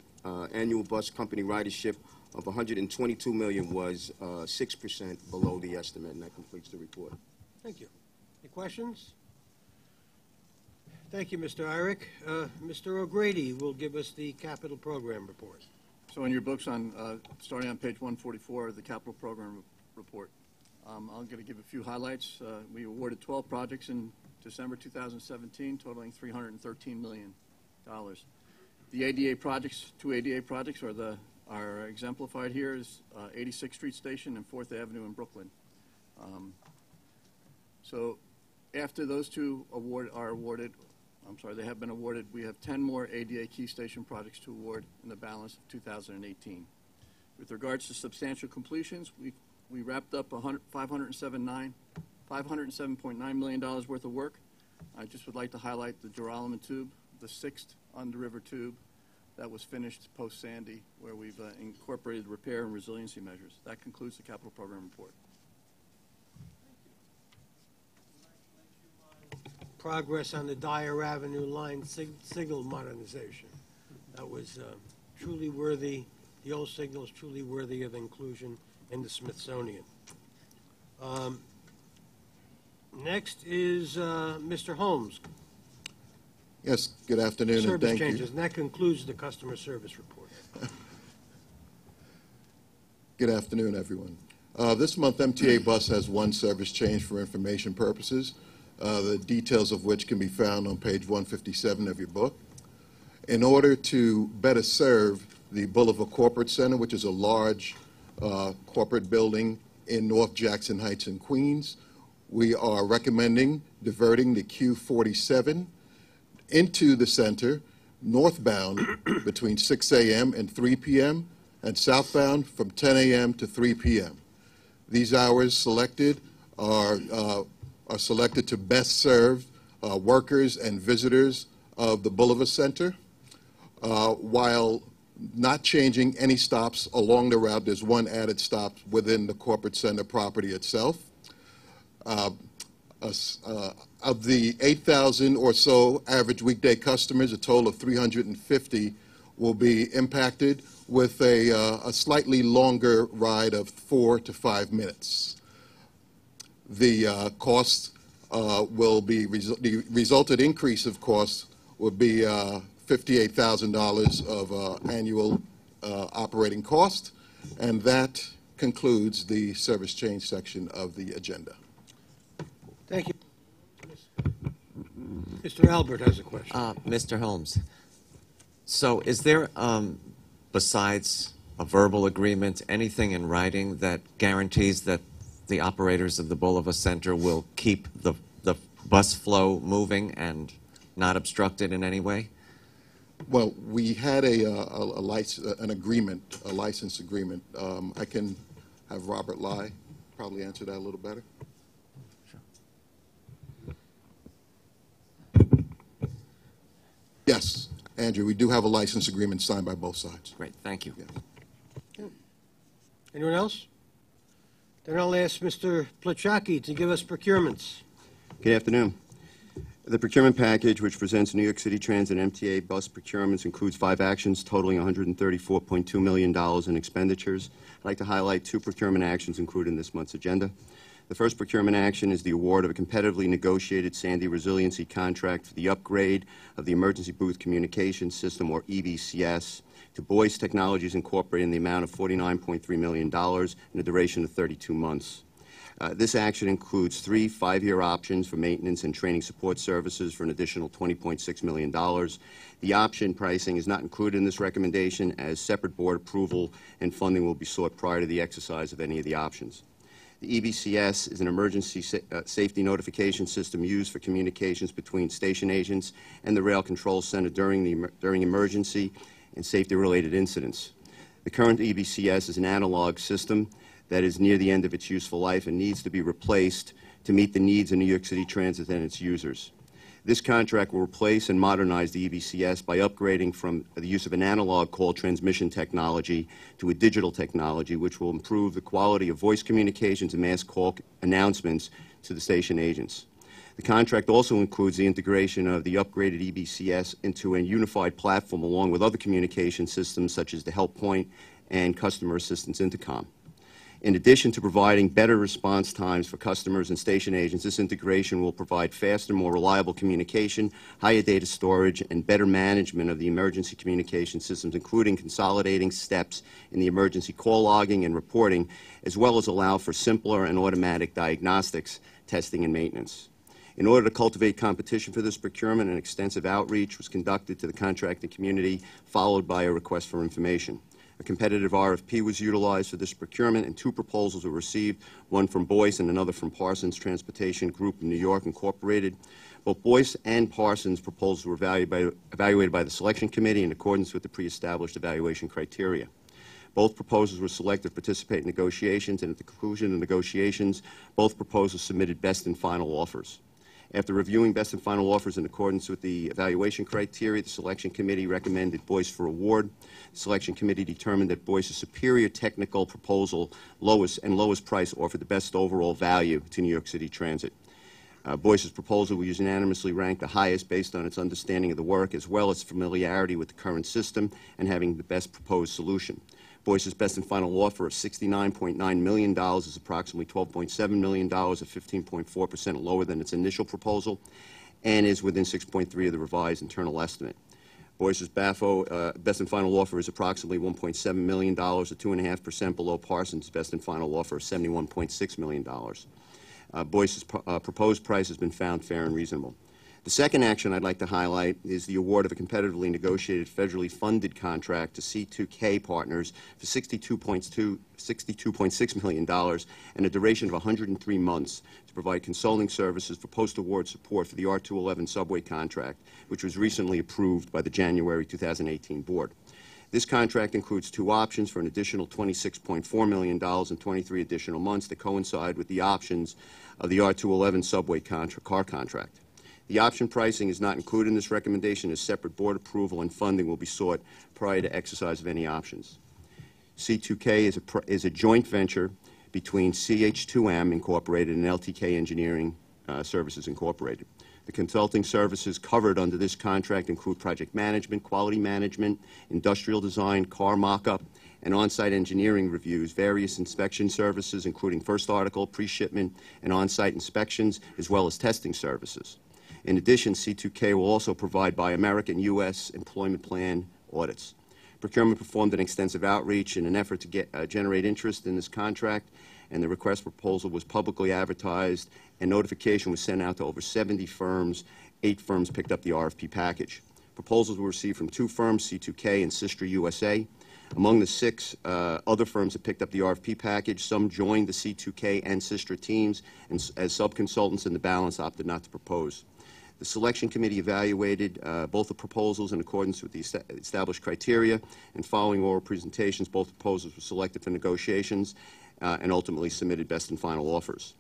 annual bus company ridership of 122 million was 6% below the estimate, and that completes the report. Thank you. Any questions? Thank you, Mr. Irick. Mr. O'Grady will give us the capital program report. So in your books, starting on page 144, the capital program report, I'm going to give a few highlights. We awarded 12 projects in December 2017, totaling $313 million. The ADA projects, 2 ADA projects are exemplified here is 86th Street Station and 4th Avenue in Brooklyn. So after those two they have been awarded, we have 10 more ADA key station projects to award in the balance of 2018. With regards to substantial completions, we wrapped up $507.9 million worth of work. I just would like to highlight the Joralemon Tube, the 6th Under-River Tube that was finished post-Sandy, where we've incorporated repair and resiliency measures. That concludes the capital program report. Progress on the Dyer Avenue line signal modernization. That was truly worthy. The old signal is truly worthy of inclusion in the Smithsonian. Next is Mr. Holmes. Yes, good afternoon, and Service thank changes, you. and that concludes the customer service report. Good afternoon, everyone. This month, MTA Bus has one service change for information purposes, the details of which can be found on page 157 of your book. In order to better serve the Boulevard Corporate Center, which is a large corporate building in North Jackson Heights in Queens, we are recommending diverting the Q47 into the center, northbound between 6 a.m. and 3 p.m., and southbound from 10 a.m. to 3 p.m. These hours selected are selected to best serve workers and visitors of the Boulevard Center, while not changing any stops along the route. There's one added stop within the corporate center property itself. Of the 8,000 or so average weekday customers, a total of 350 will be impacted with a slightly longer ride of 4 to 5 minutes. The cost will be, the resulted increase of cost will be $58,000 of annual operating cost, and that concludes the service change section of the agenda. Thank you. Mr. Albert has a question. Mr. Holmes, so is there, besides a verbal agreement, anything in writing that guarantees that the operators of the Bulova Center will keep the bus flow moving and not obstructed in any way? Well, we had an agreement, a license agreement. I can have Robert Lai probably answer that a little better. Yes, Andrew, we do have a license agreement signed by both sides. Great, thank you. Yeah. Anyone else? Then I'll ask Mr. Plachaki to give us procurements. Good afternoon. The procurement package, which presents New York City Transit MTA bus procurements, includes 5 actions totaling $134.2 million in expenditures. I'd like to highlight 2 procurement actions included in this month's agenda. The first procurement action is the award of a competitively negotiated Sandy resiliency contract for the upgrade of the Emergency Booth Communications System, or EBCS, to Boyce Technologies Incorporated in the amount of $49.3 million in a duration of 32 months. This action includes 3 5-year options for maintenance and training support services for an additional $20.6 million. The option pricing is not included in this recommendation, as separate board approval and funding will be sought prior to the exercise of any of the options. The EBCS is an emergency safety notification system used for communications between station agents and the Rail Control Center during emergency and safety-related incidents. The current EBCS is an analog system that is near the end of its useful life and needs to be replaced to meet the needs of New York City Transit and its users. This contract will replace and modernize the EBCS by upgrading from the use of an analog call transmission technology to a digital technology, which will improve the quality of voice communications and mass call announcements to the station agents. The contract also includes the integration of the upgraded EBCS into a unified platform along with other communication systems such as the Help Point and Customer Assistance Intercom. In addition to providing better response times for customers and station agents, this integration will provide faster, more reliable communication, higher data storage, and better management of the emergency communication systems, including consolidating steps in the emergency call logging and reporting, as well as allow for simpler and automatic diagnostics, testing, and maintenance. In order to cultivate competition for this procurement, an extensive outreach was conducted to the contracting community, followed by a request for information. A competitive RFP was utilized for this procurement, and 2 proposals were received, one from Boyce and another from Parsons Transportation Group of New York, Incorporated. Both Boyce and Parsons proposals were evaluated by the selection committee in accordance with the pre-established evaluation criteria. Both proposals were selected to participate in negotiations, and at the conclusion of negotiations, both proposals submitted best and final offers. After reviewing best and final offers in accordance with the evaluation criteria, the selection committee recommended Boyce for award. The selection committee determined that Boyce's superior technical proposal, lowest price, offered the best overall value to New York City Transit. Boyce's proposal was unanimously ranked the highest based on its understanding of the work, as well as familiarity with the current system and having the best proposed solution. Boyce's best and final offer of $69.9 million is approximately $12.7 million, or 15.4% lower than its initial proposal, and is within 6.3 of the revised internal estimate. Boyce's BAFO best and final offer is approximately $1.7 million, or 2.5% below Parsons' best and final offer of $71.6 million. Boyce's proposed price has been found fair and reasonable. The second action I'd like to highlight is the award of a competitively negotiated federally funded contract to C2K Partners for $62.6 million and a duration of 103 months to provide consulting services for post-award support for the R211 subway contract, which was recently approved by the January 2018 board. This contract includes 2 options for an additional $26.4 million and 23 additional months that coincide with the options of the R211 subway car contract. The option pricing is not included in this recommendation, as separate board approval and funding will be sought prior to exercise of any options. C2K is a joint venture between CH2M Incorporated and LTK Engineering Services Incorporated. The consulting services covered under this contract include project management, quality management, industrial design, car mock-up, and on-site engineering reviews, various inspection services, including first article, pre-shipment, and on-site inspections, as well as testing services. In addition, C2K will also provide Buy American U.S. employment plan audits. Procurement performed an extensive outreach in an effort to generate interest in this contract, and the request proposal was publicly advertised, and notification was sent out to over 70 firms. 8 firms picked up the RFP package. Proposals were received from 2 firms, C2K and Sistra USA. Among the 6 other firms that picked up the RFP package, some joined the C2K and Sistra teams as sub-consultants, and the balance opted not to propose. The selection committee evaluated both the proposals in accordance with the established criteria, and following oral presentations, both proposals were selected for negotiations and ultimately submitted best and final offers.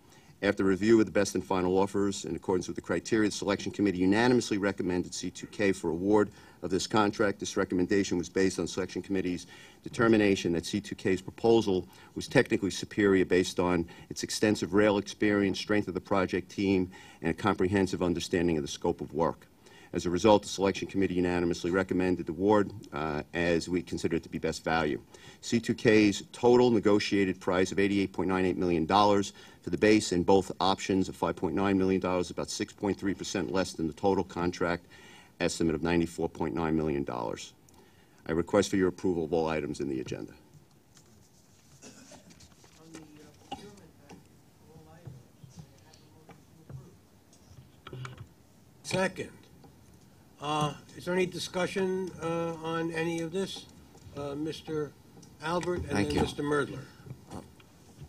After review of the best and final offers in accordance with the criteria, the selection committee unanimously recommended C2K for award of this contract. This recommendation was based on selection committee's determination that C2K's proposal was technically superior based on its extensive rail experience, strength of the project team, and a comprehensive understanding of the scope of work. As a result, the selection committee unanimously recommended the award as we consider it to be best value. C2K's total negotiated price of $88.98 million for the base and both options of $5.9 million, about 6.3% less than the total contract estimate of $94.9 million. I request for your approval of all items in the agenda. Second. Is there any discussion on any of this? Mr. Albert and Thank then you. Mr. Merdler.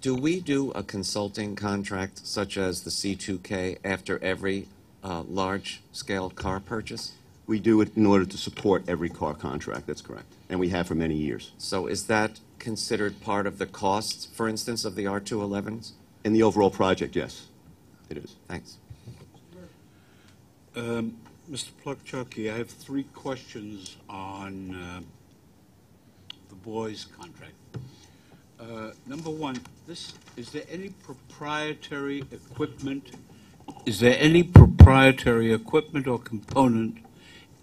Do we do a consulting contract such as the C2K after every large-scale car purchase? We do it in order to support every car contract, that's correct, and we have for many years. So is that considered part of the costs, for instance, of the R211s? In the overall project, yes, it is. Thanks. Mr. Plukchucky, I have 3 questions on the boys' contract. Number 1, is there any proprietary equipment? Is there any proprietary equipment or component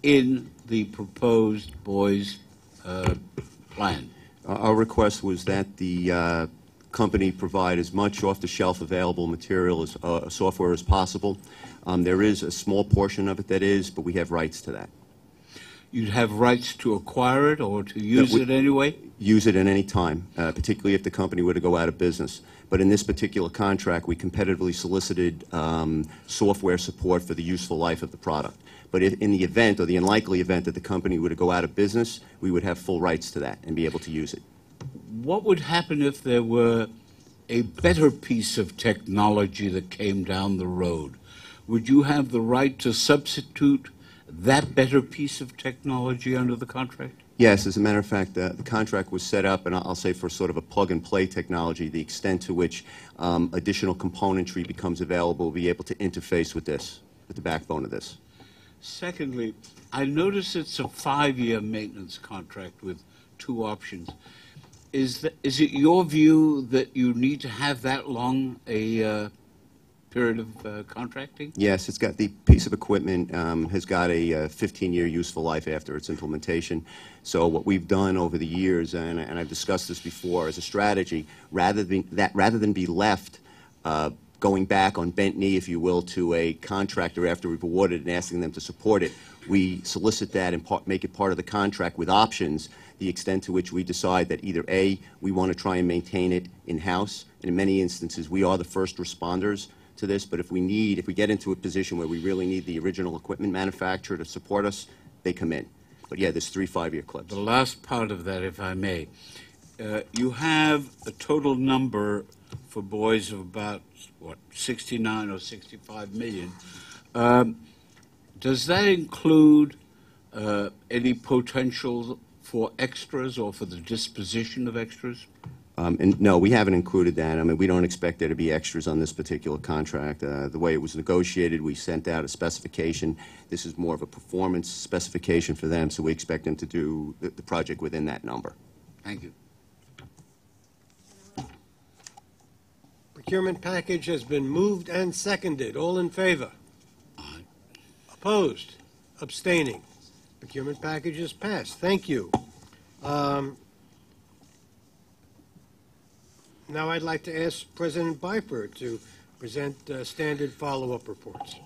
in the proposed boys' plan? Our request was that the company provide as much off-the-shelf available material as software as possible. There is a small portion of it that is, but we have rights to that. You'd have rights to acquire it or to use it anyway? Use it at any time, particularly if the company were to go out of business. But in this particular contract, we competitively solicited software support for the useful life of the product. But if, in the event, or the unlikely event, that the company were to go out of business, we would have full rights to that and be able to use it. What would happen if there were a better piece of technology that came down the road? Would you have the right to substitute that better piece of technology under the contract? Yes, as a matter of fact, the contract was set up, and I'll say for sort of a plug-and-play technology, the extent to which additional componentry becomes available, we'll be able to interface with this, with the backbone of this. Secondly, I notice it's a 5-year maintenance contract with 2 options. Is it your view that you need to have that long a period of contracting? Yes, it's got the piece of equipment has got a 15-year useful life after its implementation. So what we've done over the years, and I've discussed this before as a strategy, rather than be left going back on bent knee, if you will, to a contractor after we've awarded and asking them to support it, we solicit that and make it part of the contract with options, the extent to which we decide that either A, we want to try and maintain it in-house, and in many instances we are the first responders to this, but if we get into a position where we really need the original equipment manufacturer to support us, they come in. But yeah, there's 3 5-year clips. The last part of that, if I may. You have a total number for boys of about, 69 or 65 million. Does that include any potential for extras or for the disposition of extras? And no, we haven't included that. I mean, we don't expect there to be extras on this particular contract. The way it was negotiated, we sent out a specification. This is more of a performance specification for them, so we expect them to do the project within that number. Thank you. Procurement package has been moved and seconded. All in favor? Opposed? Abstaining? Procurement package is passed. Thank you. Now I'd like to ask President Byford to present standard follow-up reports.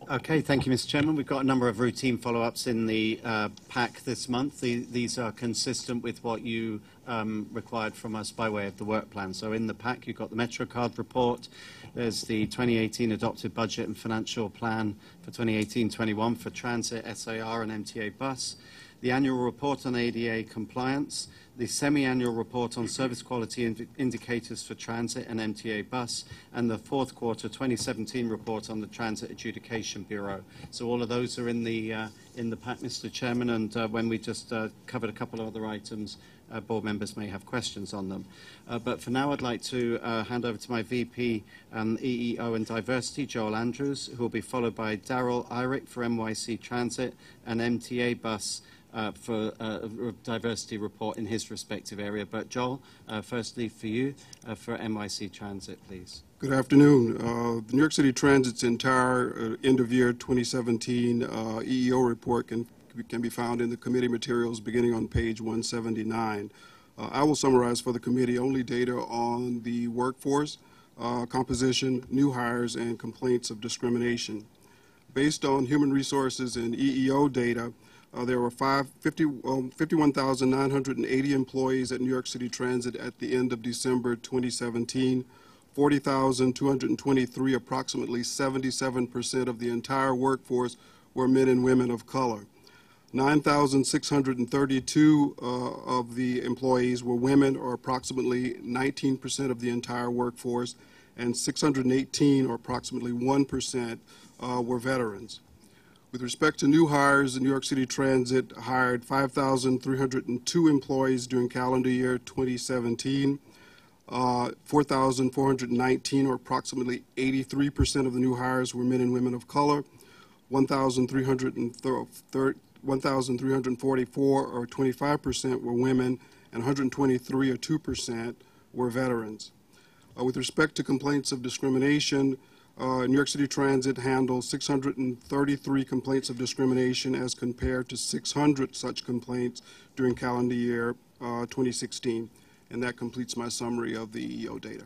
Okay, thank you, Mr. Chairman. We've got a number of routine follow-ups in the pack this month. These are consistent with what you required from us by way of the work plan. So in the pack, you've got the MetroCard report. There's the 2018 adopted budget and financial plan for 2018-21 for transit, SAR, and MTA bus. The annual report on ADA compliance, the semi-annual report on service quality indicators for transit and MTA bus, and the fourth quarter 2017 report on the Transit Adjudication Bureau. So all of those are in the pack, Mr. Chairman, and when we just covered a couple of other items, board members may have questions on them. But for now, I'd like to hand over to my VP EEO and Diversity, Joel Andrews, who will be followed by Daryl Irick for NYC Transit and MTA bus for a diversity report in his respective area. But Joel, firstly for you, for NYC Transit, please. Good afternoon. The New York City Transit's entire end-of-year 2017 EEO report can be found in the committee materials beginning on page 179. I will summarize for the committee only data on the workforce, composition, new hires, and complaints of discrimination. Based on human resources and EEO data, there were 51,980 employees at New York City Transit at the end of December 2017. 40,223, approximately 77% of the entire workforce, were men and women of color. 9,632 of the employees were women, or approximately 19% of the entire workforce, and 618, or approximately 1%, were veterans. With respect to new hires, New York City Transit hired 5,302 employees during calendar year 2017. 4,419, or approximately 83% of the new hires, were men and women of color. 1,344, or 25%, were women, and 123, or 2%, were veterans. With respect to complaints of discrimination, New York City Transit handled 633 complaints of discrimination as compared to 600 such complaints during calendar year 2016. And that completes my summary of the EEO data.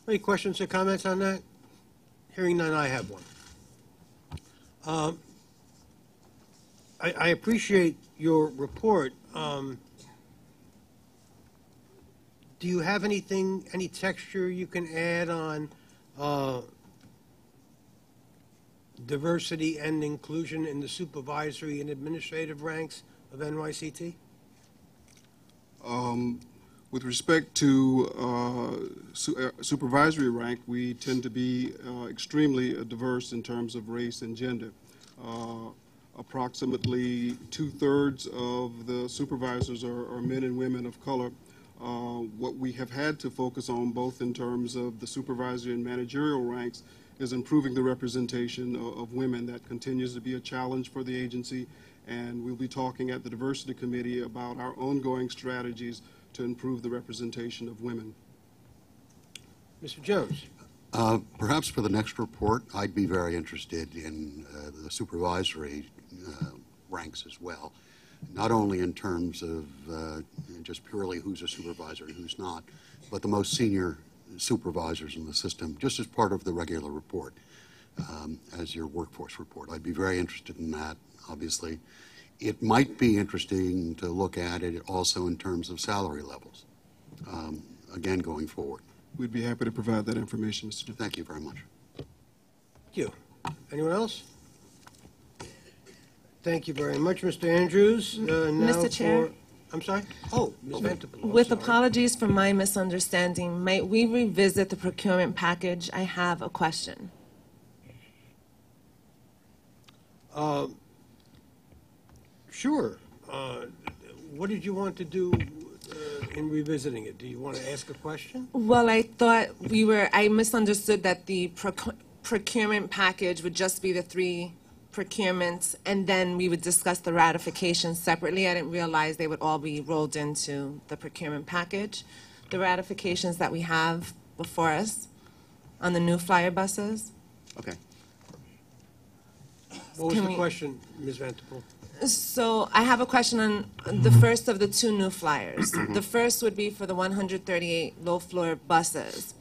Any questions or comments on that? Hearing none, I have one. I appreciate your report. Do you have anything, any texture you can add on diversity and inclusion in the supervisory and administrative ranks of NYCT? With respect to supervisory rank, we tend to be extremely diverse in terms of race and gender. Approximately 2/3 of the supervisors are men and women of color. What we have had to focus on, both in terms of the supervisory and managerial ranks, is improving the representation of women. That continues to be a challenge for the agency, and we'll be talking at the Diversity Committee about our ongoing strategies to improve the representation of women. Mr. Jones. Perhaps for the next report, I'd be very interested in the supervisory ranks as well, not only in terms of just purely who's a supervisor and who's not, but the most senior supervisors in the system, just as part of the regular report, as your workforce report. I'd be very interested in that, obviously. It might be interesting to look at it also in terms of salary levels, again, going forward. We'd be happy to provide that information, Mr. Chairman. Thank you very much. Thank you. Anyone else? Thank you very much, Mr. Andrews. Mr. Chair? I'm sorry? Oh, Ms. Vanterpool. With apologies for my misunderstanding, might we revisit the procurement package? I have a question. Sure. What did you want to do in revisiting it? Do you want to ask a question? Well, I thought I misunderstood that the procurement package would just be the 3 procurements, and then we would discuss the ratifications separately. I didn't realize they would all be rolled into the procurement package. The ratifications that we have before us on the new flyer buses. Okay. What was Can the we- question, Ms. Vanderpool? So I have a question on the first of the two new flyers. The first would be for the 138 low-floor buses.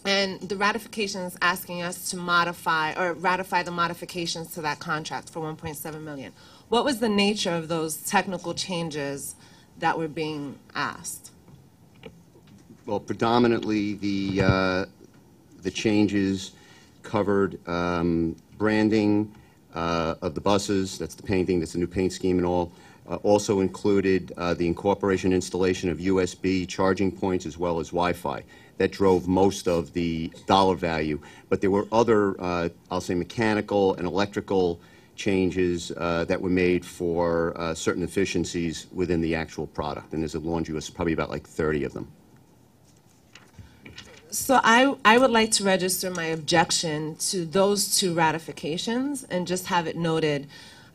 And the ratification is asking us to modify or ratify the modifications to that contract for 1.7 million. What was the nature of those technical changes that were being asked? Well, predominantly, the changes covered branding of the buses. That's the painting. That's the new paint scheme and all. Also included the incorporation installation of USB charging points as well as Wi-Fi. That drove most of the dollar value. But there were other, I'll say, mechanical and electrical changes that were made for certain efficiencies within the actual product. And there's a laundry list, probably about like 30 of them. So I would like to register my objection to those two ratifications and just have it noted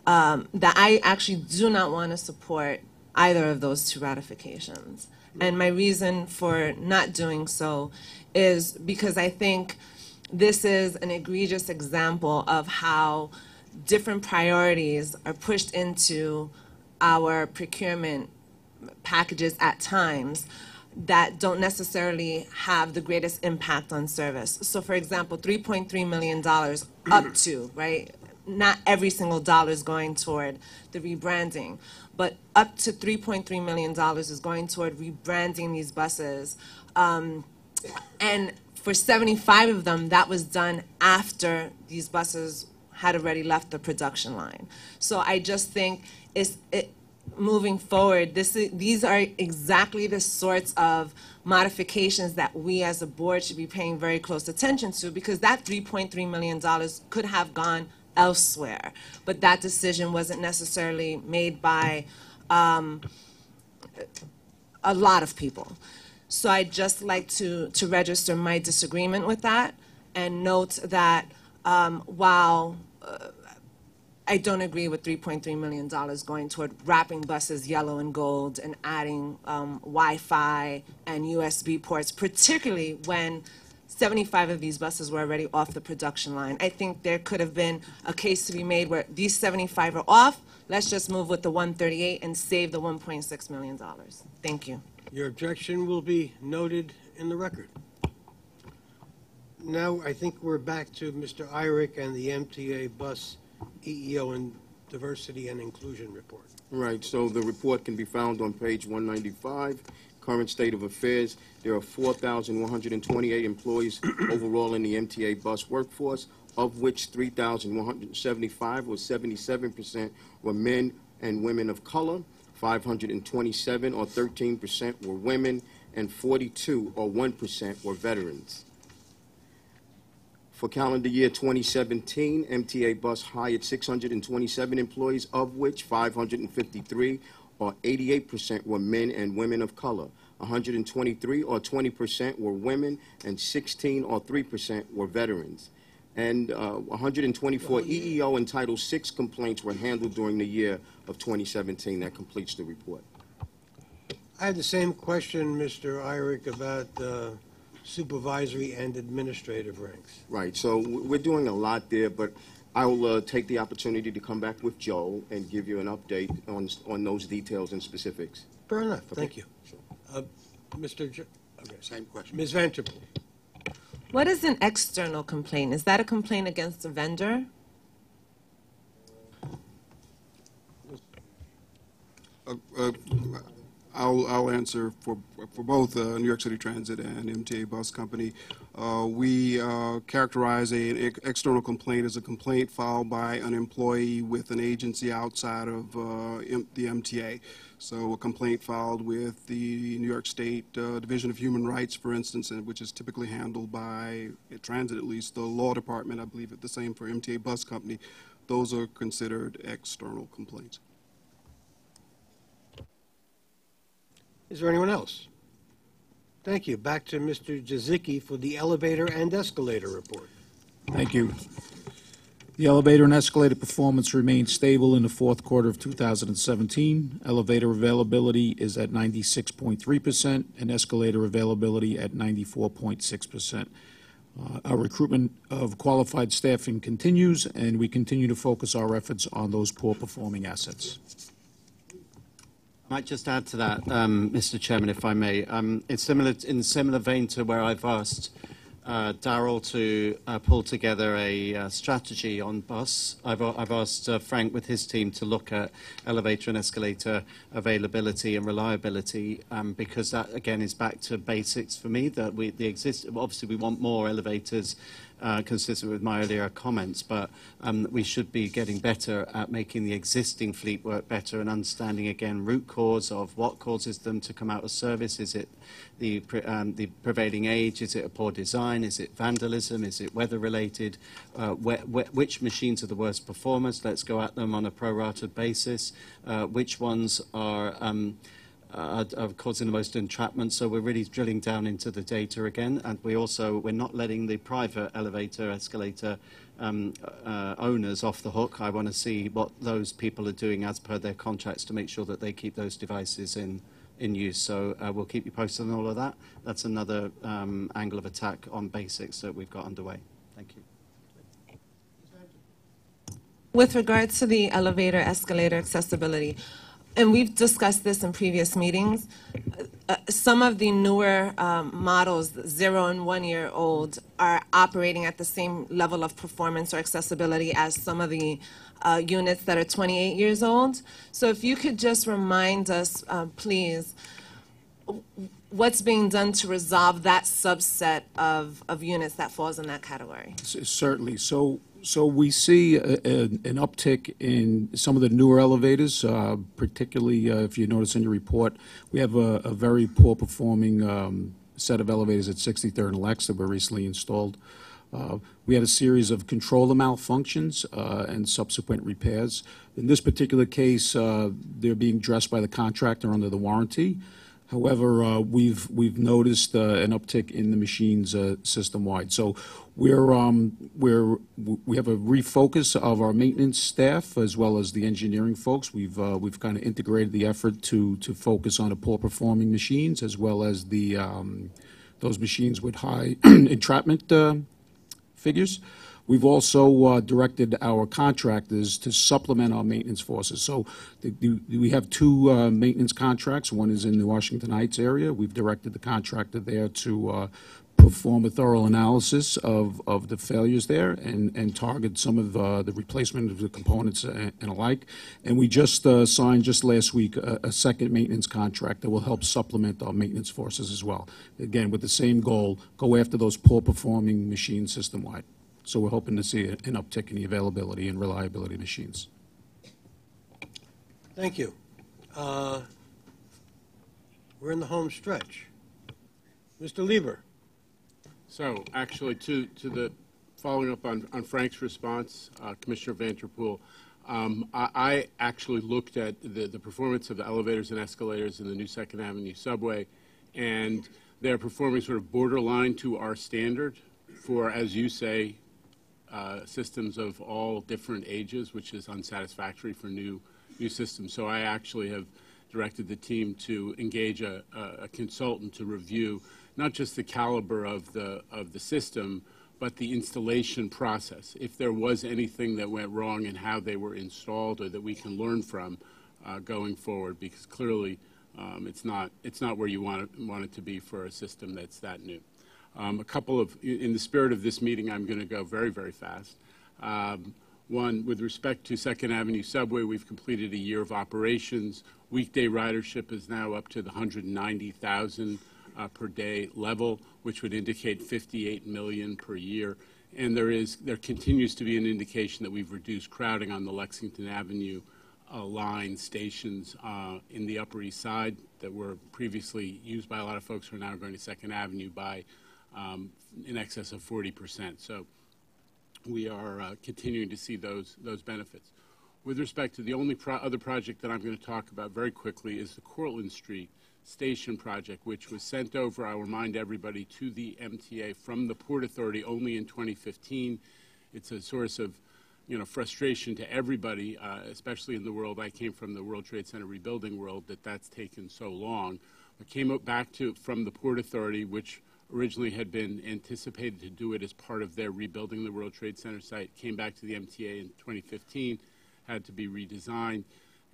that I actually do not want to support either of those two ratifications. And my reason for not doing so is because I think this is an egregious example of how different priorities are pushed into our procurement packages at times that don't necessarily have the greatest impact on service. So for example, $3.3 million up to, right? Not every single dollar is going toward the rebranding, but up to $3.3 million is going toward rebranding these buses. And for 75 of them, that was done after these buses had already left the production line. So I just think moving forward, these are exactly the sorts of modifications that we as a board should be paying very close attention to, because that $3.3 million could have gone elsewhere. But that decision wasn't necessarily made by a lot of people. So I'd just like to register my disagreement with that and note that while I don't agree with $3.3 million going toward wrapping buses yellow and gold and adding Wi-Fi and USB ports, particularly when 75 of these buses were already off the production line. I think there could have been a case to be made where these 75 are off. Let's just move with the 138 and save the $1.6 million. Thank you. Your objection will be noted in the record. Now, I think we're back to Mr. Irick and the MTA bus EEO and Diversity and Inclusion report. Right, so the report can be found on page 195, current state of affairs. There are 4,128 employees overall in the MTA bus workforce, of which 3,175 or 77% were men and women of color, 527 or 13% were women, and 42 or 1% were veterans. For calendar year 2017, MTA Bus hired 627 employees, of which 553 or 88% were men and women of color, 123 or 20% were women, and 16 or 3% were veterans. And 124 EEO and Title VI complaints were handled during the year of 2017. That completes the report. I had the same question, Mr. Irick, about supervisory and administrative ranks. Right, so we're doing a lot there, but I will take the opportunity to come back with Joe and give you an update on those details and specifics. Fair enough, Okay. thank you. Mr. Same question. Ms. Vanderpool. What is an external complaint? Is that a complaint against a vendor? I'll answer for both New York City Transit and MTA Bus Company. We characterize an external complaint as a complaint filed by an employee with an agency outside of the MTA. So a complaint filed with the New York State Division of Human Rights, for instance, which is typically handled by Transit, at least the law department. I believe it's the same for MTA Bus Company. Those are considered external complaints. Is there anyone else? Thank you. Back to Mr. Jazicki for the elevator and escalator report. Thank you. The elevator and escalator performance remained stable in the fourth quarter of 2017. Elevator availability is at 96.3% and escalator availability at 94.6%. Our recruitment of qualified staffing continues, and we continue to focus our efforts on those poor-performing assets. I might just add to that, Mr. Chairman, if I may. It's similar, in similar vein to where I've asked Darrell to pull together a strategy on bus. I've asked Frank with his team to look at elevator and escalator availability and reliability, because that again is back to basics for me. That obviously we want more elevators, consistent with my earlier comments, but we should be getting better at making the existing fleet work better and understanding again root cause of what causes them to come out of service. Is it the prevailing age? Is it a poor design? Is it vandalism? Is it weather related? Which machines are the worst performers? Let's go at them on a prorated basis. Which ones are causing the most entrapment? So we're really drilling down into the data again, and we're not letting the private elevator, escalator owners off the hook. I want to see what those people are doing as per their contracts to make sure that they keep those devices in use. So we'll keep you posted on all of that. That's another angle of attack on basics that we've got underway. Thank you. With regards to the elevator, escalator accessibility, and we've discussed this in previous meetings, some of the newer models, 0 and 1 year old, are operating at the same level of performance or accessibility as some of the units that are 28 years old. So if you could just remind us, please, what's being done to resolve that subset of units that falls in that category? Certainly. So we see an uptick in some of the newer elevators, particularly if you notice in your report, we have a very poor performing set of elevators at 63rd and Lex that were recently installed. We had a series of controller malfunctions and subsequent repairs. In this particular case, they're being addressed by the contractor under the warranty. However, we've noticed an uptick in the machines system-wide. So we have a refocus of our maintenance staff as well as the engineering folks. We've kind of integrated the effort to focus on the poor-performing machines as well as the those machines with high entrapment figures. We've also directed our contractors to supplement our maintenance forces. So we have two maintenance contracts. One is in the Washington Heights area. We've directed the contractor there to perform a thorough analysis of the failures there and target some of the replacement of the components and alike. And we just signed just last week a second maintenance contract that will help supplement our maintenance forces as well. Again, with the same goal, go after those poor-performing machines system-wide. So we're hoping to see an uptick in the availability and reliability of machines. Thank you. We're in the home stretch. Mr. Lieber. So actually, to the following up on Frank's response, Commissioner Vanterpool, I actually looked at the performance of the elevators and escalators in the new 2nd Avenue subway, and they're performing sort of borderline to our standard for, as you say, systems of all different ages, which is unsatisfactory for new systems. So I actually have directed the team to engage a consultant to review not just the caliber of the system, but the installation process. If there was anything that went wrong in how they were installed, or that we can learn from going forward, because clearly it's not where you want it to be for a system that's that new. A couple of, in the spirit of this meeting, I'm going to go very, very fast. One, with respect to 2nd Avenue subway, we've completed a year of operations. Weekday ridership is now up to the 190,000 per day level, which would indicate 58 million per year. And there continues to be an indication that we've reduced crowding on the Lexington Avenue line stations in the Upper East Side that were previously used by a lot of folks who are now going to 2nd Avenue by in excess of 40%. So we are continuing to see those benefits. With respect to the only other project that I'm going to talk about very quickly is the Cortlandt Street Station project, which was sent over, I'll remind everybody, to the MTA from the Port Authority only in 2015. It's a source of frustration to everybody, especially in the world. I came from the World Trade Center rebuilding world, that's taken so long. It came back from the Port Authority, which originally had been anticipated to do it as part of their rebuilding the World Trade Center site, came back to the MTA in 2015, had to be redesigned,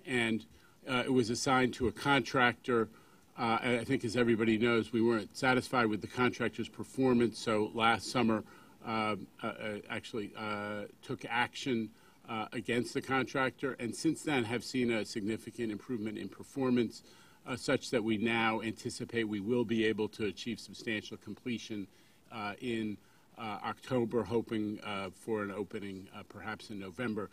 and it was assigned to a contractor. I think, as everybody knows, we weren't satisfied with the contractor's performance, so last summer actually took action against the contractor, and since then have seen a significant improvement in performance, such that we now anticipate we will be able to achieve substantial completion in October, hoping for an opening perhaps in November.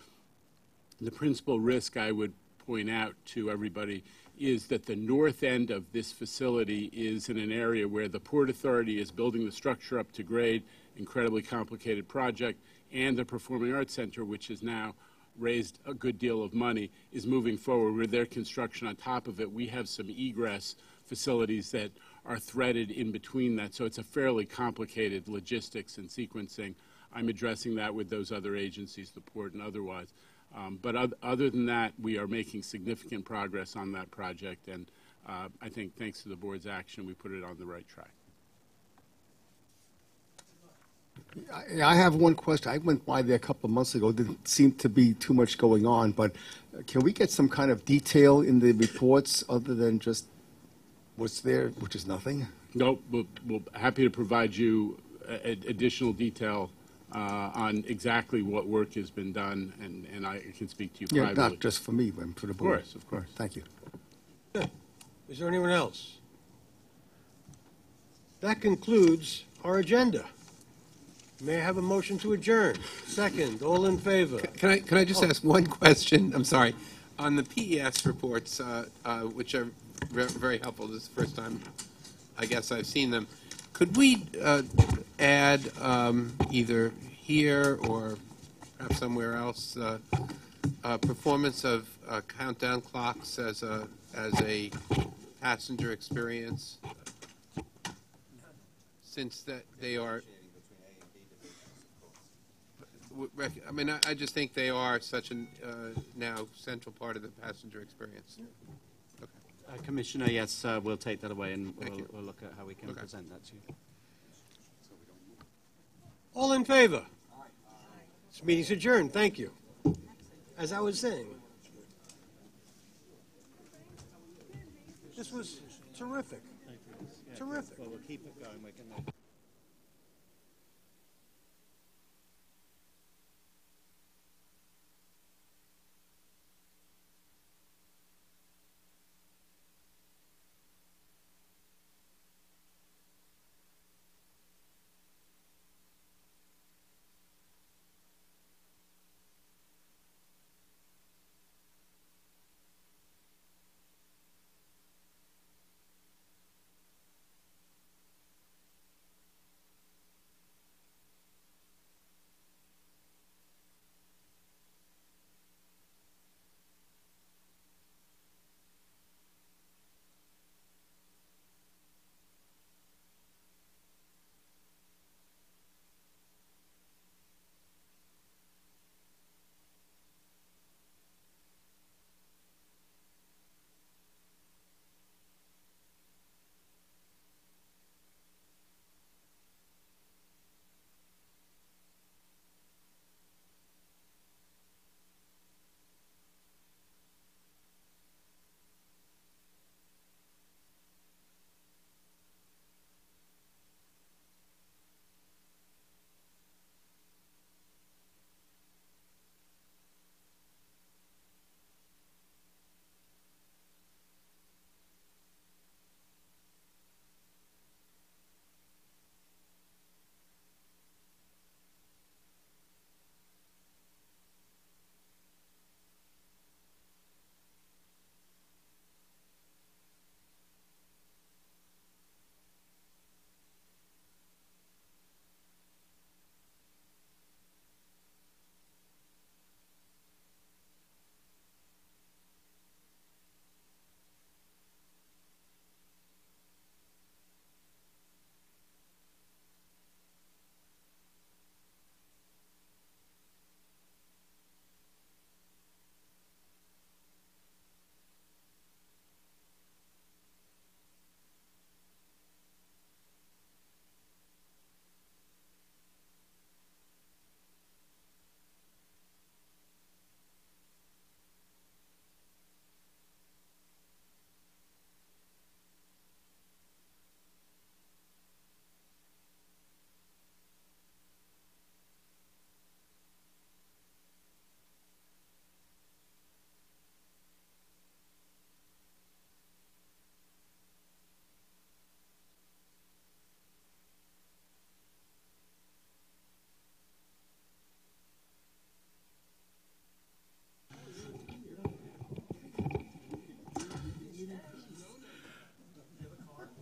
The principal risk I would point out to everybody is that the north end of this facility is in an area where the Port Authority is building the structure up to grade, incredibly complicated project, and the Performing Arts Center, which has now raised a good deal of money, is moving forward with their construction. On top of it, we have some egress facilities that are threaded in between that, so it's a fairly complicated logistics and sequencing. I'm addressing that with those other agencies, the port and otherwise. But other than that, we are making significant progress on that project, and I think thanks to the board's action, we put it on the right track. I have one question. I went by there a couple of months ago. Didn't seem to be too much going on, but can we get some kind of detail in the reports other than just what's there, which is nothing? No, we'll happy to provide you additional detail on exactly what work has been done, and I can speak to you privately. Not just for me, but for the board. Of course. Thank you. Is there anyone else? That concludes our agenda. May I have a motion to adjourn? Second, all in favor? Can I just ask one question? I'm sorry. On the PES reports, which are very helpful, this is the first time I guess I've seen them, could we add either here or perhaps somewhere else performance of countdown clocks as a passenger experience, since that they are? I mean, I just think they are such a now central part of the passenger experience. Okay. Commissioner, yes, we'll take that away and we'll look at how we can present that to you. All in favor? This meeting's adjourned. Thank you. As I was saying, this was terrific. Terrific. Well, we'll keep it going. We can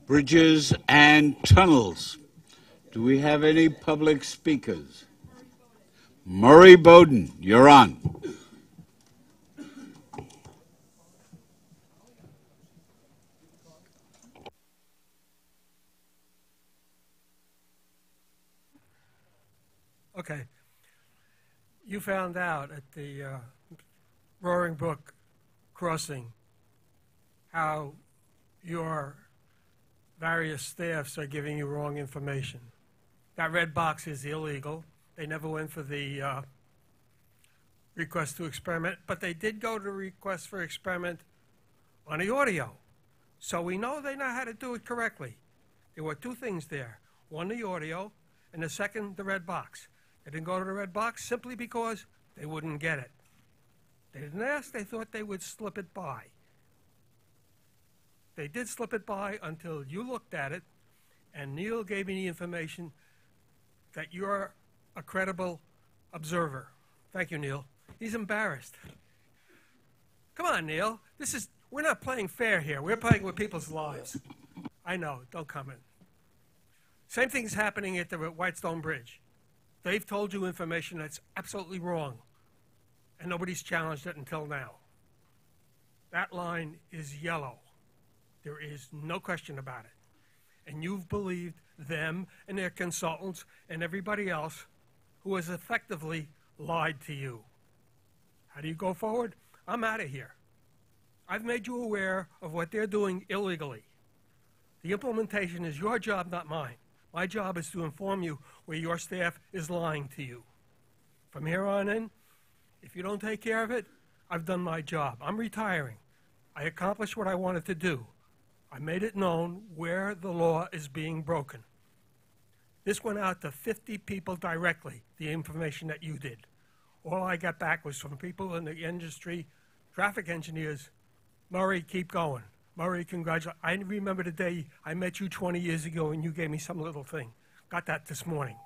Bridges and tunnels. Do we have any public speakers? Murray Bowden, you're on. Okay. You found out at the Roaring Brook crossing how your various staffs are giving you wrong information. That red box is illegal. They never went for the request to experiment, but they did go to request for experiment on the audio. So we know they know how to do it correctly. There were two things there. One, the audio, and the second, the red box. They didn't go to the red box simply because they wouldn't get it. They didn't ask, they thought they would slip it by. They did slip it by until you looked at it, and Neil gave me the information that you're a credible observer. Thank you, Neil. He's embarrassed. Come on, Neil. We're not playing fair here. We're playing with people's lives. I know, don't comment. Same thing's happening at the Whitestone Bridge. They've told you information that's absolutely wrong, and nobody's challenged it until now. That line is yellow. There is no question about it. And you've believed them and their consultants and everybody else who has effectively lied to you. How do you go forward? I'm out of here. I've made you aware of what they're doing illegally. The implementation is your job, not mine. My job is to inform you where your staff is lying to you. From here on in, if you don't take care of it, I've done my job. I'm retiring. I accomplished what I wanted to do. I made it known where the law is being broken. This went out to 50 people directly, the information that you did. All I got back was from people in the industry, traffic engineers. Murray, keep going. Murray, congratulations. I remember the day I met you 20 years ago and you gave me some little thing. Got that this morning.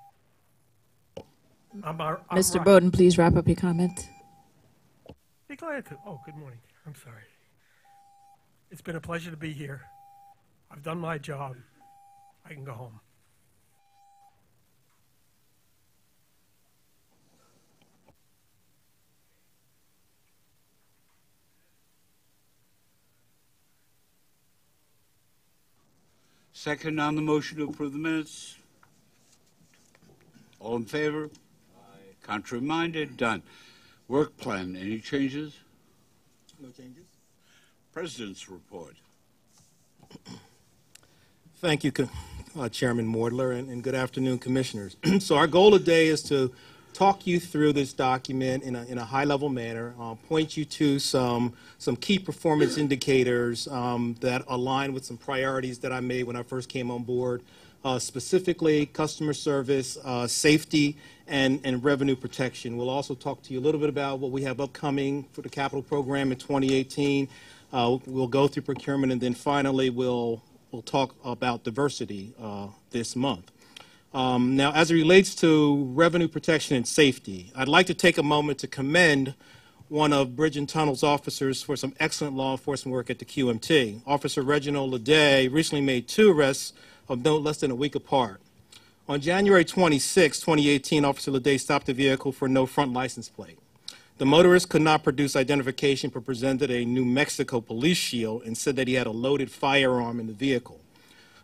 I'm Mr. right. Bowden, please wrap up your comment. Be glad to. Oh, good morning. I'm sorry. It's been a pleasure to be here. I've done my job. I can go home. Second on the motion to approve the minutes. All in favor? Aye. Contrary minded? Done. Work plan, any changes? No changes. President's report. Thank you, Chairman Mordler, and good afternoon, Commissioners. So our goal today is to talk you through this document in a high-level manner, point you to some key performance indicators that align with some priorities that I made when I first came on board, specifically customer service, safety, and revenue protection. We'll also talk to you a little bit about what we have upcoming for the capital program in 2018. We'll go through procurement, and then finally we'll talk about diversity this month. Now, as it relates to revenue protection and safety, I'd like to take a moment to commend one of Bridge and Tunnels officers for some excellent law enforcement work at the QMT. Officer Reginald Leday recently made 2 arrests of no less than a week apart. On January 26, 2018, Officer Leday stopped a vehicle for no front license plate. The motorist could not produce identification but presented a New Mexico police shield and said that he had a loaded firearm in the vehicle.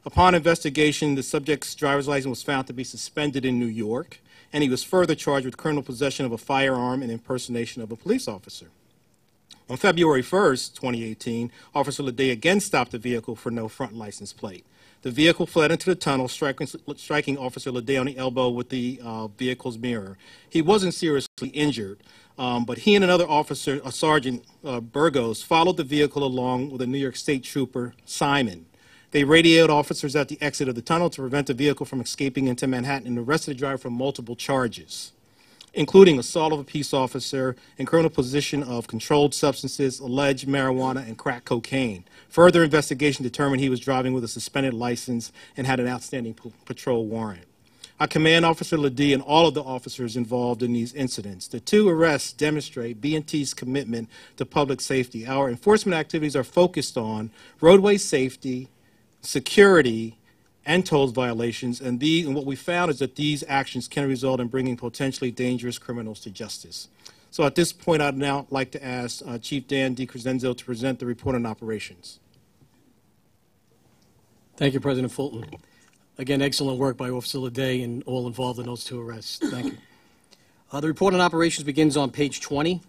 Upon investigation, the subject's driver's license was found to be suspended in New York, and he was further charged with criminal possession of a firearm and impersonation of a police officer. On February 1st, 2018, Officer Leday again stopped the vehicle for no front license plate. The vehicle fled into the tunnel, striking Officer Leday on the elbow with the vehicle's mirror. He wasn't seriously injured, but he and another officer, Sergeant Burgos, followed the vehicle along with a New York State trooper, Simon. They radioed officers at the exit of the tunnel to prevent the vehicle from escaping into Manhattan and arrested the driver for multiple charges, including assault of a peace officer and criminal possession of controlled substances, alleged marijuana, and crack cocaine. Further investigation determined he was driving with a suspended license and had an outstanding patrol warrant. I commend Officer Leday and all of the officers involved in these incidents. The 2 arrests demonstrate B&T's commitment to public safety. Our enforcement activities are focused on roadway safety, security, and tolls violations. And what we found is that these actions can result in bringing potentially dangerous criminals to justice. So at this point, I'd now like to ask Chief Dan DiCrescenzo to present the report on operations. Thank you, President Fulton. Again, excellent work by Officer Ledet and all involved in those 2 arrests. Thank you. The report on operations begins on page 20.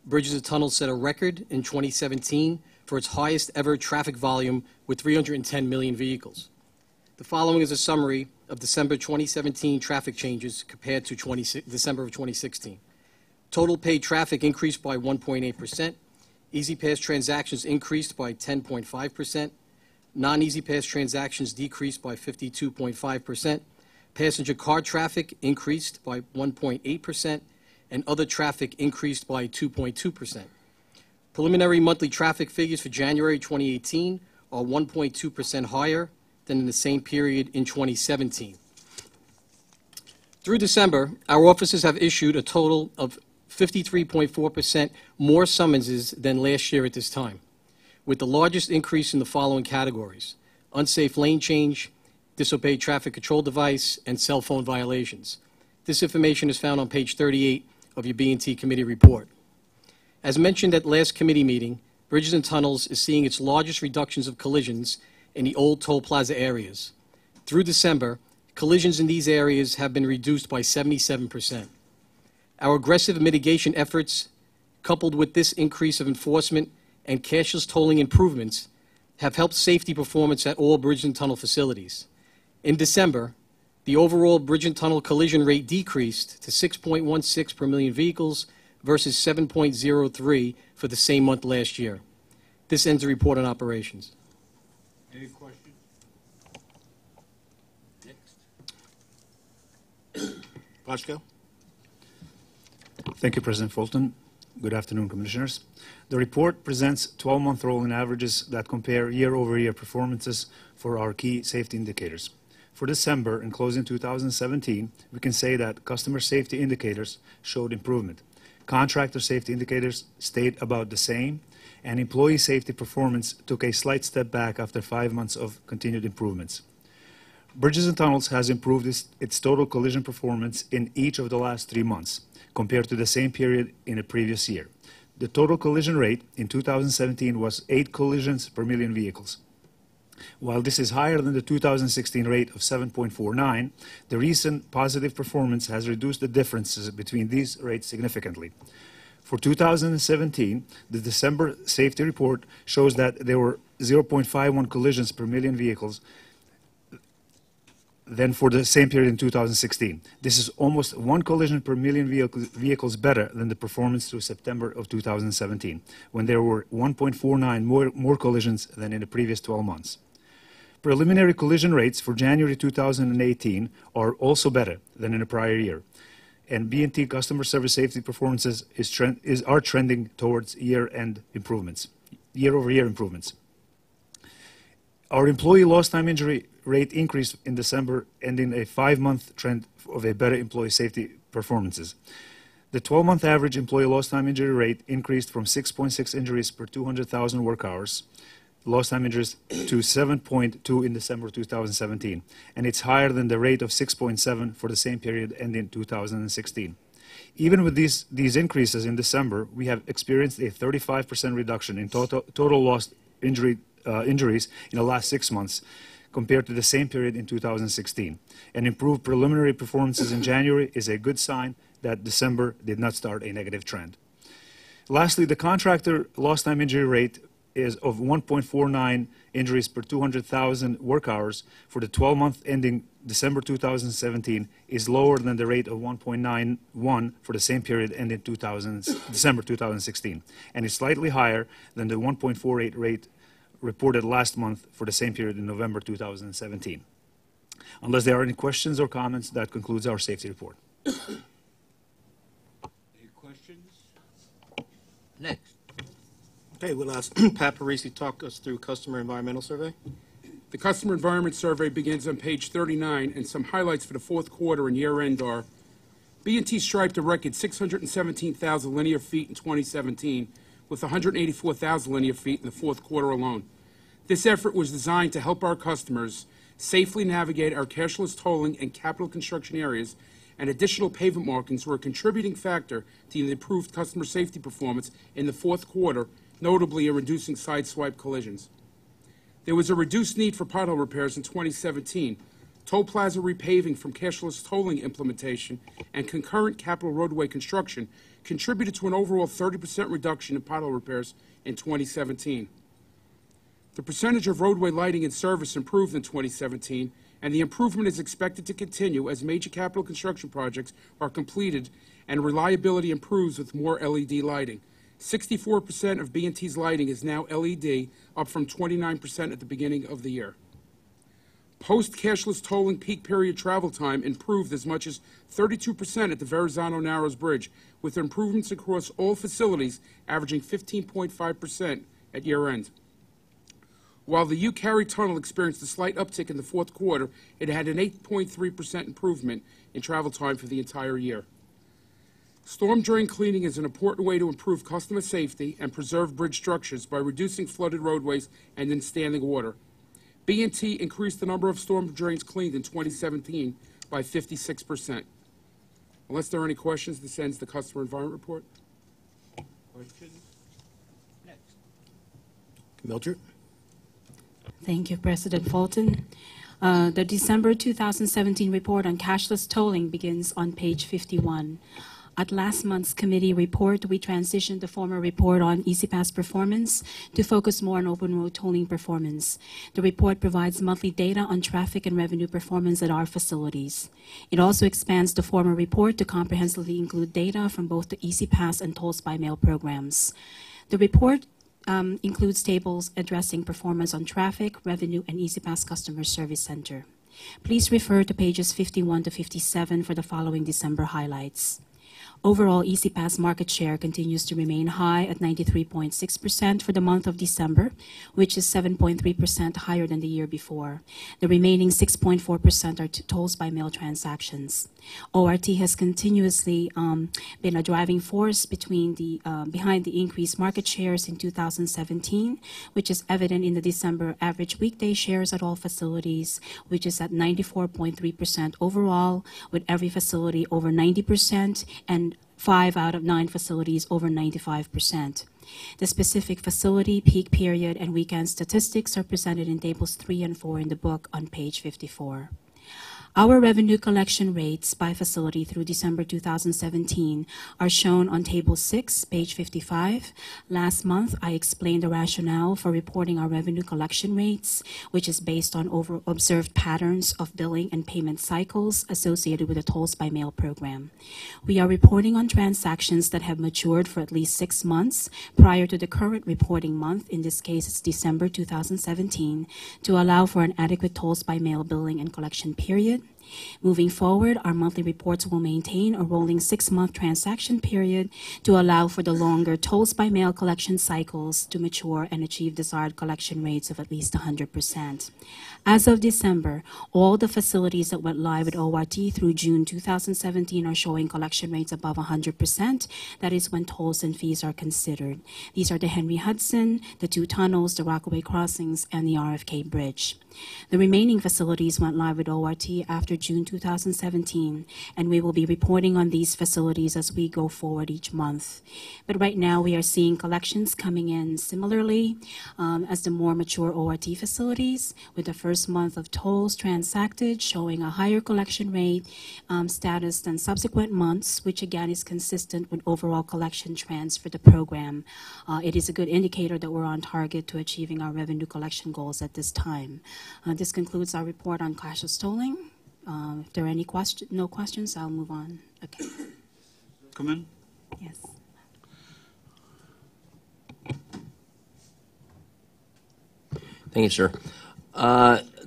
Bridges and Tunnels set a record in 2017 for its highest ever traffic volume with 310 million vehicles. The following is a summary of December 2017 traffic changes compared to December of 2016. Total paid traffic increased by 1.8%. Easy Pass transactions increased by 10.5%. Non-Easy Pass transactions decreased by 52.5%. Passenger car traffic increased by 1.8%, and other traffic increased by 2.2%. Preliminary monthly traffic figures for January 2018 are 1.2% higher than in the same period in 2017. Through December, our officers have issued a total of 53.4% more summonses than last year at this time, with the largest increase in the following categories: unsafe lane change, disobeyed traffic control device, and cell phone violations. This information is found on page 38 of your B&T committee report. As mentioned at last committee meeting, Bridges and Tunnels is seeing its largest reductions of collisions in the old toll plaza areas. Through December, collisions in these areas have been reduced by 77%. Our aggressive mitigation efforts, coupled with this increase of enforcement and cashless tolling improvements, have helped safety performance at all Bridge and Tunnel facilities. In December, the overall Bridge and Tunnel collision rate decreased to 6.16 per million vehicles versus 7.03 for the same month last year. This ends the report on operations. Any questions? Next. Boschko. Thank you, President Fulton. Good afternoon, Commissioners. The report presents 12-month rolling averages that compare year-over-year performances for our key safety indicators. For December and closing 2017, we can say that customer safety indicators showed improvement. Contractor safety indicators stayed about the same, and employee safety performance took a slight step back after 5 months of continued improvements. Bridges and Tunnels has improved its total collision performance in each of the last 3 months, compared to the same period in the previous year. The total collision rate in 2017 was 8 collisions per million vehicles. While this is higher than the 2016 rate of 7.49, the recent positive performance has reduced the differences between these rates significantly. For 2017, the December safety report shows that there were 0.51 collisions per million vehicles than for the same period in 2016. This is almost 1 collision per million vehicles better than the performance through September of 2017, when there were 1.49 more collisions than in the previous 12 months. Preliminary collision rates for January 2018 are also better than in the prior year, and B&T customer service safety performances are trending towards year-end improvements, year-over-year improvements. Our employee lost time injury rate increased in December, ending a 5-month trend of a better employee safety performances. The 12-month average employee lost time injury rate increased from 6.6 injuries per 200,000 work hours, lost time injuries, to 7.2 in December 2017, and it's higher than the rate of 6.7 for the same period ending 2016. Even with these increases in December, we have experienced a 35% reduction in total lost injuries in the last 6 months compared to the same period in 2016. And improved preliminary performances in January is a good sign that December did not start a negative trend. Lastly, the contractor lost time injury rate is of 1.49 injuries per 200,000 work hours for the 12-month ending December 2017 is lower than the rate of 1.91 for the same period ending December 2016, and is slightly higher than the 1.48 rate reported last month for the same period in November 2017. Unless there are any questions or comments, that concludes our safety report. Any questions? Next. Okay, we'll ask Pat Parisi to talk us through customer environmental survey. The Customer Environment Survey begins on page 39, and some highlights for the fourth quarter and year-end are: B&T striped a record 617,000 linear feet in 2017, with 184,000 linear feet in the fourth quarter alone. This effort was designed to help our customers safely navigate our cashless tolling and capital construction areas, and additional pavement markings were a contributing factor to the improved customer safety performance in the fourth quarter, notably in reducing sideswipe collisions. There was a reduced need for pothole repairs in 2017. Toll plaza repaving from cashless tolling implementation and concurrent capital roadway construction contributed to an overall 30% reduction in pothole repairs in 2017. The percentage of roadway lighting in service improved in 2017, and the improvement is expected to continue as major capital construction projects are completed and reliability improves with more LED lighting. 64% of B&T's lighting is now LED, up from 29% at the beginning of the year. Post-cashless tolling peak period travel time improved as much as 32% at the Verrazano Narrows Bridge, with improvements across all facilities averaging 15.5% at year-end. While the U-Carry Tunnel experienced a slight uptick in the fourth quarter, it had an 8.3% improvement in travel time for the entire year. Storm drain cleaning is an important way to improve customer safety and preserve bridge structures by reducing flooded roadways and in standing water. B&T increased the number of storm drains cleaned in 2017 by 56%. Unless there are any questions, this ends the Customer Environment Report. Questions? Next. Mildred? Thank you, President Fulton. The December 2017 report on cashless tolling begins on page 51. At last month's committee report, we transitioned the former report on EasyPass performance to focus more on open road tolling performance. The report provides monthly data on traffic and revenue performance at our facilities. It also expands the former report to comprehensively include data from both the EasyPass and Tolls by Mail programs. The report includes tables addressing performance on traffic, revenue, and EasyPass Customer Service Center. Please refer to pages 51 to 57 for the following December highlights. Overall, EasyPass market share continues to remain high at 93.6% for the month of December, which is 7.3% higher than the year before. The remaining 6.4% are tolls by mail transactions. ORT has continuously been a driving force behind the increased market shares in 2017, which is evident in the December average weekday shares at all facilities, which is at 94.3% overall, with every facility over 90% and 5 out of 9 facilities over 95%. The specific facility, peak period, and weekend statistics are presented in tables 3 and 4 in the book on page 54. Our revenue collection rates by facility through December 2017 are shown on Table 6, page 55. Last month, I explained the rationale for reporting our revenue collection rates, which is based on observed patterns of billing and payment cycles associated with the Tolls by Mail program. We are reporting on transactions that have matured for at least 6 months prior to the current reporting month, in this case it's December 2017, to allow for an adequate Tolls by Mail billing and collection period. Moving forward, our monthly reports will maintain a rolling 6-month transaction period to allow for the longer tolls by mail collection cycles to mature and achieve desired collection rates of at least 100%. As of December, all the facilities that went live with ORT through June 2017 are showing collection rates above 100%. That is when tolls and fees are considered. These are the Henry Hudson, the 2 tunnels, the Rockaway crossings, and the RFK Bridge. The remaining facilities went live with ORT after June 2017, and we will be reporting on these facilities as we go forward each month. But right now, we are seeing collections coming in similarly as the more mature ORT facilities, with the first month of tolls transacted showing a higher collection rate status than subsequent months, which again is consistent with overall collection trends for the program. It is a good indicator that we're on target to achieving our revenue collection goals at this time. This concludes our report on cashless tolling. If there are any no questions, I'll move on. Okay. Come in. Yes. Thank you, sir.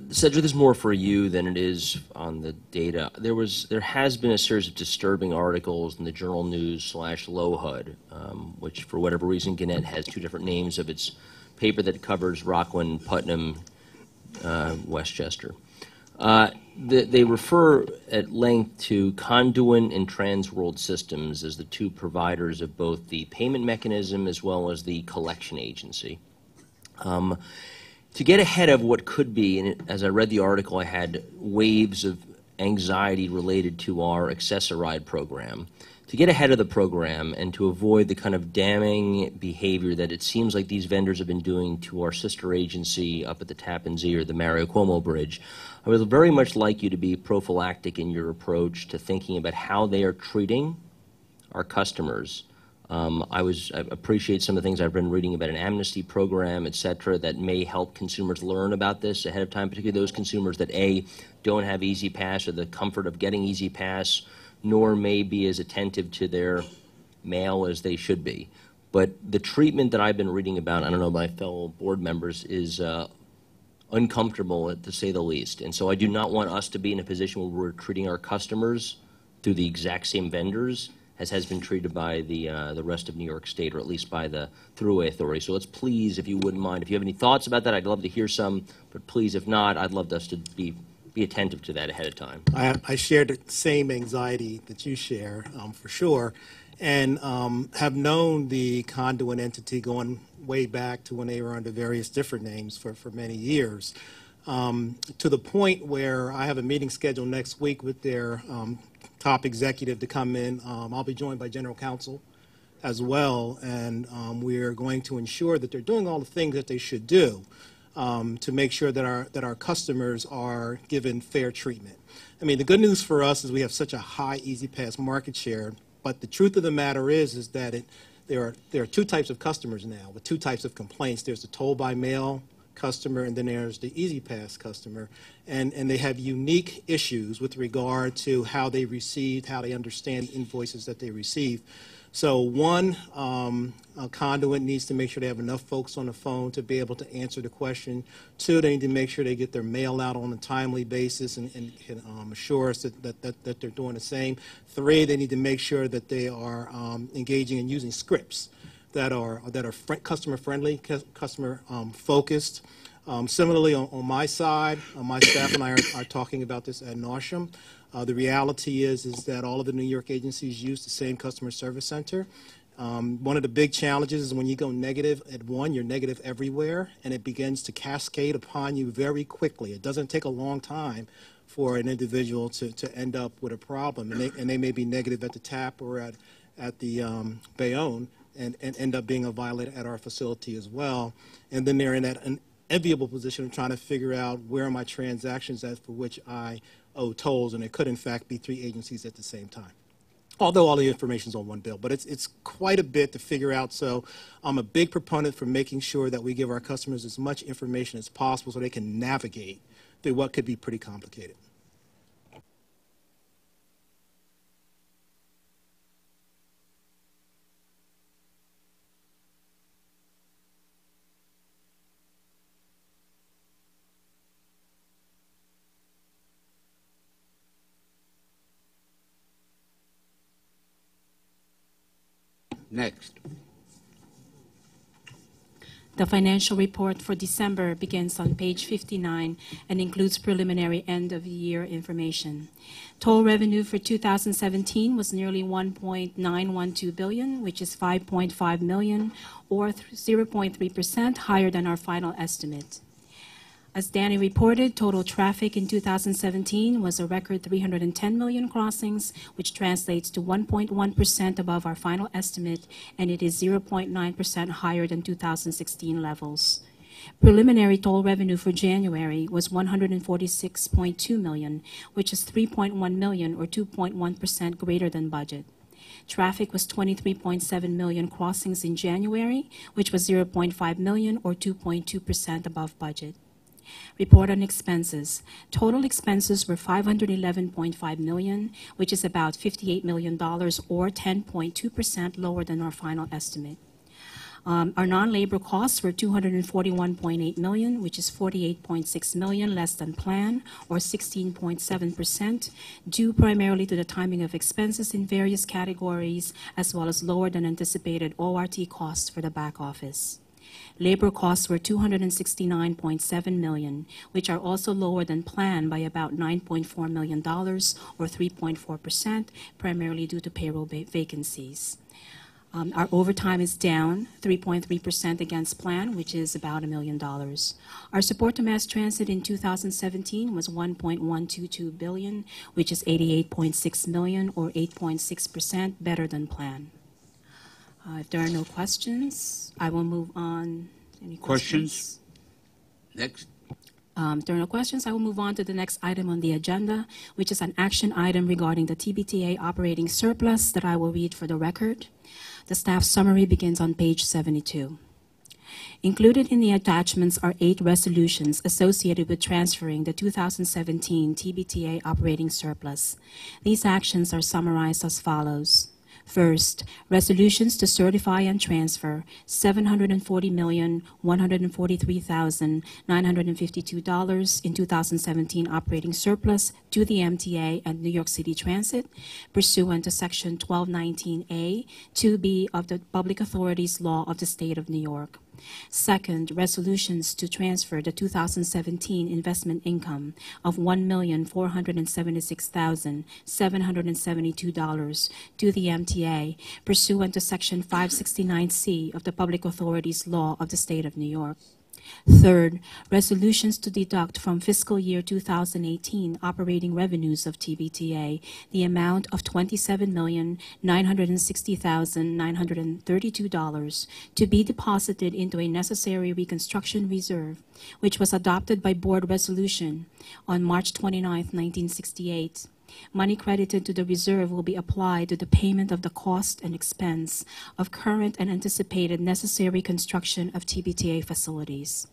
Cedric, this is more for you than it is on the data. There has been a series of disturbing articles in the Journal News / LOHUD, which for whatever reason Gannett has 2 different names of its paper that covers Rockland, Putnam, Westchester. They refer at length to Conduent and Transworld Systems as the 2 providers of both the payment mechanism as well as the collection agency. to get ahead of what could be, and as I read the article, I had waves of anxiety related to our Access-a-Ride program. To get ahead of the program and to avoid the kind of damning behavior that it seems like these vendors have been doing to our sister agency up at the Tappan Zee or the Mario Cuomo Bridge, I would very much like you to be prophylactic in your approach to thinking about how they are treating our customers. I appreciate some of the things I've been reading about an amnesty program, et cetera, that may help consumers learn about this ahead of time, particularly those consumers that, A, don't have Easy Pass or the comfort of getting Easy Pass, nor may be as attentive to their mail as they should be. But the treatment that I've been reading about, I don't know, my fellow board members, is uncomfortable, to say the least. And so I do not want us to be in a position where we're treating our customers through the exact same vendors as has been treated by the rest of New York State, or at least by the Thruway Authority. So let's please, if you wouldn't mind, if you have any thoughts about that, I'd love to hear some, but please, if not, I'd love us to be attentive to that ahead of time. I share the same anxiety that you share, for sure, and have known the conduit entity going way back to when they were under various different names for many years, to the point where I have a meeting scheduled next week with their top executive to come in. I'll be joined by General Counsel as well, and we're going to ensure that they're doing all the things that they should do to make sure that our customers are given fair treatment. I mean, the good news for us is we have such a high Easy Pass market share, but the truth of the matter is that there are two types of customers now with two types of complaints. There's the toll by mail customer, and then there's the Easy Pass customer, and they have unique issues with regard to how they understand the invoices that they receive. So one, a conduit needs to make sure they have enough folks on the phone to be able to answer the question. Two, they need to make sure they get their mail out on a timely basis and can assure us that they're doing the same. Three, they need to make sure that they are engaging in using scripts that are customer friendly, customer focused. Similarly, on my side, my staff and I are talking about this ad nauseum. The reality is that all of the New York agencies use the same customer service center. One of the big challenges is when you go negative at one, you're negative everywhere, and it begins to cascade upon you very quickly. It doesn't take a long time for an individual to end up with a problem, and they may be negative at the tap or at the Bayonne, and end up being a violator at our facility as well. And then they're in an enviable position of trying to figure out where are my transactions at for which I owe tolls, and it could in fact be three agencies at the same time. Although all the information is on one bill, but it's quite a bit to figure out. So I'm a big proponent for making sure that we give our customers as much information as possible so they can navigate through what could be pretty complicated. Next. The financial report for December begins on page 59 and includes preliminary end-of-year information. Toll revenue for 2017 was nearly $1.912 billion, which is $5.5 million, or 0.3% higher than our final estimate. As Danny reported, total traffic in 2017 was a record 310 million crossings, which translates to 1.1% above our final estimate, and it is 0.9% higher than 2016 levels. Preliminary toll revenue for January was $146.2 million, which is $3.1 million, or 2.1% greater than budget. Traffic was 23.7 million crossings in January, which was 0.5 million, or 2.2% above budget. Report on expenses. Total expenses were $511.5 million, which is about $58 million, or 10.2% lower than our final estimate. Our non-labor costs were $241.8 million, which is $48.6 million less than plan, or 16.7%, due primarily to the timing of expenses in various categories, as well as lower than anticipated ORT costs for the back office. Labor costs were $269.7 million, which are also lower than planned by about $9.4 million, or 3.4%, primarily due to payroll vacancies. Our overtime is down 3.3% against plan, which is about $1 million. Our support to mass transit in 2017 was $1.122 billion, which is $88.6 million, or 8.6% better than plan. If there are no questions, I will move on. Any questions? Next. If there are no questions, I will move on to the next item on the agenda, which is an action item regarding the TBTA operating surplus that I will read for the record. The staff summary begins on page 72. Included in the attachments are 8 resolutions associated with transferring the 2017 TBTA operating surplus. These actions are summarized as follows. First, resolutions to certify and transfer $740,143,952 in 2017 operating surplus to the MTA and New York City Transit pursuant to Section 1219A, 2B of the Public Authorities Law of the State of New York. Second, resolutions to transfer the 2017 investment income of $1,476,772 to the MTA pursuant to Section 569C of the Public Authorities Law of the State of New York. Third, resolutions to deduct from fiscal year 2018 operating revenues of TBTA the amount of $27,960,932 to be deposited into a necessary reconstruction reserve, which was adopted by board resolution on March 29, 1968. Money credited to the reserve will be applied to the payment of the cost and expense of current and anticipated necessary construction of TBTA facilities.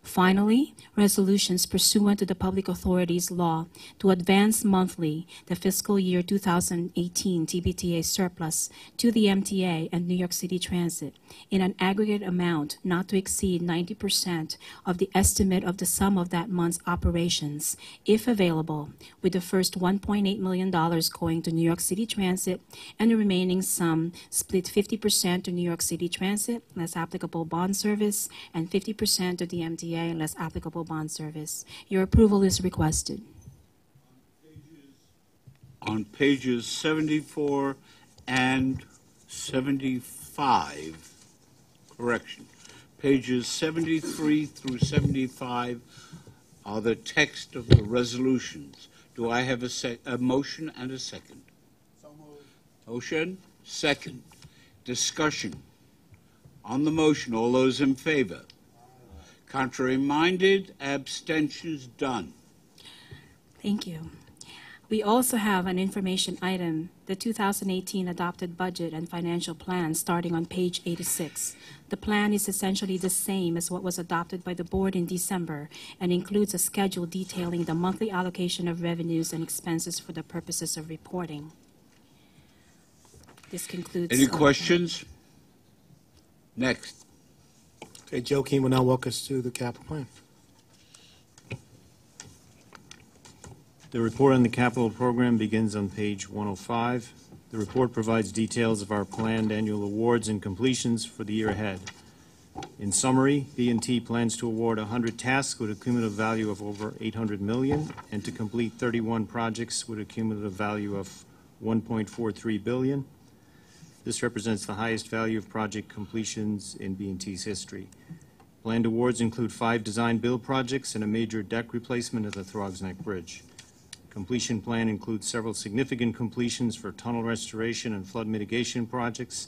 Finally, resolutions pursuant to the Public Authorities Law to advance monthly the fiscal year 2018 TBTA surplus to the MTA and New York City Transit in an aggregate amount not to exceed 90% of the estimate of the sum of that month's operations, if available, with the first $1.8 million going to New York City Transit and the remaining sum split 50% to New York City Transit, less applicable bond service, and 50% to the MTA, less applicable bond service. Your approval is requested. On pages 74 and 75, correction, pages 73 through 75 are the text of the resolutions. Do I have a motion and a second? So moved. Motion, second. Discussion. On the motion, all those in favor? Contrary-minded, abstentions, done. Thank you. We also have an information item, the 2018 adopted budget and financial plan, starting on page 86. The plan is essentially the same as what was adopted by the board in December and includes a schedule detailing the monthly allocation of revenues and expenses for the purposes of reporting. This concludes. Any questions? Next. Okay, Joe Keane will now walk us through the capital plan. The report on the capital program begins on page 105. The report provides details of our planned annual awards and completions for the year ahead. In summary, B&T plans to award 100 tasks with a cumulative value of over $800 million and to complete 31 projects with a cumulative value of $1.43 billion. This represents the highest value of project completions in B&T's history. Planned awards include 5 design-build projects and a major deck replacement at the Throgs Neck Bridge. Completion plan includes several significant completions for tunnel restoration and flood mitigation projects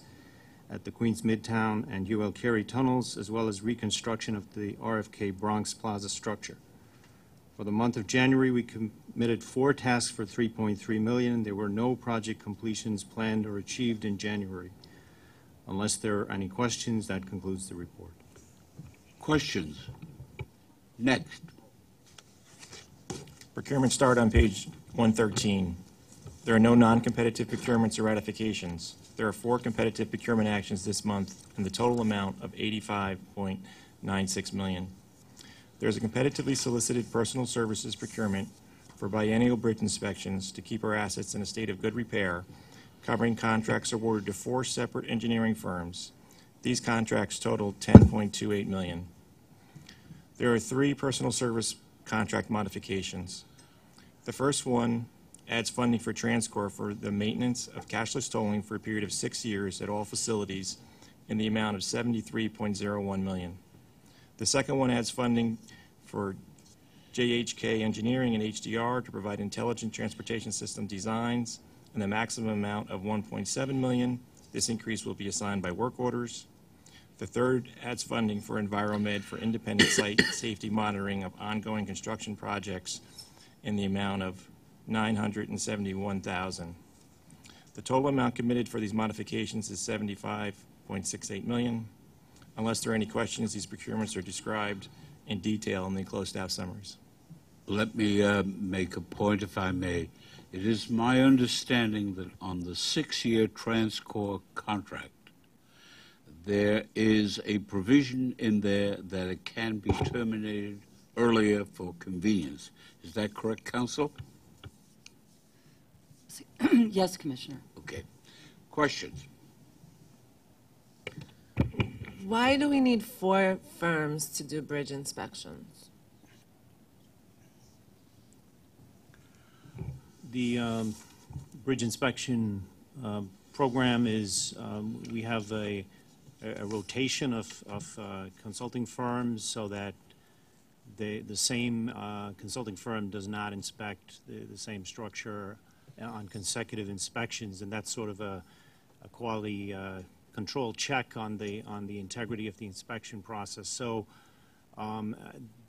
at the Queens Midtown and UL Carey tunnels, as well as reconstruction of the RFK Bronx Plaza structure. For the month of January, we committed 4 tasks for $3.3 million. There were no project completions planned or achieved in January. Unless there are any questions, that concludes the report. Questions? Next. Procurement start on page 113. There are no non-competitive procurements or ratifications. There are 4 competitive procurement actions this month and the total amount of $85.96 million. There is a competitively solicited personal services procurement for biennial bridge inspections to keep our assets in a state of good repair, covering contracts awarded to 4 separate engineering firms. These contracts total $10.28 million. There are 3 personal service contract modifications. The first one adds funding for TransCore for the maintenance of cashless tolling for a period of 6 years at all facilities in the amount of $73.01 million. The second one adds funding for JHK Engineering and HDR to provide intelligent transportation system designs in the maximum amount of $1.7 million. This increase will be assigned by work orders. The third adds funding for Enviromed for independent site safety monitoring of ongoing construction projects in the amount of $971,000. The total amount committed for these modifications is $75.68 million. Unless there are any questions, these procurements are described in detail in the enclosed staff summaries. Let me make a point, if I may. It is my understanding that on the 6-year TransCore contract, there is a provision in there that it can be terminated earlier for convenience. Is that correct, Counsel? Yes, Commissioner. Okay. Questions? Why do we need 4 firms to do bridge inspections? The bridge inspection program is, we have a rotation of consulting firms so that the same consulting firm does not inspect the same structure on consecutive inspections, and that's sort of a quality control check on the integrity of the inspection process. So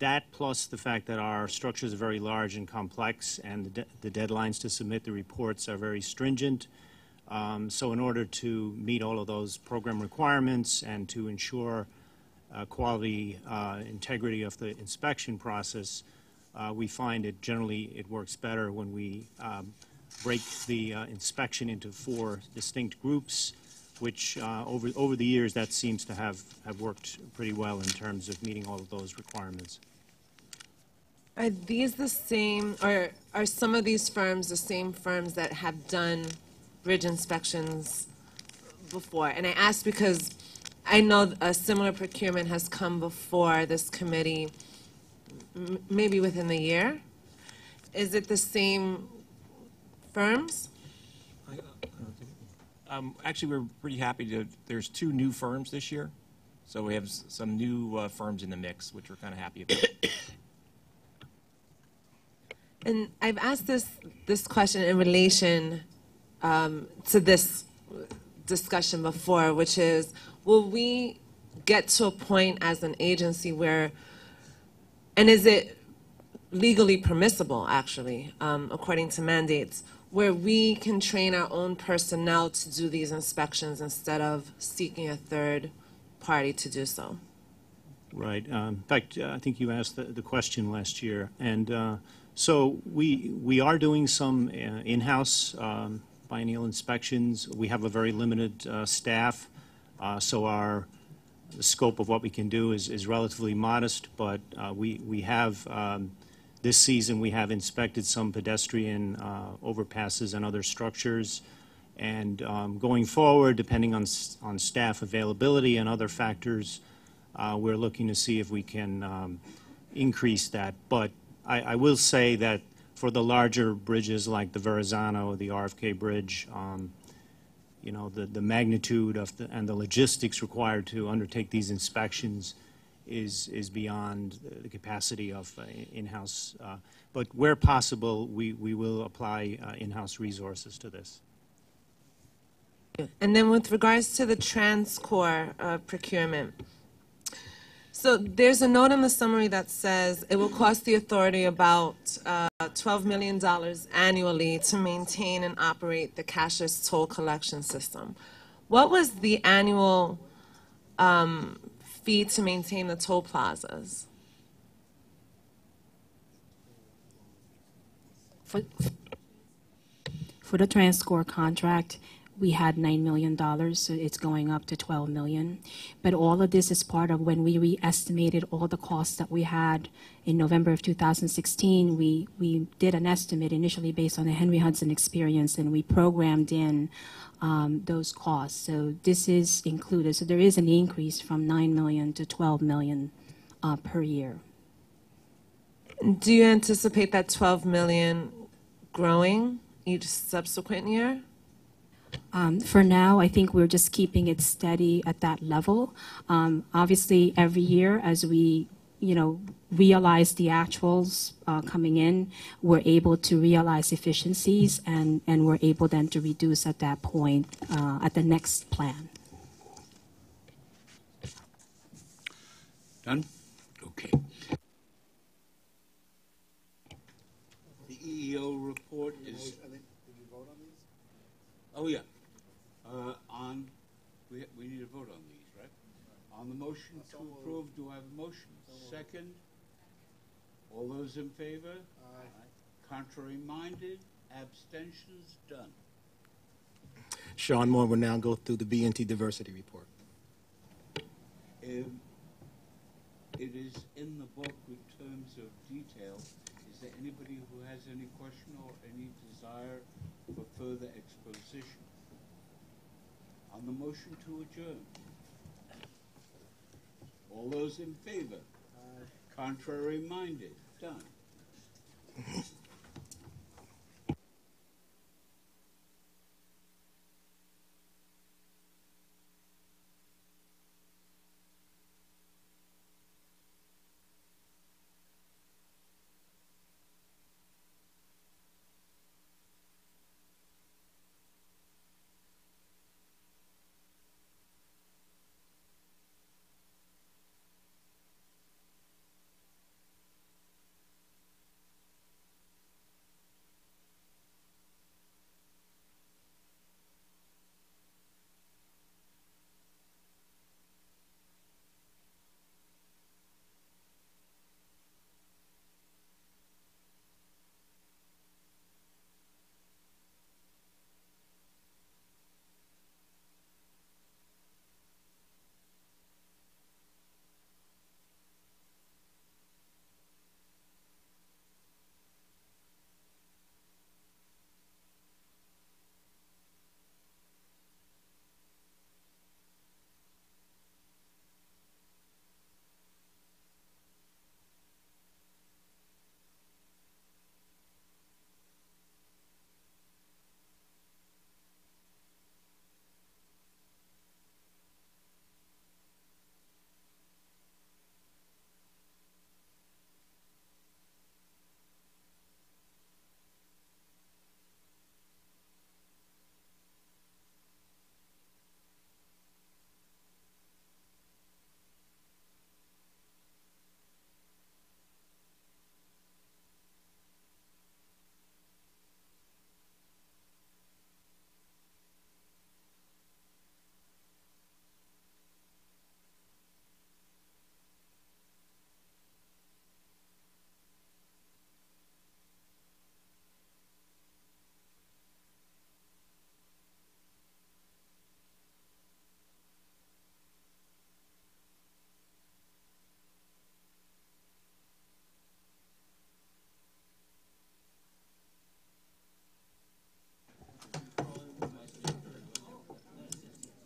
that plus the fact that our structures are very large and complex and the deadlines to submit the reports are very stringent. So in order to meet all of those program requirements and to ensure quality integrity of the inspection process, we find it generally works better when we break the inspection into 4 distinct groups, which over the years that seems to have worked pretty well in terms of meeting all of those requirements. Are these the same, or are some of these firms the same firms that have done bridge inspections before? And I ask because I know a similar procurement has come before this committee, maybe within the year. Is it the same firms? Actually, we're pretty happy to, there's 2 new firms this year. So we have some new firms in the mix, which we're kind of happy about. And I've asked this question in relation to this discussion before, which is, will we get to a point as an agency where, and is it legally permissible, actually, according to mandates, where we can train our own personnel to do these inspections instead of seeking a third party to do so? Right. In fact, I think you asked the question last year. And so we are doing some in-house biennial inspections. We have a very limited staff, so the scope of what we can do is relatively modest, but we have this season we have inspected some pedestrian overpasses and other structures, and going forward, depending on staff availability and other factors, we're looking to see if we can increase that. But I will say that for the larger bridges like the Verrazano, the RFK Bridge, you know, the magnitude of and the logistics required to undertake these inspections is beyond the capacity of in-house. But where possible, we will apply in-house resources to this. And then with regards to the TransCore procurement, so there's a note in the summary that says it will cost the authority about $12 million annually to maintain and operate the cashless toll collection system. What was the annual fee to maintain the toll plazas? For the TransCore contract, we had $9 million, so it's going up to $12 million. But all of this is part of when we re-estimated all the costs that we had in November of 2016. We did an estimate initially based on the Henry Hudson experience, and we programmed in those costs. So this is included. So there is an increase from $9 million to $12 million per year. Do you anticipate that $12 million growing each subsequent year? For now, I think we're just keeping it steady at that level. Obviously, every year as we, realize the actuals coming in, we're able to realize efficiencies, and we're able then to reduce at that point at the next plan. Done? Okay. The EEO report is... Oh, yeah. We need a vote on these, right? On the motion to approve, do I have a motion? Second? All those in favor? Aye. Contrary minded? Abstentions? Done. Sean Moore will now go through the B&T diversity report. It is in the book with terms of detail. Is there anybody who has any question or any desire for further exposition? On the motion to adjourn. All those in favor? Contrary minded? Done.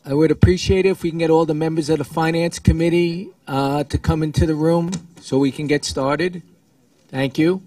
I would appreciate it if we can get all the members of the Finance Committee to come into the room so we can get started. Thank you.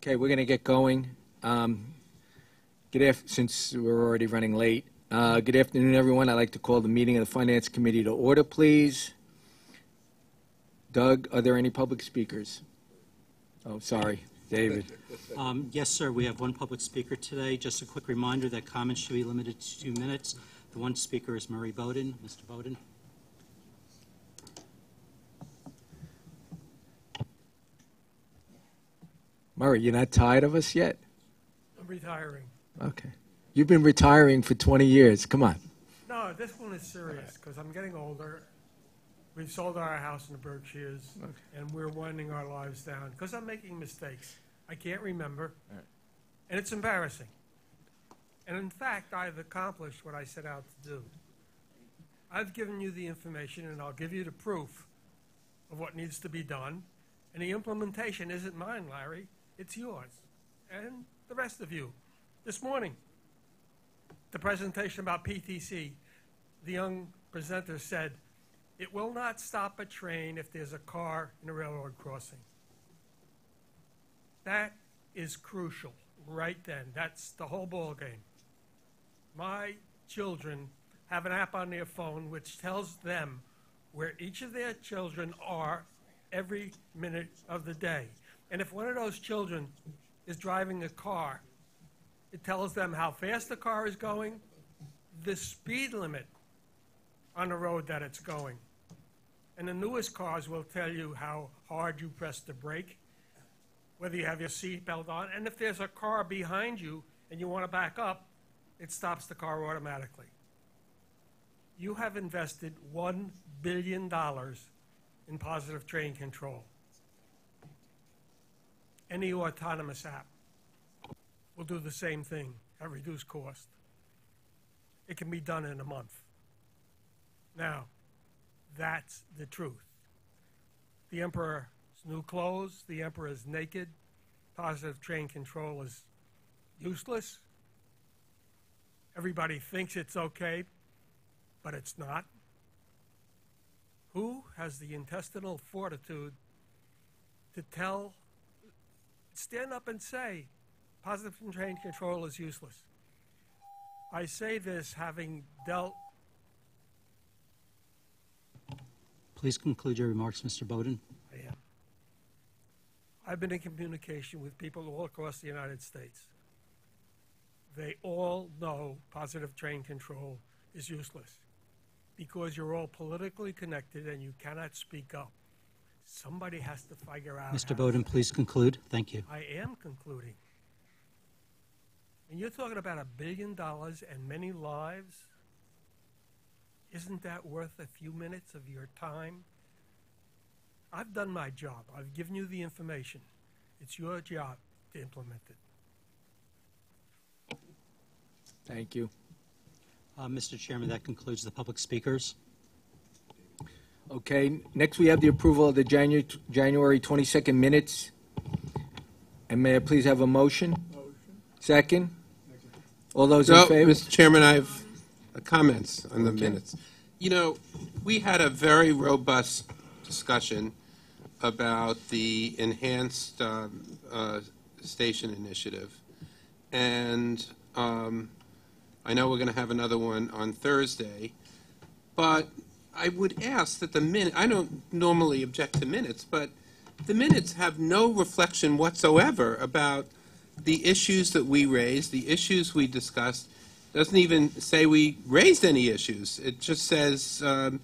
Okay, we're going to get going. Since we're already running late. Good afternoon, everyone. I'd like to call the meeting of the Finance Committee to order, please. Doug, are there any public speakers? Oh, sorry. David. Yes, sir. We have one public speaker today. Just a quick reminder that comments should be limited to 2 minutes. The one speaker is Murray Bowden. Mr. Bowden. Murray, you're not tired of us yet? I'm retiring. Okay. You've been retiring for 20 years. Come on. No, this one is serious because I'm getting older. We've sold our house in the Berkshires, and we're winding our lives down because I'm making mistakes. I can't remember, and it's embarrassing. And in fact, I've accomplished what I set out to do. I've given you the information, and I'll give you the proof of what needs to be done. And the implementation isn't mine, Larry. It's yours and the rest of you. This morning, the presentation about PTC, the young presenter said, it will not stop a train if there's a car in a railroad crossing. That is crucial right then. That's the whole ball game. My children have an app on their phone which tells them where each of their children are every minute of the day. And if one of those children is driving a car, it tells them how fast the car is going, the speed limit on the road that it's going. And the newest cars will tell you how hard you press the brake, whether you have your seatbelt on, and if there's a car behind you and you want to back up, it stops the car automatically. You have invested $1 billion in positive train control. Any autonomous app will do the same thing at reduced cost. It can be done in a month. Now, that's the truth. The emperor's new clothes, the emperor is naked, positive train control is useless. Everybody thinks it's okay, but it's not. Who has the intestinal fortitude to stand up and say, positive train control is useless? I say this having dealt. Please conclude your remarks, Mr. Bowden. I am. I've been in communication with people all across the United States. They all know positive train control is useless because you're all politically connected and you cannot speak up. Somebody has to figure out. Mr. Bowden, please conclude. Thank you. I am concluding. And you're talking about $1 billion and many lives. Isn't that worth a few minutes of your time? I've done my job. I've given you the information. It's your job to implement it. Thank you. Mr. Chairman, that concludes the public speakers. Okay, next we have the approval of the January 22nd minutes. And may I please have a motion? Second? All those in favor? Mr. Chairman, I have comments on the minutes. You know, we had a very robust discussion about the enhanced station initiative. And I know we're going to have another one on Thursday. But I would ask that I don't normally object to minutes, but the minutes have no reflection whatsoever about the issues that we raised, the issues we discussed. Doesn't even say we raised any issues. It just says Mr.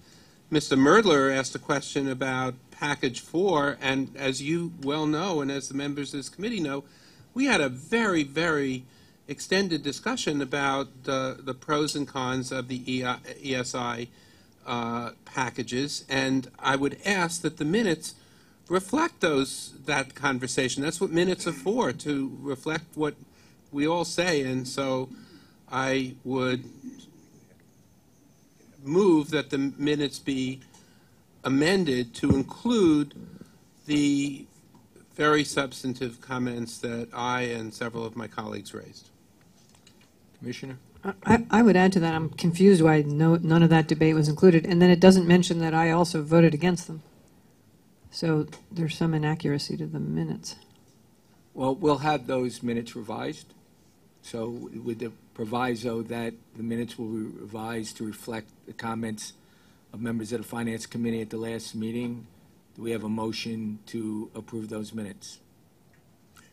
Murdler asked a question about Package 4, and as you well know, and as the members of this committee know, we had a very, very extended discussion about the pros and cons of the ESI packages, and I would ask that the minutes reflect that conversation. That's what minutes are for, to reflect what we all say, and so I would move that the minutes be amended to include the very substantive comments that I and several of my colleagues raised. Commissioner? I would add to that, I'm confused why none of that debate was included, and then it doesn't mention that I also voted against them. So there's some inaccuracy to the minutes. Well, we'll have those minutes revised. So with the proviso that the minutes will be revised to reflect the comments of members of the Finance Committee at the last meeting, do we have a motion to approve those minutes?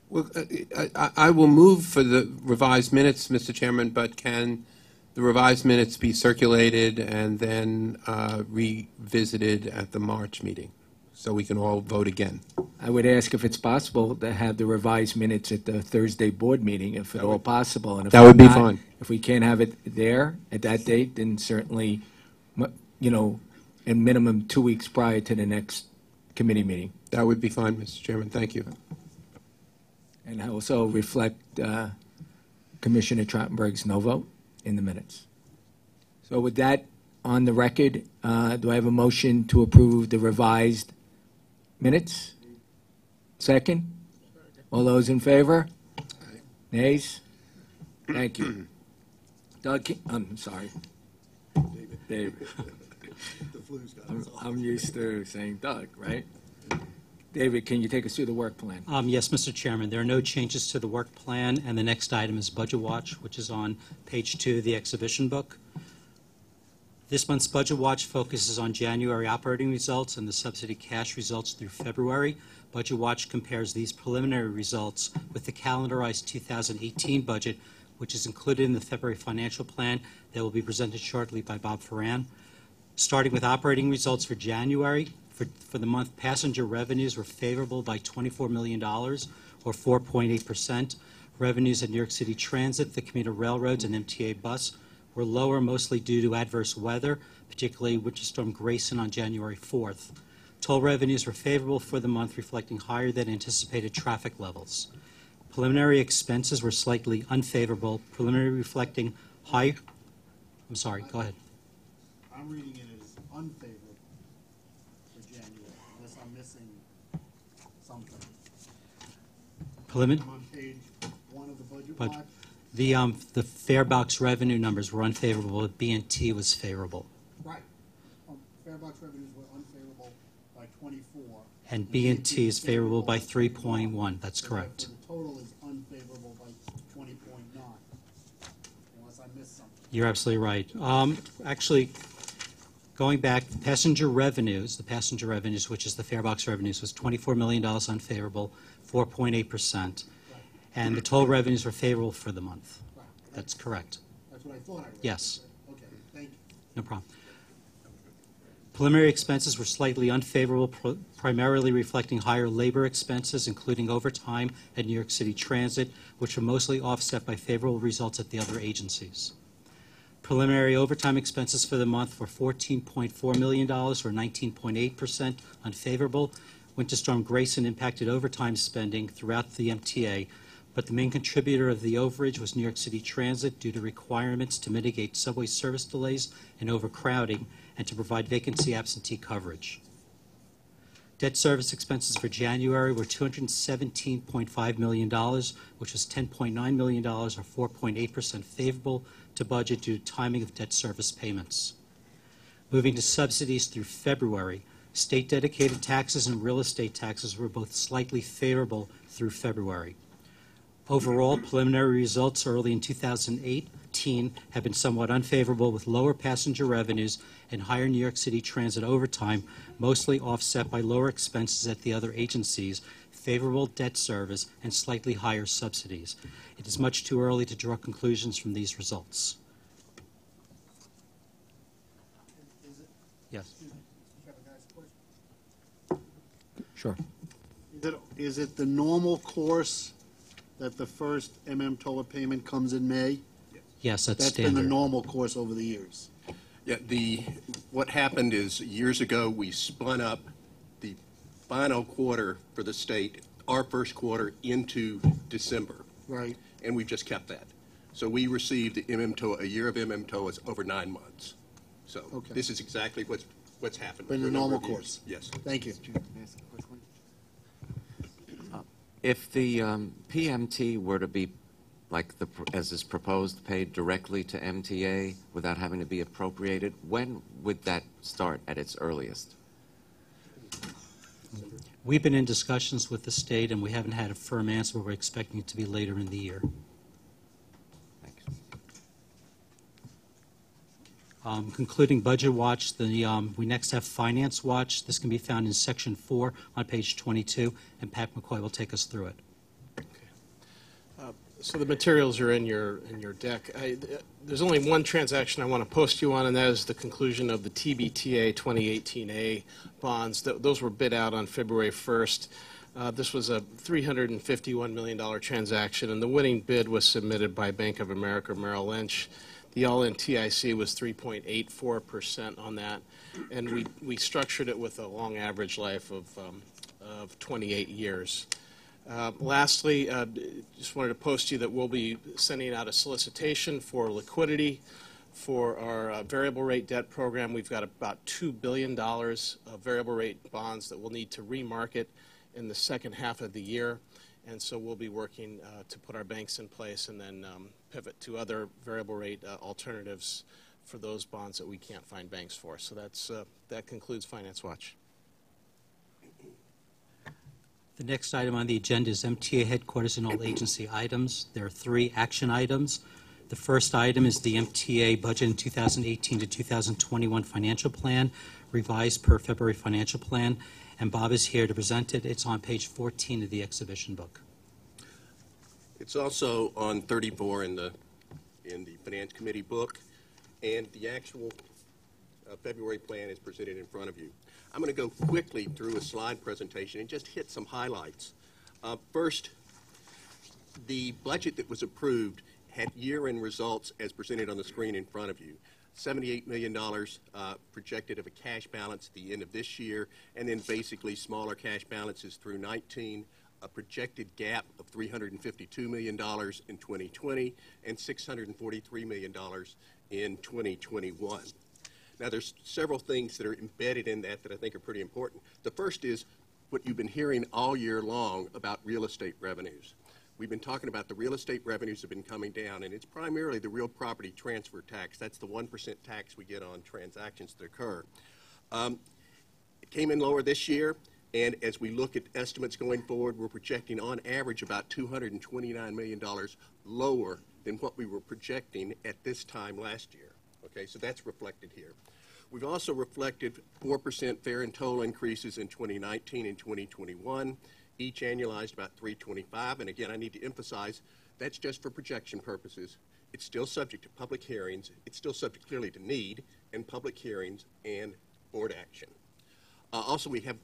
Well, I will move for the revised minutes, Mr. Chairman, but can the revised minutes be circulated and then revisited at the March meeting so we can all vote again? I would ask if it's possible to have the revised minutes at the Thursday board meeting, if at all possible. And if that would be not, fine. If we can't have it there at that date, then certainly, you know, in minimum 2 weeks prior to the next committee meeting. That would be fine, Mr. Chairman. Thank you. And also reflect Commissioner Trottenberg's no vote in the minutes. So with that on the record, do I have a motion to approve the revised minutes? Second? All those in favor? Nays? Thank you. Doug, I'm sorry. David. I'm used to saying Doug, right? David, can you take us through the work plan? Yes, Mr. Chairman. There are no changes to the work plan, and the next item is Budget Watch, which is on page 2 of the exhibition book. This month's Budget Watch focuses on January operating results and the subsidy cash results through February. Budget Watch compares these preliminary results with the calendarized 2018 budget, which is included in the February financial plan that will be presented shortly by Bob Ferran. Starting with operating results for January, for the month, passenger revenues were favorable by $24 million, or 4.8%. Revenues at New York City Transit, the commuter railroads, and MTA bus were lower, mostly due to adverse weather, particularly Winter Storm Grayson on January 4th. Toll revenues were favorable for the month, reflecting higher than anticipated traffic levels. Preliminary expenses were slightly unfavorable, preliminary reflecting high. I'm sorry, go ahead. I'm reading it as unfavorable for January, unless I'm missing something. Preliminary. I'm on page 1 of the budget But watch. the fare box revenue numbers were unfavorable, but B&T was favorable. Right. Fare box revenues were unfavorable by 24. And B&T is favorable by 3.1. That's correct. So the total is unfavorable by 20.9, unless I missed something. You're absolutely right. Actually, going back, the passenger revenues, which is the fare box revenues, was $24 million unfavorable, 4.8%. And the toll revenues were favorable for the month. Right. That's correct. That's what I thought I read. Yes. Okay, thank you. No problem. Preliminary expenses were slightly unfavorable, primarily reflecting higher labor expenses, including overtime at New York City Transit, which were mostly offset by favorable results at the other agencies. Preliminary overtime expenses for the month were $14.4 million, or 19.8% unfavorable. Winter Storm Grayson impacted overtime spending throughout the MTA, but the main contributor of the overage was New York City Transit due to requirements to mitigate subway service delays and overcrowding and to provide vacancy absentee coverage. Debt service expenses for January were $217.5 million, which was $10.9 million, or 4.8% favorable to budget due to timing of debt service payments. Moving to subsidies through February, state dedicated taxes and real estate taxes were both slightly favorable through February. Overall, preliminary results early in 2018 have been somewhat unfavorable, with lower passenger revenues and higher New York City Transit overtime, mostly offset by lower expenses at the other agencies, favorable debt service, and slightly higher subsidies. It is much too early to draw conclusions from these results. Yes. Sure. Is it the normal course that the first toll payment comes in May? Yes, that's That's standard. been the normal course over the years. Yeah, what happened is years ago, we spun up the final quarter for the state, our first quarter, into December. Right. And we've just kept that. So we received a year of MMTOA over 9 months. So Okay. this is exactly what's happened. Been for the a number normal of years. course. Yes. Thank you. If the PMT were to be, as is proposed, paid directly to MTA without having to be appropriated, when would that start at its earliest? We've been in discussions with the state, and we haven't had a firm answer, but we're expecting it to be later in the year. Concluding Budget Watch, we next have Finance Watch. This can be found in Section 4 on page 22, and Pat McCoy will take us through it. So the materials are in your deck. There's only one transaction I want to post you on, and that is the conclusion of the TBTA 2018A bonds. Those were bid out on February 1st. This was a $351 million transaction, and the winning bid was submitted by Bank of America Merrill Lynch. The all-in TIC was 3.84% on that, and we structured it with a long average life of 28 years. Lastly, just wanted to post you that we'll be sending out a solicitation for liquidity for our variable rate debt program. We've got about $2 billion of variable rate bonds that we'll need to remarket in the second half of the year. And so we'll be working to put our banks in place and then pivot to other variable rate alternatives for those bonds that we can't find banks for. So that concludes Finance Watch. The next item on the agenda is MTA headquarters and all agency items. There are 3 action items. The first item is the MTA budget in 2018 to 2021 financial plan, revised per February financial plan. And Bob is here to present it. It's on page 14 of the exhibition book. It's also on 34 in the Finance Committee book, and the actual February plan is presented in front of you. I'm going to go quickly through a slide presentation and just hit some highlights. First, the budget that was approved had year-end results as presented on the screen in front of you. $78 million projected of a cash balance at the end of this year, and then basically smaller cash balances through 19, a projected gap of $352 million in 2020, and $643 million in 2021. Now, there's several things that are embedded in that I think are pretty important. The first is what you've been hearing all year long about real estate revenues. We've been talking about the real estate revenues have been coming down, and it's primarily the real property transfer tax. That's the 1% tax we get on transactions that occur. It came in lower this year, and as we look at estimates going forward, we're projecting on average about $229 million lower than what we were projecting at this time last year. Okay, so that's reflected here. We've also reflected 4% fare and toll increases in 2019 and 2021, each annualized about $325. And again, I need to emphasize that's just for projection purposes. It's still subject to public hearings. It's still subject clearly to need and public hearings and board action. Also, we have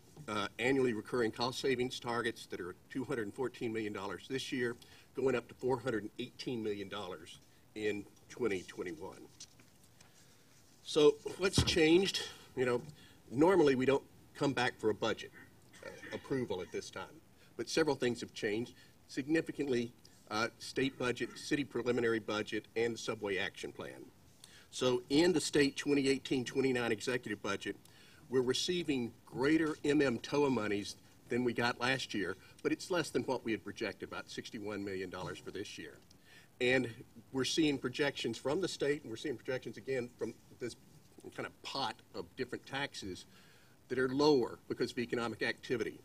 annually recurring cost savings targets that are $214 million this year, going up to $418 million in 2021. So what's changed? You know, normally we don't come back for a budget approval at this time, but several things have changed significantly. State budget, city preliminary budget, and the subway action plan. So in the state 2018-29 executive budget, we're receiving greater TOA monies than we got last year, but it's less than what we had projected, about $61 million for this year. And we're seeing projections from the state, and we're seeing projections again from this kind of pot of different taxes that are lower because of economic activity.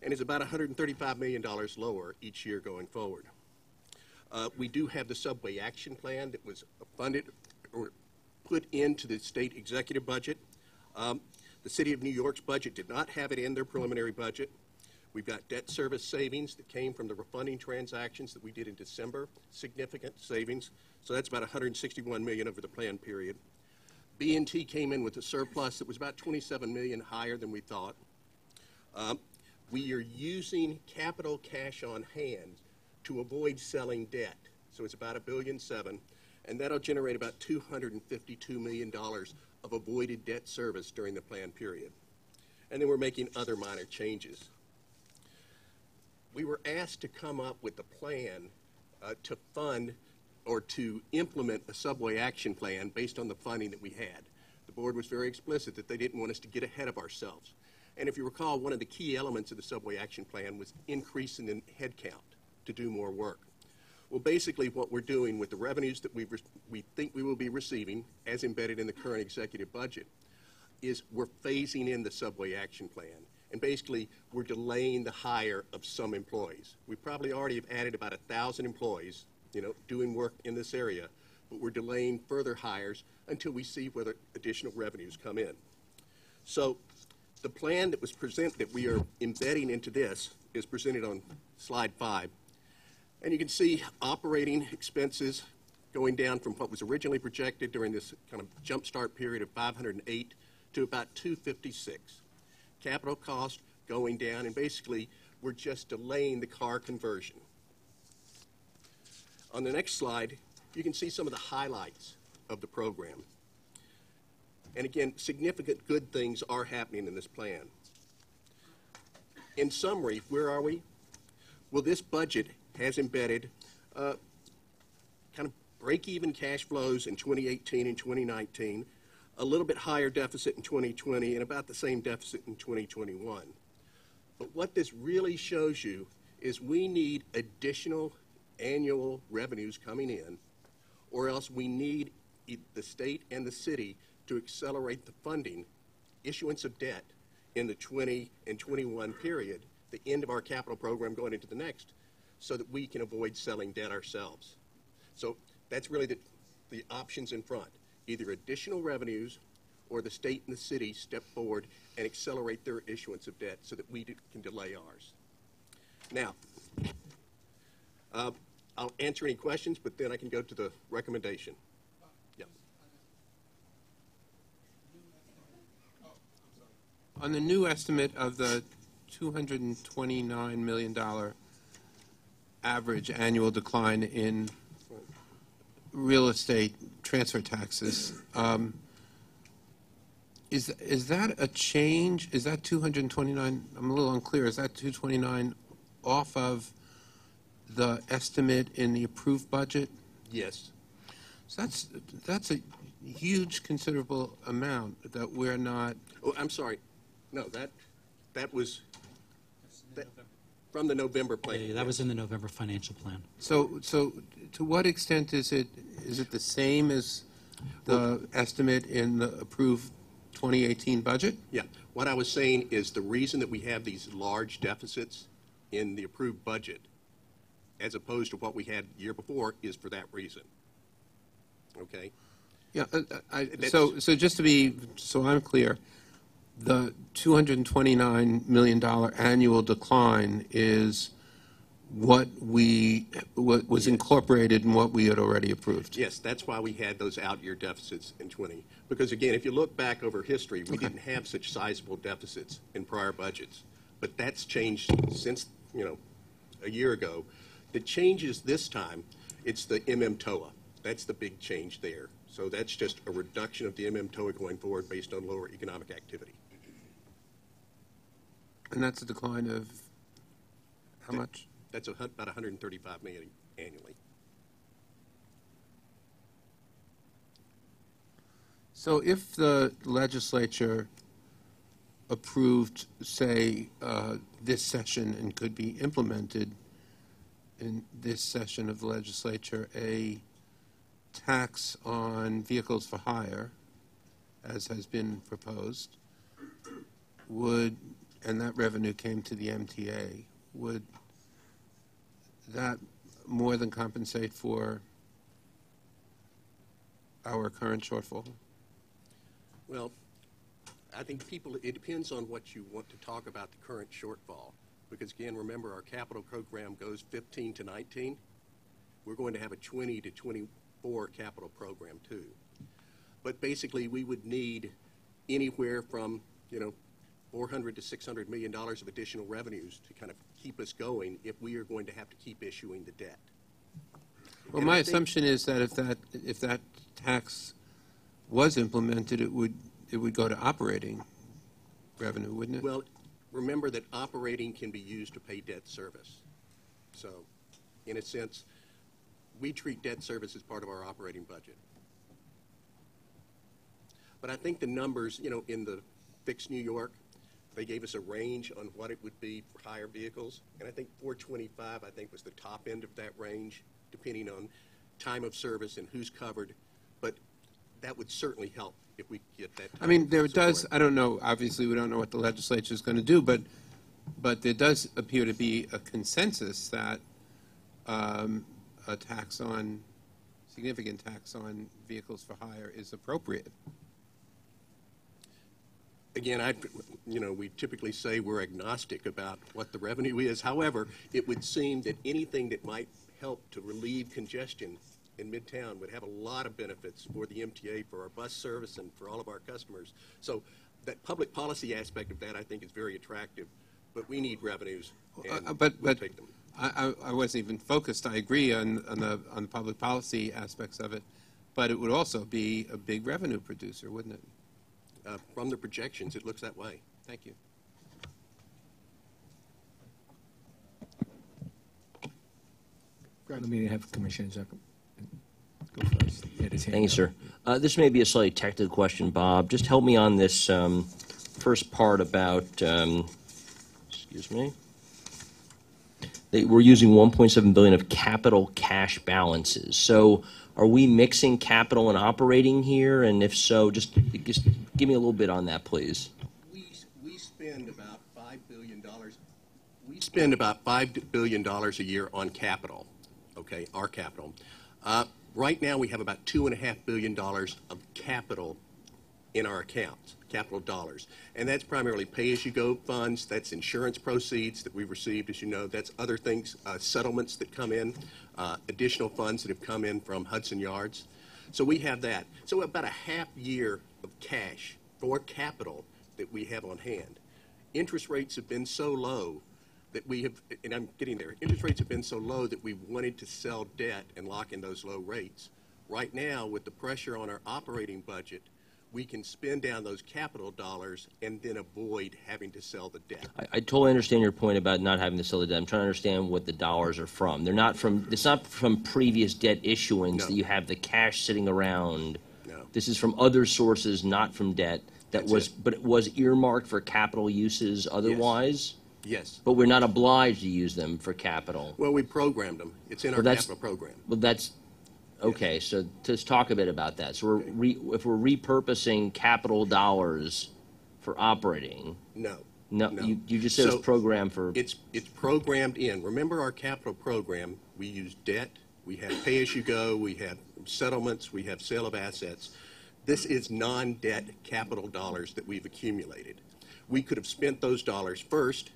And it's about $135 million lower each year going forward. We do have the subway action plan that was funded or put into the state executive budget. The City of New York's budget did not have it in their preliminary budget. We've got debt service savings that came from the refunding transactions that we did in December, significant savings. So that's about $161 million over the plan period. B&T came in with a surplus that was about $27 million higher than we thought. We are using capital cash on hand to avoid selling debt. So it's about $1.7 billion, and that'll generate about $252 million of avoided debt service during the plan period. And then we're making other minor changes. We were asked to come up with a plan to fund or to implement a subway action plan based on the funding that we had. The board was very explicit that they didn't want us to get ahead of ourselves. And if you recall, one of the key elements of the subway action plan was increasing the headcount to do more work. Well, basically what we're doing with the revenues that we think we will be receiving, as embedded in the current executive budget, is we're phasing in the subway action plan. And basically, we're delaying the hire of some employees. We probably already have added about 1,000 employees, doing work in this area, but we're delaying further hires until we see whether additional revenues come in. So the plan that was presented, that we are embedding into this, is presented on slide 5. And you can see operating expenses going down from what was originally projected during this kind of jumpstart period of 508 to about 256. Capital cost going down, and basically we're just delaying the car conversion. On the next slide, you can see some of the highlights of the program. And again, significant good things are happening in this plan. In summary, where are we? Well, this budget has embedded kind of break-even cash flows in 2018 and 2019, a little bit higher deficit in 2020, and about the same deficit in 2021. But what this really shows you is we need additional annual revenues coming in, or else we need the state and the city to accelerate the funding, issuance of debt in the 20 and 21 period, the end of our capital program going into the next, so that we can avoid selling debt ourselves. So that's really the options in front. Either additional revenues or the state and the city step forward and accelerate their issuance of debt so that we can delay ours. Now, I'll answer any questions, but then I can go to the recommendation. Yeah. On the new estimate of the $229 million average annual decline in real estate transfer taxes, is that a change? Is that 229? I'm a little unclear. Is that 229 off of the estimate in the approved budget? Yes. So that's a huge, considerable amount that we're not. Oh, I'm sorry. No, that was from the November plan. Yeah, that was in the November financial plan. So to what extent is it the same as the estimate in the approved 2018 budget? Yeah. What I was saying is the reason that we have these large deficits in the approved budget, as opposed to what we had the year before, is for that reason. Okay? Yeah. So just to be, so I'm clear, the $229 million annual decline is what was incorporated in what we had already approved. Yes, that's why we had those out-year deficits in 20. Because again, if you look back over history, we didn't have such sizable deficits in prior budgets. But that's changed since, a year ago. The changes this time, it's the MMTOA. That's the big change there. So that's just a reduction of the MMTOA going forward based on lower economic activity. And that's a decline of how much? That's about $135 million annually. So if the legislature approved, say, this session and could be implemented in this session of the legislature, a tax on vehicles for hire, as has been proposed, and that revenue came to the MTA, would that more than compensate for our current shortfall? Well, I think it depends on what you want to talk about the current shortfall. Because again, remember our capital program goes 15 to 19. We're going to have a 20 to 24 capital program too. But basically we would need anywhere from, $400 to $600 million of additional revenues to kind of keep us going if we are going to have to keep issuing the debt. Well, and my assumption is that if that tax was implemented, it would go to operating revenue, wouldn't it? Well, remember that operating can be used to pay debt service. So, in a sense, we treat debt service as part of our operating budget. But I think the numbers, in the Fix New York, they gave us a range on what it would be for higher vehicles, and I think 425, was the top end of that range, depending on time of service and who's covered. But that would certainly help if we get that. I mean, there support. does, I don't know, obviously, we don't know what the legislature is going to do, but there does appear to be a consensus that a tax on, significant tax on vehicles for hire is appropriate. Again, we typically say we're agnostic about what the revenue is. However, it would seem that anything that might help to relieve congestion in Midtown would have a lot of benefits for the MTA, for our bus service, and for all of our customers. So that public policy aspect of that, I think, is very attractive. But we need revenues, and we'll take them. I wasn't even focused. I agree on the public policy aspects of it, but it would also be a big revenue producer, wouldn't it? From the projections, it looks that way. Thank you. Let me have Commissioner Zucker go first. Thank you, sir. This may be a slightly technical question, Bob. Just help me on this first part about, excuse me. We're using $1.7 billion of capital cash balances. So are we mixing capital and operating here? And if so, just give me a little bit on that, please. We spend about $5 billion. We spend about $5 billion a year on capital. Okay, our capital. Right now, we have about $2.5 billion of capital in our accounts, capital dollars. And that's primarily pay-as-you-go funds. That's insurance proceeds that we've received, as you know. That's other things, settlements that come in, additional funds that have come in from Hudson Yards. So we have that. So about a half year of cash for capital that we have on hand. Interest rates have been so low that we have, and I'm getting there, interest rates have been so low that we wanted to sell debt and lock in those low rates. Right now, with the pressure on our operating budget, we can spend down those capital dollars and then avoid having to sell the debt. I totally understand your point about not having to sell the debt. I'm trying to understand what the dollars are from. They're not from, it's not from previous debt issuance that you have the cash sitting around. No. This is from other sources, not from debt. But it was earmarked for capital uses otherwise? Yes. But we're not obliged to use them for capital. Well, we programmed them. It's in our capital program. Well, that's, okay, so let's talk a bit about that. So if we're repurposing capital dollars for operating. No. No. You just said it's programmed for. It's programmed in. Remember our capital program, we use debt, we have pay-as-you-go, we have settlements, we have sale of assets. This is non-debt capital dollars that we've accumulated. We could have spent those dollars first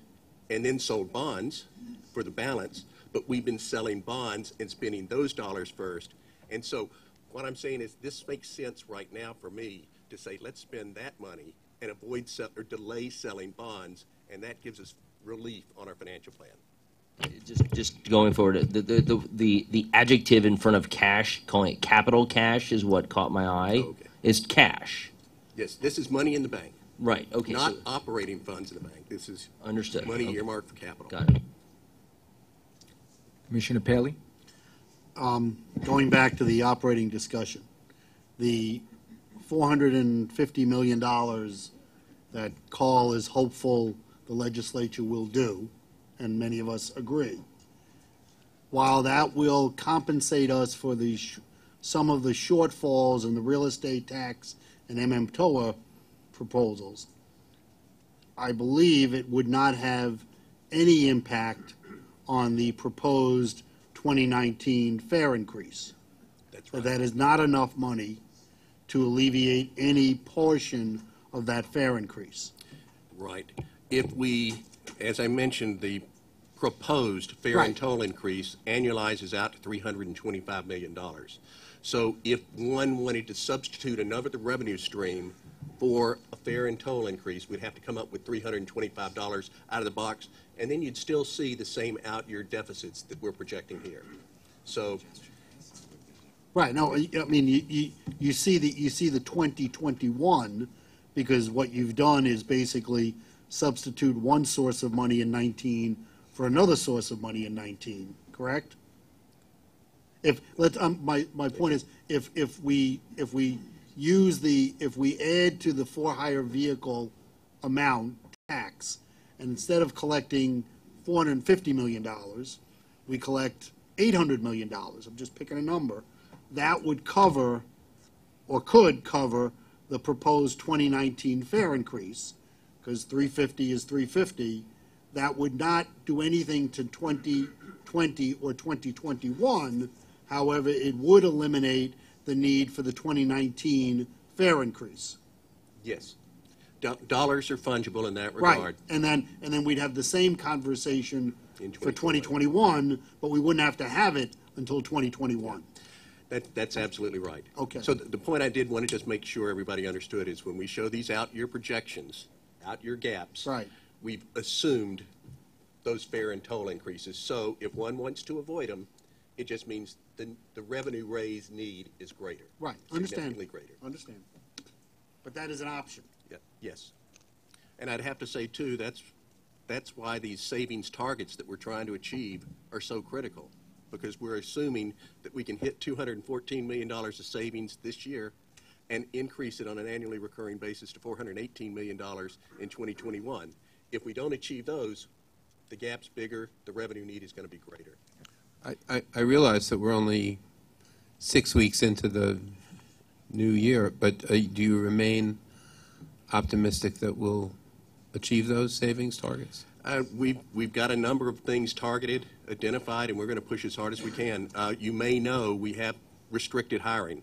and then sold bonds for the balance, but we've been selling bonds and spending those dollars first. And so what I'm saying is this makes sense right now for me to say let's spend that money and avoid or delay selling bonds, and that gives us relief on our financial plan. Just going forward, the adjective in front of cash, calling it capital cash, is what caught my eye. Okay. Is cash. Yes, this is money in the bank. Right. Okay. Not operating funds in the bank. This is understood. Money earmarked for capital. Got it. Commissioner Paley? Going back to the operating discussion, the $450 million that Carl is hopeful the legislature will do, and many of us agree, while that will compensate us for the some of the shortfalls in the real estate tax and MMTOA proposals, I believe it would not have any impact on the proposed 2019 fare increase. That's right. That is not enough money to alleviate any portion of that fare increase. Right. If we, as I mentioned, the proposed fare and toll increase annualizes out to $325 million. So if one wanted to substitute another revenue stream for a fare and toll increase, we'd have to come up with $325 out of the box, and then you'd still see the same out-year deficits that we're projecting here. So, right. No, I mean you see the 2021, because what you've done is basically substitute one source of money in 19 for another source of money in 19. Correct? If my point is if we add to the for-hire vehicle amount tax, and instead of collecting $450 million, we collect $800 million. I'm just picking a number. That would cover, or could cover, the proposed 2019 fare increase, because 350 is 350, that would not do anything to 2020 or 2021. However, it would eliminate the need for the 2019 fare increase. Yes. Dollars are fungible in that regard. Right, and then we'd have the same conversation In for 2021, but we wouldn't have to have it until 2021. That's absolutely right. Okay. So the point I did want to just make sure everybody understood is when we show these out-year projections, out-year gaps, right, we've assumed those fare and toll increases. So if one wants to avoid them, it just means the revenue raise need is greater. Right, understand. Significantly greater. Understand. But that is an option. Yeah, yes. And I'd have to say, too, that's why these savings targets that we're trying to achieve are so critical, because we're assuming that we can hit $214 million of savings this year and increase it on an annually recurring basis to $418 million in 2021. If we don't achieve those, the gap's bigger, the revenue need is going to be greater. I realize that we're only 6 weeks into the new year, but do you remain optimistic that we'll achieve those savings targets? We've got a number of things targeted, identified, and we're going to push as hard as we can. You may know we have restricted hiring.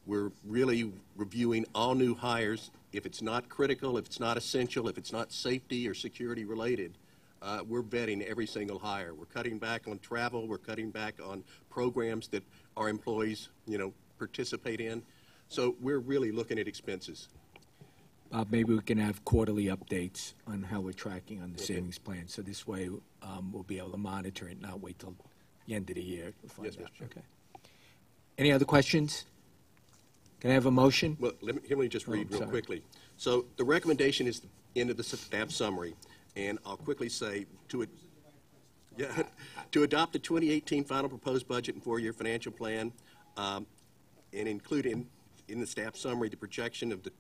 We're really reviewing all new hires. If it's not critical, if it's not essential, if it's not safety or security related, we're vetting every single hire. We're cutting back on travel. We're cutting back on programs that our employees, participate in. So we're really looking at expenses. Bob, maybe we can have quarterly updates on how we're tracking on the savings plan. So this way we'll be able to monitor it, not wait till the end of the year to find Yes, out. Mr. Chair. Okay. Any other questions? Can I have a motion? Well, let me just read real sorry. quickly. So the recommendation is the end of the staff summary, and I'll quickly say to adopt the 2018 final proposed budget and four-year financial plan, and include in the staff summary the projection of the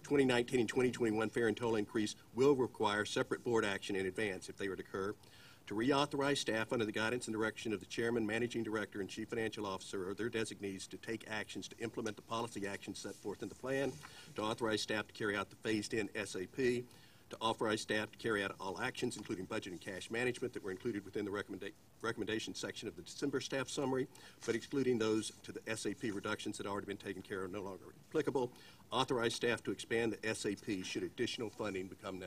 2019 and 2021 fare and toll increase will require separate board action in advance if they were to occur. To reauthorize staff under the guidance and direction of the chairman, managing director, and chief financial officer or their designees to take actions to implement the policy actions set forth in the plan. To authorize staff to carry out the phased-in SAP. To authorize staff to carry out all actions, including budget and cash management, that were included within the recommendation section of the December staff summary, but excluding those to the SAP reductions that had already been taken care of, no longer applicable. Authorize staff to expand the SAP should additional funding become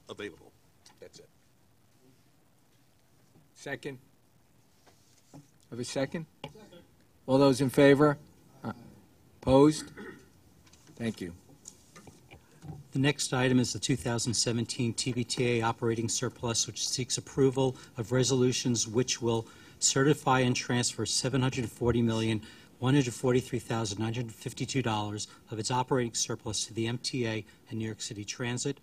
available. That's it. Second? Have a second? Second. All those in favor? Opposed? Thank you. The next item is the 2017 TBTA operating surplus, which seeks approval of resolutions which will certify and transfer $740,143,952 of its operating surplus to the MTA and New York City Transit,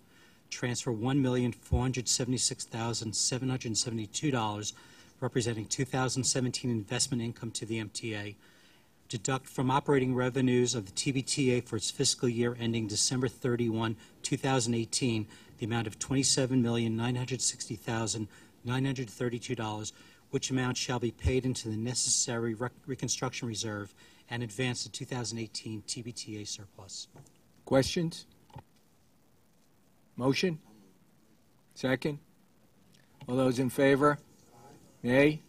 transfer $1,476,772, representing 2017 investment income to the MTA, deduct from operating revenues of the TBTA for its fiscal year ending December 31, 2018, the amount of $27,960,932, which amount shall be paid into the necessary reconstruction reserve and advance the 2018 TBTA surplus. Questions? Motion? Second? All those in favor? Nay?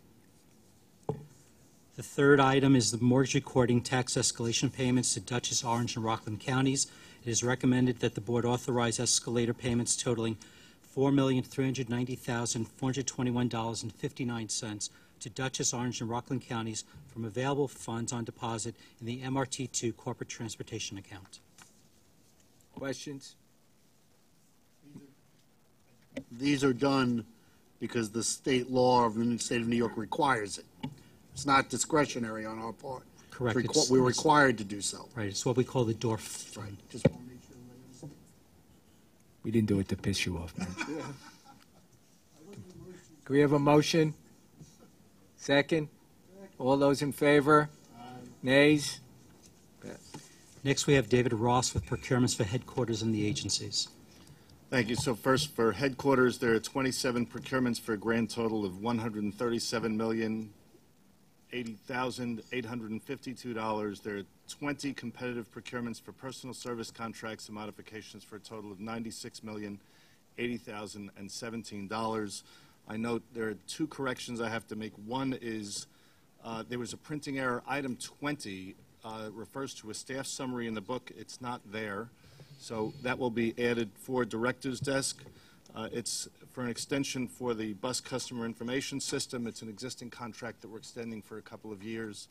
The third item is the mortgage recording tax escalation payments to Dutchess, Orange, and Rockland counties. It is recommended that the board authorize escalator payments totaling $4,390,421.59 to Dutchess, Orange, and Rockland counties from available funds on deposit in the MRT2 corporate transportation account. Questions? These are done because the state law of the state of New York requires it. It's not discretionary on our part. Correct. We're required to do so. Right. It's what we call the DORF fund. Right. Just want to make sure everybody understands. We didn't do it to piss you off, man. Can we have a motion? Second? All those in favor? Nays? Next, we have David Ross with procurements for headquarters and the agencies. Thank you. So first, for headquarters, there are 27 procurements for a grand total of $80,852. There are 20 competitive procurements for personal service contracts and modifications for a total of $96,080,017. I note there are two corrections I have to make. One is there was a printing error. Item 20 refers to a staff summary in the book. It's not there. So that will be added for Director's Desk. It's for an extension for the bus customer information system. It's an existing contract that we're extending for a couple of years,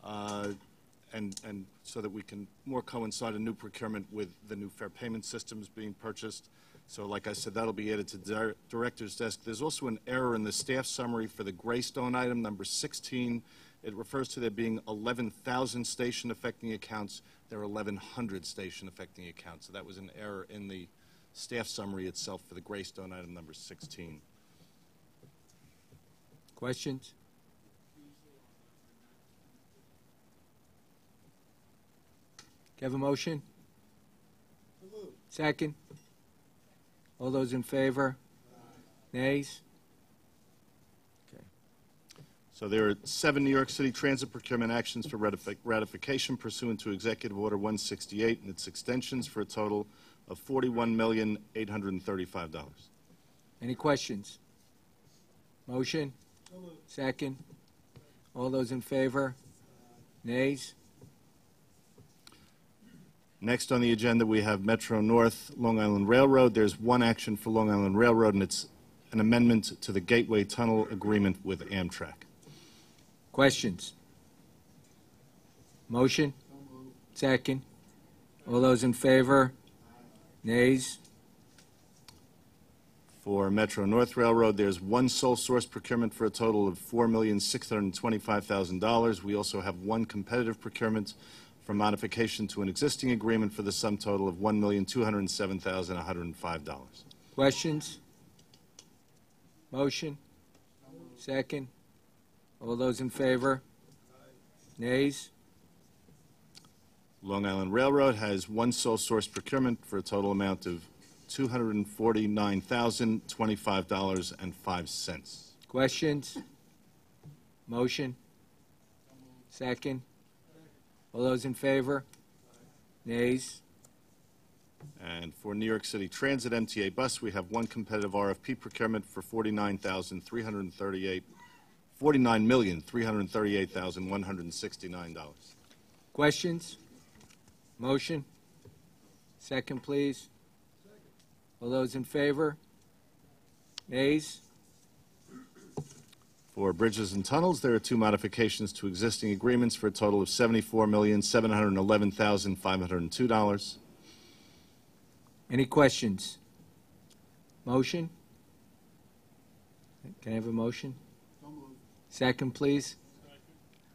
and so that we can more coincide a new procurement with the new fare payment systems being purchased. So like I said, that'll be added to Director's Desk. There's also an error in the staff summary for the Greystone item, number 16. It refers to there being 11,000 station affecting accounts. There are 1,100 station affecting accounts. So that was an error in the staff summary itself for the Greystone item number 16. Questions? Can I have a motion? Second? All those in favor? Nays? So there are 7 New York City Transit procurement actions for ratification pursuant to Executive Order 168 and its extensions for a total of $41,835,000. Any questions? Motion? Second? All those in favor? Nays? Next on the agenda, we have Metro North Long Island Railroad. There's one action for Long Island Railroad, and it's an amendment to the Gateway Tunnel Agreement with Amtrak. Questions? Motion? Second? All those in favor? Nays? For Metro North Railroad, there's one sole source procurement for a total of $4,625,000. We also have one competitive procurement for modification to an existing agreement for the sum total of $1,207,105. Questions? Motion? Second? All those in favor? Nays? Long Island Railroad has one sole source procurement for a total amount of $249,025.05. Questions? Motion? Second? All those in favor? Nays? And for New York City Transit MTA Bus, we have one competitive RFP procurement for $49,338,169. Questions? Motion? Second, please. All those in favor? Nays? For Bridges and Tunnels, there are two modifications to existing agreements for a total of $74,711,502. Any questions? Motion? Can I have a motion? Second, please.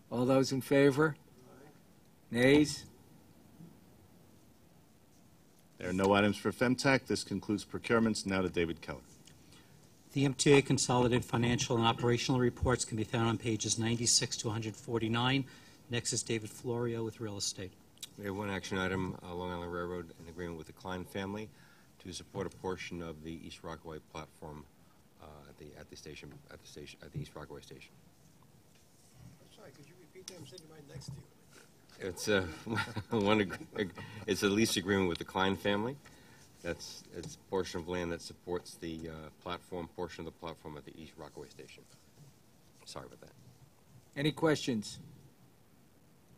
All those in favor? Nays? There are no items for FEMTAC. This concludes procurements. Now to David Keller. The MTA Consolidated Financial and Operational Reports can be found on pages 96 to 149. Next is David Florio with Real Estate. We have one action item, Long Island Railroad, an agreement with the Klein family to support a portion of the East Rockaway platform at the East Rockaway station. Sorry, could you repeat that? I'm sitting right next to you. It's it's a lease agreement with the Klein family. It's a portion of land that supports the portion of the platform at the East Rockaway station. Sorry about that. Any questions?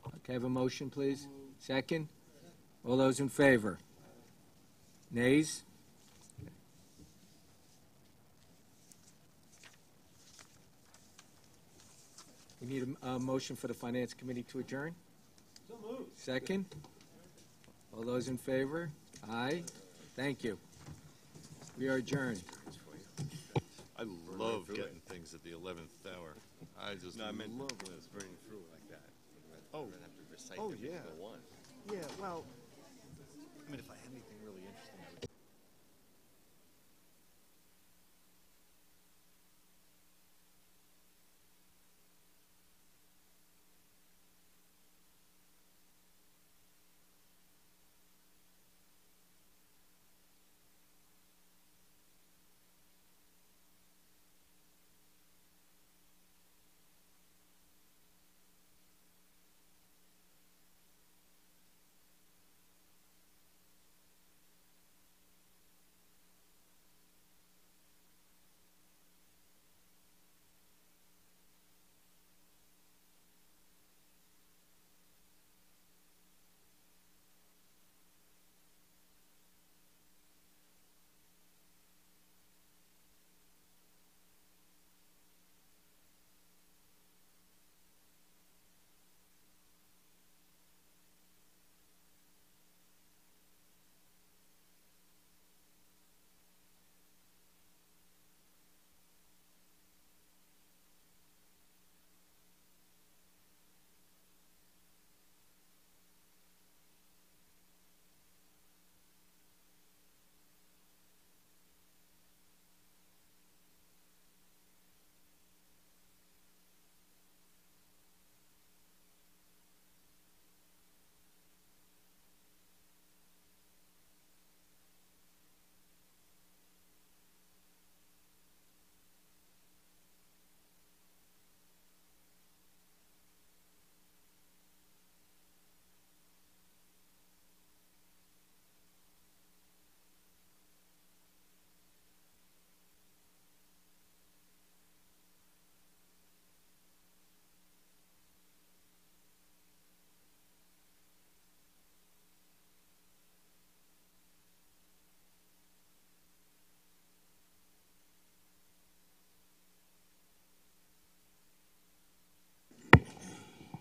Can I have a motion, please? Second? All those in favor? Nays? We need a motion for the Finance Committee to adjourn? So moved. Second? All those in favor? Aye. Thank you. We are adjourned. I love getting things at the 11th hour. I just love when it's burning through like that. Oh, have to recite oh every yeah. single one. Yeah, well, I mean, if I had anything really interesting, I would.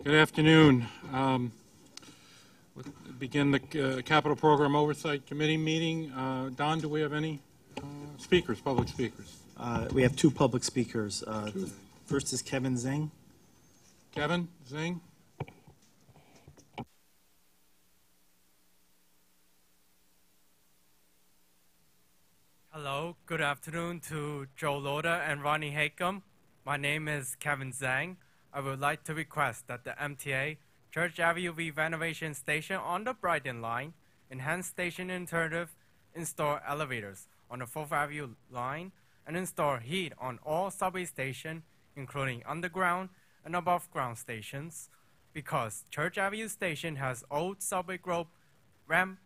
Good afternoon. We'll begin the Capital Program Oversight Committee meeting. Don, do we have any speakers, public speakers? We have two public speakers. The first is Kevin Zing. Kevin Zing. Hello, good afternoon to Joe Loda and Ronnie Hakem. My name is Kevin Zhang. I would like to request that the MTA Church Avenue renovation station on the Brighton line, enhance station alternative, install elevators on the 4th Avenue line, and install heat on all subway stations, including underground and above ground stations, because Church Avenue station has old subway rope ramp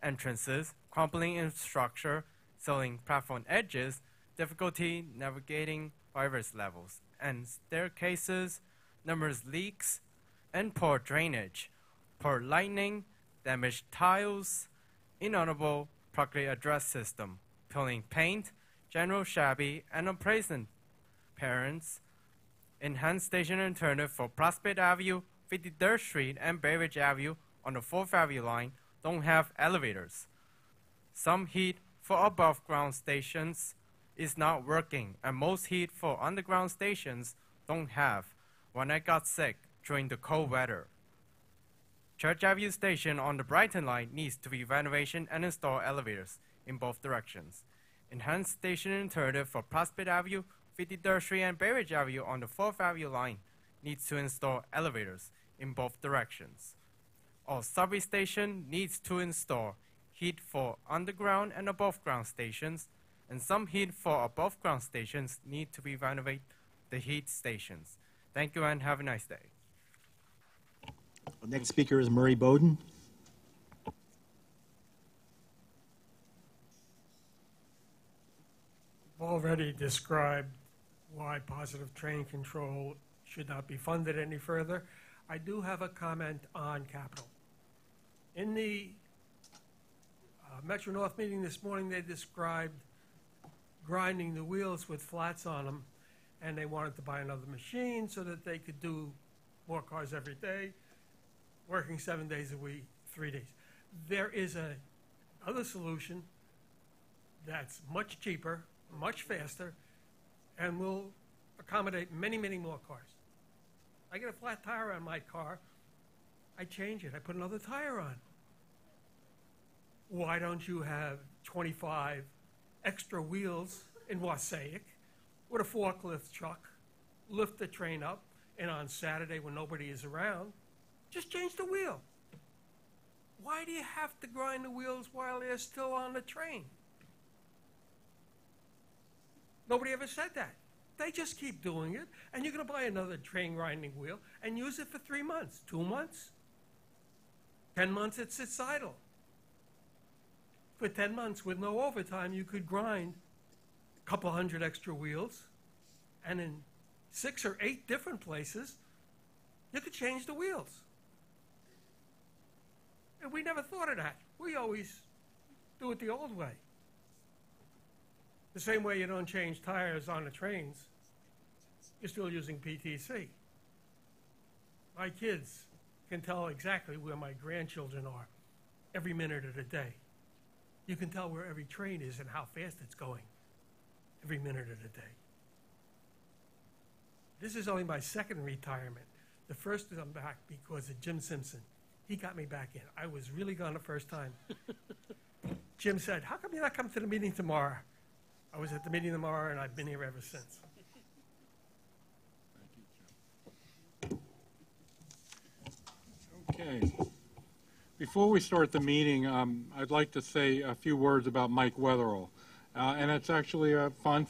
entrances, crumbling infrastructure, sealing platform edges, difficulty navigating virus levels, and staircases, numerous leaks, and poor drainage, poor lighting, damaged tiles, inaudible properly address system, peeling paint, general shabby and unpleasant parents, enhanced station alternative for Prospect Avenue, 53rd Street, and Bay Ridge Avenue on the 4th Avenue line don't have elevators. Some heat for above ground stations is not working, and most heat for underground stations don't have. When I got sick during the cold weather, Church Avenue station on the Brighton line needs to be renovation and install elevators in both directions. Enhanced station alternative for Prospect Avenue, 53rd Street, and Bay Ridge Avenue on the 4th Avenue line needs to install elevators in both directions. All subway station needs to install heat for underground and above ground stations, and some heat for above ground stations need to be renovate the heat stations. Thank you and have a nice day. The next speaker is Murray Bowden. Already described why positive train control should not be funded any further. I do have a comment on capital. In the Metro North meeting this morning, they described grinding the wheels with flats on them, and they wanted to buy another machine so that they could do more cars every day, working 7 days a week, 3 days. There is another solution that's much cheaper, much faster, and will accommodate many, many more cars. I get a flat tire on my car, I change it, I put another tire on. Why don't you have 25 extra wheels in Wassaic with a forklift truck, lift the train up, and on Saturday when nobody is around, just change the wheel. Why do you have to grind the wheels while they're still on the train? Nobody ever said that. They just keep doing it, and you're going to buy another train grinding wheel and use it for 3 months, 2 months, 10 months it sits idle. For 10 months with no overtime, you could grind a couple hundred extra wheels, and in 6 or 8 different places, you could change the wheels. And we never thought of that. We always do it the old way. The same way you don't change tires on the trains, you're still using PTC. My kids can tell exactly where my grandchildren are every minute of the day. You can tell where every train is and how fast it's going every minute of the day. This is only my second retirement. The first is I'm back because of Jim Simpson. He got me back in. I was really gone the first time. Jim said, "How come you not come to the meeting tomorrow?" I was at the meeting tomorrow, and I've been here ever since. Okay. Before we start the meeting, I'd like to say a few words about Mike Wetherell. And it's actually a fond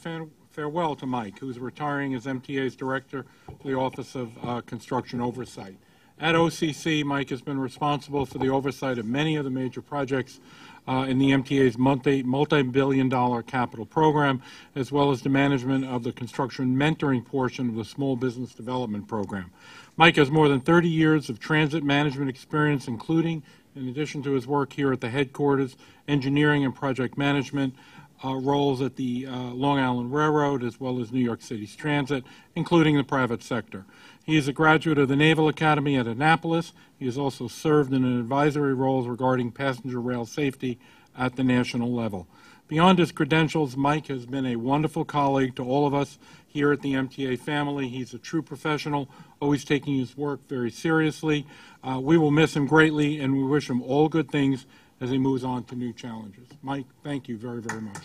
farewell to Mike, who's retiring as MTA's Director for the Office of Construction Oversight. At OCC, Mike has been responsible for the oversight of many of the major projects in the MTA's multi-billion-dollar capital program, as well as the management of the construction mentoring portion of the Small Business Development Program. Mike has more than 30 years of transit management experience, including, in addition to his work here at the headquarters, engineering and project management, roles at the Long Island Railroad as well as New York City's transit, including the private sector. He is a graduate of the Naval Academy at Annapolis. He has also served in advisory roles regarding passenger rail safety at the national level. Beyond his credentials, Mike has been a wonderful colleague to all of us here at the MTA family. He's a true professional, always taking his work very seriously. We will miss him greatly, and we wish him all good things as he moves on to new challenges. Mike, thank you very, very much.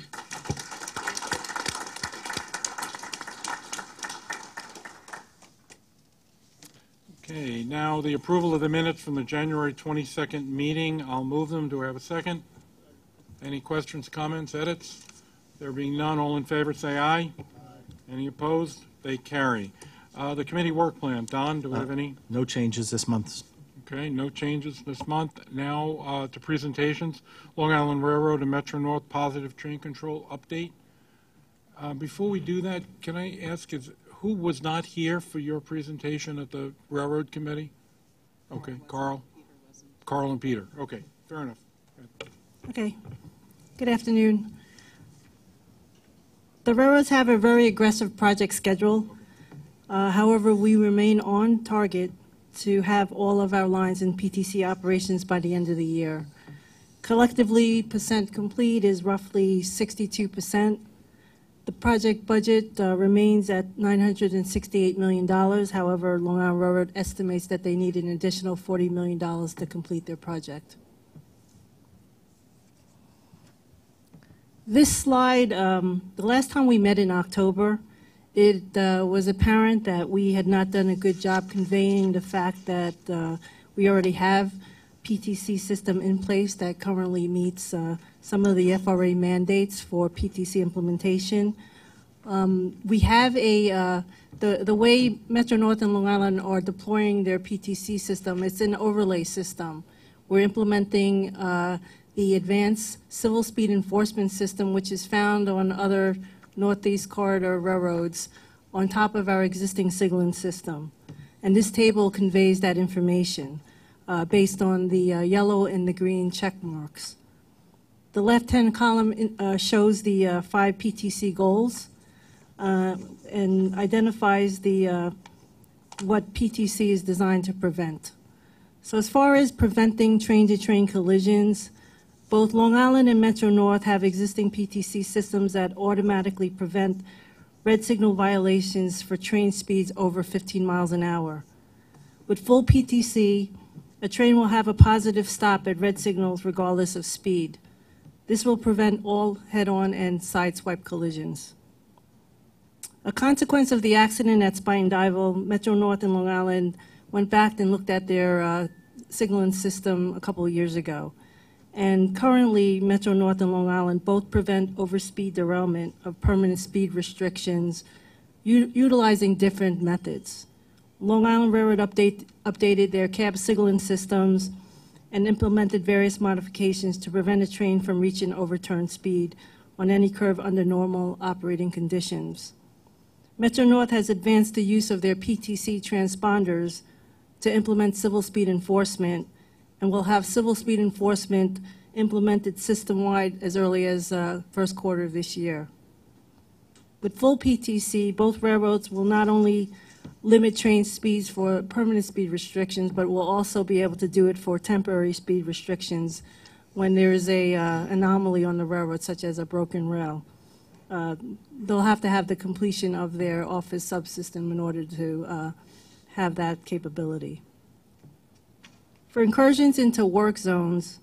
Okay, now the approval of the minutes from the January 22nd meeting. I'll move them. Do I have a second? Any questions, comments, edits? There being none, all in favor say aye. Aye. Any opposed? They carry. The committee work plan. Don, do we have any? No changes this month. Okay, no changes this month. Now to presentations. Long Island Railroad and Metro North positive train control update. Before we do that, can I ask, who was not here for your presentation at the Railroad Committee? Okay, Carl and Peter. Okay, fair enough. Okay. Good afternoon. The railroads have a very aggressive project schedule. However, we remain on target to have all of our lines in PTC operations by the end of the year. Collectively, percent complete is roughly 62%. The project budget remains at $968 million. However, Long Island Railroad estimates that they need an additional $40 million to complete their project. This slide, the last time we met in October, it was apparent that we had not done a good job conveying the fact that we already have PTC system in place that currently meets some of the FRA mandates for PTC implementation. We have the way Metro North and Long Island are deploying their PTC system, it's an overlay system. We're implementing the advanced civil speed enforcement system, which is found on other Northeast Corridor railroads, on top of our existing signaling system. And this table conveys that information based on the yellow and the green check marks. The left-hand column shows the 5 PTC goals and identifies what PTC is designed to prevent. So as far as preventing train-to-train collisions, both Long Island and Metro North have existing PTC systems that automatically prevent red signal violations for train speeds over 15 miles an hour. With full PTC, a train will have a positive stop at red signals regardless of speed. This will prevent all head-on and side-swipe collisions. A consequence of the accident at Spine Dival, Metro North and Long Island went back and looked at their signaling system a couple of years ago. And currently, Metro North and Long Island both prevent overspeed derailment of permanent speed restrictions utilizing different methods. Long Island Railroad updated their cab signaling systems and implemented various modifications to prevent a train from reaching overturn speed on any curve under normal operating conditions. Metro North has advanced the use of their PTC transponders to implement civil speed enforcement, and will have civil speed enforcement implemented system-wide as early as first quarter of this year. With full PTC, both railroads will not only limit train speeds for permanent speed restrictions, but will also be able to do it for temporary speed restrictions when there is a anomaly on the railroad, such as a broken rail. They'll have to have the completion of their office subsystem in order to have that capability. For incursions into work zones,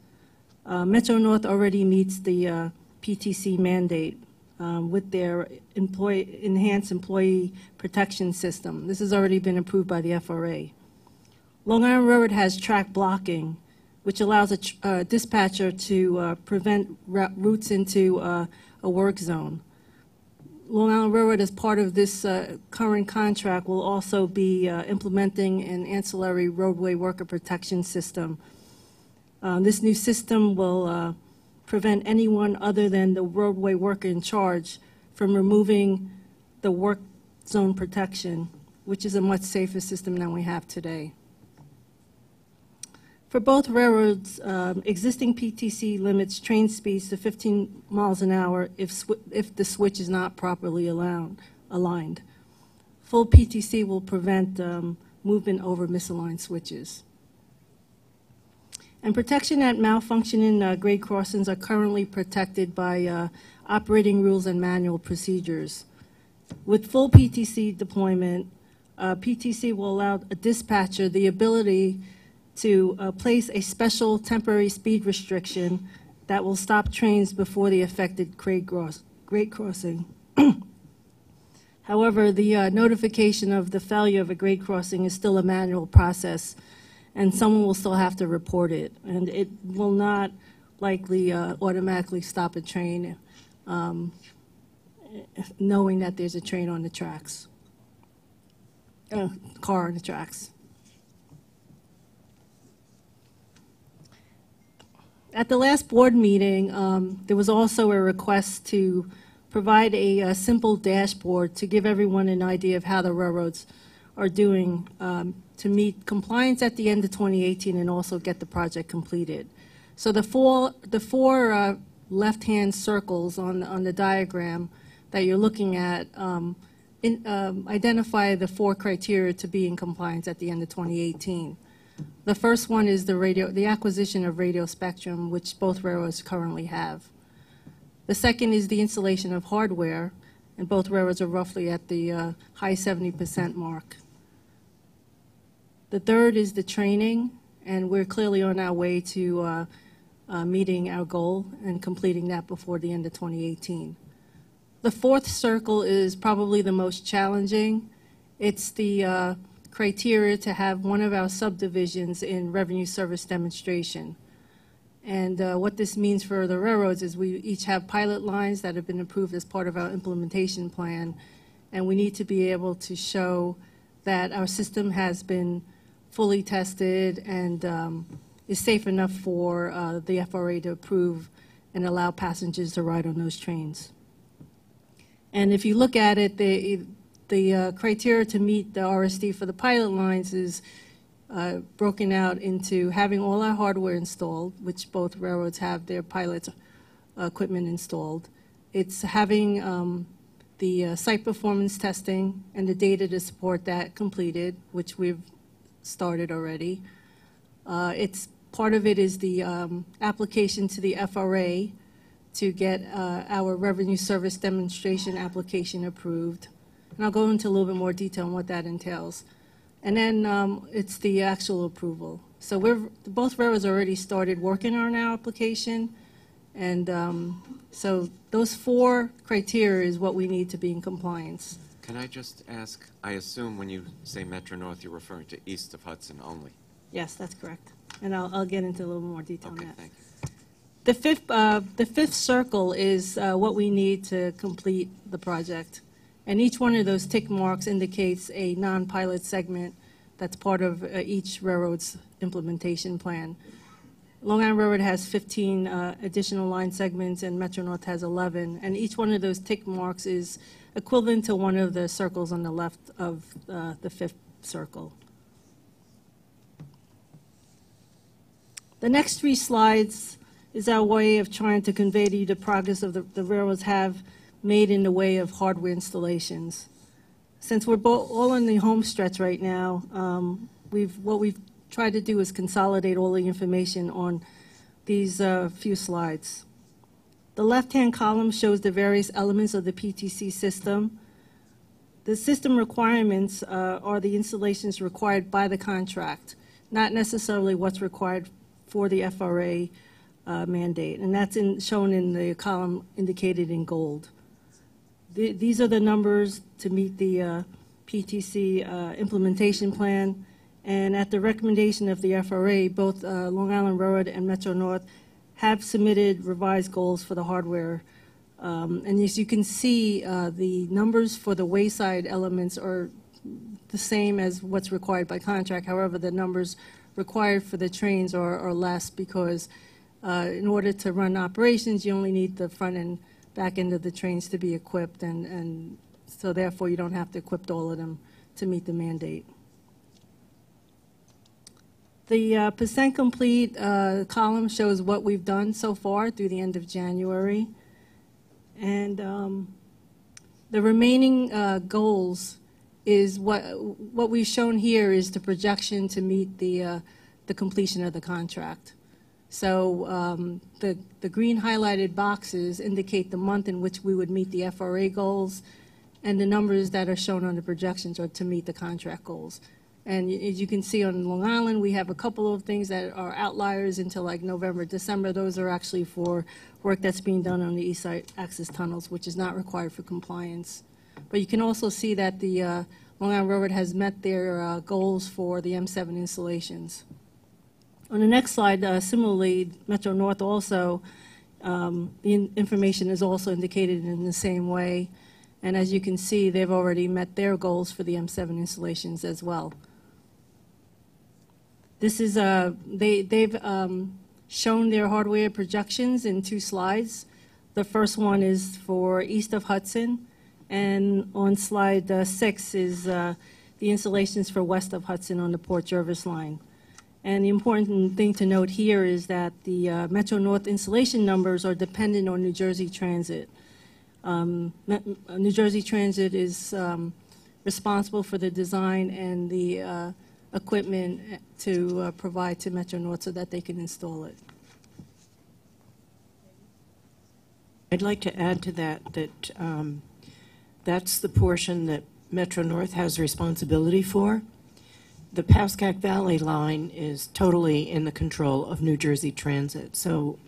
Metro North already meets the PTC mandate with their enhanced employee protection system. This has already been approved by the FRA. Long Island Railroad has track blocking, which allows a dispatcher to prevent routes into a work zone. Long Island Railroad, as part of this current contract, will also be implementing an ancillary roadway worker protection system. This new system will prevent anyone other than the roadway worker in charge from removing the work zone protection, which is a much safer system than we have today. For both railroads, existing PTC limits train speeds to 15 miles an hour if the switch is not properly aligned. Full PTC will prevent movement over misaligned switches. And protection at malfunctioning grade crossings are currently protected by operating rules and manual procedures. With full PTC deployment, PTC will allow a dispatcher the ability to place a special temporary speed restriction that will stop trains before the affected grade crossing. However, the notification of the failure of a grade crossing is still a manual process, and someone will still have to report it. And it will not likely automatically stop a train knowing that there's a train on the tracks, car on the tracks. At the last board meeting, there was also a request to provide a simple dashboard to give everyone an idea of how the railroads are doing to meet compliance at the end of 2018 and also get the project completed. So the four left-hand circles on the diagram that you're looking at identify the 4 criteria to be in compliance at the end of 2018. The first one is the acquisition of radio spectrum, which both railroads currently have. The second is the installation of hardware, and both railroads are roughly at the high 70% mark. The third is the training, and we're clearly on our way to meeting our goal and completing that before the end of 2018. The fourth circle is probably the most challenging. It's the criteria to have one of our subdivisions in revenue service demonstration. And what this means for the railroads is we each have pilot lines that have been approved as part of our implementation plan, and we need to be able to show that our system has been fully tested and is safe enough for the FRA to approve and allow passengers to ride on those trains. And if you look at it, the criteria to meet the RSD for the pilot lines is broken out into having all our hardware installed, which both railroads have their pilot equipment installed. It's having the site performance testing and the data to support that completed, which we've started already. It's part of it is the application to the FRA to get our revenue service demonstration application approved. And I'll go into a little bit more detail on what that entails. And then it's the actual approval. So both railroads already started working on our application. And so those 4 criteria is what we need to be in compliance. Can I just ask, I assume when you say Metro-North, you're referring to east of Hudson only? Yes, that's correct. And I'll get into a little more detail on that. Thank you. The fifth circle is what we need to complete the project. And each one of those tick marks indicates a non-pilot segment that's part of each railroad's implementation plan. Long Island Railroad has 15 additional line segments, and Metro-North has 11. And each one of those tick marks is equivalent to one of the circles on the left of the 5th circle. The next 3 slides is our way of trying to convey to you the progress of the railroads have made in the way of hardware installations. Since we're all in the home stretch right now, what we've tried to do is consolidate all the information on these few slides. The left-hand column shows the various elements of the PTC system. The system requirements are the installations required by the contract, not necessarily what's required for the FRA mandate, and that's shown in the column indicated in gold. These are the numbers to meet the PTC implementation plan, and at the recommendation of the FRA, both Long Island Railroad and Metro-North have submitted revised goals for the hardware. And as you can see, the numbers for the wayside elements are the same as what's required by contract. However, the numbers required for the trains are less because in order to run operations, you only need the front and back end of the trains to be equipped, and so therefore you don't have to equip all of them to meet the mandate. The percent complete column shows what we've done so far through the end of January. And the remaining goals is what we've shown here is the projection to meet the completion of the contract. So the green highlighted boxes indicate the month in which we would meet the FRA goals, and the numbers that are shown on the projections are to meet the contract goals. And as you can see on Long Island, we have a couple of things that are outliers into like November, December. Those are actually for work that's being done on the East Side Access tunnels, which is not required for compliance. But you can also see that the Long Island Railroad has met their goals for the M7 installations. On the next slide, similarly, Metro North also, the information is also indicated in the same way. And as you can see, they've already met their goals for the M7 installations as well. This is, they've shown their hardware projections in 2 slides. The first one is for east of Hudson, and on slide 6 is the installations for west of Hudson on the Port Jervis line. And the important thing to note here is that the Metro North installation numbers are dependent on New Jersey Transit. New Jersey Transit is responsible for the design and the equipment to provide to Metro North so that they can install it. I'd like to add to that that's the portion that Metro North has responsibility for. The Pascack Valley line is totally in the control of New Jersey Transit. So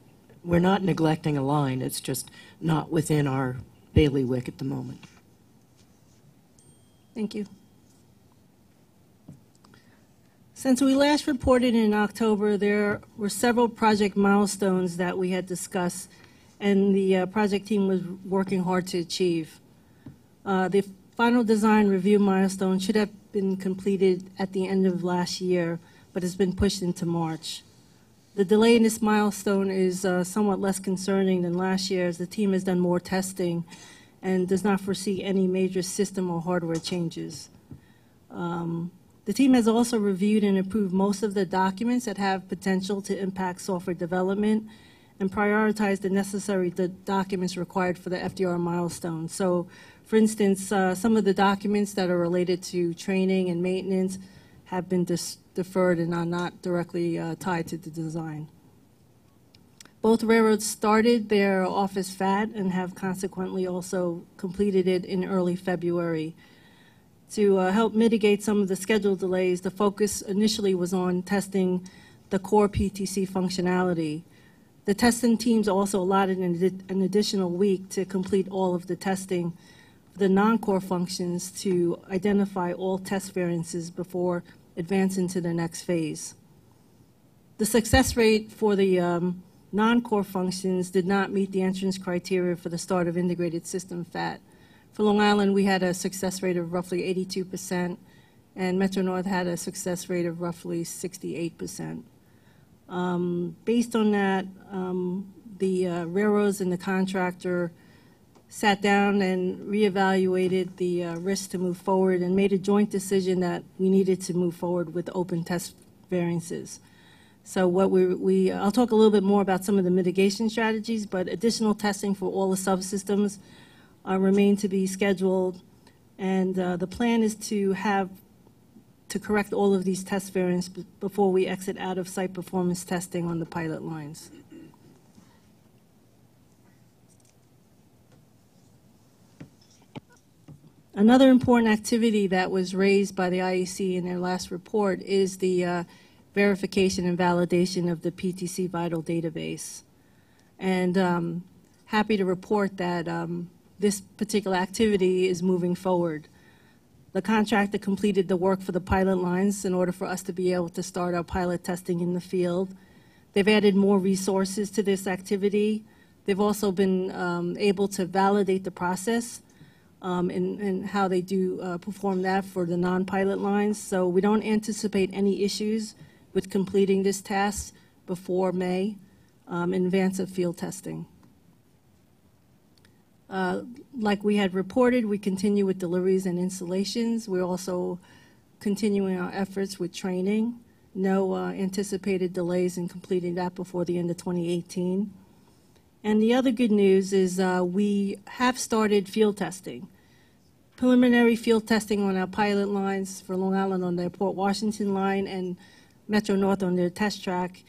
we're not neglecting a line. It's just not within our bailiwick at the moment. Thank you. Since we last reported in October, there were several project milestones that we had discussed, and the project team was working hard to achieve. The final design review milestone should have been completed at the end of last year, but has been pushed into March. The delay in this milestone is somewhat less concerning than last year, as the team has done more testing and does not foresee any major system or hardware changes. The team has also reviewed and approved most of the documents that have potential to impact software development and prioritized the necessary documents required for the FDR milestone. So, for instance, some of the documents that are related to training and maintenance have been deferred and are not directly tied to the design. Both railroads started their office FAT and have consequently also completed it in early February. To help mitigate some of the schedule delays, the focus initially was on testing the core PTC functionality. The testing teams also allotted an additional week to complete all of the testing for the non-core functions to identify all test variances before advancing to the next phase. The success rate for the non-core functions did not meet the entrance criteria for the start of integrated system FAT. For Long Island, we had a success rate of roughly 82%, and Metro North had a success rate of roughly 68%. Based on that, the railroads and the contractor sat down and reevaluated the risks to move forward and made a joint decision that we needed to move forward with open test variances. So what I'll talk a little bit more about some of the mitigation strategies, but additional testing for all the subsystems remain to be scheduled, and the plan is to correct all of these test variants before we exit out of site performance testing on the pilot lines. Another important activity that was raised by the IEC in their last report is the verification and validation of the PTC Vital database. And happy to report that this particular activity is moving forward. The contractor completed the work for the pilot lines in order for us to be able to start our pilot testing in the field. They've added more resources to this activity. They've also been able to validate the process and how they do perform that for the non-pilot lines. So we don't anticipate any issues with completing this task before May in advance of field testing. Like we had reported, we continue with deliveries and installations. We're also continuing our efforts with training. no anticipated delays in completing that before the end of 2018. And the other good news is we have started field testing. Preliminary field testing on our pilot lines for Long Island on the Port Washington line and Metro North on their test track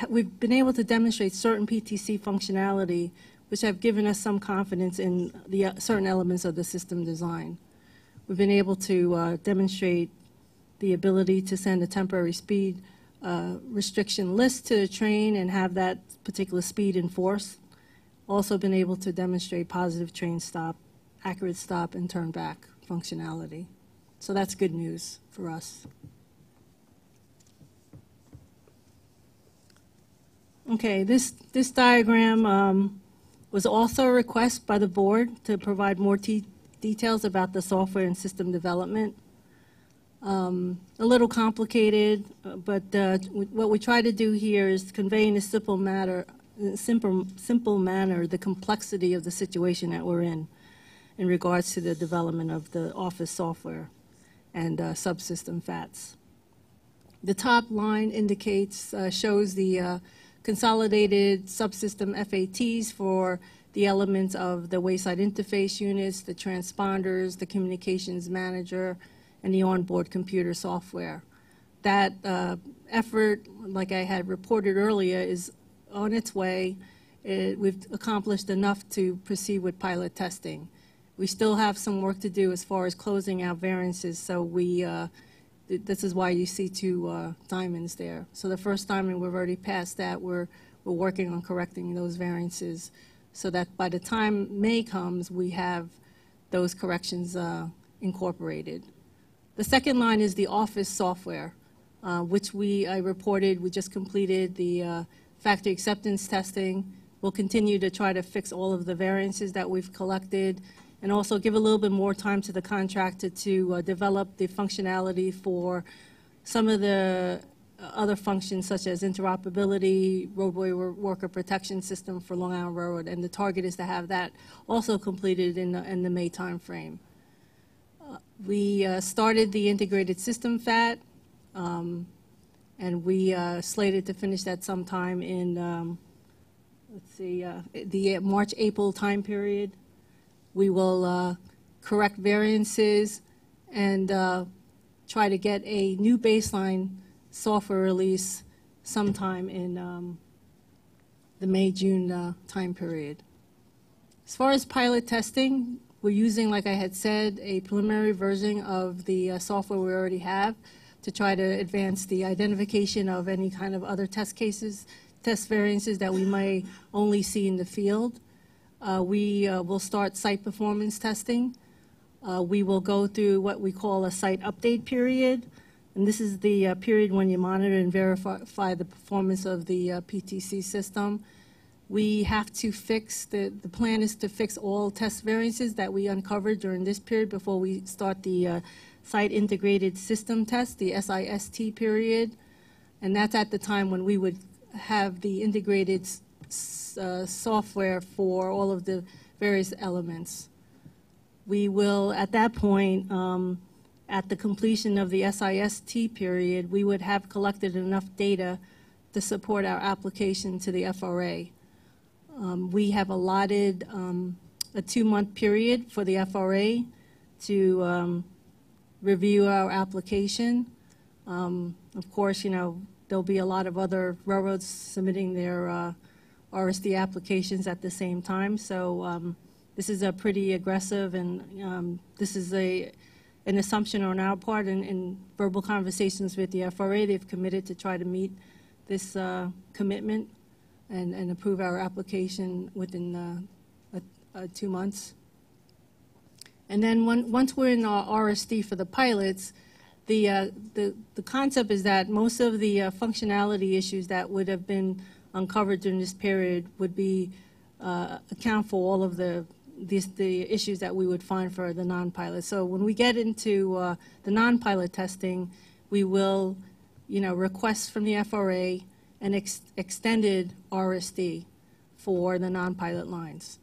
we've been able to demonstrate certain PTC functionality, which have given us some confidence in the certain elements of the system design. We've been able to demonstrate the ability to send a temporary speed restriction list to the train and have that particular speed enforced. Also been able to demonstrate positive train stop, accurate stop and turn back functionality. So that's good news for us. Okay, this diagram was also a request by the board to provide more details about the software and system development. A little complicated, but what we try to do here is convey in a simple manner the complexity of the situation that we're in regards to the development of the office software and subsystem FATs. The top line indicates, shows the consolidated subsystem FATs for the elements of the wayside interface units, the transponders, the communications manager, and the onboard computer software. That effort, like I had reported earlier, is on its way. We've accomplished enough to proceed with pilot testing. We still have some work to do as far as closing out variances, so this is why you see two diamonds there. So the first diamond, we've already passed that. We're working on correcting those variances so that by the time May comes, we have those corrections incorporated. The second line is the office software, which I reported. We just completed the factory acceptance testing. We'll continue to try to fix all of the variances that we've collected and also give a little bit more time to the contractor to develop the functionality for some of the other functions such as interoperability, roadway worker protection system for Long Island Railroad, and the target is to have that also completed in the May timeframe. We started the integrated system FAT, and we slated to finish that sometime in, the March-April time period. We will correct variances and try to get a new baseline software release sometime in the May-June time period. As far as pilot testing, we're using, like I had said, a preliminary version of the software we already have to try to advance the identification of any kind of other test cases, test variances that we may only see in the field. We will start site performance testing. We will go through what we call a site update period. And this is the period when you monitor and verify the performance of the PTC system. We have to fix, the plan is to fix all test variances that we uncovered during this period before we start the site integrated system test, the SIST period. And that's at the time when we would have the integrated software for all of the various elements. We will, at that point, at the completion of the SIST period, we would have collected enough data to support our application to the FRA. We have allotted a 2-month period for the FRA to review our application. Of course, you know, there'll be a lot of other railroads submitting their RSD applications at the same time. So this is a pretty aggressive, and this is an assumption on our part. In verbal conversations with the FRA, they've committed to try to meet this commitment and approve our application within 2 months. And then once we're in our RSD for the pilots, the concept is that most of the functionality issues that would have been uncovered during this period would be account for all of the issues that we would find for the non-pilot. So when we get into the non-pilot testing, we will, you know, request from the FRA an extended RSD for the non-pilot lines.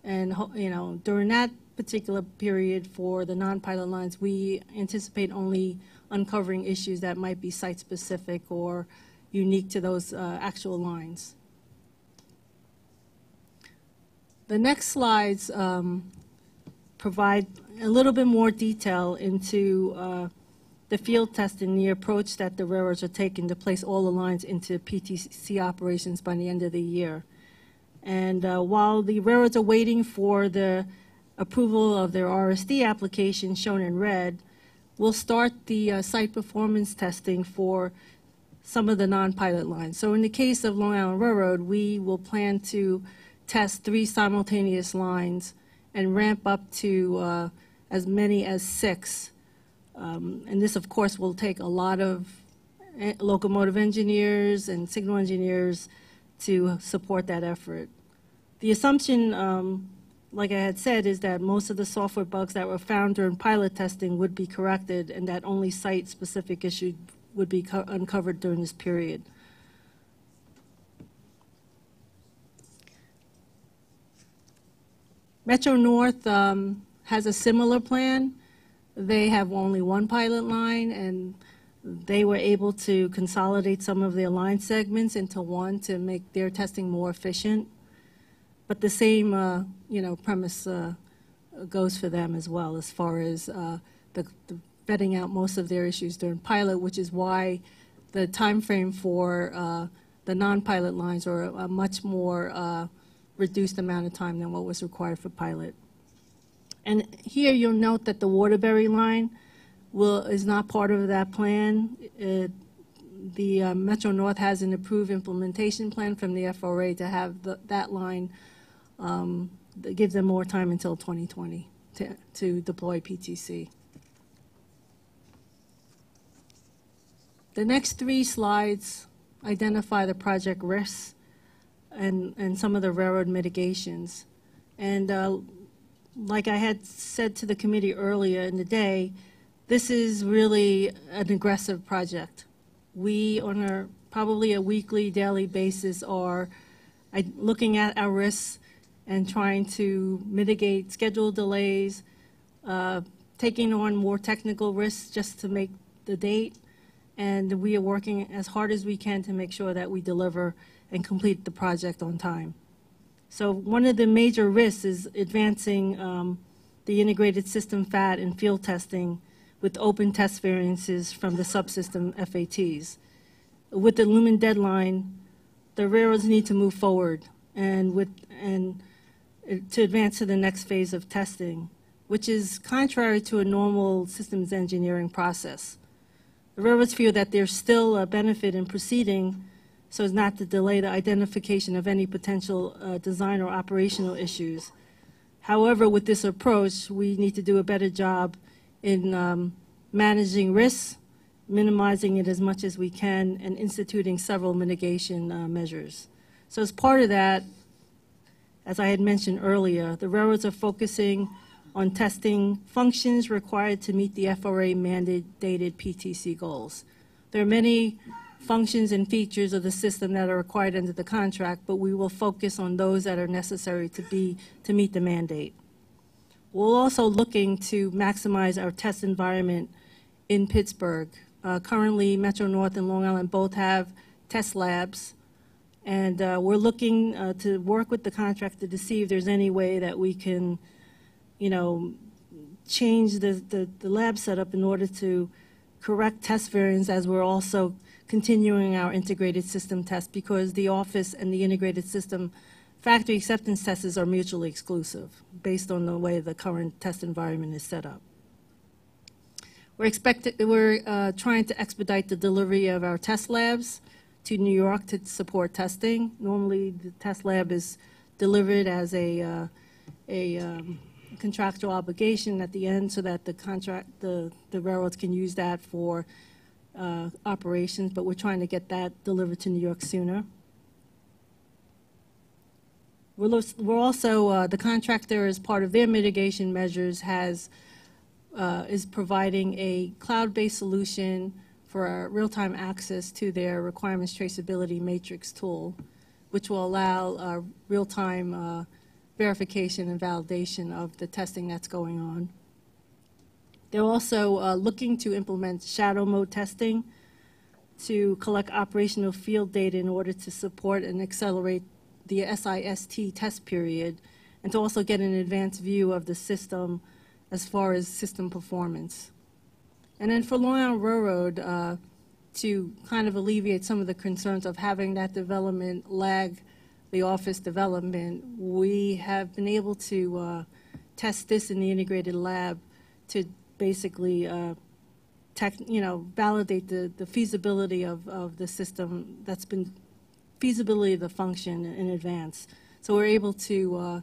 And, you know, during that particular period for the non-pilot lines, we anticipate only uncovering issues that might be site-specific or unique to those actual lines. The next slides provide a little bit more detail into the field testing, the approach that the railroads are taking to place all the lines into PTC operations by the end of the year. And while the railroads are waiting for the approval of their RSD application shown in red, we'll start the site performance testing for some of the non-pilot lines. So in the case of Long Island Railroad, we will plan to test 3 simultaneous lines and ramp up to as many as 6. And this, of course, will take a lot of locomotive engineers and signal engineers to support that effort. The assumption, like I had said, is that most of the software bugs that were found during pilot testing would be corrected and that only site-specific issues would be uncovered during this period. Metro North has a similar plan. They have only 1 pilot line, and they were able to consolidate some of their line segments into 1 to make their testing more efficient. But the same, premise goes for them as well, as far as the vetting out most of their issues during pilot, which is why the time frame for the non-pilot lines are a much more reduced amount of time than what was required for pilot. And here you'll note that the Waterbury line is not part of that plan. The Metro North has an approved implementation plan from the FRA to have that line that gives them more time until 2020 to deploy PTC. The next 3 slides identify the project risks and some of the railroad mitigations. And like I had said to the committee earlier in the day, this is really an aggressive project. We, on probably a weekly, daily basis, are looking at our risks and trying to mitigate schedule delays, taking on more technical risks just to make the date. And we are working as hard as we can to make sure that we deliver and complete the project on time. So one of the major risks is advancing the integrated system FAT and field testing with open test variances from the subsystem FATs. With the looming deadline, the railroads need to move forward and to advance to the next phase of testing, which is contrary to a normal systems engineering process. The railroads feel that there's still a benefit in proceeding so as not to delay the identification of any potential design or operational issues. However, with this approach, we need to do a better job in managing risks, minimizing it as much as we can, and instituting several mitigation measures. So as part of that, as I had mentioned earlier, the railroads are focusing on testing functions required to meet the FRA mandated PTC goals. There are many functions and features of the system that are required under the contract, but we will focus on those that are necessary to meet the mandate. We're also looking to maximize our test environment in Pittsburgh. Currently, Metro North and Long Island both have test labs, and we're looking to work with the contractor to see if there's any way that we can, change the lab setup in order to correct test variants as we're also continuing our integrated system test, because the office and the integrated system factory acceptance tests are mutually exclusive based on the way the current test environment is set up. We're trying to expedite the delivery of our test labs to New York to support testing. Normally, the test lab is delivered as a contractual obligation at the end so that the railroads can use that for operations, but we're trying to get that delivered to New York sooner. We're also, the contractor, as part of their mitigation measures, is providing a cloud-based solution for real-time access to their requirements traceability matrix tool, which will allow real-time verification and validation of the testing that's going on. They're also looking to implement shadow mode testing to collect operational field data in order to support and accelerate the SIST test period, and to also get an advanced view of the system as far as system performance. And then for Long Island Railroad, to kind of alleviate some of the concerns of having that development lag the office development, we have been able to test this in the integrated lab to basically validate the feasibility of the system that's been feasibility of the function in advance. So we're able to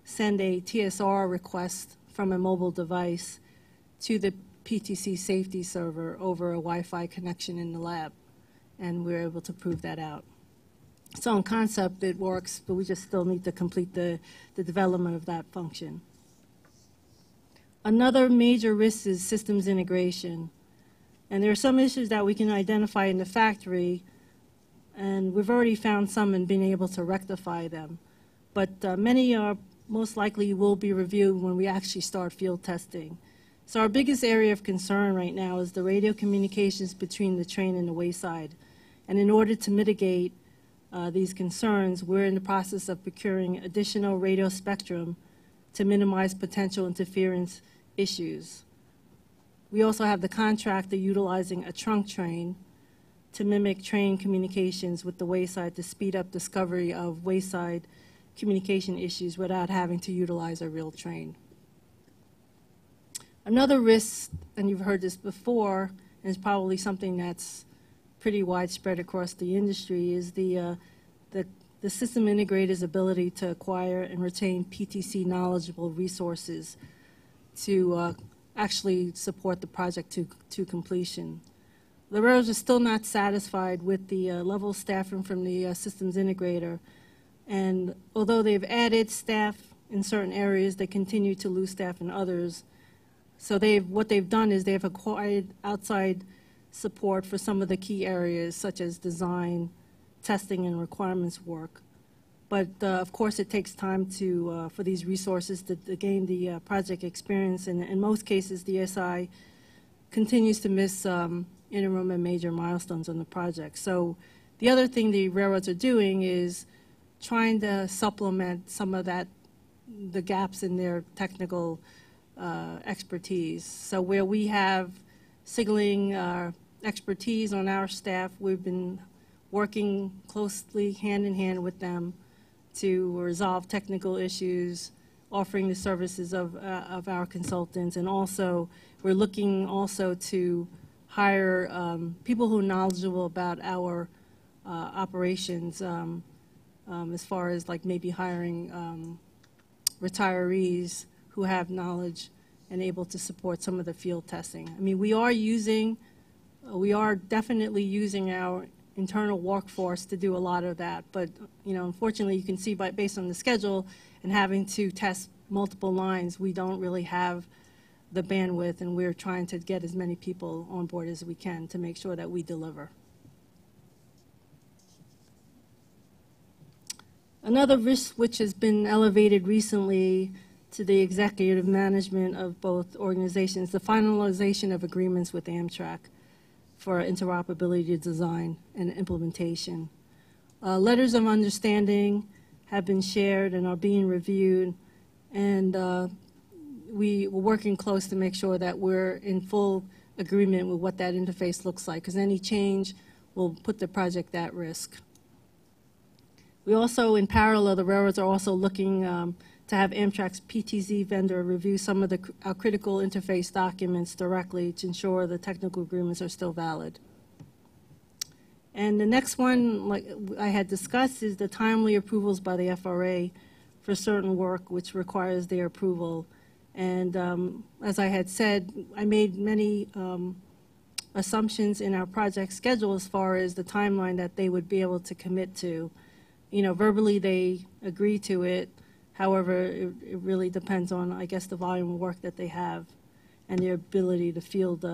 send a TSR request from a mobile device to the PTC safety server over a Wi-Fi connection in the lab, and we're able to prove that out. So in concept, it works, but we just still need to complete the development of that function. Another major risk is systems integration. And there are some issues that we can identify in the factory, and we've already found some and been able to rectify them. But many are most likely will be reviewed when we actually start field testing. So our biggest area of concern right now is the radio communications between the train and the wayside. And in order to mitigate these concerns, we're in the process of procuring additional radio spectrum to minimize potential interference issues. We also have the contractor utilizing a trunk train to mimic train communications with the wayside to speed up discovery of wayside communication issues without having to utilize a real train. Another risk, and you've heard this before, and it's probably something that's pretty widespread across the industry, is the system integrator's ability to acquire and retain PTC knowledgeable resources to actually support the project to completion. The railroads are still not satisfied with the level of staffing from the systems integrator, and although they've added staff in certain areas, they continue to lose staff in others. So what they've done is they've acquired outside support for some of the key areas, such as design, testing, and requirements work. But of course, it takes time for these resources to gain the project experience, and in most cases, the SI continues to miss interim and major milestones on the project. So the other thing the railroads are doing is trying to supplement some of the gaps in their technical expertise. So where we have signaling expertise on our staff, we've been working closely hand in hand with them to resolve technical issues, offering the services of our consultants, and also we're looking also to hire people who are knowledgeable about our operations, as far as like maybe hiring retirees who have knowledge and able to support some of the field testing. I mean, we are definitely using our internal workforce to do a lot of that, but unfortunately, you can see based on the schedule and having to test multiple lines, we don't really have the bandwidth, and we're trying to get as many people on board as we can to make sure that we deliver. Another risk which has been elevated recently to the executive management of both organizations, the finalization of agreements with Amtrak for interoperability design and implementation. Letters of understanding have been shared and are being reviewed, and we're working close to make sure that we're in full agreement with what that interface looks like, because any change will put the project at risk. We also, in parallel, the railroads are also looking to have Amtrak's PTZ vendor review some of our critical interface documents directly to ensure the technical agreements are still valid. And the next one, like I had discussed, is the timely approvals by the FRA for certain work which requires their approval. And as I had said, I made many assumptions in our project schedule as far as the timeline that they would be able to commit to. Verbally they agree to it. However, it really depends on, I guess, the volume of work that they have and their ability to field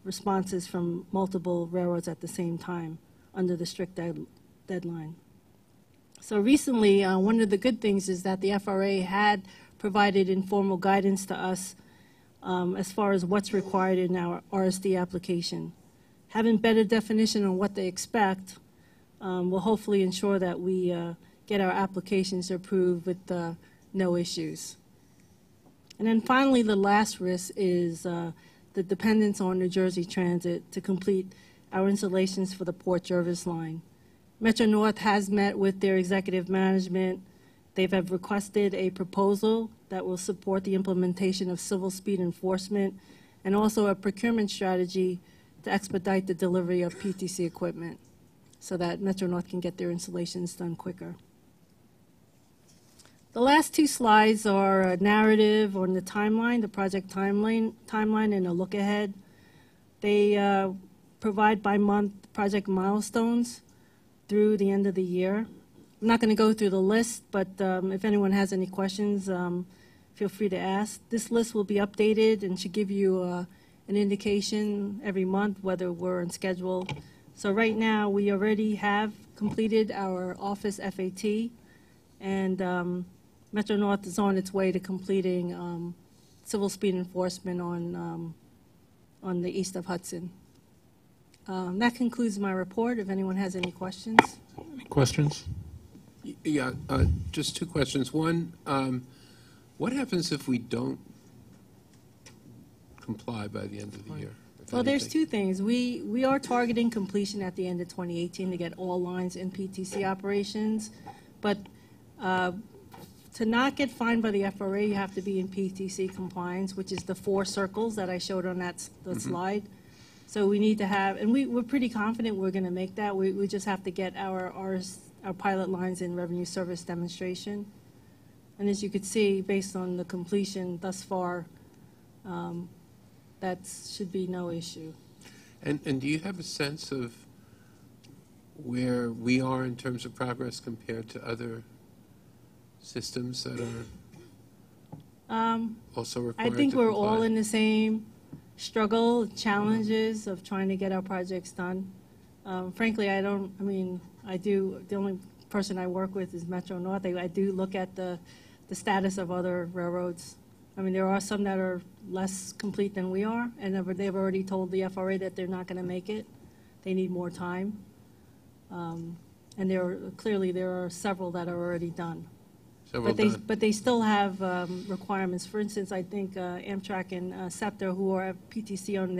responses from multiple railroads at the same time under the strict deadline. So recently, one of the good things is that the FRA had provided informal guidance to us as far as what's required in our RSD application. Having better definition on what they expect will hopefully ensure that we get our applications approved with no issues. And then finally, the last risk is the dependence on New Jersey Transit to complete our installations for the Port Jervis line. Metro North has met with their executive management. They have requested a proposal that will support the implementation of civil speed enforcement and also a procurement strategy to expedite the delivery of PTC equipment so that Metro North can get their installations done quicker. The last two slides are a narrative on the timeline, the project timeline and a look ahead. They provide by month project milestones through the end of the year. I'm not going to go through the list, but if anyone has any questions, feel free to ask. This list will be updated and should give you an indication every month whether we're on schedule. So right now, we already have completed our office FAT, and Metro North is on its way to completing civil speed enforcement on the east of Hudson. That concludes my report. If anyone has any questions. Any questions? Yeah, just two questions. One, what happens if we don't comply by the end of the year? Well, there's two things. We are targeting completion at the end of 2018 to get all lines in PTC operations, but to not get fined by the FRA, you have to be in PTC compliance, which is the 4 circles that I showed on that slide. So we need to have, and we're pretty confident we're going to make that. We just have to get our pilot lines in revenue service demonstration. And as you could see, based on the completion thus far, that should be no issue. And do you have a sense of where we are in terms of progress compared to other systems that are also required I think to we're comply? all in the same struggle, challenges of trying to get our projects done. Frankly, the only person I work with is Metro North. I do look at the status of other railroads. I mean, there are some that are less complete than we are, and they've already told the FRA that they're not going to make it. They need more time. And clearly there are several that are already done. But they still have requirements. For instance, I think Amtrak and SEPTA, who are PTC on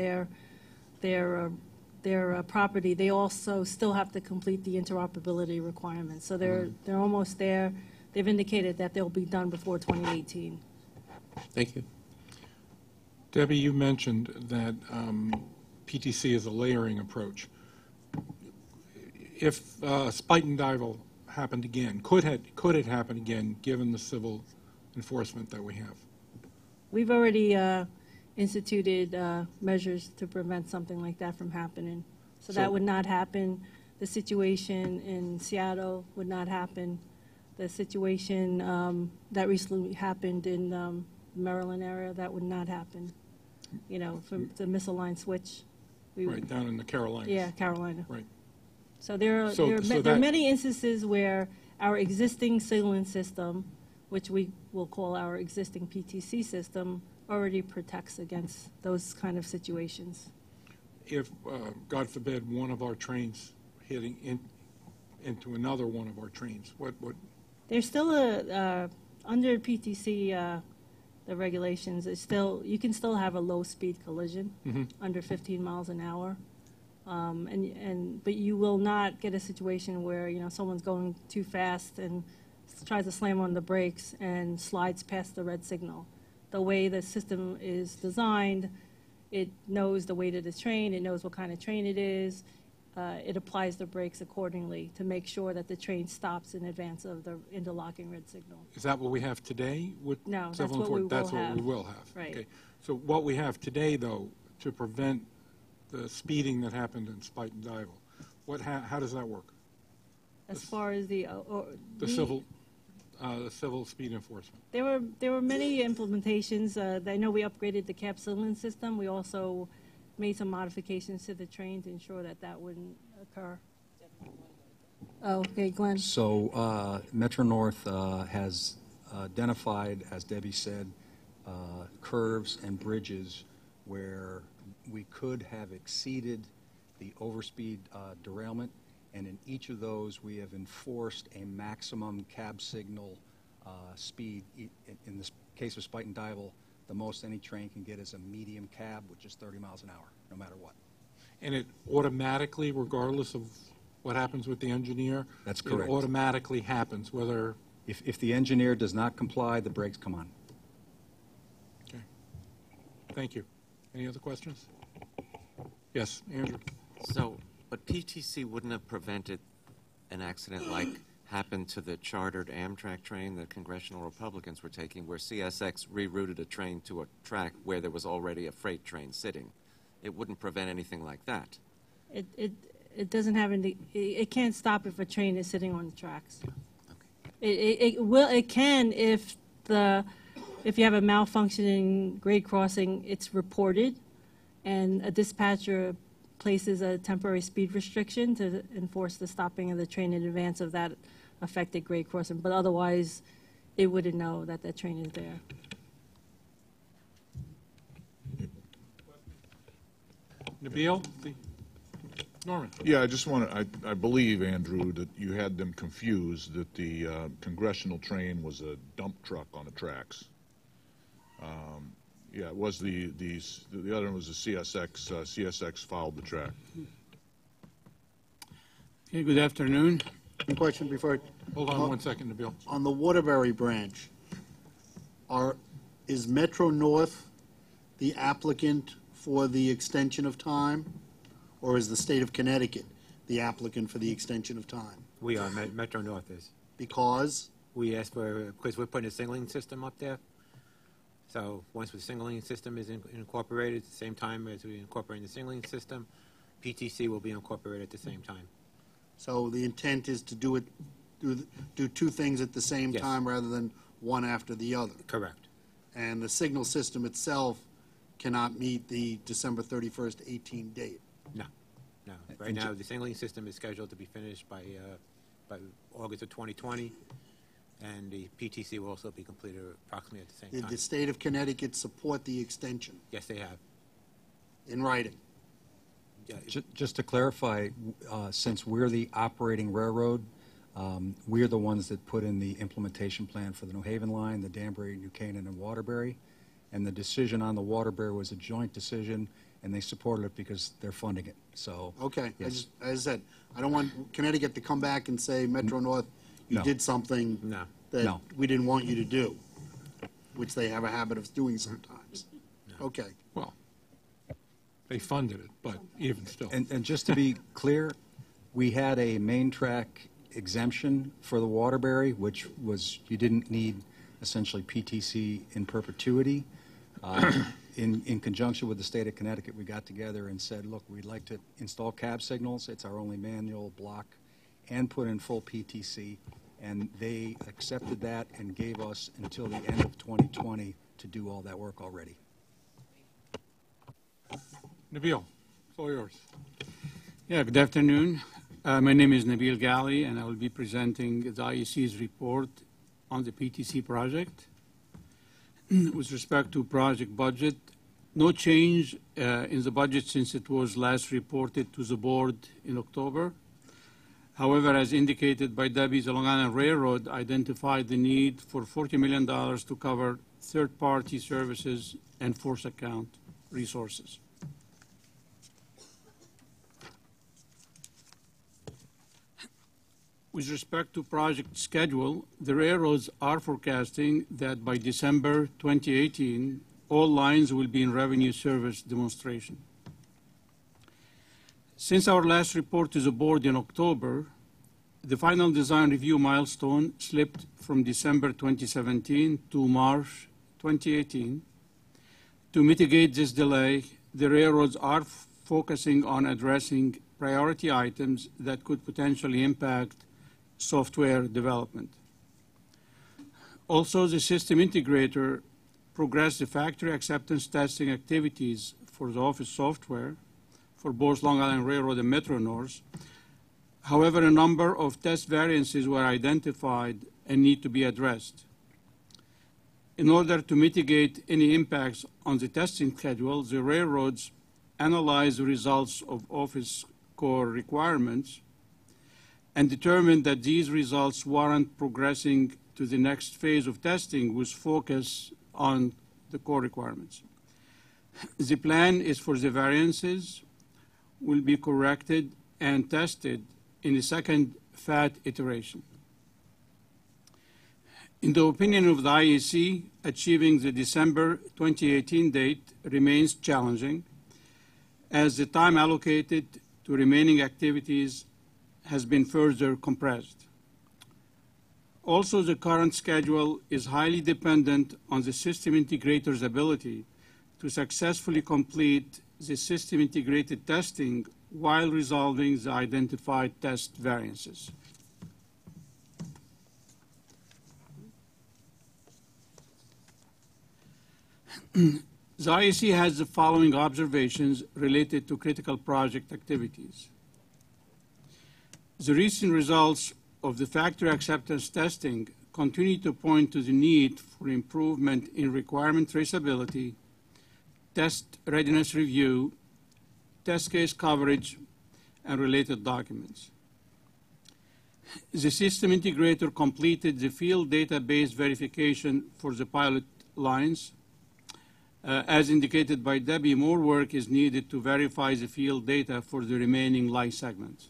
their property, they also still have to complete the interoperability requirements. So they're almost there. They've indicated that they'll be done before 2018. Thank you. Debbie, you mentioned that PTC is a layering approach. If Spite and Dival happened again, could it happen again given the civil enforcement that we have? We've already instituted measures to prevent something like that from happening. So that would not happen. The situation in Seattle would not happen. The situation that recently happened in the Maryland area, that would not happen. You know, from the misaligned switch. Right, down in the Carolinas. Yeah, Carolina. Right. So there are many instances where our existing signaling system, which we will call our existing PTC system, already protects against those kind of situations. If, God forbid, one of our trains hitting into another one of our trains, what? There's still under PTC, the regulations, you can still have a low-speed collision under 15 miles an hour. But you will not get a situation where someone's going too fast and tries to slam on the brakes and slides past the red signal. The way the system is designed, it knows the weight of the train, it knows what kind of train it is, it applies the brakes accordingly to make sure that the train stops in advance of the interlocking red signal. Is that what we have today with No, that's civil what we enforcement? That's will what have. we will have. Right. Okay. So what we have today, though, to prevent the speeding that happened in Spite and Dival, how does that work? As far as the civil speed enforcement. There were many implementations. I know we upgraded the cab signaling system. We also made some modifications to the train to ensure that wouldn't occur. Oh, okay, Glenn. So Metro North has identified, as Debbie said, curves and bridges where we could have exceeded the overspeed derailment, and in each of those we have enforced a maximum cab signal speed. In this case of Spuyten Duyvil, the most any train can get is a medium cab, which is 30 miles an hour, no matter what. And it automatically, regardless of what happens with the engineer? That's correct. It automatically happens, whether... If the engineer does not comply, the brakes come on. Okay. Thank you. Any other questions? Yes, Andrew. So, but PTC wouldn't have prevented an accident like happened to the chartered Amtrak train the congressional Republicans were taking, where CSX rerouted a train to a track where there was already a freight train sitting. It wouldn't prevent anything like that. It doesn't have any. It can't stop if a train is sitting on the tracks. It can if you have a malfunctioning grade crossing, it's reported, and a dispatcher places a temporary speed restriction to enforce the stopping of the train in advance of that affected grade crossing. But otherwise, it wouldn't know that that train is there. Nabil? Norman? Yeah, I just want to, I believe, Andrew, that you had them confused, that the congressional train was a dump truck on the tracks. Yeah, it was the other one was the CSX. CSX fouled the track. Okay, good afternoon. One question before. Hold on 1 second, Nabil. On the Waterbury branch, is Metro North the applicant for the extension of time, or is the state of Connecticut the applicant for the extension of time? We are, Metro North is. Because? We asked for, because we're putting a signaling system up there. So once the signaling system is incorporated at the same time as we incorporate the signaling system, PTC will be incorporated at the same time. So the intent is to do two things at the same Yes. time rather than one after the other? Correct. And the signal system itself cannot meet the December 31st, 18 date? No. Right now, the signaling system is scheduled to be finished by August of 2020, and the PTC will also be completed approximately at the same Did time. the state of Connecticut support the extension Yes, they have. in writing? Just to clarify, since we're the operating railroad, we're the ones that put in the implementation plan for the New Haven line, the Danbury, New Canaan, and Waterbury. And the decision on the Waterbury was a joint decision, and they supported it because they're funding it. So Okay, yes. as I said, I don't want Connecticut to come back and say, Metro North, you No. did something that No. we didn't want you to do, which they have a habit of doing sometimes. Okay. Well, they funded it, but even still. And just to be clear, we had a main track exemption for the Waterbury, which was you didn't need essentially PTC in perpetuity. In conjunction with the state of Connecticut, we got together and said, look, we'd like to install cab signals. It's our only manual block, and put in full PTC. And they accepted that and gave us until the end of 2020 to do all that work already. Nabil, it's all yours. Yeah, good afternoon. My name is Nabil Ghali, and I will be presenting the IEC's report on the PTC project. With respect to project budget, no change in the budget since it was last reported to the board in October. However, as indicated by Debbie, the Long Island Railroad identified the need for $40 million to cover third-party services and force account resources. With respect to project schedule, the railroads are forecasting that by December 2018, all lines will be in revenue service demonstration. Since our last report to the board in October, the final design review milestone slipped from December 2017 to March 2018. To mitigate this delay, the railroads are focusing on addressing priority items that could potentially impact software development. Also, the system integrator progressed the factory acceptance testing activities for the office software for both Long Island Railroad and Metro North. However, a number of test variances were identified and need to be addressed. In order to mitigate any impacts on the testing schedule, the railroads analyzed the results of Office Corps requirements and determined that these results warrant progressing to the next phase of testing with focus on the core requirements. The plan is for the variances will be corrected and tested in the second FAT iteration. In the opinion of the IEC, achieving the December 2018 date remains challenging, as the time allocated to remaining activities has been further compressed. Also, the current schedule is highly dependent on the system integrator's ability to successfully complete the system integrated testing while resolving the identified test variances. The IEC has the following observations related to critical project activities. The recent results of the factory acceptance testing continue to point to the need for improvement in requirement traceability, test readiness review, test case coverage, and related documents. The system integrator completed the field database verification for the pilot lines. As indicated by Debbie, more work is needed to verify the field data for the remaining line segments.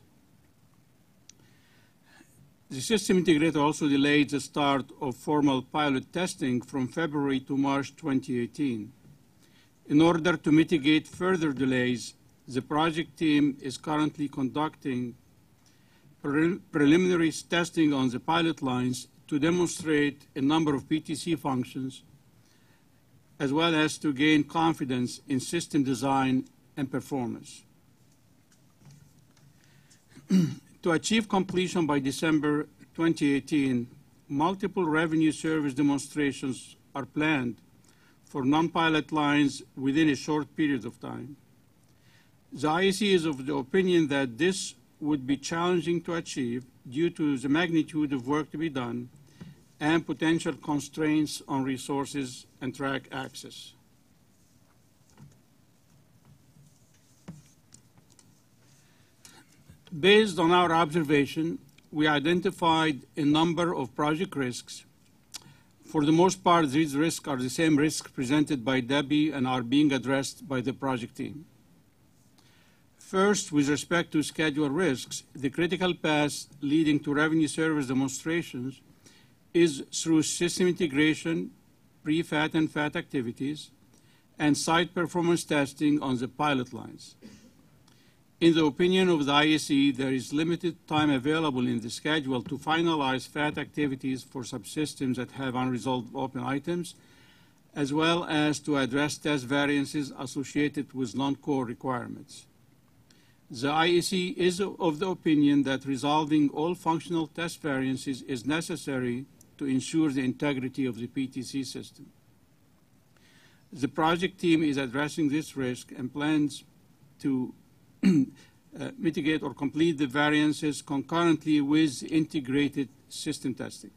The system integrator also delayed the start of formal pilot testing from February to March 2018. In order to mitigate further delays, the project team is currently conducting preliminary testing on the pilot lines to demonstrate a number of PTC functions, as well as to gain confidence in system design and performance. To achieve completion by December 2018, multiple revenue service demonstrations are planned for non-pilot lines within a short period of time. The IEC is of the opinion that this would be challenging to achieve due to the magnitude of work to be done and potential constraints on resources and track access. Based on our observation, we identified a number of project risks. For the most part, these risks are the same risks presented by Debbie and are being addressed by the project team. First, with respect to schedule risks, the critical path leading to revenue service demonstrations is through system integration, pre-FAT and FAT activities, and site performance testing on the pilot lines. In the opinion of the IEC, there is limited time available in the schedule to finalize FAT activities for subsystems that have unresolved open items, as well as to address test variances associated with non-core requirements. The IEC is of the opinion that resolving all functional test variances is necessary to ensure the integrity of the PTC system. The project team is addressing this risk and plans to mitigate or complete the variances concurrently with integrated system testing.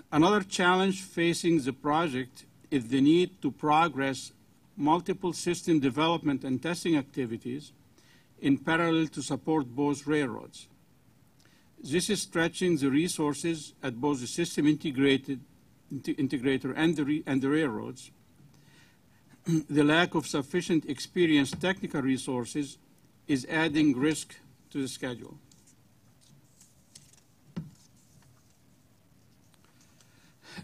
Another challenge facing the project is the need to progress multiple system development and testing activities in parallel to support both railroads. This is stretching the resources at both the system integrator and the railroads. The lack of sufficient experienced technical resources is adding risk to the schedule.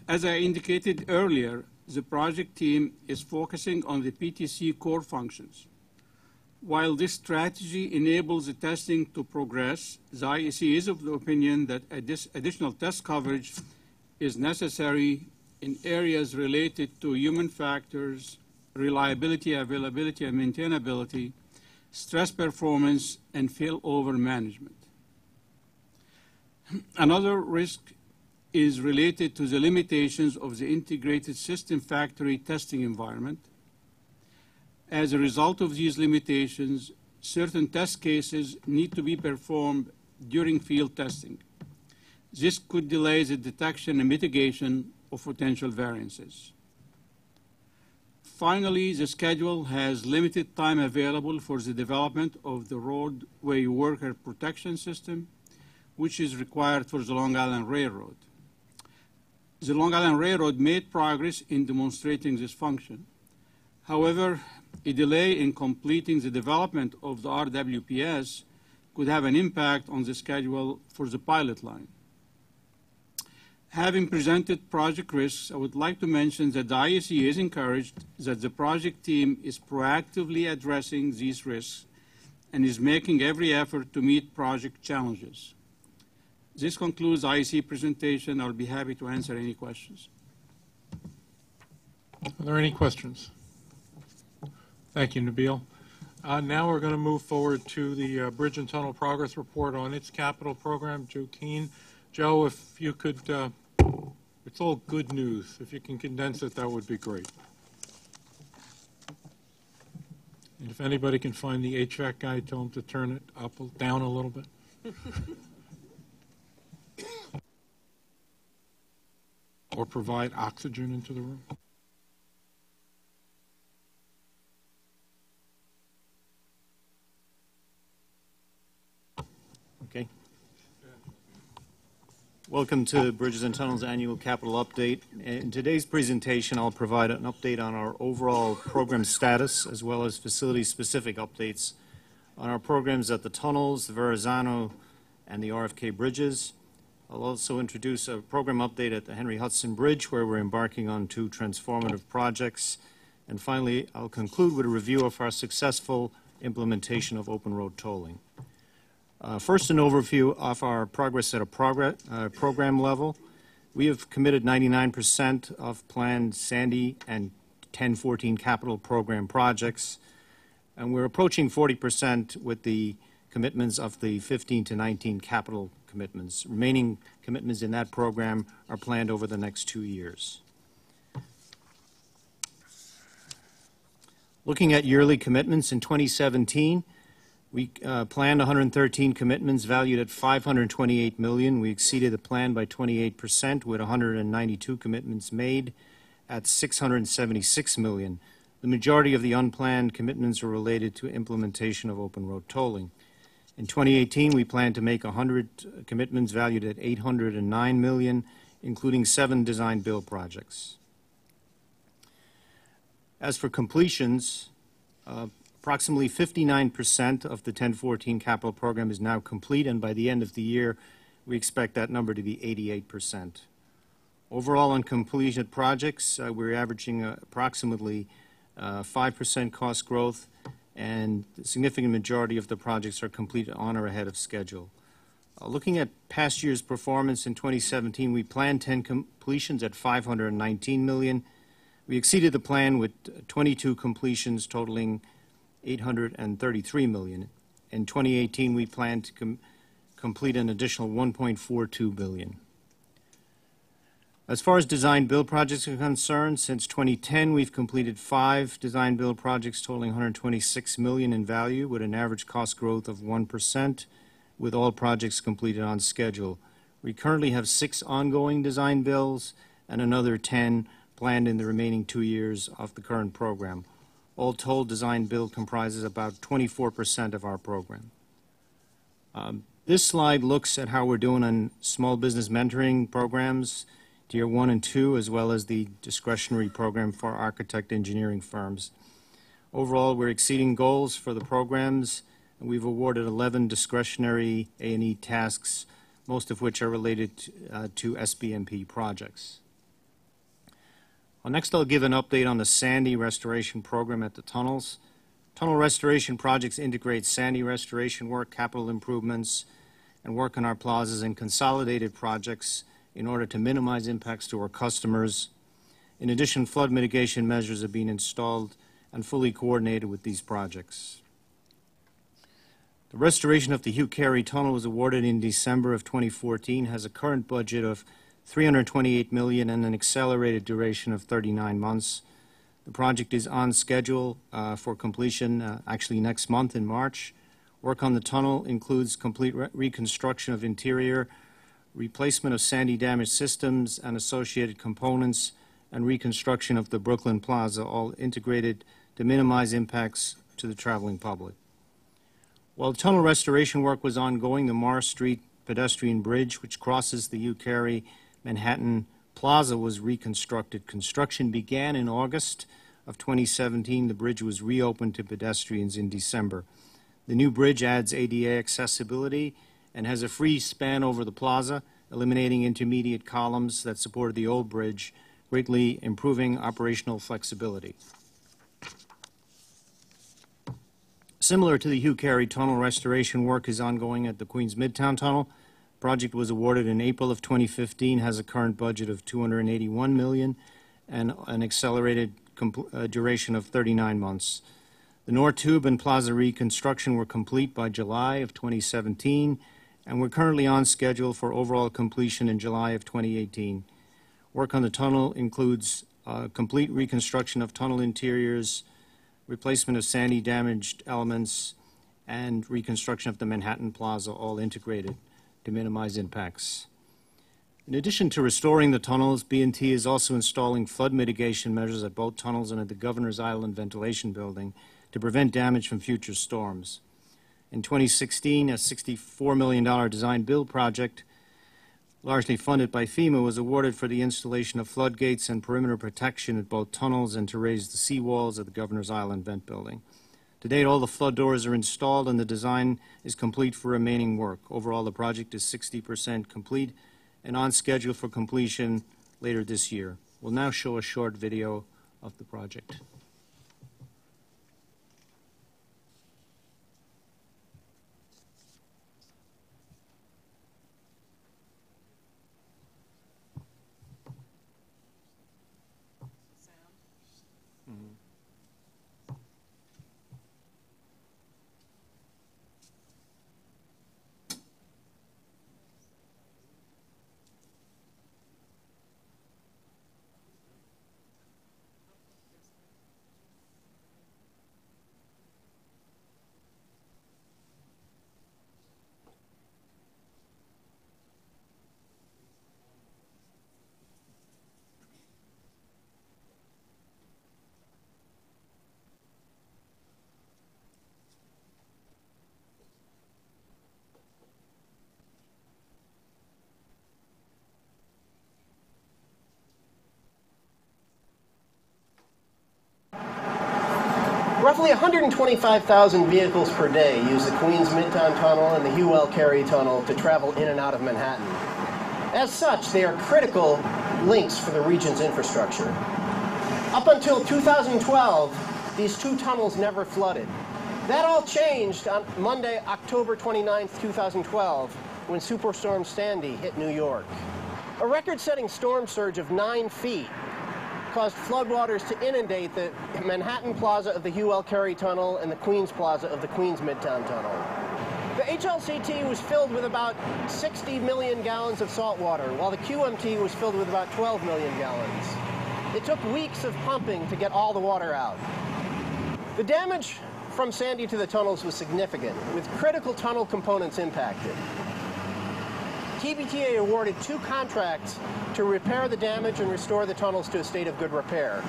As I indicated earlier, the project team is focusing on the PTC core functions. While this strategy enables the testing to progress, the IEC is of the opinion that additional test coverage is necessary in areas related to human factors, reliability, availability, and maintainability, stress performance, and failover management. Another risk is related to the limitations of the integrated system factory testing environment. As a result of these limitations, certain test cases need to be performed during field testing. This could delay the detection and mitigation of potential variances. Finally, the schedule has limited time available for the development of the roadway worker protection system, which is required for the Long Island Railroad. The Long Island Railroad made progress in demonstrating this function. However, a delay in completing the development of the RWPS could have an impact on the schedule for the pilot line. Having presented project risks, I would like to mention that the IEC is encouraged that the project team is proactively addressing these risks and is making every effort to meet project challenges. This concludes the IEC presentation. I'll be happy to answer any questions. Are there any questions? Thank you, Nabil. Now we're going to move forward to the Bridge and Tunnel Progress Report on its capital program. Joe Keene. Joe, if you could, it's all good news. If you can condense it, that would be great. And if anybody can find the HVAC guy, tell him to turn it up, down a little bit. Or provide oxygen into the room. Okay. Welcome to Bridges and Tunnels Annual Capital Update. In today's presentation, I'll provide an update on our overall program status as well as facility-specific updates on our programs at the tunnels, the Verrazano, and the RFK bridges. I'll also introduce a program update at the Henry Hudson Bridge, where we're embarking on 2 transformative projects. And finally, I'll conclude with a review of our successful implementation of open road tolling. First, an overview of our progress at a program level. We have committed 99% of planned Sandy and 1014 capital program projects, and we're approaching 40% with the commitments of the 15 to 19 capital commitments. Remaining commitments in that program are planned over the next 2 years. Looking at yearly commitments in 2017, we planned 113 commitments valued at $528 million. We exceeded the plan by 28% with 192 commitments made at $676 million. The majority of the unplanned commitments are related to implementation of open road tolling. In 2018, we plan to make 100 commitments valued at $809 million, including 7 design build projects. As for completions, approximately 59% of the 1014 capital program is now complete, and by the end of the year, we expect that number to be 88%. Overall, on completion projects, we're averaging approximately 5% cost growth, and the significant majority of the projects are completed on or ahead of schedule. Looking at past year's performance in 2017, we planned 10 completions at $519 million. We exceeded the plan with 22 completions totaling $833 million. In 2018, we plan to complete an additional $1.42 billion. As far as design-build projects are concerned, since 2010, we've completed 5 design-build projects totaling $126 million in value with an average cost growth of 1%, with all projects completed on schedule. We currently have 6 ongoing design builds and another 10 planned in the remaining 2 years of the current program. All told, design-build comprises about 24% of our program. This slide looks at how we're doing on small business mentoring programs, Tier 1 and 2, as well as the discretionary program for architect engineering firms. Overall, we're exceeding goals for the programs, and we've awarded 11 discretionary A&E tasks, most of which are related to SBMP projects. Next, I'll give an update on the Sandy restoration program at the tunnels. Tunnel restoration projects integrate Sandy restoration work, capital improvements, and work on our plazas and consolidated projects in order to minimize impacts to our customers. In addition, flood mitigation measures are being installed and fully coordinated with these projects. The restoration of the Hugh Carey Tunnel was awarded in December of 2014, has a current budget of $328 million and an accelerated duration of 39 months. The project is on schedule for completion actually next month in March. Work on the tunnel includes complete reconstruction of interior, replacement of sandy damaged systems and associated components, and reconstruction of the Brooklyn Plaza, all integrated to minimize impacts to the traveling public. While tunnel restoration work was ongoing, the Morris Street pedestrian bridge, which crosses the Hugh Carey Manhattan Plaza, was reconstructed. Construction began in August of 2017. The bridge was reopened to pedestrians in December. The new bridge adds ADA accessibility and has a free span over the plaza, eliminating intermediate columns that supported the old bridge, greatly improving operational flexibility. Similar to the Hugh Carey Tunnel, restoration work is ongoing at the Queens Midtown Tunnel. Project was awarded in April of 2015, has a current budget of $281 million and an accelerated duration of 39 months. The North Tube and Plaza reconstruction were complete by July of 2017, and we're currently on schedule for overall completion in July of 2018. Work on the tunnel includes complete reconstruction of tunnel interiors, replacement of sandy damaged elements, and reconstruction of the Manhattan Plaza, all integrated to minimize impacts. In addition to restoring the tunnels, B&T is also installing flood mitigation measures at both tunnels and at the Governor's Island Ventilation Building to prevent damage from future storms. In 2016, a $64 million design-build project, largely funded by FEMA, was awarded for the installation of floodgates and perimeter protection at both tunnels and to raise the seawalls of the Governor's Island Vent Building. To date, all the flood doors are installed and the design is complete for remaining work. Overall, the project is 60% complete and on schedule for completion later this year. We'll now show a short video of the project. Roughly 125,000 vehicles per day use the Queens Midtown Tunnel and the Hugh L. Carey Tunnel to travel in and out of Manhattan. As such, they are critical links for the region's infrastructure. Up until 2012, these two tunnels never flooded. That all changed on Monday, October 29, 2012, when Superstorm Sandy hit New York. A record-setting storm surge of 9 feet caused floodwaters to inundate the Manhattan Plaza of the Hugh L. Carey Tunnel and the Queens Plaza of the Queens Midtown Tunnel. The HLCT was filled with about 60 million gallons of salt water, while the QMT was filled with about 12 million gallons. It took weeks of pumping to get all the water out. The damage from Sandy to the tunnels was significant, with critical tunnel components impacted. TBTA awarded 2 contracts to repair the damage and restore the tunnels to a state of good repair.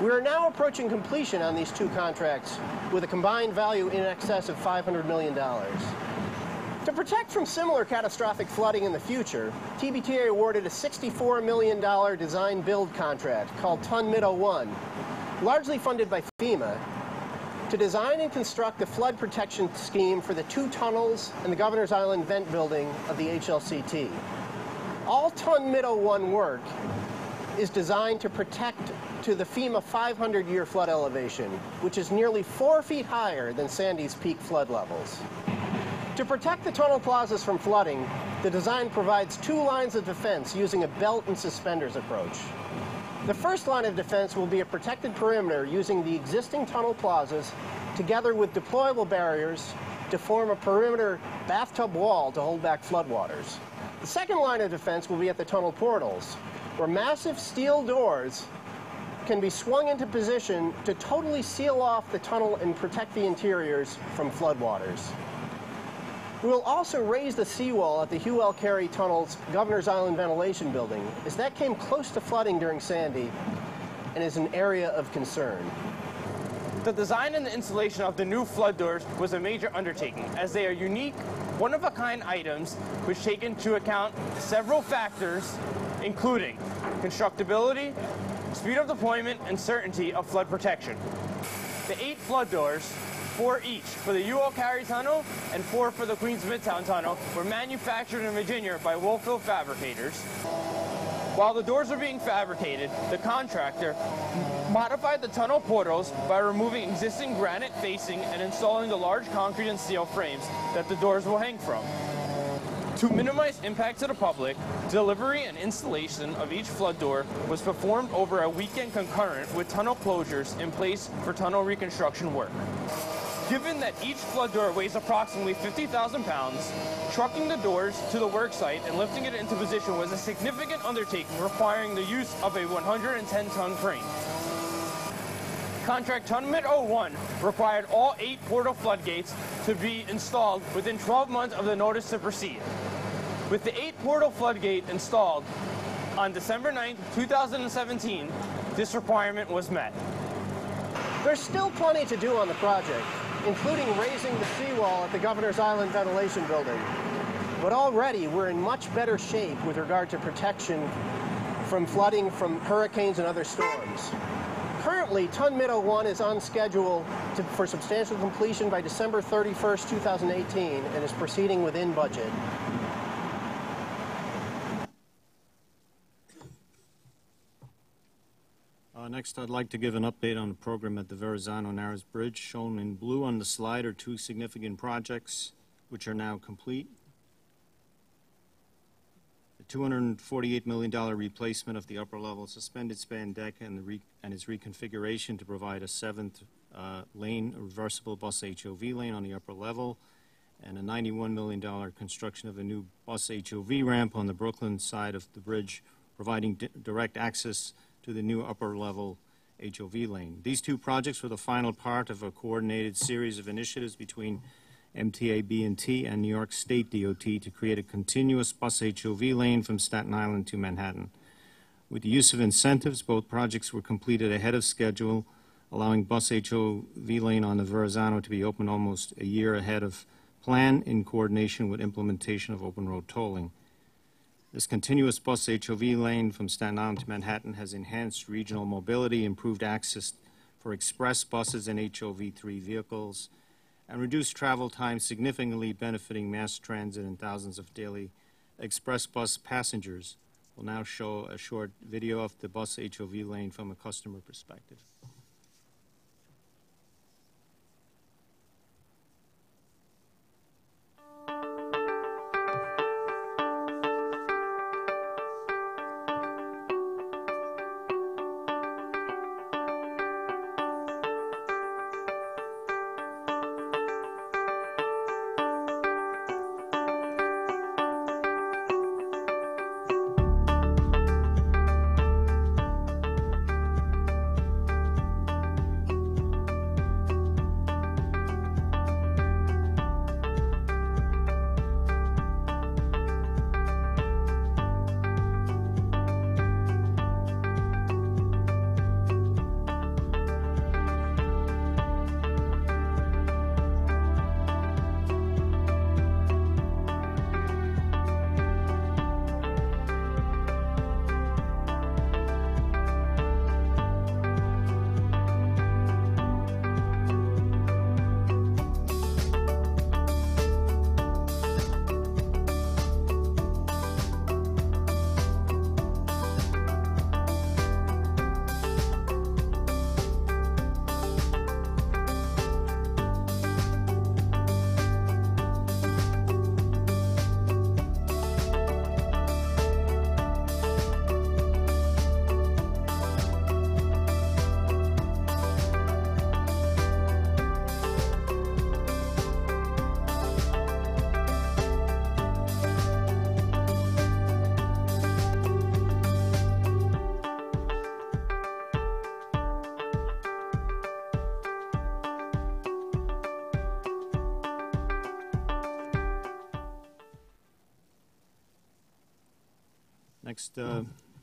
We are now approaching completion on these 2 contracts with a combined value in excess of $500 million. To protect from similar catastrophic flooding in the future, TBTA awarded a $64 million design-build contract called TUN-MID 01, largely funded by FEMA, to design and construct the flood protection scheme for the 2 tunnels and the Governor's Island Vent Building of the HLCT. All TUN-MID 01 work is designed to protect to the FEMA 500-year flood elevation, which is nearly 4 feet higher than Sandy's peak flood levels. To protect the tunnel plazas from flooding, the design provides 2 lines of defense using a belt and suspenders approach. The first line of defense will be a protected perimeter using the existing tunnel plazas together with deployable barriers to form a perimeter bathtub wall to hold back floodwaters. The second line of defense will be at the tunnel portals, where massive steel doors can be swung into position to totally seal off the tunnel and protect the interiors from floodwaters. We will also raise the seawall at the Hugh L. Carey Tunnel's Governor's Island Ventilation Building, as that came close to flooding during Sandy and is an area of concern. The design and the installation of the new flood doors was a major undertaking, as they are unique, one-of-a-kind items which take into account several factors, including constructability, speed of deployment, and certainty of flood protection. The 8 flood doors, 4 each for the Hugh L. Carey Tunnel and 4 for the Queens Midtown Tunnel, were manufactured in Virginia by Wolfville Fabricators. While the doors were being fabricated, the contractor modified the tunnel portals by removing existing granite facing and installing the large concrete and steel frames that the doors will hang from. To minimize impact to the public, delivery and installation of each flood door was performed over a weekend concurrent with tunnel closures in place for tunnel reconstruction work. Given that each flood door weighs approximately 50,000 pounds, trucking the doors to the work site and lifting it into position was a significant undertaking requiring the use of a 110-ton crane. Contract TUNMIT 01 required all 8 portal floodgates to be installed within 12 months of the notice to proceed. With the 8 portal floodgate installed on December 9, 2017, this requirement was met. There's still plenty to do on the project, including raising the seawall at the Governor's Island Ventilation Building. But already we're in much better shape with regard to protection from flooding from hurricanes and other storms. Currently, TUNMIT 01 is on schedule for substantial completion by December 31st, 2018, and is proceeding within budget. Next, I'd like to give an update on the program at the Verrazano-Narrows Bridge. Shown in blue on the slide are 2 significant projects which are now complete. The $248 million replacement of the upper-level suspended span deck and its reconfiguration to provide a 7th lane reversible bus HOV lane on the upper level, and a $91 million construction of a new bus HOV ramp on the Brooklyn side of the bridge, providing direct access to the new upper-level HOV lane. These 2 projects were the final part of a coordinated series of initiatives between MTA B&T and New York State DOT to create a continuous bus HOV lane from Staten Island to Manhattan. With the use of incentives, both projects were completed ahead of schedule, allowing bus HOV lane on the Verrazano to be open almost a year ahead of plan in coordination with implementation of open road tolling. This continuous bus HOV lane from Staten Island to Manhattan has enhanced regional mobility, improved access for express buses and HOV3 vehicles, and reduced travel time, significantly benefiting mass transit and thousands of daily express bus passengers. We'll now show a short video of the bus HOV lane from a customer perspective.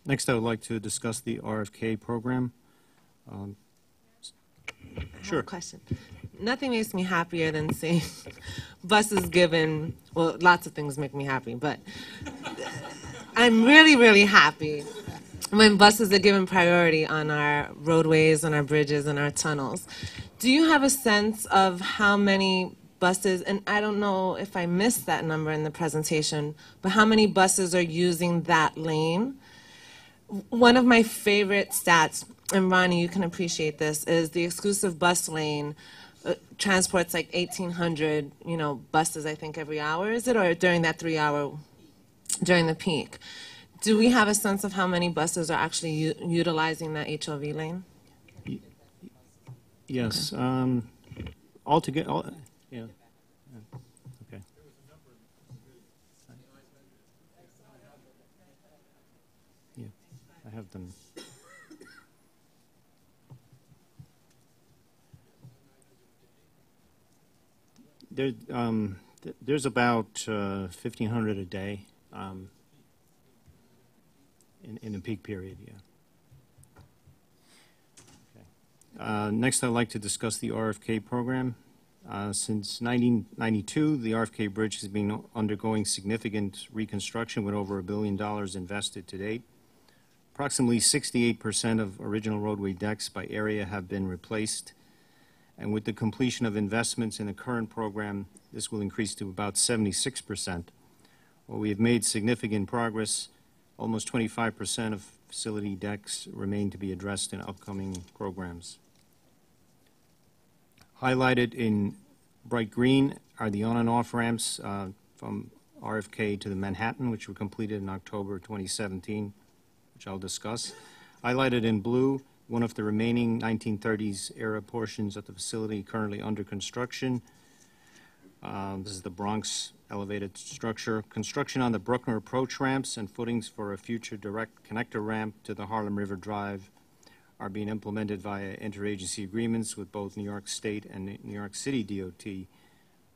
Next, I would like to discuss the RFK program. I have a question. Nothing makes me happier than seeing buses given, well, lots of things make me happy, but I'm really, really happy when buses are given priority on our roadways, on our bridges, and our tunnels. Do you have a sense of how many buses, and I don't know if I missed that number in the presentation, but how many buses are using that lane? One of my favorite stats, and Ronnie, you can appreciate this, is the exclusive bus lane transports like 1,800, buses, I think, every hour, is it? Or during that 3 hour, during the peak. Do we have a sense of how many buses are actually utilizing that HOV lane? Yes. Altogether, yeah. Okay. Yeah, I have them. There's about 1,500 a day in the peak period, yeah. Okay. Next, I'd like to discuss the RFK program. Since 1992, the RFK Bridge has been undergoing significant reconstruction with over $1 billion invested to date. Approximately 68% of original roadway decks by area have been replaced. And with the completion of investments in the current program, this will increase to about 76%. While we have made significant progress, almost 25% of facility decks remain to be addressed in upcoming programs. Highlighted in bright green are the on and off ramps from RFK to the Manhattan, which were completed in October 2017, which I'll discuss. Highlighted in blue, one of the remaining 1930s era portions of the facility currently under construction. This is the Bronx elevated structure. Construction on the Bruckner approach ramps and footings for a future direct connector ramp to the Harlem River Drive are being implemented via interagency agreements with both New York State and New York City DOT.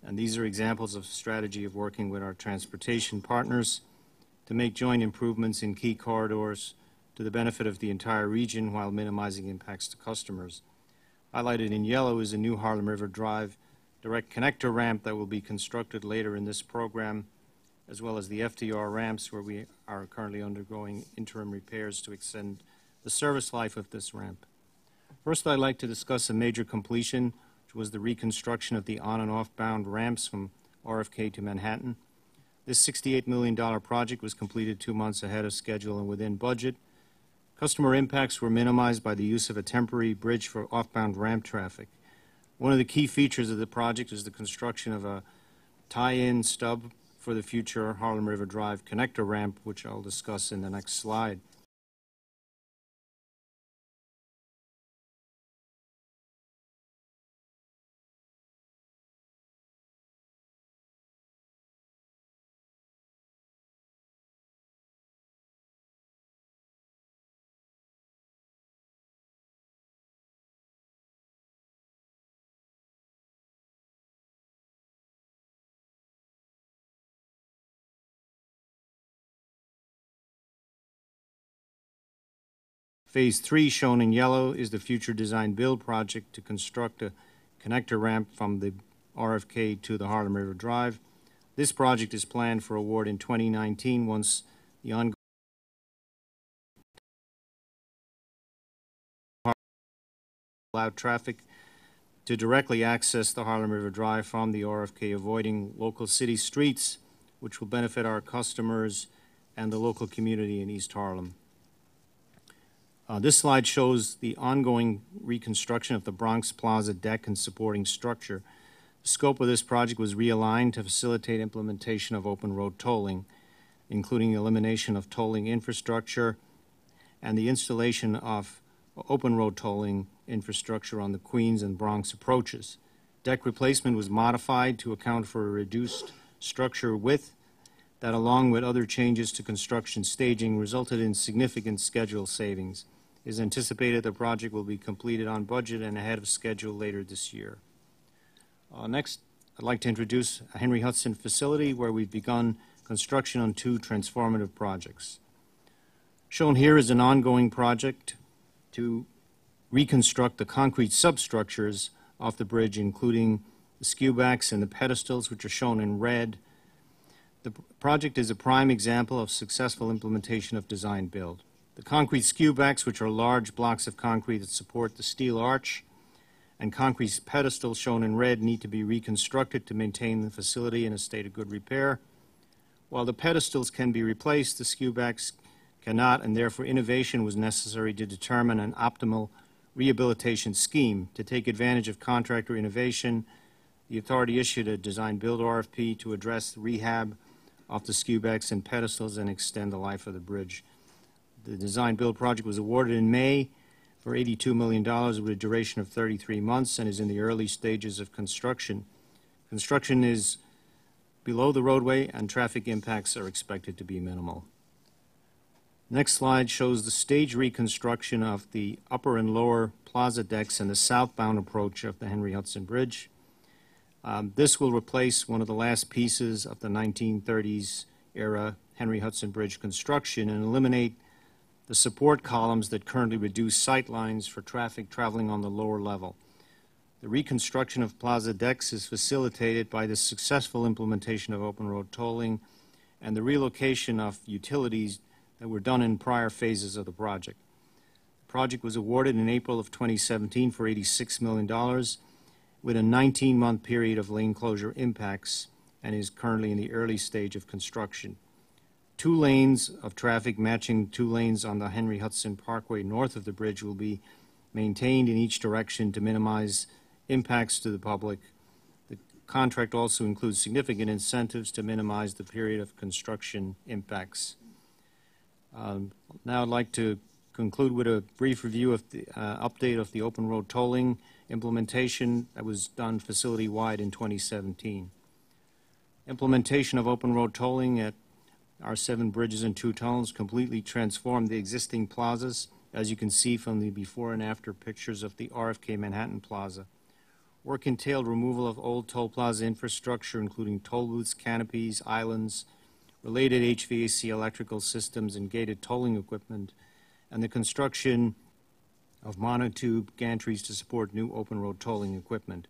And these are examples of strategy of working with our transportation partners to make joint improvements in key corridors to the benefit of the entire region while minimizing impacts to customers. Highlighted in yellow is a new Harlem River Drive direct connector ramp that will be constructed later in this program, as well as the FDR ramps where we are currently undergoing interim repairs to extend the service life of this ramp. First, I'd like to discuss a major completion, which was the reconstruction of the on and off-bound ramps from RFK to Manhattan. This $68 million project was completed 2 months ahead of schedule and within budget. Customer impacts were minimized by the use of a temporary bridge for off-bound ramp traffic. One of the key features of the project is the construction of a tie-in stub for the future Harlem River Drive connector ramp, which I'll discuss in the next slide. Phase 3, shown in yellow, is the future design build project to construct a connector ramp from the RFK to the Harlem River Drive. This project is planned for award in 2019 once the ongoing allow traffic to directly access the Harlem River Drive from the RFK, avoiding local city streets, which will benefit our customers and the local community in East Harlem. This slide shows the ongoing reconstruction of the Bronx Plaza deck and supporting structure. The scope of this project was realigned to facilitate implementation of open road tolling, including the elimination of tolling infrastructure and the installation of open road tolling infrastructure on the Queens and Bronx approaches. Deck replacement was modified to account for a reduced structure width that, along with other changes to construction staging, resulted in significant schedule savings. It is anticipated the project will be completed on budget and ahead of schedule later this year. Next, I'd like to introduce a Henry Hudson facility where we've begun construction on 2 transformative projects. Shown here is an ongoing project to reconstruct the concrete substructures off the bridge, including the skewbacks and the pedestals, which are shown in red. The project is a prime example of successful implementation of design build. The concrete skewbacks, which are large blocks of concrete that support the steel arch, and concrete pedestals shown in red need to be reconstructed to maintain the facility in a state of good repair. While the pedestals can be replaced, the skewbacks cannot, and therefore innovation was necessary to determine an optimal rehabilitation scheme. To take advantage of contractor innovation, the authority issued a design-build RFP to address the rehab of the skewbacks and pedestals and extend the life of the bridge. The design-build project was awarded in May for $82 million with a duration of 33 months and is in the early stages of construction. Construction is below the roadway and traffic impacts are expected to be minimal. Next slide shows the stage reconstruction of the upper and lower plaza decks and the southbound approach of the Henry Hudson Bridge. This will replace one of the last pieces of the 1930s era Henry Hudson Bridge construction and eliminate the support columns that currently reduce sight lines for traffic traveling on the lower level. The reconstruction of plaza decks is facilitated by the successful implementation of open road tolling and the relocation of utilities that were done in prior phases of the project. The project was awarded in April of 2017 for $86 million with a 19-month period of lane closure impacts and is currently in the early stage of construction. 2 lanes of traffic matching 2 lanes on the Henry Hudson Parkway north of the bridge will be maintained in each direction to minimize impacts to the public. The contract also includes significant incentives to minimize the period of construction impacts. Now I'd like to conclude with a brief review of the update of the open road tolling implementation that was done facility-wide in 2017. Implementation of open road tolling at our 7 bridges and 2 tunnels completely transformed the existing plazas, as you can see from the before and after pictures of the RFK Manhattan Plaza. Work entailed removal of old toll plaza infrastructure, including toll booths, canopies, islands, related HVAC electrical systems, and gated tolling equipment, and the construction of monotube gantries to support new open road tolling equipment.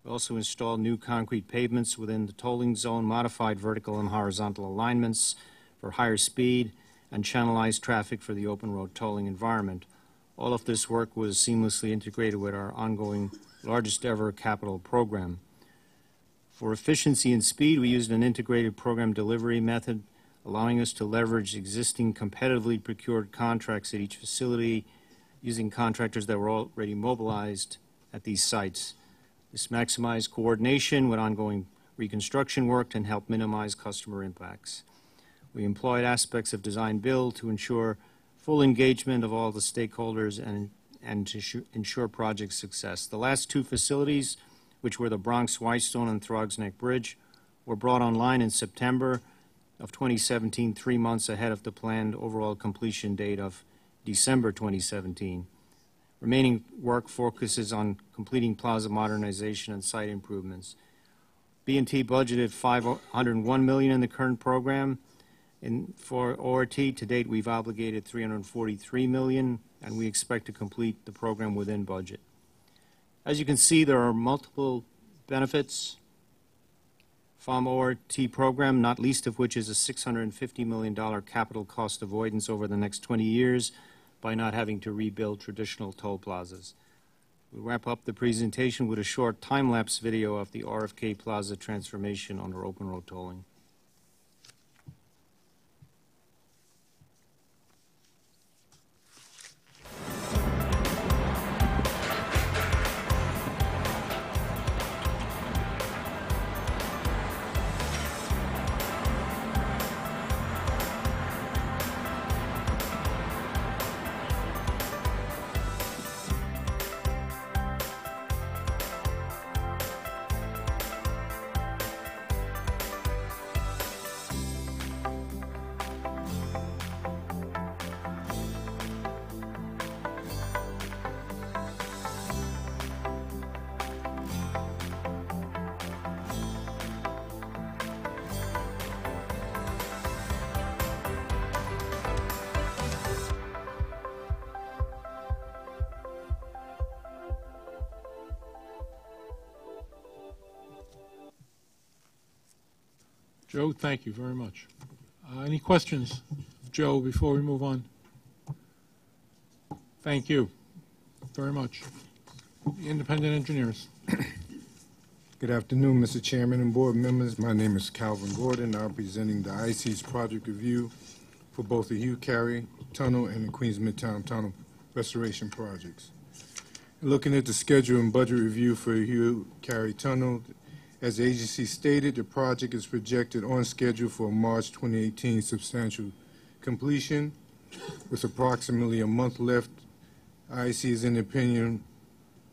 We also installed new concrete pavements within the tolling zone, modified vertical and horizontal alignments for higher speed, and channelized traffic for the open road tolling environment. All of this work was seamlessly integrated with our ongoing largest ever capital program. For efficiency and speed, we used an integrated program delivery method, allowing us to leverage existing competitively procured contracts at each facility using contractors that were already mobilized at these sites. This maximized coordination with ongoing reconstruction work and helped minimize customer impacts. We employed aspects of design build to ensure full engagement of all the stakeholders and to ensure project success. The last 2 facilities, which were the Bronx Whitestone and Throgs Neck Bridge, were brought online in September of 2017, 3 months ahead of the planned overall completion date of December 2017. Remaining work focuses on completing plaza modernization and site improvements. B&T budgeted $501 million in the current program. For ORT, to date, we've obligated $343 million, and we expect to complete the program within budget. As you can see, there are multiple benefits from ORT program, not least of which is a $650 million capital cost avoidance over the next 20 years by not having to rebuild traditional toll plazas. We'll wrap up the presentation with a short time-lapse video of the RFK Plaza transformation under open road tolling. Joe, thank you very much. Any questions, Joe, before we move on? Thank you very much. The independent engineers. Good afternoon, Mr. Chairman and board members. My name is Calvin Gordon. I'm presenting the IC's project review for both the Hugh Carey Tunnel and the Queens Midtown Tunnel restoration projects. Looking at the schedule and budget review for the Hugh Carey Tunnel, as the agency stated, the project is projected on schedule for March 2018 substantial completion. With approximately a month left, IC is in the opinion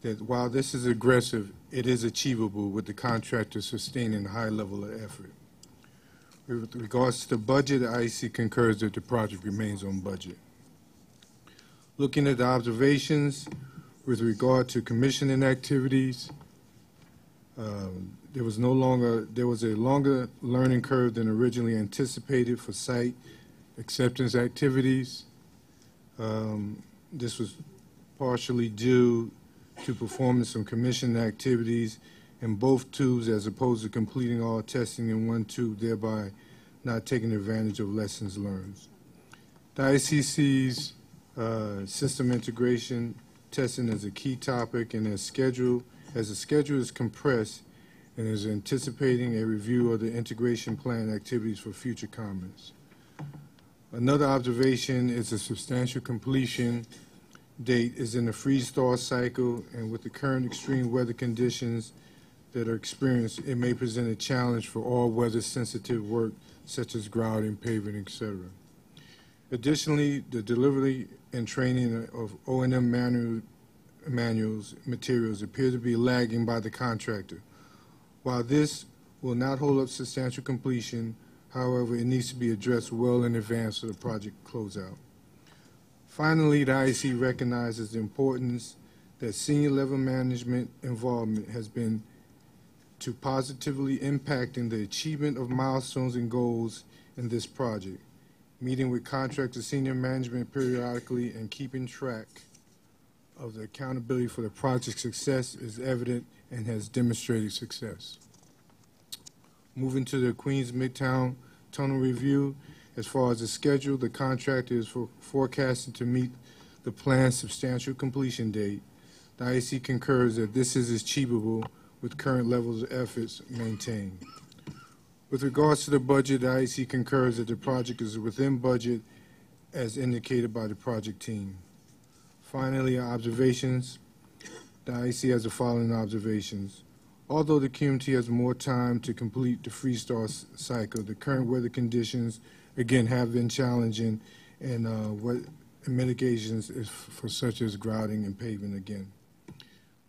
that while this is aggressive, it is achievable with the contractor sustaining a high level of effort. With regards to the budget, IC concurs that the project remains on budget. Looking at the observations with regard to commissioning activities, there was a longer learning curve than originally anticipated for site acceptance activities. This was partially due to performing some commissioning activities in both tubes as opposed to completing all testing in one tube, thereby not taking advantage of lessons learned. The ICC's system integration testing is a key topic, and as the schedule is compressed and is anticipating a review of the integration plan activities for future comments. Another observation is a substantial completion date is in the freeze-thaw cycle, and with the current extreme weather conditions that are experienced, it may present a challenge for all weather-sensitive work such as grouting, paving, etc. Additionally, the delivery and training of O&M manuals materials appear to be lagging by the contractor. While this will not hold up substantial completion, however, it needs to be addressed well in advance of the project closeout. Finally, the IEC recognizes the importance that senior level management involvement has been to positively impacting the achievement of milestones and goals in this project, meeting with contractor senior management periodically and keeping track of the accountability for the project's success is evident and has demonstrated success. Moving to the Queens Midtown Tunnel review, as far as the schedule, the contractor is forecasted to meet the planned substantial completion date. The IEC concurs that this is achievable with current levels of efforts maintained. With regards to the budget, the IEC concurs that the project is within budget as indicated by the project team. Finally, our observations. The IEC has the following observations. Although the QMT has more time to complete the freeze-thaw cycle, the current weather conditions, again, have been challenging, and what mitigations is for such as grouting and paving again.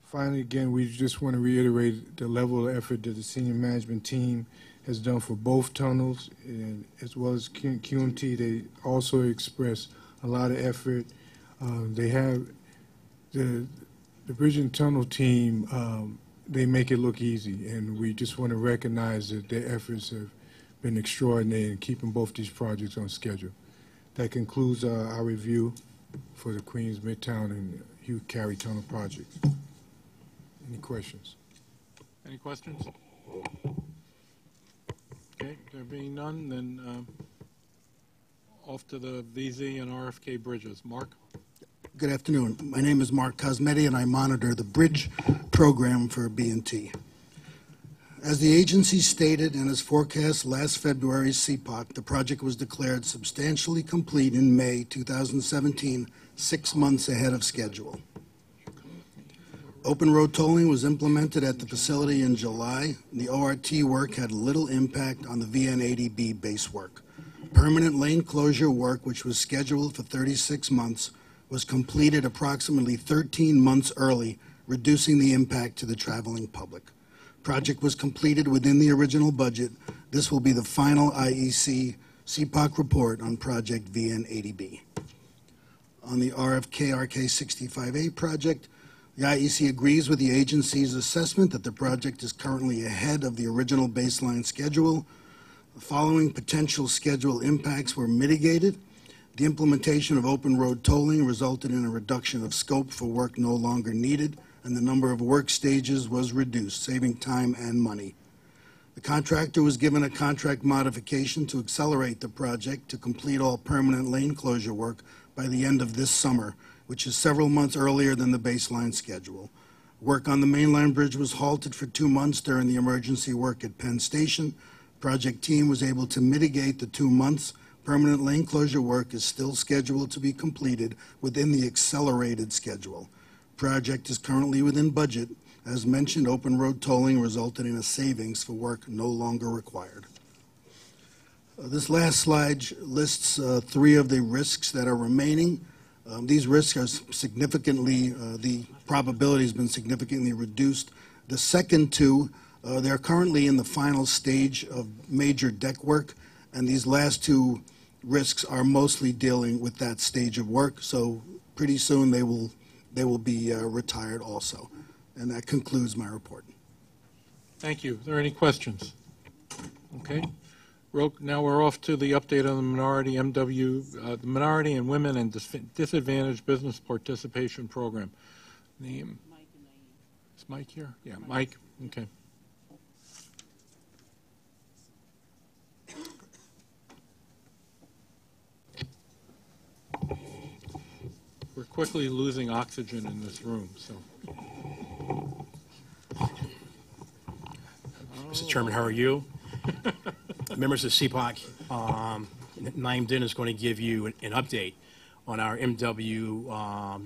Finally, again, we just want to reiterate the level of effort that the senior management team has done for both tunnels, and as well as QMT. They also express a lot of effort. They have the Bridge and Tunnel team, they make it look easy, and we just want to recognize that their efforts have been extraordinary in keeping both these projects on schedule. That concludes our review for the Queens Midtown and Hugh Carey Tunnel projects. Any questions? Any questions? Okay, there being none, then off to the VZ and RFK bridges. Mark? Good afternoon. My name is Mark Cosmetti, and I monitor the bridge program for B&T. As the agency stated and as forecast last February's CPOC, the project was declared substantially complete in May 2017, 6 months ahead of schedule. Open road tolling was implemented at the facility in July. The ORT work had little impact on the VN80B base work. Permanent lane closure work, which was scheduled for 36 months, was completed approximately 13 months early, reducing the impact to the traveling public. Project was completed within the original budget. This will be the final IEC CPOC report on Project VN80B. On the RFK RK65A project, the IEC agrees with the agency's assessment that the project is currently ahead of the original baseline schedule. The following potential schedule impacts were mitigated. The implementation of open road tolling resulted in a reduction of scope for work no longer needed, and the number of work stages was reduced, saving time and money. The contractor was given a contract modification to accelerate the project to complete all permanent lane closure work by the end of this summer, which is several months earlier than the baseline schedule. Work on the mainline bridge was halted for 2 months during the emergency work at Penn Station. Project team was able to mitigate the 2 months. Permanent lane closure work is still scheduled to be completed within the accelerated schedule. Project is currently within budget. As mentioned, open road tolling resulted in a savings for work no longer required. This last slide lists 3 of the risks that are remaining. These risks are significantly, the probability has been significantly reduced. The second 2, they're currently in the final stage of major deck work, and these last 2 risks are mostly dealing with that stage of work, so pretty soon they will be retired also. And that concludes my report. Thank you. Are there any questions? Okay. Now we're off to the update on the minority the Minority and Women and Disadvantaged Business Participation Program. Name? Is Mike here? Yeah, Mike. Okay. We're quickly losing oxygen in this room, so. Mr. Chairman, how are you? Members of CPOC, Naeem Din is going to give you an update on our MW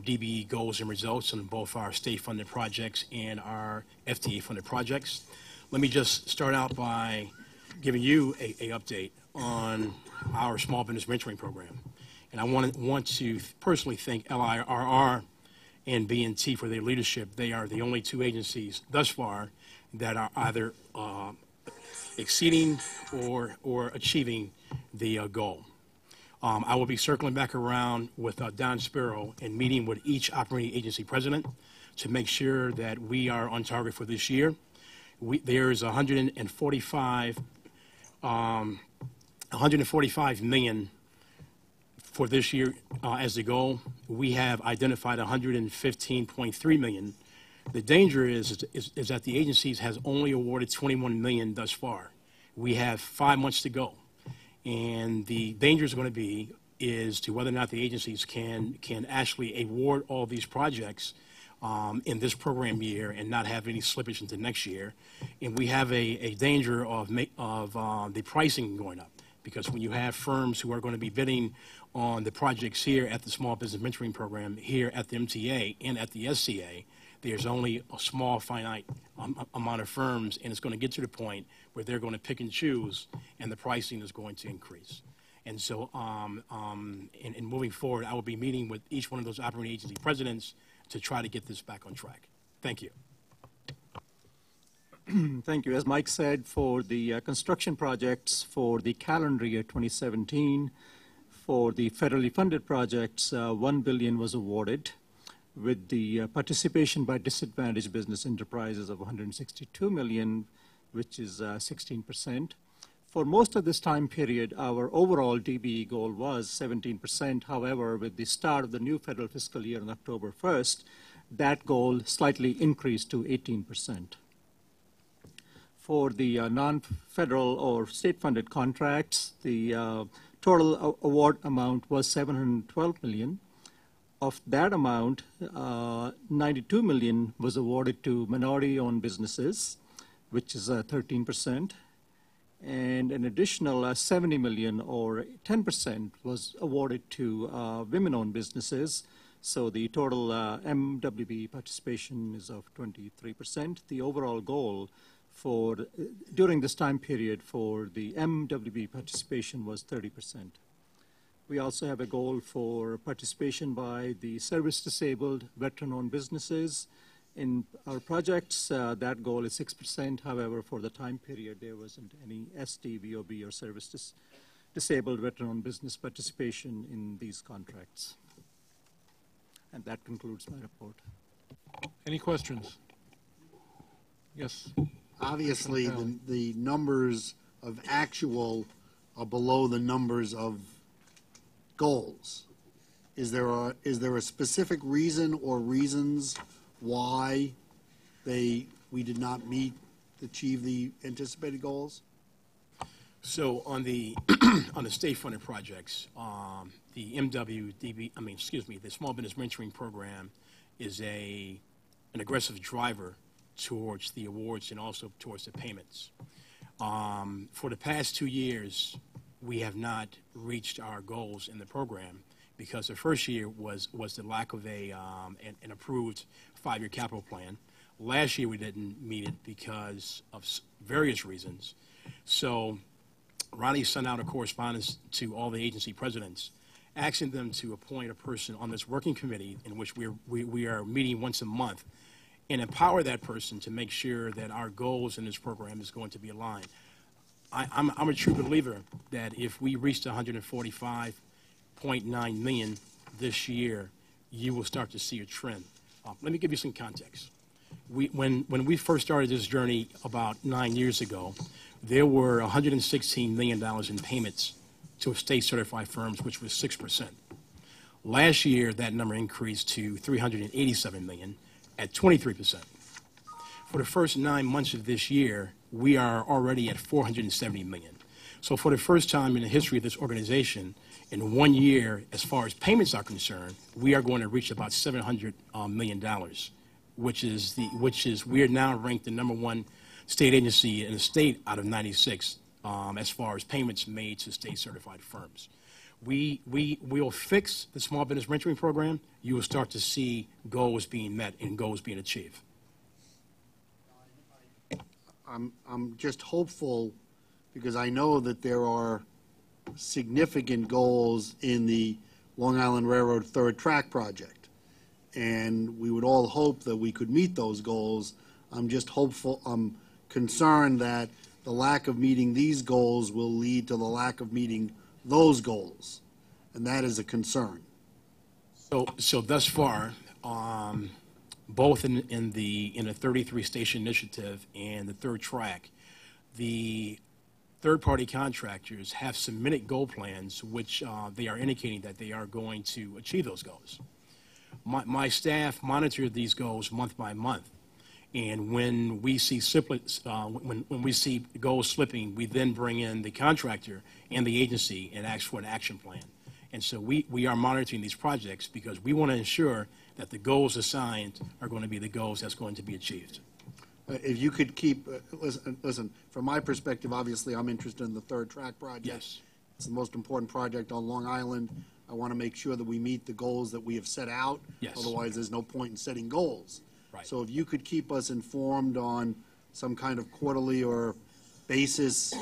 DBE goals and results on both our state-funded projects and our FTA-funded projects. Let me just start out by giving you a update on our small business mentoring program. And I want to personally thank LIRR and B&T for their leadership. They are the only 2 agencies thus far that are either exceeding or achieving the goal. I will be circling back around with Don Spiro and meeting with each operating agency president to make sure that we are on target for this year. There's 145 million for this year as the goal. We have identified 115.3 million. The danger is that the agencies has only awarded 21 million thus far. We have 5 months to go. And the danger is going to be is to whether or not the agencies can actually award all these projects in this program year and not have any slippage into next year. And we have a danger of the pricing going up, because when you have firms who are going to be bidding on the projects here at the Small Business Mentoring Program, here at the MTA and at the SCA, there's only a small finite amount of firms, and it's going to get to the point where they're going to pick and choose, and the pricing is going to increase. And so in moving forward, I will be meeting with each one of those operating agency presidents to try to get this back on track. Thank you. Thank you. As Mike said, for the construction projects for the calendar year 2017, for the federally funded projects, $1 billion was awarded, with the participation by disadvantaged business enterprises of $162 million, which is 16%. For most of this time period, our overall DBE goal was 17%. However, with the start of the new federal fiscal year on October 1st, that goal slightly increased to 18%. For the non-federal or state-funded contracts, the total award amount was $712 million. Of that amount, $92 million was awarded to minority-owned businesses, which is 13%. And an additional $70 million, or 10%, was awarded to women-owned businesses. So the total MWB participation is of 23%. The overall goal for during this time period for the MWB participation was 30%. We also have a goal for participation by the service-disabled, veteran-owned businesses. In our projects, that goal is 6%. However, for the time period, there wasn't any SD, VOB, or service-disabled, veteran-owned business participation in these contracts. And that concludes my report. Any questions? Yes. Obviously, the numbers of actual are below the numbers of goals. Is there a specific reason or reasons why we did not meet achieve the anticipated goals? So on the on the state-funded projects, the MWDB, the Small Business Mentoring Program is an aggressive driver towards the awards and also towards the payments. For the past 2 years, we have not reached our goals in the program because the first year was the lack of an approved 5-year capital plan. Last year we didn't meet it because of various reasons. So Ronnie sent out a correspondence to all the agency presidents asking them to appoint a person on this working committee in which we are meeting once a month and empower that person to make sure that our goals in this program is going to be aligned. I'm a true believer that if we reach 145.9 million this year, you will start to see a trend. Let me give you some context. When we first started this journey about 9 years ago, there were $116 million in payments to state-certified firms, which was 6%. Last year, that number increased to $387 million at 23%. For the first 9 months of this year, we are already at $470 million. So for the first time in the history of this organization, in 1 year, as far as payments are concerned, we are going to reach about $700 million, which is we are now ranked the #1 state agency in the state out of 96 as far as payments made to state-certified firms. We will fix the Small Business Mentoring Program. You will start to see goals being met and goals being achieved. I'm just hopeful because I know that there are significant goals in the Long Island Railroad third track project. And we would all hope that we could meet those goals. I'm just hopeful, I'm concerned that the lack of meeting these goals will lead to the lack of meeting those goals. And that is a concern. So thus far, both in the 33 station initiative and the third track, the third-party contractors have submitted goal plans which they are indicating that they are going to achieve those goals. My staff monitor these goals month by month, and when we see when we see goals slipping, we then bring in the contractor and the agency and ask for an action plan. And so we are monitoring these projects because we want to ensure that the goals assigned are going to be the goals that's going to be achieved. If you could keep, listen, from my perspective, obviously I'm interested in the third track project. Yes. It's the most important project on Long Island. I want to make sure that we meet the goals that we have set out. Yes. Otherwise, there's no point in setting goals. Right. So if you could keep us informed on some kind of quarterly or basis,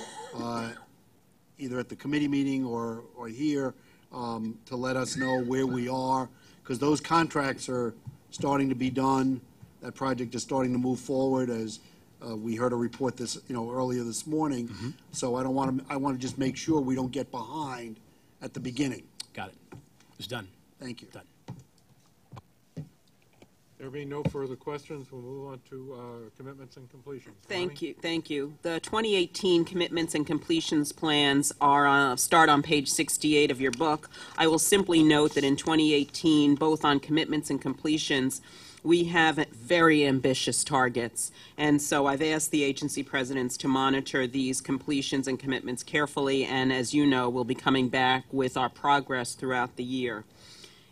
either at the committee meeting or here, to let us know where we are, because those contracts are starting to be done. That project is starting to move forward, as we heard a report this, earlier this morning. Mm-hmm. So I want to just make sure we don't get behind at the beginning. Got it. It's done. Thank you. Done. There being no further questions, we'll move on to commitments and completions. Thank you. The 2018 commitments and completions plans are start on page 68 of your book. I will simply note that in 2018, both on commitments and completions, we have very ambitious targets, and so I've asked the agency presidents to monitor these completions and commitments carefully, and as you know, we'll be coming back with our progress throughout the year.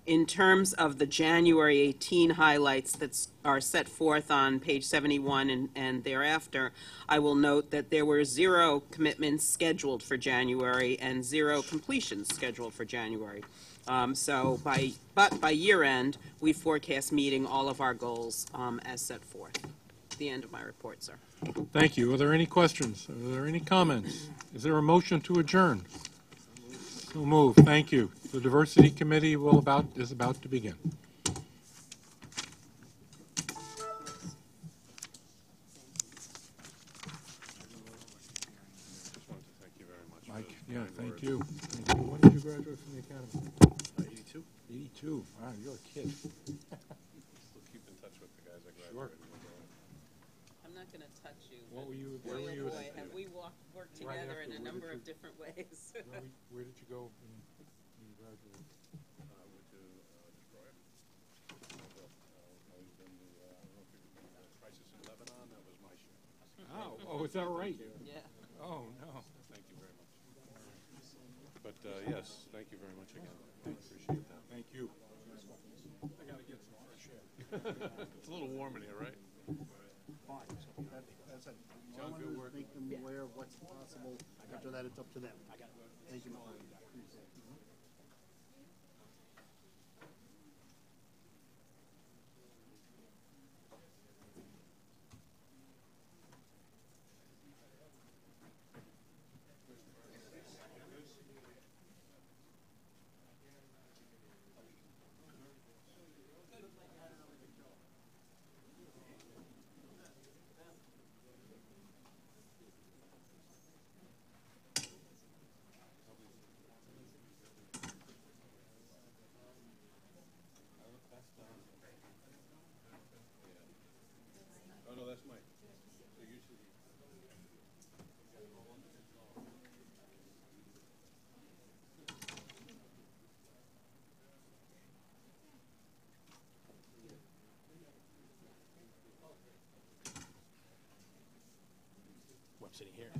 In terms of the January 18 highlights that are set forth on page 71 and thereafter, I will note that there were 0 commitments scheduled for January and 0 completions scheduled for January. But by year end, we forecast meeting all of our goals as set forth. The end of my report, sir. Thank you. Are there any questions? Are there any comments? Is there a motion to adjourn? So move. Thank you. The Diversity Committee is about to begin. Mike, yeah, thank you. When did you graduate from the academy? 82. 82. Wow, you're a kid. Still keep in touch with the guys I graduated with. I'm not going to touch you. Where were you? Boy, have we worked together in a number of different ways. Where did you go when you graduated? Went to Detroit. I was in the, I don't know if you remember the Crisis in Lebanon. That was my show. Oh, is that right? Yeah. Oh, no. Thank you very much. But, yes, thank you very much again. I appreciate that. Thank you. I gotta get some fresh air. It's a little warm in here, right? That's it. All I want to do is make them aware of what's possible. After that, it's up to them. Thank you. Oh, no, that's Mike. So you should. Well, I'm sitting here.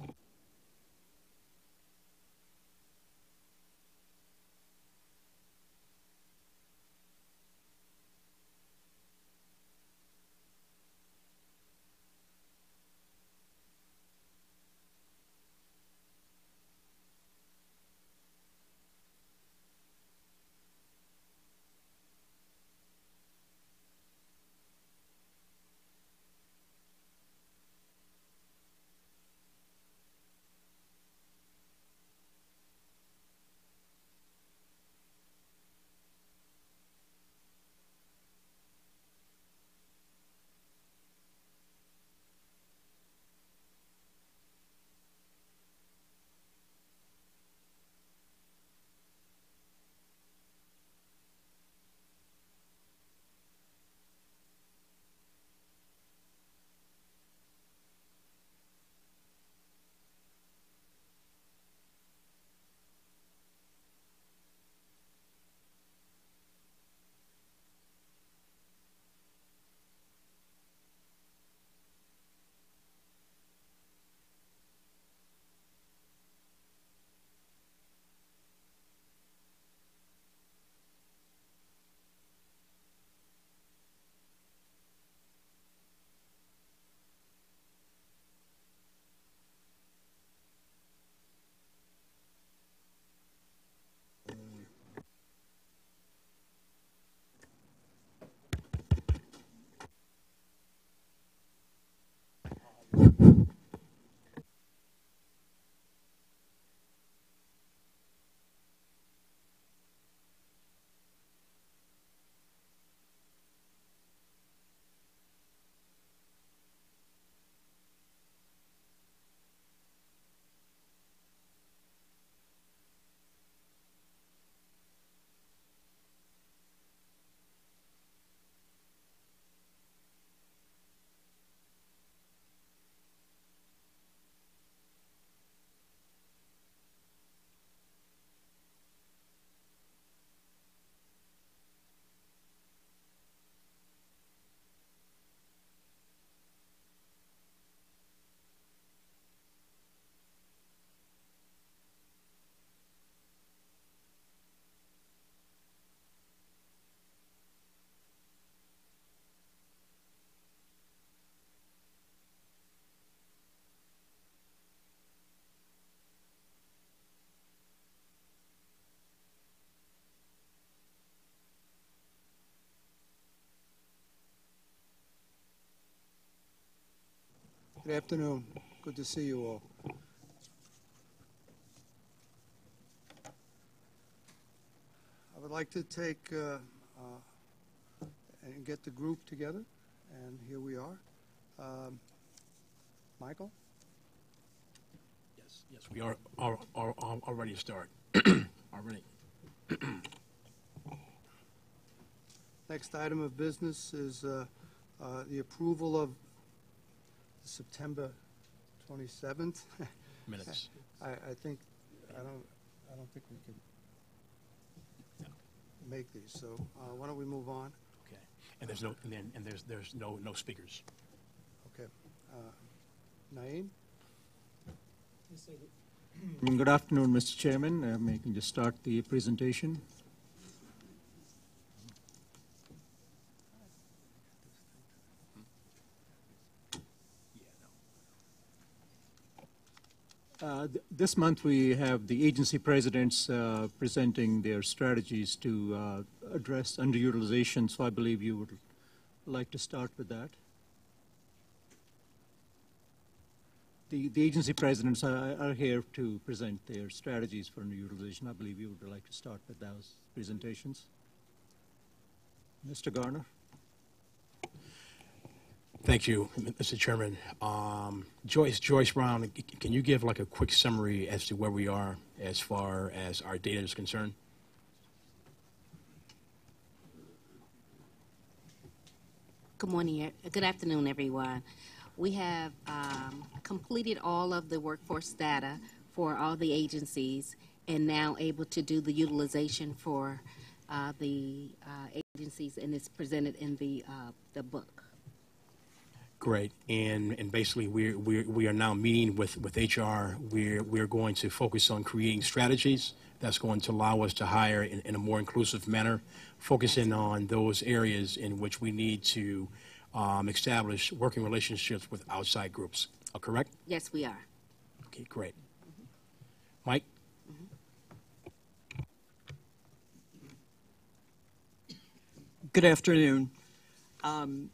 Good afternoon. Good to see you all. I would like to take and get the group together, and here we are. Michael? Yes, we are ready to start. Already. Next item of business is the approval of September 27th. Minutes. I don't think we can make these, so why don't we move on? Okay. And there's no, and there's no speakers. Okay. Naeem? Good afternoon, Mr. Chairman. I can just start the presentation. This month we have the agency presidents presenting their strategies to address underutilization, so I believe you would like to start with that. The agency presidents are here to present their strategies for underutilization. I believe you would like to start with those presentations. Mr. Garner. Thank you, Mr. Chairman. Joyce Brown, can you give like a quick summary as to where we are as far as our data is concerned? Good morning, good afternoon, everyone. We have completed all of the workforce data for all the agencies and now able to do the utilization for the agencies, and it's presented in the book. Great, and basically we are now meeting with HR. We're going to focus on creating strategies that's going to allow us to hire in a more inclusive manner, focusing on those areas in which we need to establish working relationships with outside groups. Correct? Yes, we are. Okay, great. Mike? Good afternoon. I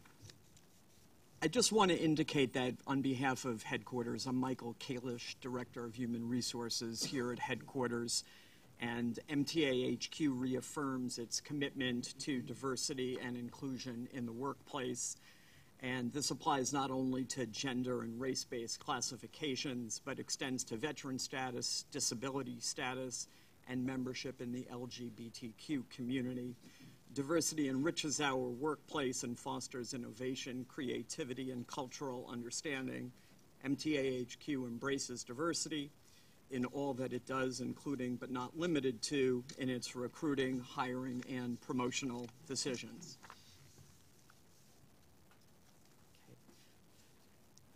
just want to indicate that on behalf of headquarters, I'm Michael Kalish, Director of Human Resources here at headquarters, and MTA HQ reaffirms its commitment to diversity and inclusion in the workplace. And this applies not only to gender and race-based classifications, but extends to veteran status, disability status, and membership in the LGBTQ community. Diversity enriches our workplace and fosters innovation, creativity, and cultural understanding. MTA HQ embraces diversity in all that it does, including but not limited to in its recruiting, hiring, and promotional decisions.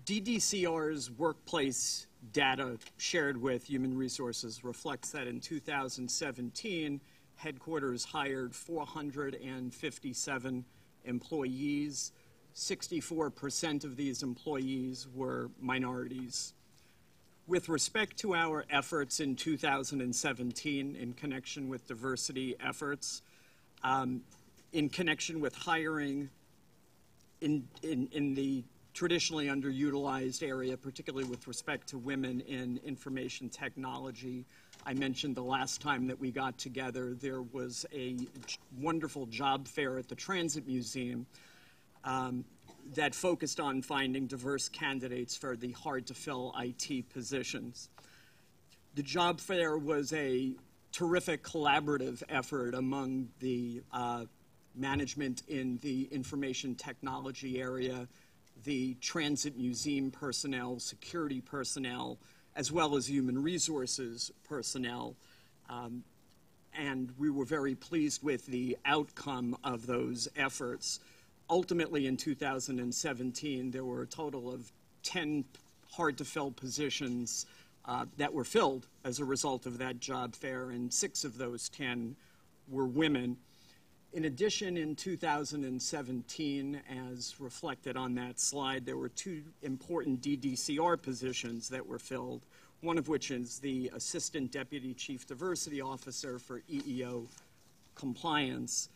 DDCR's workplace data shared with Human Resources reflects that in 2017, headquarters hired 457 employees. 64% of these employees were minorities. With respect to our efforts in 2017 in connection with diversity efforts, in connection with hiring in the traditionally underutilized area, particularly with respect to women in information technology, I mentioned the last time that we got together, there was a wonderful job fair at the Transit Museum that focused on finding diverse candidates for the hard-to-fill IT positions. The job fair was a terrific collaborative effort among the management in the information technology area, the Transit Museum personnel, security personnel, as well as human resources personnel. And we were very pleased with the outcome of those efforts. Ultimately, in 2017, there were a total of 10 hard-to-fill positions that were filled as a result of that job fair, and 6 of those 10 were women. In addition, in 2017, as reflected on that slide, there were 2 important DDCR positions that were filled, one of which is the Assistant Deputy Chief Diversity Officer for EEO Compliance.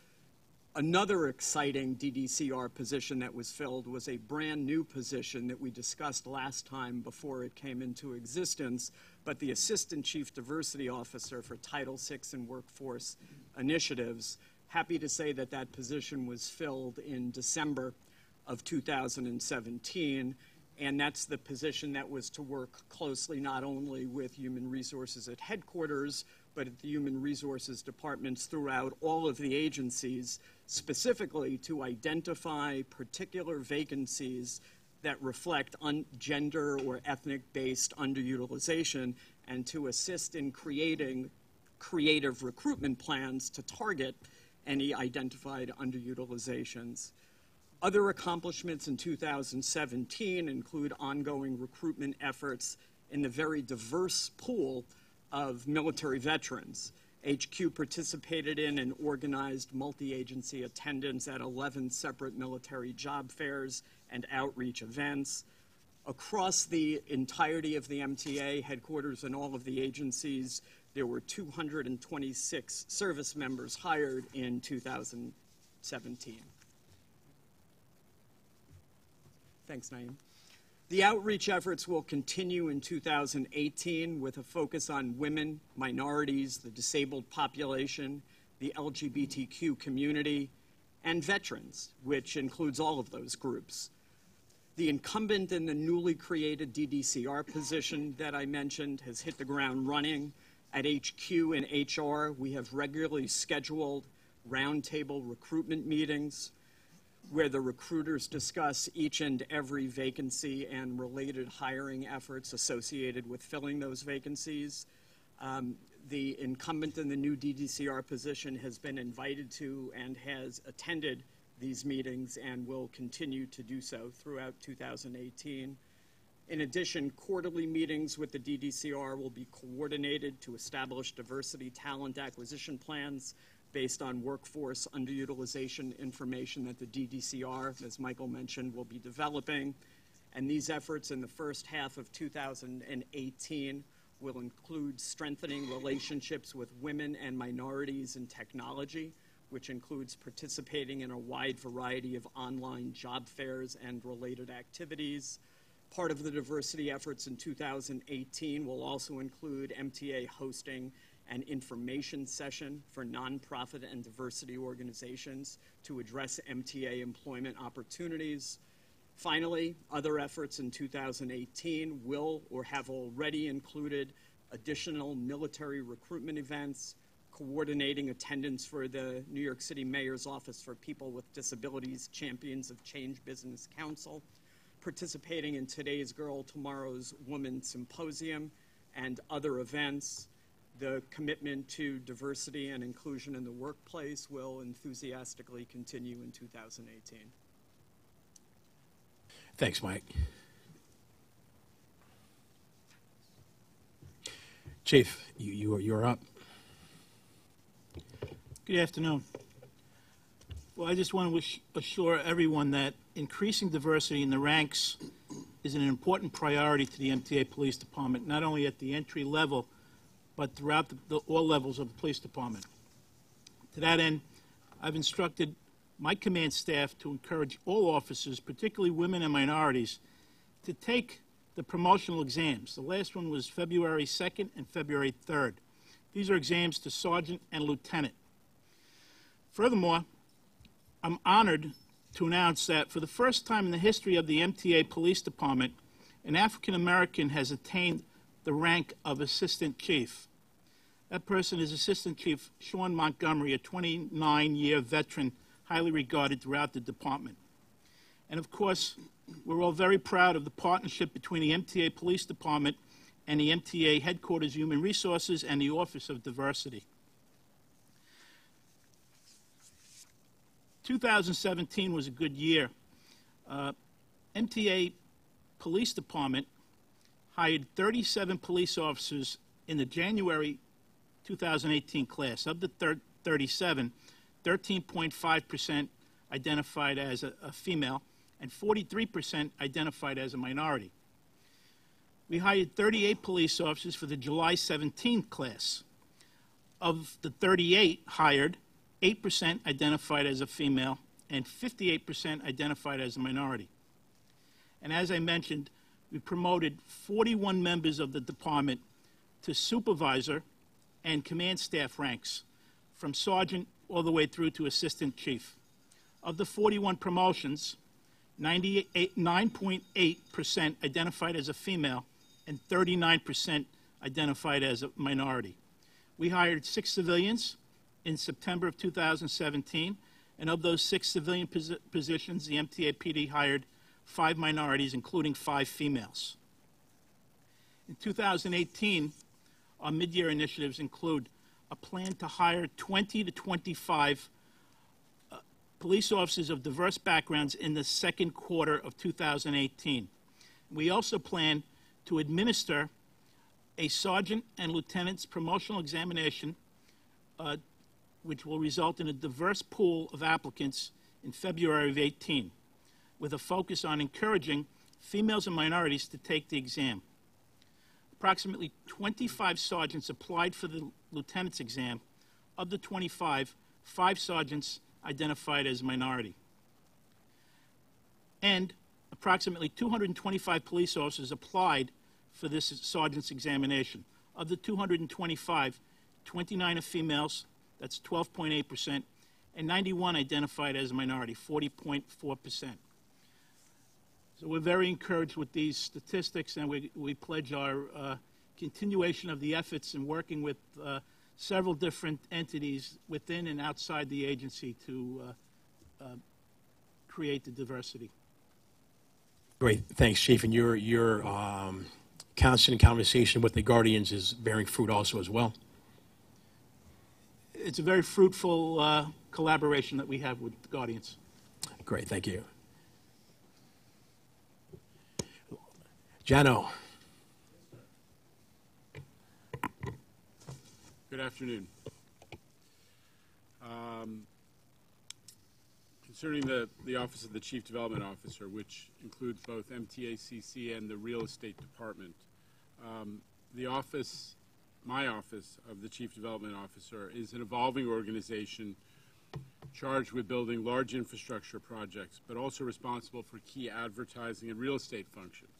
Another exciting DDCR position that was filled was a brand new position that we discussed last time before it came into existence, but the Assistant Chief Diversity Officer for Title VI and Workforce Initiatives. Happy to say that that position was filled in December of 2017, and that's the position that was to work closely not only with human resources at headquarters, but at the human resources departments throughout all of the agencies, specifically to identify particular vacancies that reflect gender or ethnic-based underutilization, and to assist in creating creative recruitment plans to target any identified underutilizations. Other accomplishments in 2017 include ongoing recruitment efforts in the very diverse pool of military veterans. HQ participated in and organized multi-agency attendance at 11 separate military job fairs and outreach events. Across the entirety of the MTA, headquarters and all of the agencies, there were 226 service members hired in 2017. Thanks, Naeem. The outreach efforts will continue in 2018 with a focus on women, minorities, the disabled population, the LGBTQ community, and veterans, which includes all of those groups. The incumbent in the newly created DDCR position that I mentioned has hit the ground running. At HQ and HR, we have regularly scheduled roundtable recruitment meetings where the recruiters discuss each and every vacancy and related hiring efforts associated with filling those vacancies. The incumbent in the new DDCR position has been invited to and has attended these meetings and will continue to do so throughout 2018. In addition, quarterly meetings with the DDCR will be coordinated to establish diversity talent acquisition plans based on workforce underutilization information that the DDCR, as Michael mentioned, will be developing. And these efforts in the first half of 2018 will include strengthening relationships with women and minorities in technology, which includes participating in a wide variety of online job fairs and related activities. Part of the diversity efforts in 2018 will also include MTA hosting an information session for nonprofit and diversity organizations to address MTA employment opportunities. Finally, other efforts in 2018 will or have already included additional military recruitment events, coordinating attendance for the New York City Mayor's Office for People with Disabilities Champions of Change Business Council, participating in Today's Girl, Tomorrow's Woman Symposium, and other events. The commitment to diversity and inclusion in the workplace will enthusiastically continue in 2018. Thanks, Mike. Chief, you're up. Good afternoon. Well, I just want to assure everyone that increasing diversity in the ranks is an important priority to the MTA Police Department, not only at the entry level, but throughout all levels of the police department. To that end, I've instructed my command staff to encourage all officers, particularly women and minorities, to take the promotional exams. The last one was February 2nd and February 3rd. These are exams to sergeant and lieutenant. Furthermore, I'm honored to announce that for the first time in the history of the MTA Police Department, an African American has attained the rank of Assistant Chief. That person is Assistant Chief Sean Montgomery, a 29-year veteran, highly regarded throughout the department. And of course, we're all very proud of the partnership between the MTA Police Department and the MTA Headquarters Human Resources and the Office of Diversity. 2017 was a good year. MTA Police Department hired 37 police officers in the January 2018 class. Of the 37, 13.5% identified as a female and 43% identified as a minority. We hired 38 police officers for the July 17 class. Of the 38 hired, 8% identified as a female and 58% identified as a minority. And as I mentioned, we promoted 41 members of the department to supervisor and command staff ranks, from sergeant all the way through to assistant chief. Of the 41 promotions, 9.8% identified as a female and 39% identified as a minority. We hired 6 civilians in September of 2017, and of those 6 civilian positions, the MTA PD hired 5 minorities, including 5 females. In 2018, our mid-year initiatives include a plan to hire 20 to 25 police officers of diverse backgrounds in the second quarter of 2018. We also plan to administer a sergeant and lieutenant's promotional examination, which will result in a diverse pool of applicants in February of 18, with a focus on encouraging females and minorities to take the exam. Approximately 25 sergeants applied for the lieutenant's exam. Of the 25, 5 sergeants identified as minority. And approximately 225 police officers applied for this sergeant's examination. Of the 225, 29 are females, that's 12.8%, and 91 identified as a minority, 40.4%. So we're very encouraged with these statistics, and we pledge our continuation of the efforts in working with several different entities within and outside the agency to create the diversity. Great, thanks, Chief. And your constant conversation with the Guardians is bearing fruit also as well. It's a very fruitful collaboration that we have with the Guardians. Great, thank you. Jano. Good afternoon. Concerning the Office of the Chief Development Officer, which includes both MTACC and the Real Estate Department, my office of the Chief Development Officer is an evolving organization charged with building large infrastructure projects, but also responsible for key advertising and real estate functions.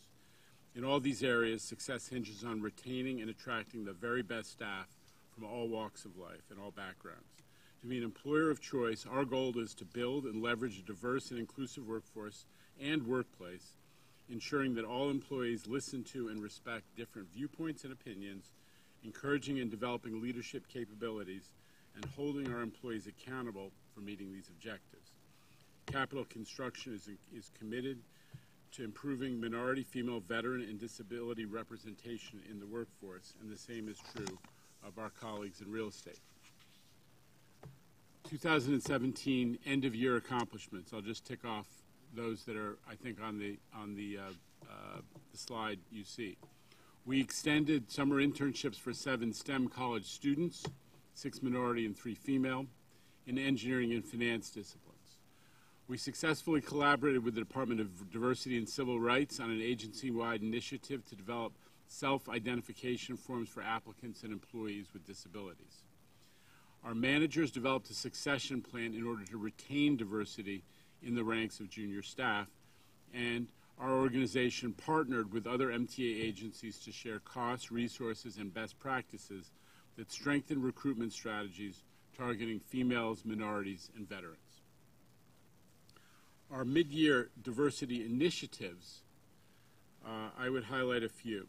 In all these areas, success hinges on retaining and attracting the very best staff from all walks of life and all backgrounds. To be an employer of choice, our goal is to build and leverage a diverse and inclusive workforce and workplace, ensuring that all employees listen to and respect different viewpoints and opinions, encouraging and developing leadership capabilities, and holding our employees accountable for meeting these objectives. Capital Construction is committed to improving minority, female, veteran, and disability representation in the workforce, and the same is true of our colleagues in real estate. 2017 end-of-year accomplishments. I'll just tick off those that are, I think, on the slide you see. We extended summer internships for 7 STEM college students, 6 minority and 3 female, in engineering and finance disciplines. We successfully collaborated with the Department of Diversity and Civil Rights on an agency-wide initiative to develop self-identification forms for applicants and employees with disabilities. Our managers developed a succession plan in order to retain diversity in the ranks of junior staff, and our organization partnered with other MTA agencies to share costs, resources, and best practices that strengthen recruitment strategies targeting females, minorities, and veterans. Our mid-year diversity initiatives, I would highlight a few.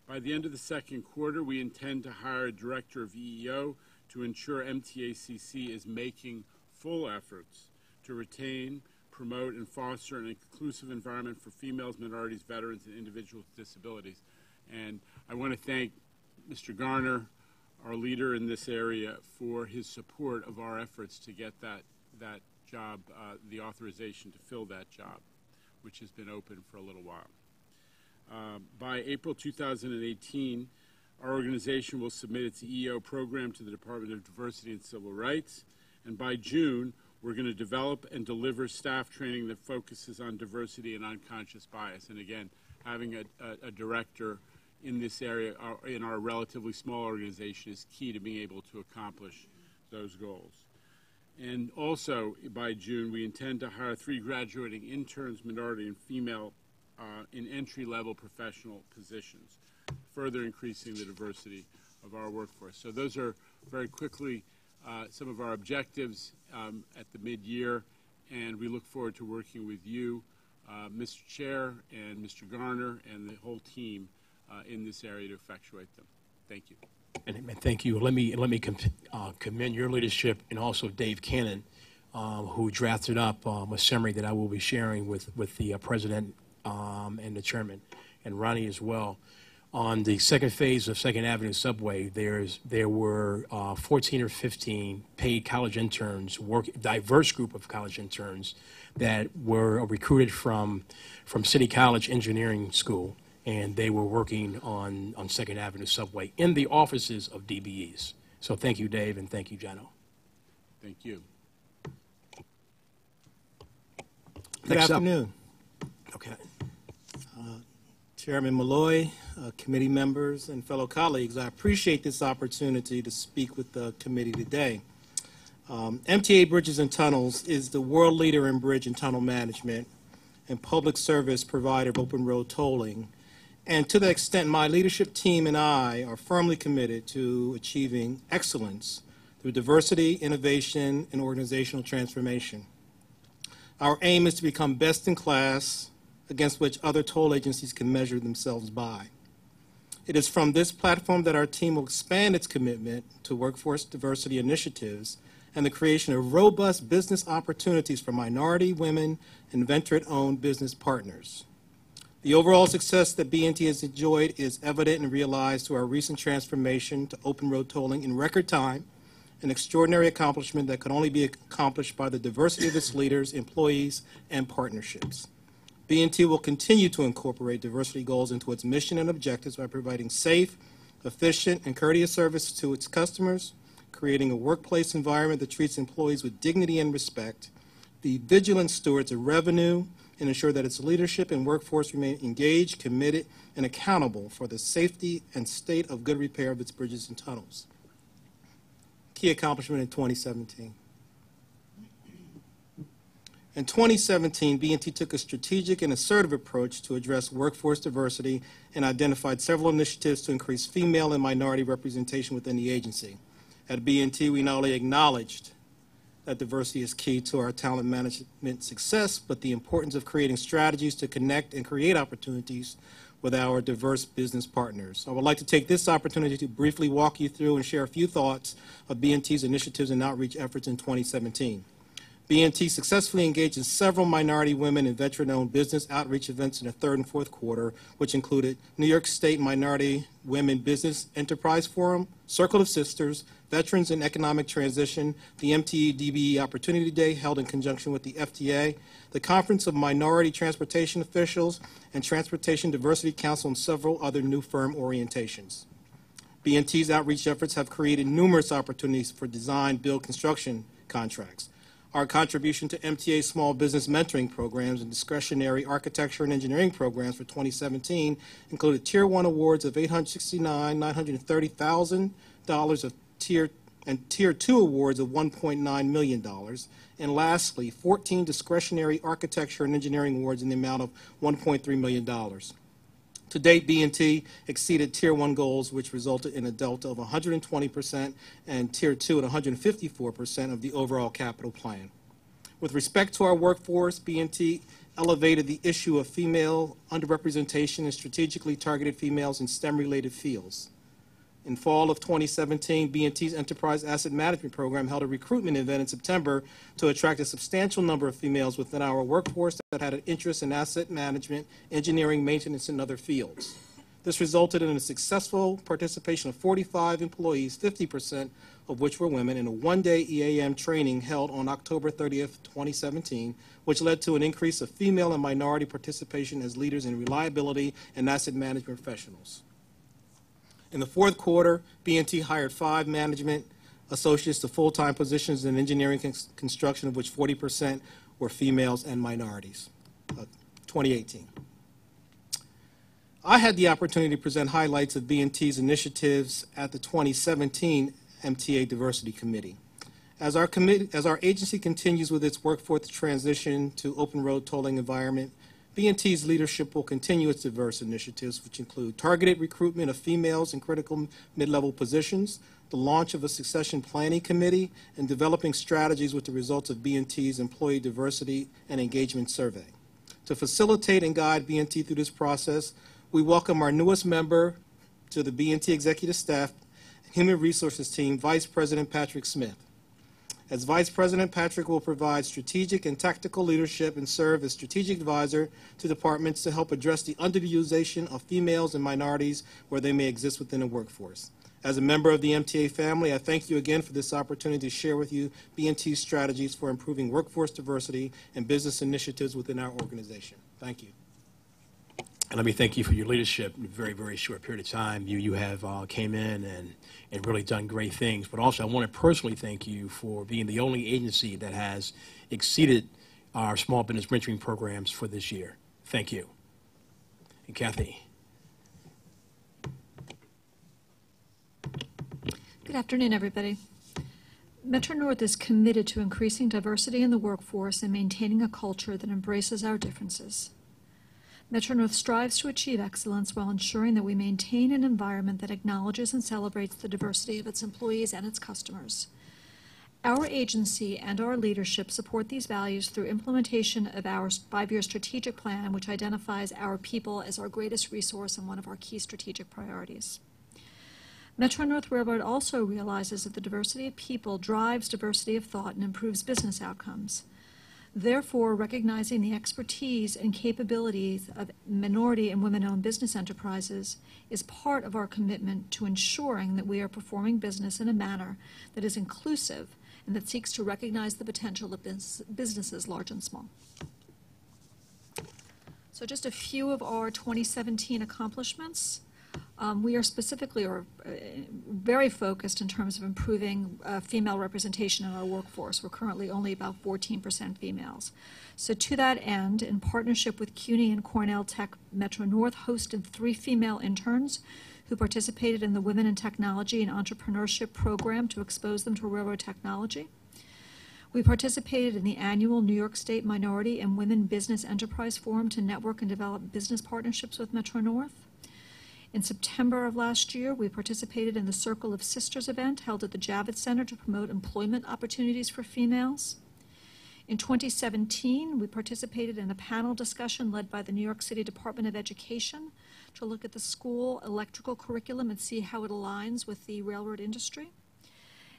By the end of the second quarter, we intend to hire a director of EEO to ensure MTACC is making full efforts to retain, promote, and foster an inclusive environment for females, minorities, veterans, and individuals with disabilities. And I want to thank Mr. Garner, our leader in this area, for his support of our efforts to get that job, the authorization to fill that job, which has been open for a little while. By April 2018, our organization will submit its EEO program to the Department of Diversity and Civil Rights, and by June, we're going to develop and deliver staff training that focuses on diversity and unconscious bias. And again, having a director in this area, in our relatively small organization, is key to being able to accomplish those goals. And also, by June, we intend to hire 3 graduating interns, minority and female, in entry-level professional positions, further increasing the diversity of our workforce. So those are, very quickly, some of our objectives at the mid-year, and we look forward to working with you, Mr. Chair, and Mr. Garner, and the whole team in this area to effectuate them. Thank you. And thank you. Let me commend your leadership, and also Dave Cannon, who drafted up a summary that I will be sharing with the president and the chairman, and Ronnie as well. On the second phase of Second Avenue Subway, there were 14 or 15 paid college interns, diverse group of college interns that were recruited from City College Engineering School and they were working on 2nd Avenue subway in the offices of DBEs. So thank you, Dave, and thank you, Jano. Thank you. Good Next up. afternoon. Okay. Chairman Malloy, committee members, and fellow colleagues, I appreciate this opportunity to speak with the committee today. MTA Bridges and Tunnels is the world leader in bridge and tunnel management and public service provider of open road tolling. And to the extent my leadership team and I are firmly committed to achieving excellence through diversity, innovation, and organizational transformation. Our aim is to become best in class against which other toll agencies can measure themselves by. It is from this platform that our team will expand its commitment to workforce diversity initiatives and the creation of robust business opportunities for minority, women, and veteran-owned business partners. The overall success that B&T has enjoyed is evident and realized through our recent transformation to open road tolling in record time, an extraordinary accomplishment that could only be accomplished by the diversity of its leaders, employees, and partnerships. B&T will continue to incorporate diversity goals into its mission and objectives by providing safe, efficient, and courteous service to its customers, creating a workplace environment that treats employees with dignity and respect, be vigilant stewards of revenue, and ensure that its leadership and workforce remain engaged, committed, and accountable for the safety and state of good repair of its bridges and tunnels. Key accomplishment in 2017. In 2017, B&T took a strategic and assertive approach to address workforce diversity and identified several initiatives to increase female and minority representation within the agency. At B&T, we not only acknowledged that diversity is key to our talent management success, but the importance of creating strategies to connect and create opportunities with our diverse business partners. I would like to take this opportunity to briefly walk you through and share a few thoughts of B&T's initiatives and outreach efforts in 2017. B&T successfully engaged in several minority women and veteran-owned business outreach events in the third and fourth quarter, which included New York State Minority Women Business Enterprise Forum, Circle of Sisters, Veterans in Economic Transition, the MTE DBE Opportunity Day held in conjunction with the FTA, the Conference of Minority Transportation Officials, and Transportation Diversity Council, and several other new firm orientations. B&T's outreach efforts have created numerous opportunities for design, build, construction contracts. Our contribution to MTA small business mentoring programs and discretionary architecture and engineering programs for 2017 included Tier 1 awards of $869,930,000 of Tier 2 awards of $1.9 million, and lastly, 14 discretionary architecture and engineering awards in the amount of $1.3 million. To date, B&T exceeded Tier 1 goals, which resulted in a delta of 120% and Tier 2 at 154% of the overall capital plan. With respect to our workforce, B&T elevated the issue of female underrepresentation and strategically targeted females in STEM-related fields. In fall of 2017, B&T's Enterprise Asset Management Program held a recruitment event in September to attract a substantial number of females within our workforce that had an interest in asset management, engineering, maintenance, and other fields. This resulted in a successful participation of 45 employees, 50% of which were women, in a one-day EAM training held on October 30th, 2017, which led to an increase of female and minority participation as leaders in reliability and asset management professionals. In the fourth quarter, B&T hired 5 management associates to full-time positions in engineering construction, of which 40% were females and minorities. 2018. I had the opportunity to present highlights of B&T's initiatives at the 2017 MTA Diversity Committee. As our agency continues with its workforce transition to open road tolling environment, B&T's leadership will continue its diverse initiatives, which include targeted recruitment of females in critical mid-level positions, the launch of a succession planning committee, and developing strategies with the results of B&T's Employee Diversity and Engagement Survey. To facilitate and guide B&T through this process, we welcome our newest member to the B&T Executive Staff and Human Resources Team, Vice President Patrick Smith. As Vice President, Patrick will provide strategic and tactical leadership and serve as strategic advisor to departments to help address the underutilization of females and minorities where they may exist within the workforce. As a member of the MTA family, I thank you again for this opportunity to share with you B&T's strategies for improving workforce diversity and business initiatives within our organization. Thank you. And let me thank you for your leadership in a very, very short period of time. You have came in and really done great things. But also, I want to personally thank you for being the only agency that has exceeded our small business mentoring programs for this year. Thank you. And Kathy. Good afternoon, everybody. Metro North is committed to increasing diversity in the workforce and maintaining a culture that embraces our differences. Metro North strives to achieve excellence while ensuring that we maintain an environment that acknowledges and celebrates the diversity of its employees and its customers. Our agency and our leadership support these values through implementation of our 5-year strategic plan, which identifies our people as our greatest resource and one of our key strategic priorities. Metro North Railroad also realizes that the diversity of people drives diversity of thought and improves business outcomes. Therefore, recognizing the expertise and capabilities of minority and women-owned business enterprises is part of our commitment to ensuring that we are performing business in a manner that is inclusive and that seeks to recognize the potential of businesses large and small. So just a few of our 2017 accomplishments. We are specifically very focused in terms of improving female representation in our workforce. We're currently only about 14% females. So to that end, in partnership with CUNY and Cornell Tech, Metro North hosted 3 female interns who participated in the Women in Technology and Entrepreneurship program to expose them to railroad technology. We participated in the annual New York State Minority and Women Business Enterprise Forum to network and develop business partnerships with Metro North. In September of last year, we participated in the Circle of Sisters event held at the Javits Center to promote employment opportunities for females. In 2017, we participated in a panel discussion led by the New York City Department of Education to look at the school electrical curriculum and see how it aligns with the railroad industry.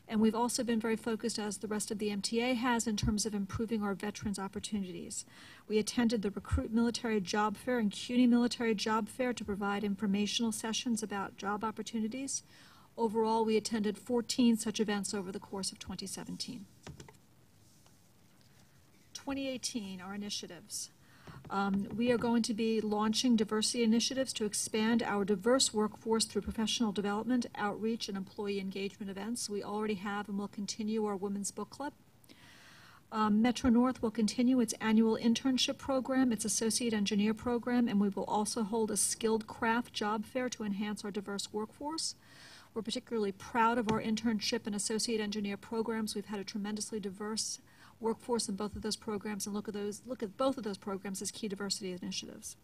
And we've also been very focused, as the rest of the MTA has, in terms of improving our veterans' opportunities. We attended the Recruit Military Job Fair and CUNY Military Job Fair to provide informational sessions about job opportunities. Overall, we attended 14 such events over the course of 2017. 2018, our initiatives. We are going to be launching diversity initiatives to expand our diverse workforce through professional development, outreach, and employee engagement events. We already have and will continue our Women's Book Club. Metro North will continue its annual internship program, its associate engineer program, and we will also hold a skilled craft job fair to enhance our diverse workforce. We're particularly proud of our internship and associate engineer programs. We've had a tremendously diverse workforce in both of those programs, and look at both of those programs as key diversity initiatives.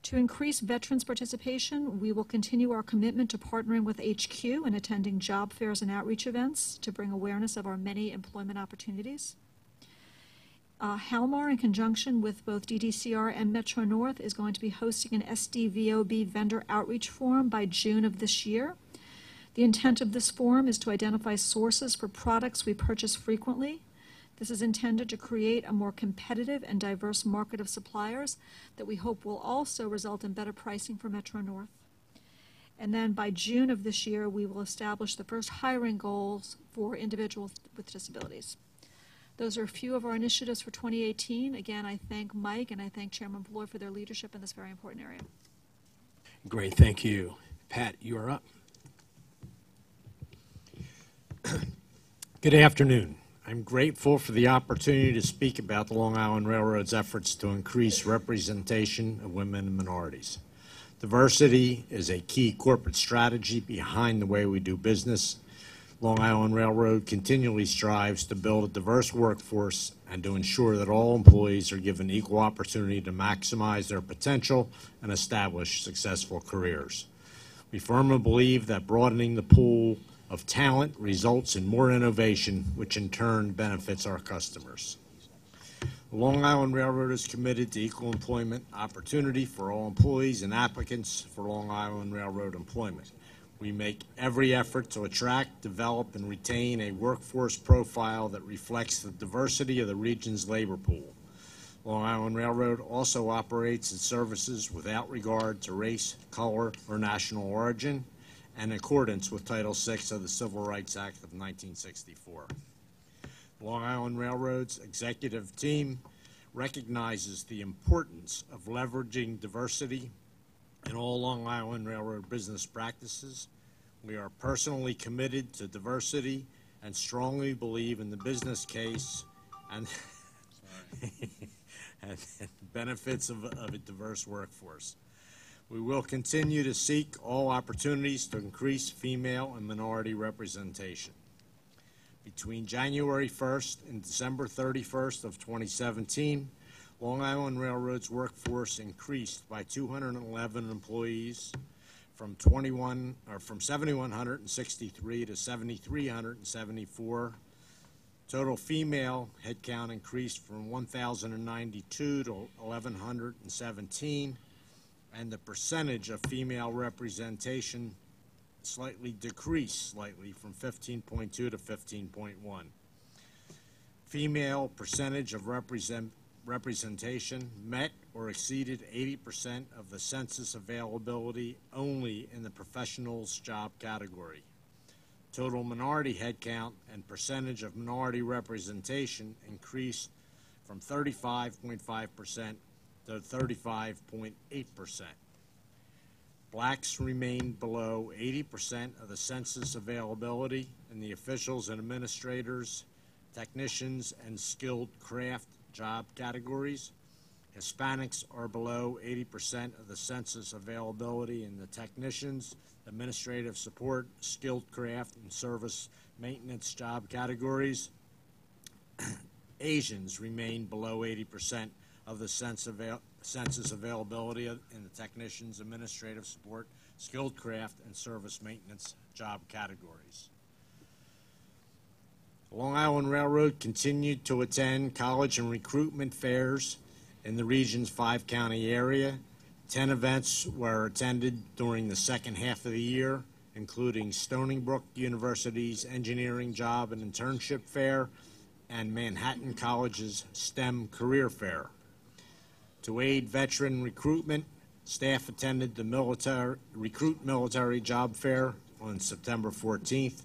To increase veterans participation, we will continue our commitment to partnering with HQ and attending job fairs and outreach events to bring awareness of our many employment opportunities. Halmar, in conjunction with both DDCR and Metro North, is going to be hosting an SDVOB vendor outreach forum by June of this year. The intent of this forum is to identify sources for products we purchase frequently. This is intended to create a more competitive and diverse market of suppliers that we hope will also result in better pricing for Metro North. And then by June of this year, we will establish the first hiring goals for individuals with disabilities. Those are a few of our initiatives for 2018. Again, I thank Mike and I thank Chairman Floyd for their leadership in this very important area. Great, thank you. Pat, you are up. Good afternoon. I'm grateful for the opportunity to speak about the Long Island Railroad's efforts to increase representation of women and minorities. Diversity is a key corporate strategy behind the way we do business. Long Island Railroad continually strives to build a diverse workforce and to ensure that all employees are given equal opportunity to maximize their potential and establish successful careers. We firmly believe that broadening the pool of talent results in more innovation, which in turn benefits our customers. The Long Island Railroad is committed to equal employment opportunity for all employees and applicants for Long Island Railroad employment. We make every effort to attract, develop, and retain a workforce profile that reflects the diversity of the region's labor pool. Long Island Railroad also operates its services without regard to race, color, or national origin, and in accordance with Title VI of the Civil Rights Act of 1964. Long Island Railroad's executive team recognizes the importance of leveraging diversity in all Long Island Railroad business practices. We are personally committed to diversity and strongly believe in the business case and, and benefits of a diverse workforce. We will continue to seek all opportunities to increase female and minority representation. Between January 1st and December 31st of 2017, Long Island Railroad's workforce increased by 211 employees from 7,163 to 7,374. Total female headcount increased from 1,092 to 1,117, and the percentage of female representation decreased slightly from 15.2 to 15.1. Female percentage of representation met or exceeded 80% of the census availability only in the professionals job category. Total minority headcount and percentage of minority representation increased from 35.5% to 35.8%. Blacks remained below 80% of the census availability in the officials and administrators, technicians, and skilled craft job categories. Hispanics are below 80% of the census availability in the technicians, administrative support, skilled craft, and service maintenance job categories. Asians remain below 80% of the census availability in the technicians, administrative support, skilled craft, and service maintenance job categories. Long Island Railroad continued to attend college and recruitment fairs in the region's 5-county area. 10 events were attended during the second half of the year, including Stony Brook University's Engineering Job and Internship Fair and Manhattan College's STEM Career Fair. To aid veteran recruitment, staff attended the Recruit Military Job Fair on September 14th.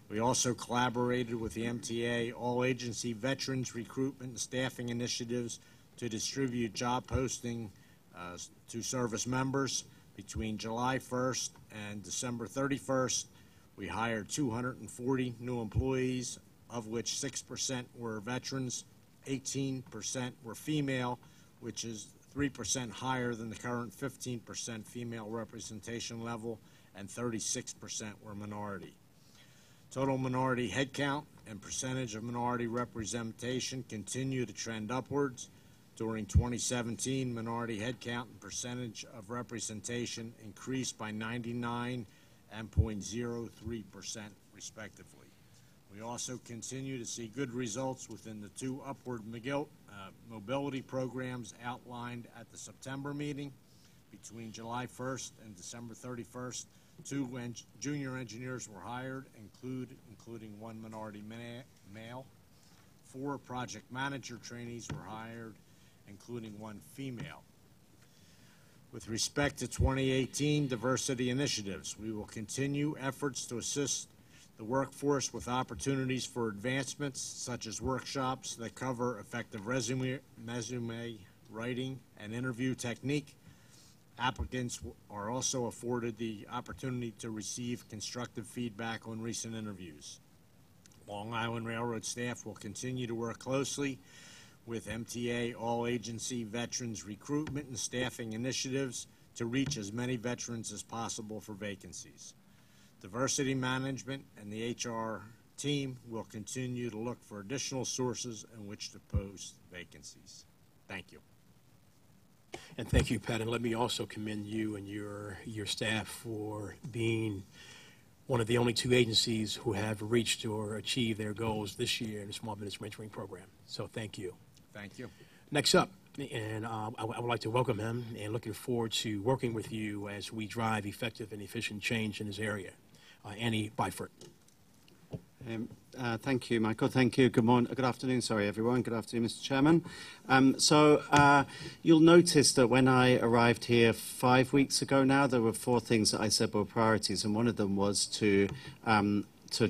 We also collaborated with the MTA all-agency veterans recruitment and staffing initiatives to distribute job posting to service members. Between July 1st and December 31st, we hired 240 new employees, of which 6% were veterans, 18% were female, which is 3% higher than the current 15% female representation level, and 36% were minority. Total minority headcount and percentage of minority representation continue to trend upwards. During 2017, minority headcount and percentage of representation increased by 99 and 0.03% respectively. We also continue to see good results within the 2 upward mobility programs outlined at the September meeting. Between July 1st and December 31st, 2 junior engineers were hired, including 1 minority male. 4 project manager trainees were hired, including 1 female. With respect to 2018 diversity initiatives, we will continue efforts to assist the workforce with opportunities for advancements, such as workshops that cover effective resume writing and interview technique. Applicants are also afforded the opportunity to receive constructive feedback on recent interviews. Long Island Railroad staff will continue to work closely with MTA all-agency veterans recruitment and staffing initiatives to reach as many veterans as possible for vacancies. Diversity management and the HR team will continue to look for additional sources in which to post vacancies. Thank you. And thank you, Pat. And let me also commend you and your staff for being one of the only 2 agencies who have reached or achieved their goals this year in the Small Business Mentoring Program. So thank you. Thank you. Next up, and I would like to welcome him and looking forward to working with you as we drive effective and efficient change in this area. Annie Byford. Thank you, Michael. Thank you. Good morning. Good afternoon. Sorry, everyone. Good afternoon, Mr. Chairman. You'll notice that when I arrived here 5 weeks ago now, there were 4 things that I said were priorities, and one of them was to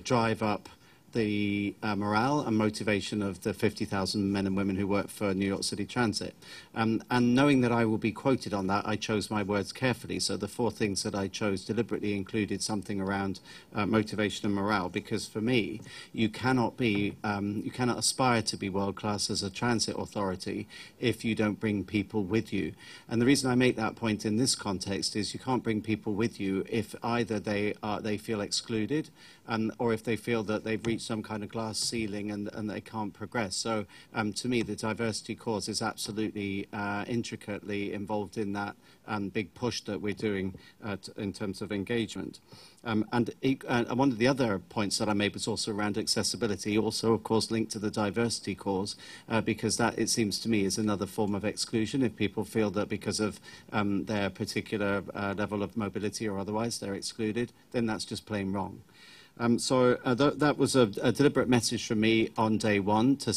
drive up the morale and motivation of the 50,000 men and women who work for New York City Transit. And knowing that I will be quoted on that, I chose my words carefully. So the 4 things that I chose deliberately included something around motivation and morale, because for me, you cannot aspire to be world class as a transit authority if you don't bring people with you. And the reason I make that point in this context is you can't bring people with you if either they feel excluded, or if they feel that they've reached some kind of glass ceiling and they can't progress. So to me, the diversity cause is absolutely intricately involved in that big push that we're doing in terms of engagement. And one of the other points that I made was also around accessibility, also, of course, linked to the diversity cause, because that, it seems to me, is another form of exclusion. If people feel that because of their particular level of mobility or otherwise they're excluded, then that's just plain wrong. So that was a deliberate message from me on day one to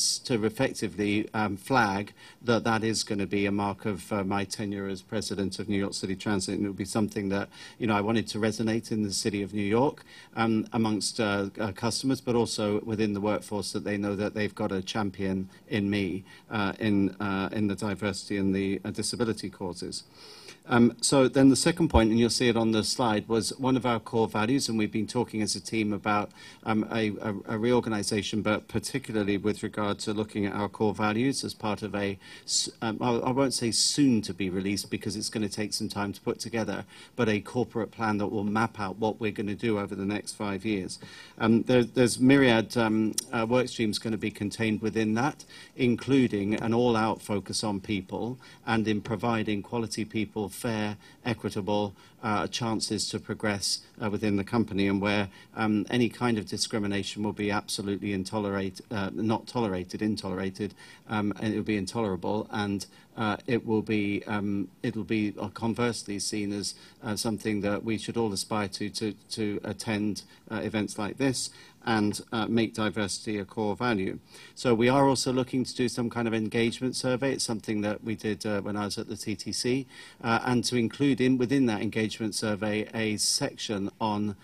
effectively flag that that is going to be a mark of my tenure as president of New York City Transit, and it would be something that I wanted to resonate in the city of New York amongst customers, but also within the workforce, that they know that they've got a champion in me in the diversity and the disability causes. So then the second point, and you'll see it on the slide, was one of our core values, and we've been talking as a team about a reorganization, but particularly with regard to looking at our core values as part of I won't say soon to be released because it's going to take some time to put together, but a corporate plan that will map out what we're going to do over the next 5 years. There's myriad work streams going to be contained within that, including an all-out focus on people and in providing quality people fair, equitable chances to progress within the company, and where any kind of discrimination will be absolutely intolerated, and it will be intolerable, and it will be conversely seen as something that we should all aspire to attend events like this and make diversity a core value. So we are also looking to do some kind of engagement survey. It's something that we did when I was at the TTC, and to include within that engagement survey a section on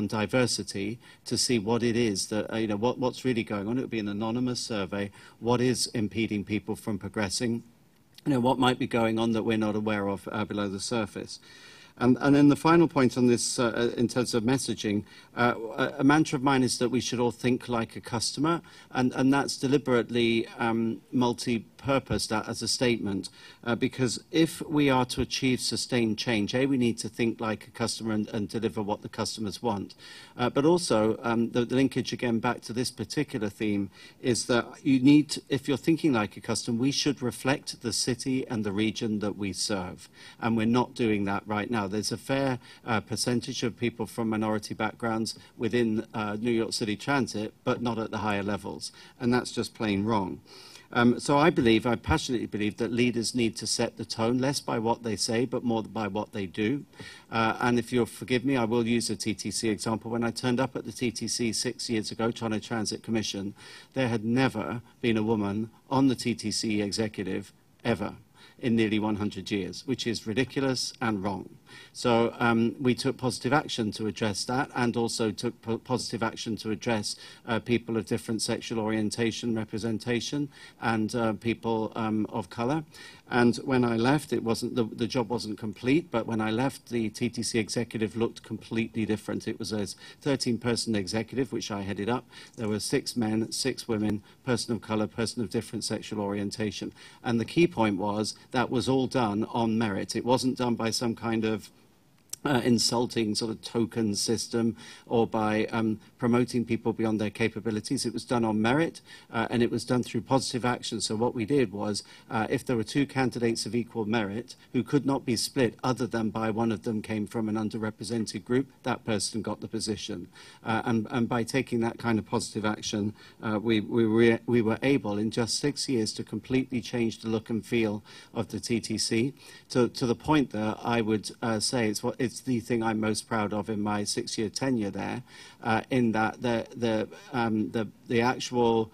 diversity, to see what it is that, what's really going on. It would be an anonymous survey. What is impeding people from progressing? What might be going on that we're not aware of below the surface. And then the final point on this, in terms of messaging, a mantra of mine is that we should all think like a customer, and that's deliberately multi-purposed as a statement, because if we are to achieve sustained change, we need to think like a customer and deliver what the customers want. But also, the linkage again back to this particular theme is that if you're thinking like a customer, we should reflect the city and the region that we serve, and we're not doing that right now. There's a fair percentage of people from minority backgrounds within New York City Transit, but not at the higher levels, and that's just plain wrong. So I passionately believe that leaders need to set the tone, less by what they say, but more by what they do. And if you'll forgive me, I will use a TTC example. When I turned up at the TTC 6 years ago, Toronto Transit Commission, there had never been a woman on the TTC executive ever in nearly 100 years, which is ridiculous and wrong. So we took positive action to address that, and also took positive action to address people of different sexual orientation representation and people of colour. And when I left, it wasn't the job wasn't complete, but when I left, the TTC executive looked completely different. It was a 13-person executive, which I headed up. There were 6 men, 6 women, person of colour, person of different sexual orientation. And the key point was that was all done on merit. It wasn't done by some kind of insulting sort of token system or by promoting people beyond their capabilities. It was done on merit, and it was done through positive action. So what we did was, if there were 2 candidates of equal merit who could not be split other than by one of them came from an underrepresented group, that person got the position. And by taking that kind of positive action, we were able in just 6 years to completely change the look and feel of the TTC to the point that I would say it's the thing I'm most proud of in my 6-year tenure there, in that the actual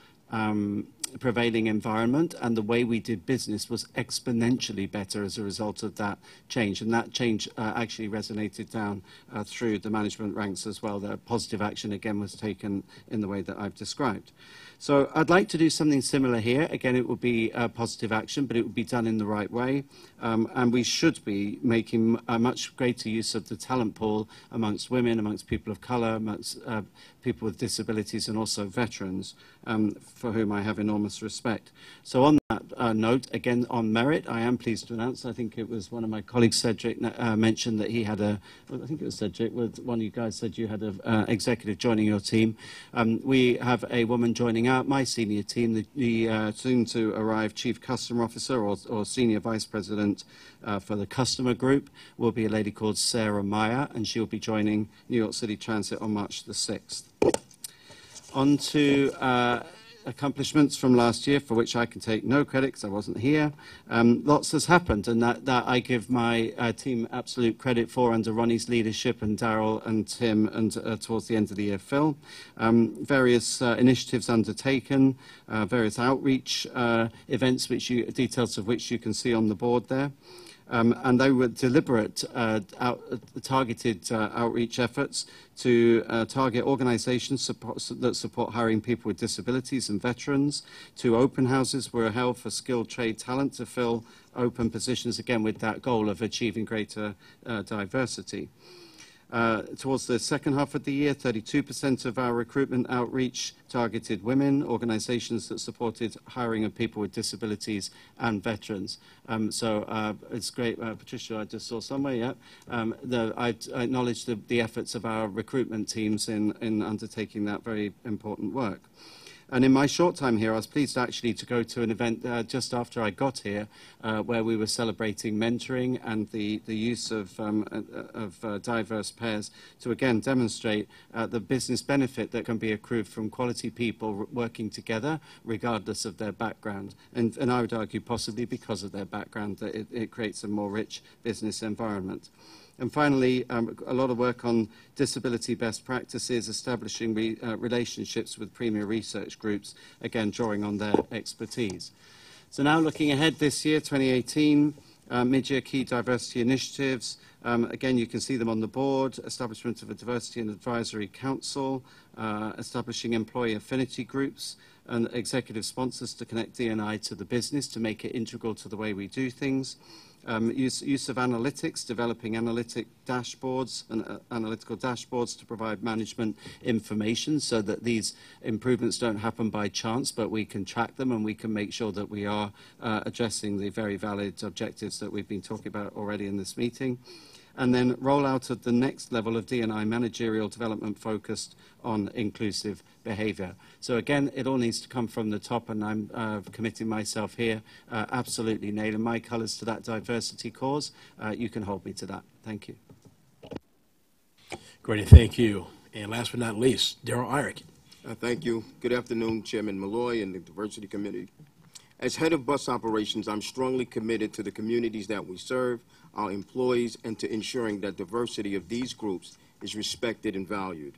prevailing environment, and the way we did business was exponentially better as a result of that change. And that change actually resonated down through the management ranks as well. The positive action, again, was taken in the way that I've described. So I'd like to do something similar here. Again, it will be positive action, but it will be done in the right way. And we should be making a much greater use of the talent pool amongst women, amongst people of colour, amongst people with disabilities, and also veterans, for whom I have enormous respect. So on that note, again, on merit, I am pleased to announce, I think it was one of my colleagues, Cedric, mentioned that he had I think it was Cedric, one of you guys said you had an executive joining your team. We have a woman joining my senior team, the soon-to-arrive Chief Customer Officer or Senior Vice President for the customer group will be a lady called Sarah Meyer, and she'll be joining New York City Transit on March the 6th. On to accomplishments from last year, for which I can take no credit because I wasn't here. Lots has happened, and that I give my team absolute credit for under Ronnie's leadership, and Daryl and Tim, and towards the end of the year, Phil. Various initiatives undertaken, various outreach events, details of which you can see on the board there. And they were deliberate, targeted outreach efforts to target organisations that support hiring people with disabilities and veterans, to open houses were held for skilled trade talent to fill open positions, again with that goal of achieving greater diversity. Towards the second half of the year, 32% of our recruitment outreach targeted women, organisations that supported hiring of people with disabilities and veterans. So it's great, Patricia, I just saw somewhere, yeah. I acknowledge the efforts of our recruitment teams in undertaking that very important work. And in my short time here, I was pleased actually to go to an event just after I got here where we were celebrating mentoring and the use of diverse pairs to again demonstrate the business benefit that can be accrued from quality people working together regardless of their background. And I would argue possibly because of their background that it creates a more rich business environment. And finally, a lot of work on disability best practices, establishing relationships with premier research groups, again, drawing on their expertise. So now looking ahead this year, 2018, mid-year key diversity initiatives. Again, you can see them on the board: establishment of a diversity and advisory council, establishing employee affinity groups, and executive sponsors to connect D&I to the business to make it integral to the way we do things. Use of analytics, developing analytic dashboards and analytical dashboards to provide management information so that these improvements don't happen by chance, but we can track them and we can make sure that we are addressing the very valid objectives that we've been talking about already in this meeting. And then roll out of the next level of D&I managerial development focused on inclusive behaviour. So again, it all needs to come from the top, and I'm committing myself here, absolutely nailing my colours to that diversity cause. You can hold me to that. Thank you. Great, thank you. And last but not least, Daryl Irick. Thank you. Good afternoon, Chairman Malloy and the Diversity Committee. As head of bus operations, I'm strongly committed to the communities that we serve, our employees, and to ensuring that diversity of these groups is respected and valued.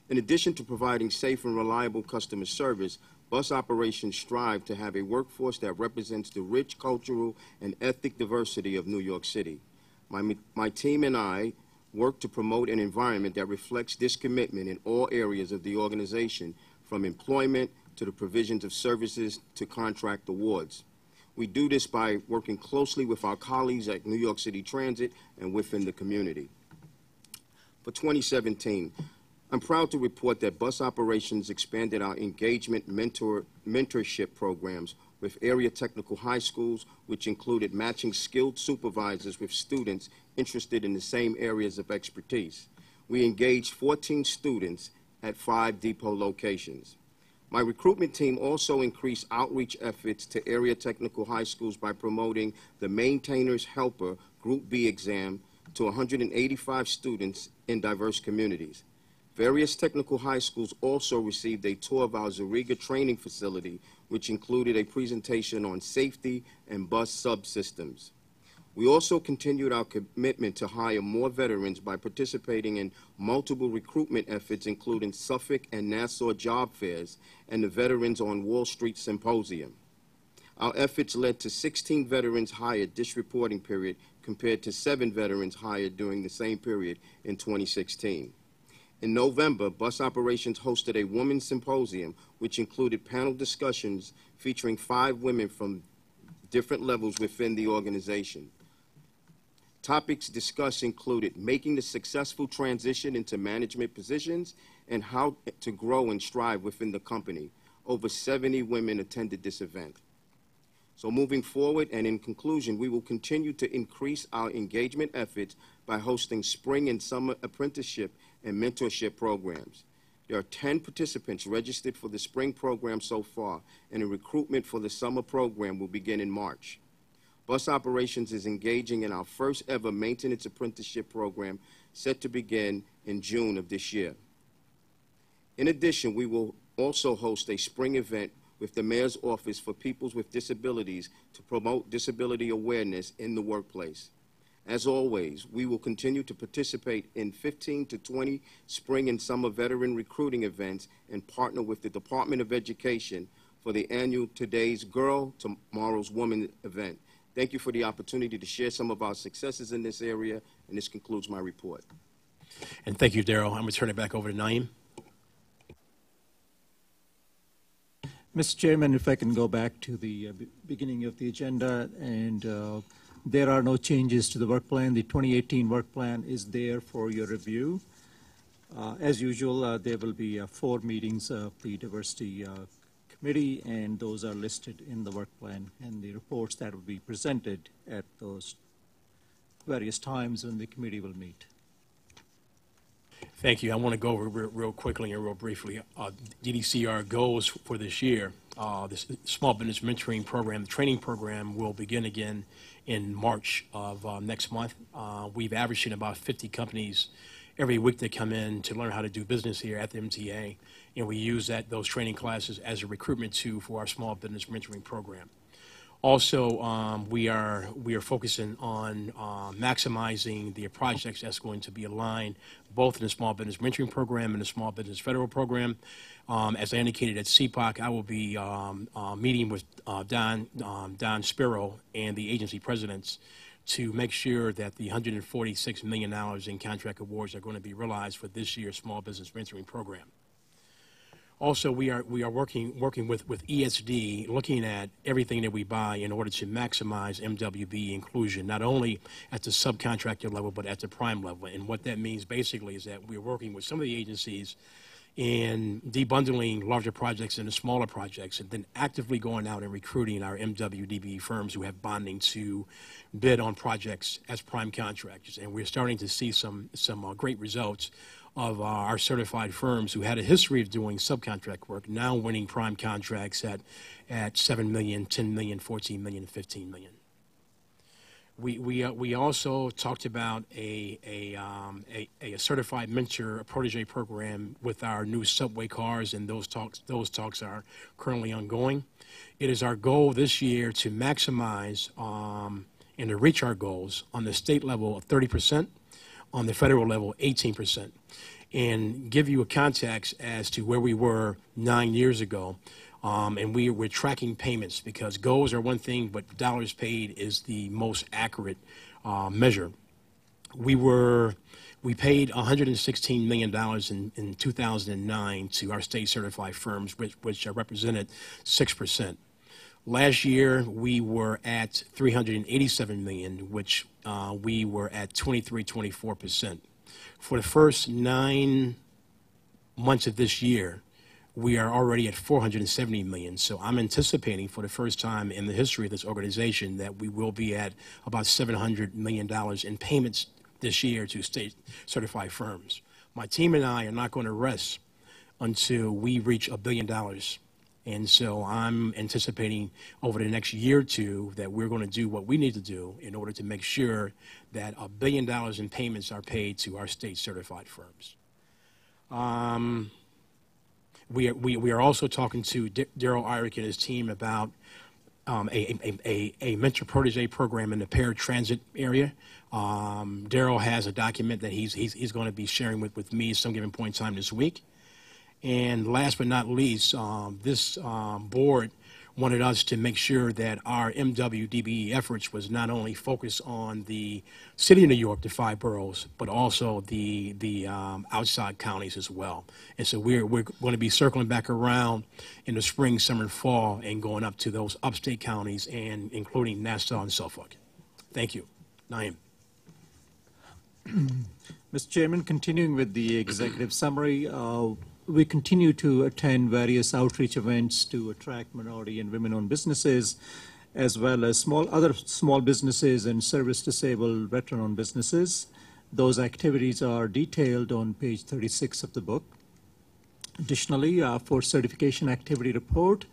In addition to providing safe and reliable customer service, bus operations strive to have a workforce that represents the rich cultural and ethnic diversity of New York City. My team and I work to promote an environment that reflects this commitment in all areas of the organization, from employment to the provisions of services to contract awards. We do this by working closely with our colleagues at New York City Transit and within the community. For 2017, I'm proud to report that bus operations expanded our engagement mentorship programs with area technical high schools, which included matching skilled supervisors with students interested in the same areas of expertise. We engaged 14 students at 5 depot locations. My recruitment team also increased outreach efforts to area technical high schools by promoting the Maintainer's Helper Group B exam to 185 students in diverse communities. Various technical high schools also received a tour of our Zariga training facility, which included a presentation on safety and bus subsystems. We also continued our commitment to hire more veterans by participating in multiple recruitment efforts, including Suffolk and Nassau job fairs and the Veterans on Wall Street Symposium. Our efforts led to 16 veterans hired this reporting period compared to 7 veterans hired during the same period in 2016. In November, Bus Operations hosted a women's symposium, which included panel discussions featuring 5 women from different levels within the organization. Topics discussed included making the successful transition into management positions and how to grow and strive within the company. Over 70 women attended this event. So moving forward, and in conclusion, we will continue to increase our engagement efforts by hosting spring and summer apprenticeship and mentorship programs. There are 10 participants registered for the spring program so far, and the recruitment for the summer program will begin in March. Bus Operations is engaging in our first ever maintenance apprenticeship program set to begin in June of this year. In addition, we will also host a spring event with the Mayor's Office for Peoples with Disabilities to promote disability awareness in the workplace. As always, we will continue to participate in 15 to 20 spring and summer veteran recruiting events and partner with the Department of Education for the annual Today's Girl, Tomorrow's Woman event. Thank you for the opportunity to share some of our successes in this area, and this concludes my report. And thank you, Daryl. I'm going to turn it back over to Naeem. Mr. Chairman, if I can go back to the beginning of the agenda, and there are no changes to the work plan. The 2018 work plan is there for your review. As usual, there will be 4 meetings of the diversity committee, and those are listed in the work plan and the reports that will be presented at those various times when the committee will meet. Thank you. I want to go over real quickly and real briefly. DDCR goals for this year. The Small Business Mentoring Program, the training program, will begin again in March of next month. We've averaged in about 50 companies every week that come in to learn how to do business here at the MTA, and we use those training classes as a recruitment tool for our Small Business Mentoring Program. Also, we are focusing on maximizing the projects that's going to be aligned both in the Small Business Mentoring Program and the Small Business Federal Program. As I indicated at CPOC, I will be meeting with Don Spiro and the agency presidents to make sure that the $146 million in contract awards are going to be realized for this year's Small Business Mentoring Program. Also, we are working with ESD, looking at everything that we buy in order to maximize MWB inclusion, not only at the subcontractor level, but at the prime level. And what that means basically is that we're working with some of the agencies in debundling larger projects into smaller projects, and then actively going out and recruiting our MWDB firms who have bonding to bid on projects as prime contractors. And we're starting to see some great results of our certified firms who had a history of doing subcontract work, now winning prime contracts at $7 million, $10 million, $14 million, $15 million. We also talked about a certified mentor, a protege program with our new subway cars, and those talks are currently ongoing. It is our goal this year to maximize and to reach our goals on the state level of 30%, on the federal level 18%, and give you a context as to where we were 9 years ago. And we're tracking payments, because goals are one thing, but dollars paid is the most accurate measure. We paid $116 million in 2009 to our state certified firms, which represented 6%. Last year, we were at $387 million, which we were at 24%. For the first 9 months of this year, we are already at $470 million. So I'm anticipating for the first time in the history of this organization that we will be at about $700 million in payments this year to state certified firms. My team and I are not going to rest until we reach $1 billion. And so I'm anticipating over the next year or two that we're going to do what we need to do in order to make sure that $1 billion in payments are paid to our state certified firms. We are also talking to Daryl Irick and his team about a mentor protege program in the paratransit area. Daryl has a document that he's going to be sharing with me at some given point in time this week. And last but not least, this board wanted us to make sure that our MWDBE efforts was not only focused on the city of New York, the 5 boroughs, but also the outside counties as well. And so we're going to be circling back around in the spring, summer, and fall, and going up to those upstate counties, and including Nassau and Suffolk. Thank you. Naeem. Mr. Chairman, continuing with the executive summary, we continue to attend various outreach events to attract minority and women-owned businesses, as well as other small businesses and service-disabled veteran-owned businesses. Those activities are detailed on page 36 of the book. Additionally, for certification activity report,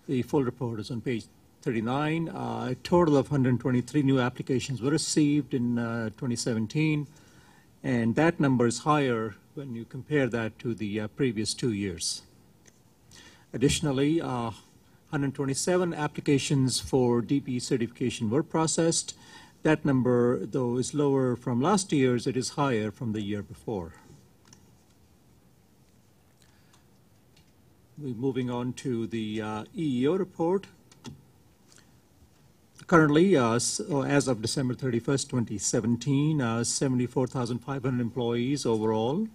the full report is on page 39. A total of 123 new applications were received in 2017, and that number is higher when you compare that to the previous 2 years. Additionally, 127 applications for DBE certification were processed. That number, though, is lower from last year's. It is higher from the year before. We're moving on to the EEO report. Currently, as of December 31st, 2017, 74,500 employees overall,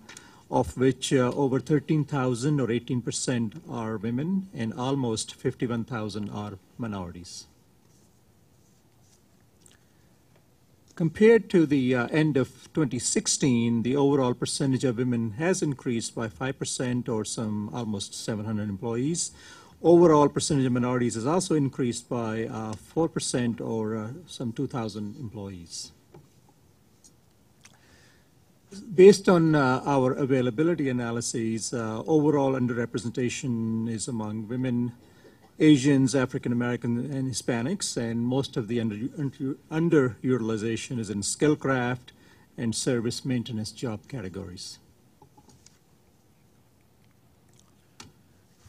of which over 13,000 or 18% are women, and almost 51,000 are minorities. Compared to the end of 2016, the overall percentage of women has increased by 5%, or some almost 700 employees. Overall percentage of minorities has also increased by 4%, or some 2,000 employees. Based on our availability analyses, overall underrepresentation is among women, Asians, African American, and Hispanics, and most of the underutilization is in skillcraft and service maintenance job categories.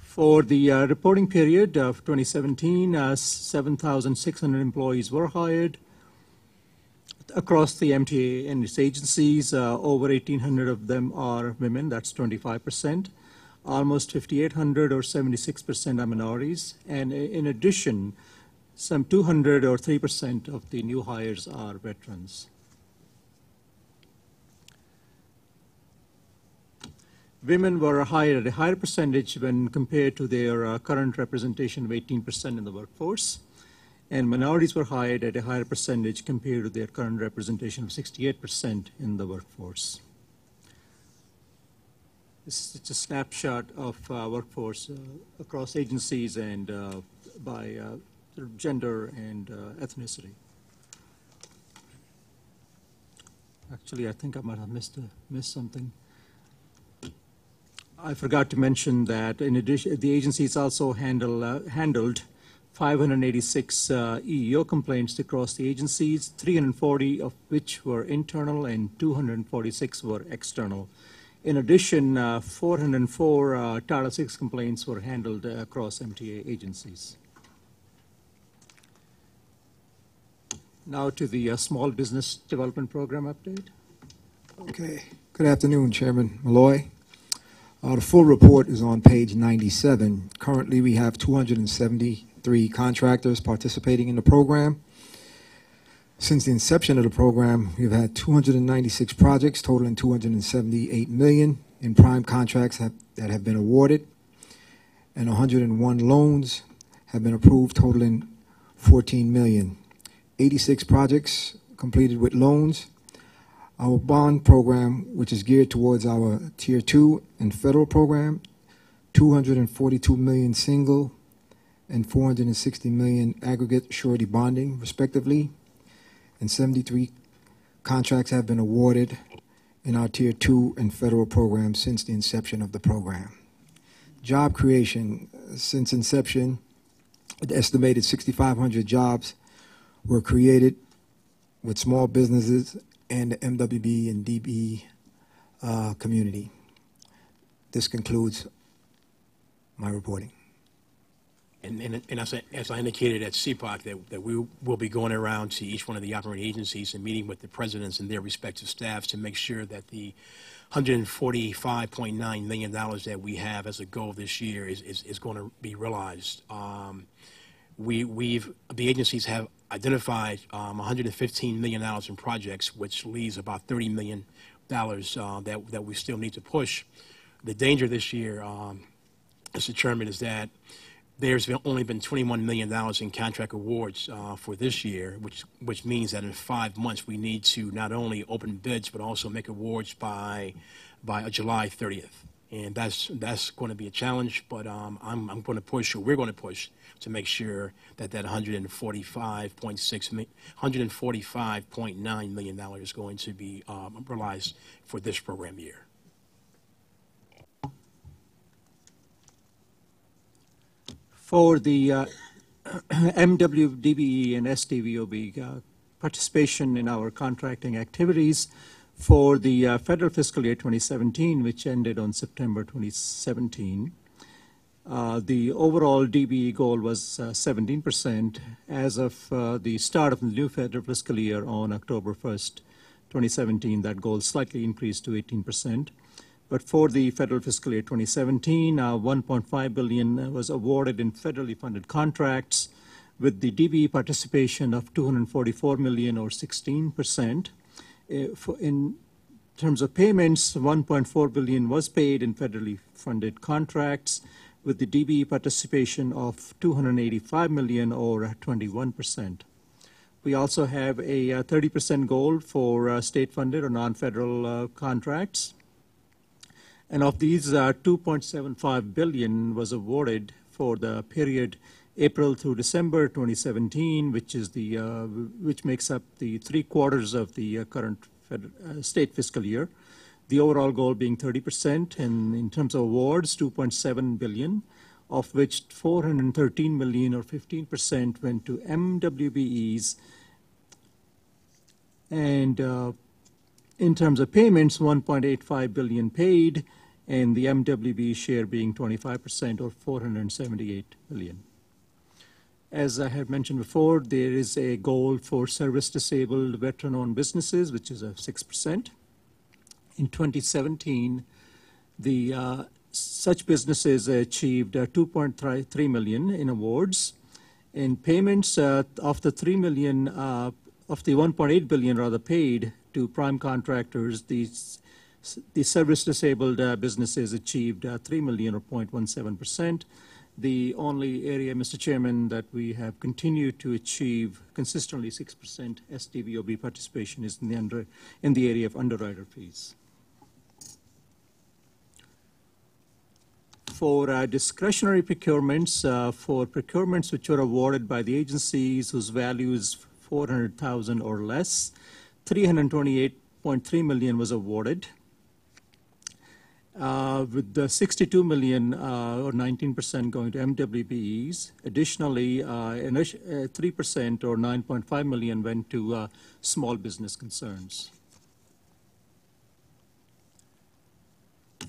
For the reporting period of 2017, 7,600 employees were hired across the MTA and its agencies. Over 1,800 of them are women, that's 25%. Almost 5,800 or 76% are minorities. And in addition, some 200 or 3% of the new hires are veterans. Women were hired at a higher percentage when compared to their current representation of 18% in the workforce, and minorities were hired at a higher percentage compared to their current representation of 68% in the workforce. This is a snapshot of workforce across agencies and by gender and ethnicity. Actually, I think I might have missed something. I forgot to mention that in addition, the agencies also handled 586 EEO complaints across the agencies, 340 of which were internal and 246 were external. In addition, 404 Title VI complaints were handled across MTA agencies. Now to the Small Business Development Program update. Okay. Good afternoon, Chairman Malloy. The full report is on page 97. Currently, we have 273 contractors participating in the program. Since the inception of the program, we've had 296 projects totaling $278 million in prime contracts that have been awarded, and 101 loans have been approved totaling $14 million. 86 projects completed with loans. Our bond program, which is geared towards our Tier 2 and federal program, $242 million single and $460 million aggregate surety bonding, respectively, and 73 contracts have been awarded in our Tier 2 and federal program since the inception of the program. Job creation, since inception, an estimated 6,500 jobs were created with small businesses and the MWB and DBE community. This concludes my reporting. And as I indicated at CPOC, that we will be going around to each one of the operating agencies and meeting with the presidents and their respective staffs to make sure that the $145.9 million that we have as a goal this year is going to be realized. The agencies have identified $115 million in projects, which leaves about $30 million that we still need to push. The danger this year, Mr. Chairman, is that there's only been $21 million in contract awards for this year, which means that in 5 months we need to not only open bids but also make awards by July 30th. And that's going to be a challenge, but I'm going to push, or we're going to push, to make sure that $145.9 million is going to be realized for this program year. For the MWDBE and SDVOB participation in our contracting activities for the federal fiscal year 2017, which ended on September 2017, the overall DBE goal was 17%. As of the start of the new federal fiscal year on October 1st, 2017, that goal slightly increased to 18%. But for the federal fiscal year 2017, $1.5 billion was awarded in federally funded contracts with the DBE participation of $244 million, or 16%. In terms of payments, $1.4 billion was paid in federally funded contracts with the DBE participation of $285 million, or 21%. We also have a 30% goal for state-funded or non-federal contracts. And of these, $2.75 billion was awarded for the period April through December 2017, which makes up the 3 quarters of the current state fiscal year. The overall goal being 30%, and in terms of awards, $2.7 billion, of which $413 million, or 15%, went to MWBEs, and in terms of payments, $1.85 billion paid, and the MWB share being 25%, or $478 million. As I have mentioned before, there is a goal for service-disabled veteran-owned businesses, which is 6%. In 2017, such businesses achieved $2.3 million in awards. In payments, of the $3 million, of the $1.8 billion rather paid to prime contractors, the service-disabled businesses achieved $3 million, or 0.17%. The only area, Mr. Chairman, that we have continued to achieve consistently 6% SDVOB participation is in the area of underwriter fees. For discretionary procurements, for procurements which were awarded by the agencies whose value is $400,000 or less, $328.3 million was awarded, with the $62 million, or 19%, going to MWBEs. Additionally, 3%, or $9.5 million, went to small business concerns.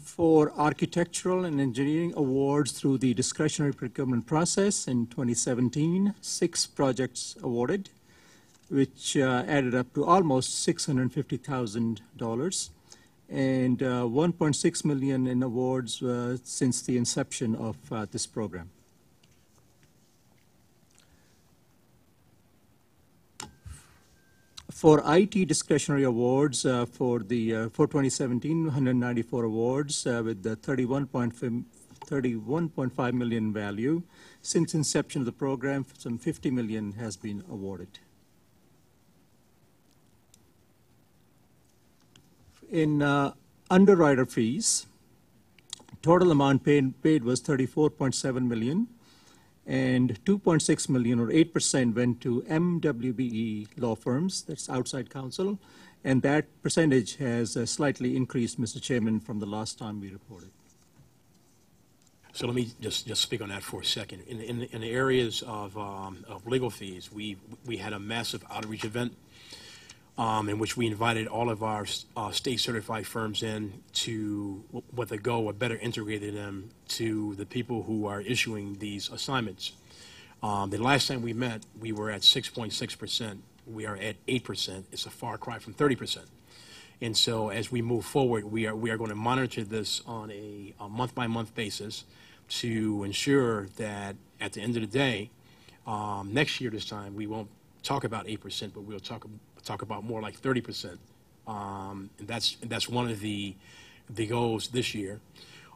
For architectural and engineering awards through the discretionary procurement process in 2017, 6 projects awarded, which added up to almost $650,000, and $1.6 million in awards since the inception of this program. For IT discretionary awards for 2017, 194 awards with the $31.5 million value. Since inception of the program, some $50 million has been awarded. In underwriter fees, total amount paid was $34.7 million, and $2.6 million, or 8%, went to MWBE law firms, that's outside counsel, and that percentage has slightly increased, Mr. Chairman, from the last time we reported. So let me just speak on that for a second. In the areas of legal fees, we had a massive outreach event in which we invited all of our state-certified firms in with a goal of better integrating them to the people who are issuing these assignments. The last time we met, we were at 6.6%. We are at 8%. It's a far cry from 30%. And so as we move forward, we are going to monitor this on a month-by-month basis to ensure that at the end of the day, next year this time, we won't talk about 8%, but we'll talk about more like 30%. And that's one of the goals this year.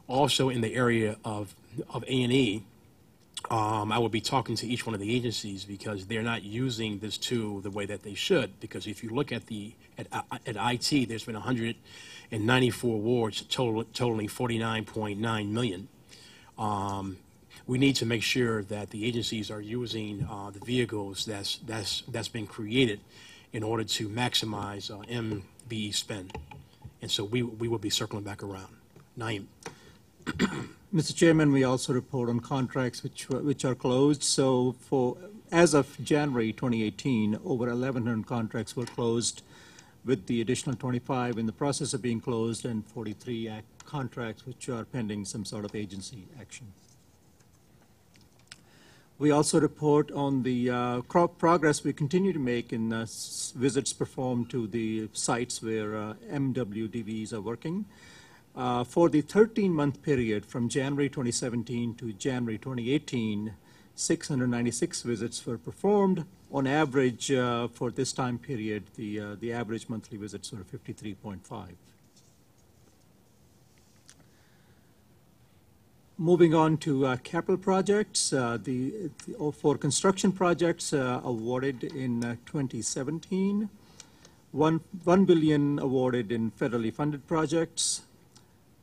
Also in the area of A&E, I will be talking to each one of the agencies because they're not using this tool the way that they should. Because if you look at at IT, there's been 194 awards totaling $49.9 million. We need to make sure that the agencies are using the vehicles that's been created in order to maximize MBE spend. And so we will be circling back around. Naeem. Mr. Chairman, we also report on contracts which are closed. So as of January 2018, over 1,100 contracts were closed, with the additional 25 in the process of being closed and 43 contracts which are pending some sort of agency action. We also report on the progress we continue to make in visits performed to the sites where MWDVs are working. For the 13-month period from January 2017 to January 2018, 696 visits were performed. On average, for this time period, the average monthly visits were 53.5. Moving on to capital projects, for construction projects awarded in 2017, $1 billion awarded in federally funded projects,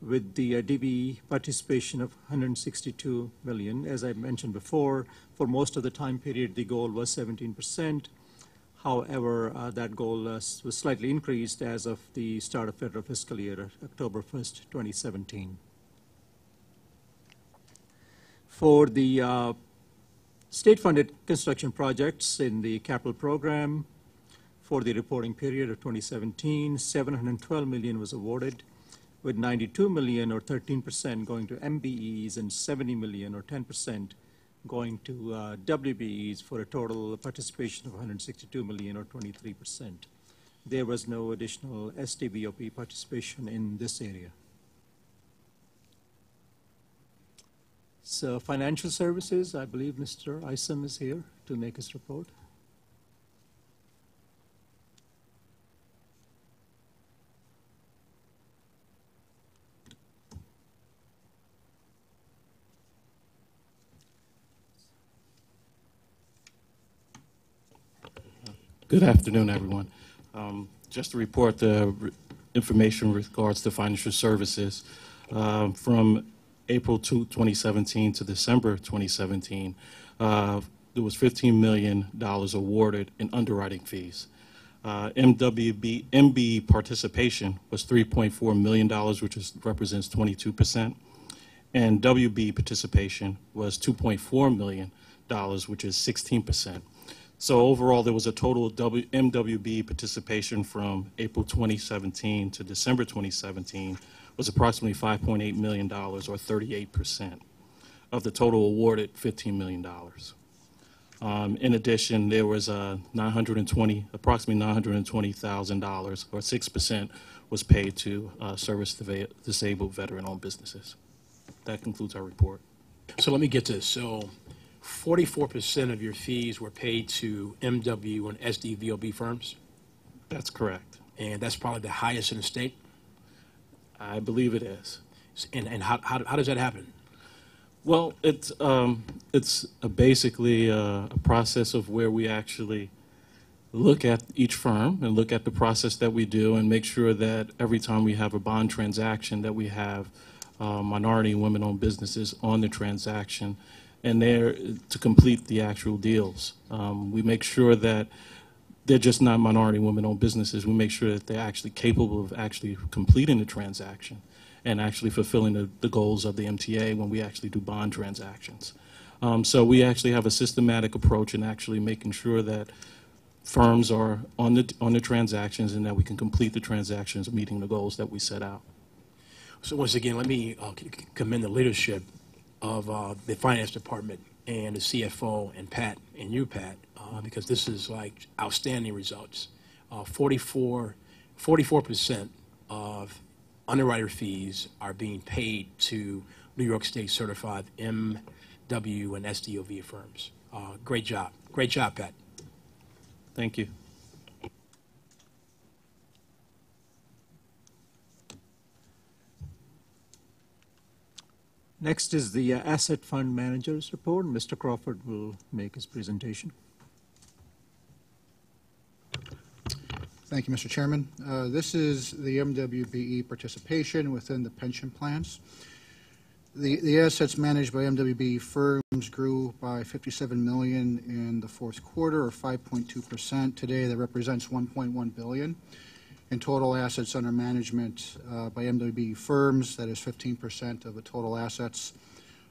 with the DBE participation of $162 million. As I mentioned before, for most of the time period, the goal was 17%. However, that goal was slightly increased as of the start of federal fiscal year, October 1st, 2017. For the state-funded construction projects in the capital program, for the reporting period of 2017, $712 million was awarded, with $92 million or 13% going to MBEs and $70 million or 10% going to WBEs, for a total participation of $162 million or 23%. There was no additional STBOP participation in this area. So financial services, I believe Mr. Isom is here to make his report. Good afternoon, everyone. Just to report the information with regards to financial services. From April 2017 to December 2017, there was $15 million awarded in underwriting fees. MBE participation was $3.4 million, which represents 22%, and WB participation was $2.4 million, which is 16%. So overall, there was a total MWB participation from April 2017 to December 2017 was approximately $5.8 million, or 38% of the total awarded $15 million. In addition, there was approximately $920,000, or 6%, was paid to service the disabled veteran-owned businesses. That concludes our report. So let me get this. So 44% of your fees were paid to MW and SDVOB firms? That's correct. And that's probably the highest in the state? I believe it is. And how does that happen? Well, it's basically a process of where we actually look at each firm and look at the process that we do and make sure that every time we have a bond transaction that we have minority and women-owned businesses on the transaction and there to complete the actual deals. We make sure that they're just not minority women-owned businesses. We make sure that they're actually capable of actually completing the transaction and actually fulfilling the goals of the MTA when we actually do bond transactions. So we actually have a systematic approach in actually making sure that firms are on the transactions and that we can complete the transactions meeting the goals that we set out. So once again, let me commend the leadership of the finance department and the CFO and Pat and you, Pat, because this is like outstanding results. 44% of underwriter fees are being paid to New York State certified MW and SDOV firms. Great job. Great job, Pat. Thank you. Next is the Asset Fund Manager's Report. Mr. Crawford will make his presentation. Thank you, Mr. Chairman. This is the MWBE participation within the pension plans. The assets managed by MWBE firms grew by $57 million in the fourth quarter, or 5.2%. Today, that represents $1.1 billion. In total assets under management by MWBE firms, that is 15% of the total assets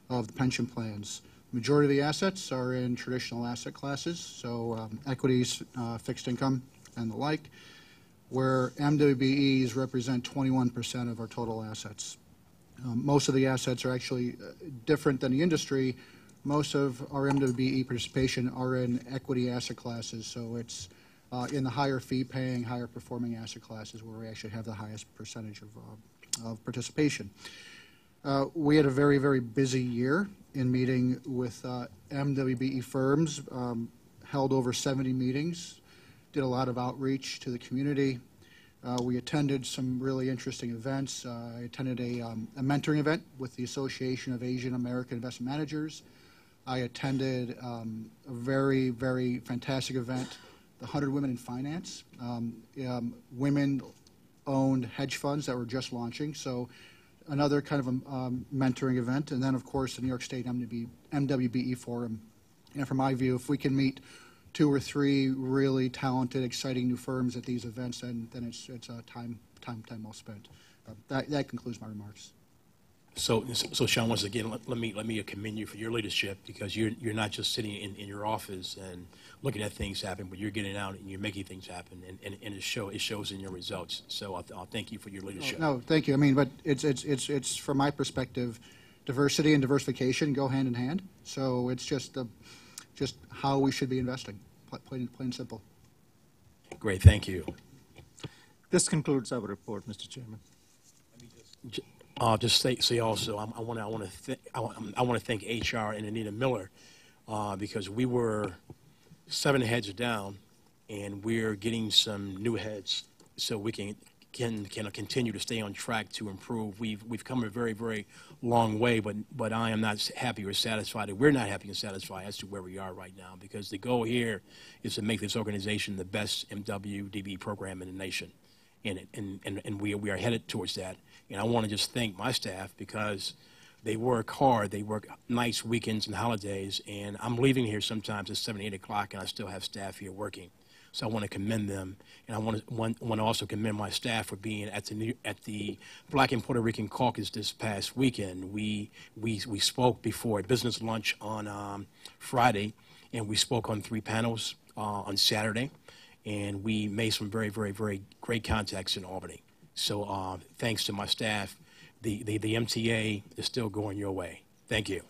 of the pension plans. Majority of the assets are in traditional asset classes, so equities, fixed income, and the like, where MWBEs represent 21% of our total assets. Most of the assets are actually different than the industry. Most of our MWBE participation are in equity asset classes, so it's in the higher fee-paying, higher performing asset classes where we actually have the highest percentage of participation. We had a very, very busy year in meeting with MWBE firms, held over 70 meetings, did a lot of outreach to the community. We attended some really interesting events. I attended a mentoring event with the Association of Asian American Investment Managers. I attended a very, very fantastic event, the 100 Women in Finance, women-owned hedge funds that were just launching. So another kind of a mentoring event. And then, of course, the New York State MWBE Forum. And from my view, if we can meet 2 or 3 really talented, exciting new firms at these events, then it's a time well spent. That concludes my remarks. So Sean, once again, let me commend you for your leadership, because you're not just sitting in your office and looking at things happen, but you're getting out and you're making things happen, and it shows in your results. So I'll thank you for your leadership. No, thank you. I mean, but it's from my perspective, diversity and diversification go hand in hand. So it's just how we should be investing, plain and simple. Great, thank you. This concludes our report, Mr. Chairman. Just say also, I want to thank HR and Anita Miller, because we were 7 heads down, and we're getting some new heads, so we can continue to stay on track to improve. We've come a very, very long way, but I am not happy or satisfied, and we're not happy and satisfied as to where we are right now, because the goal here is to make this organization the best MWDB program in the nation, and we are headed towards that. And I want to just thank my staff, because they work hard. They work nights, weekends, and holidays. And I'm leaving here sometimes at 7, 8 o'clock, and I still have staff here working. So I want to commend them. And I want to also commend my staff for being at the Black and Puerto Rican Caucus this past weekend. We spoke before a business lunch on Friday, and we spoke on 3 panels on Saturday. And we made some very, very, very great contacts in Albany. So thanks to my staff, the MTA is still going your way. Thank you.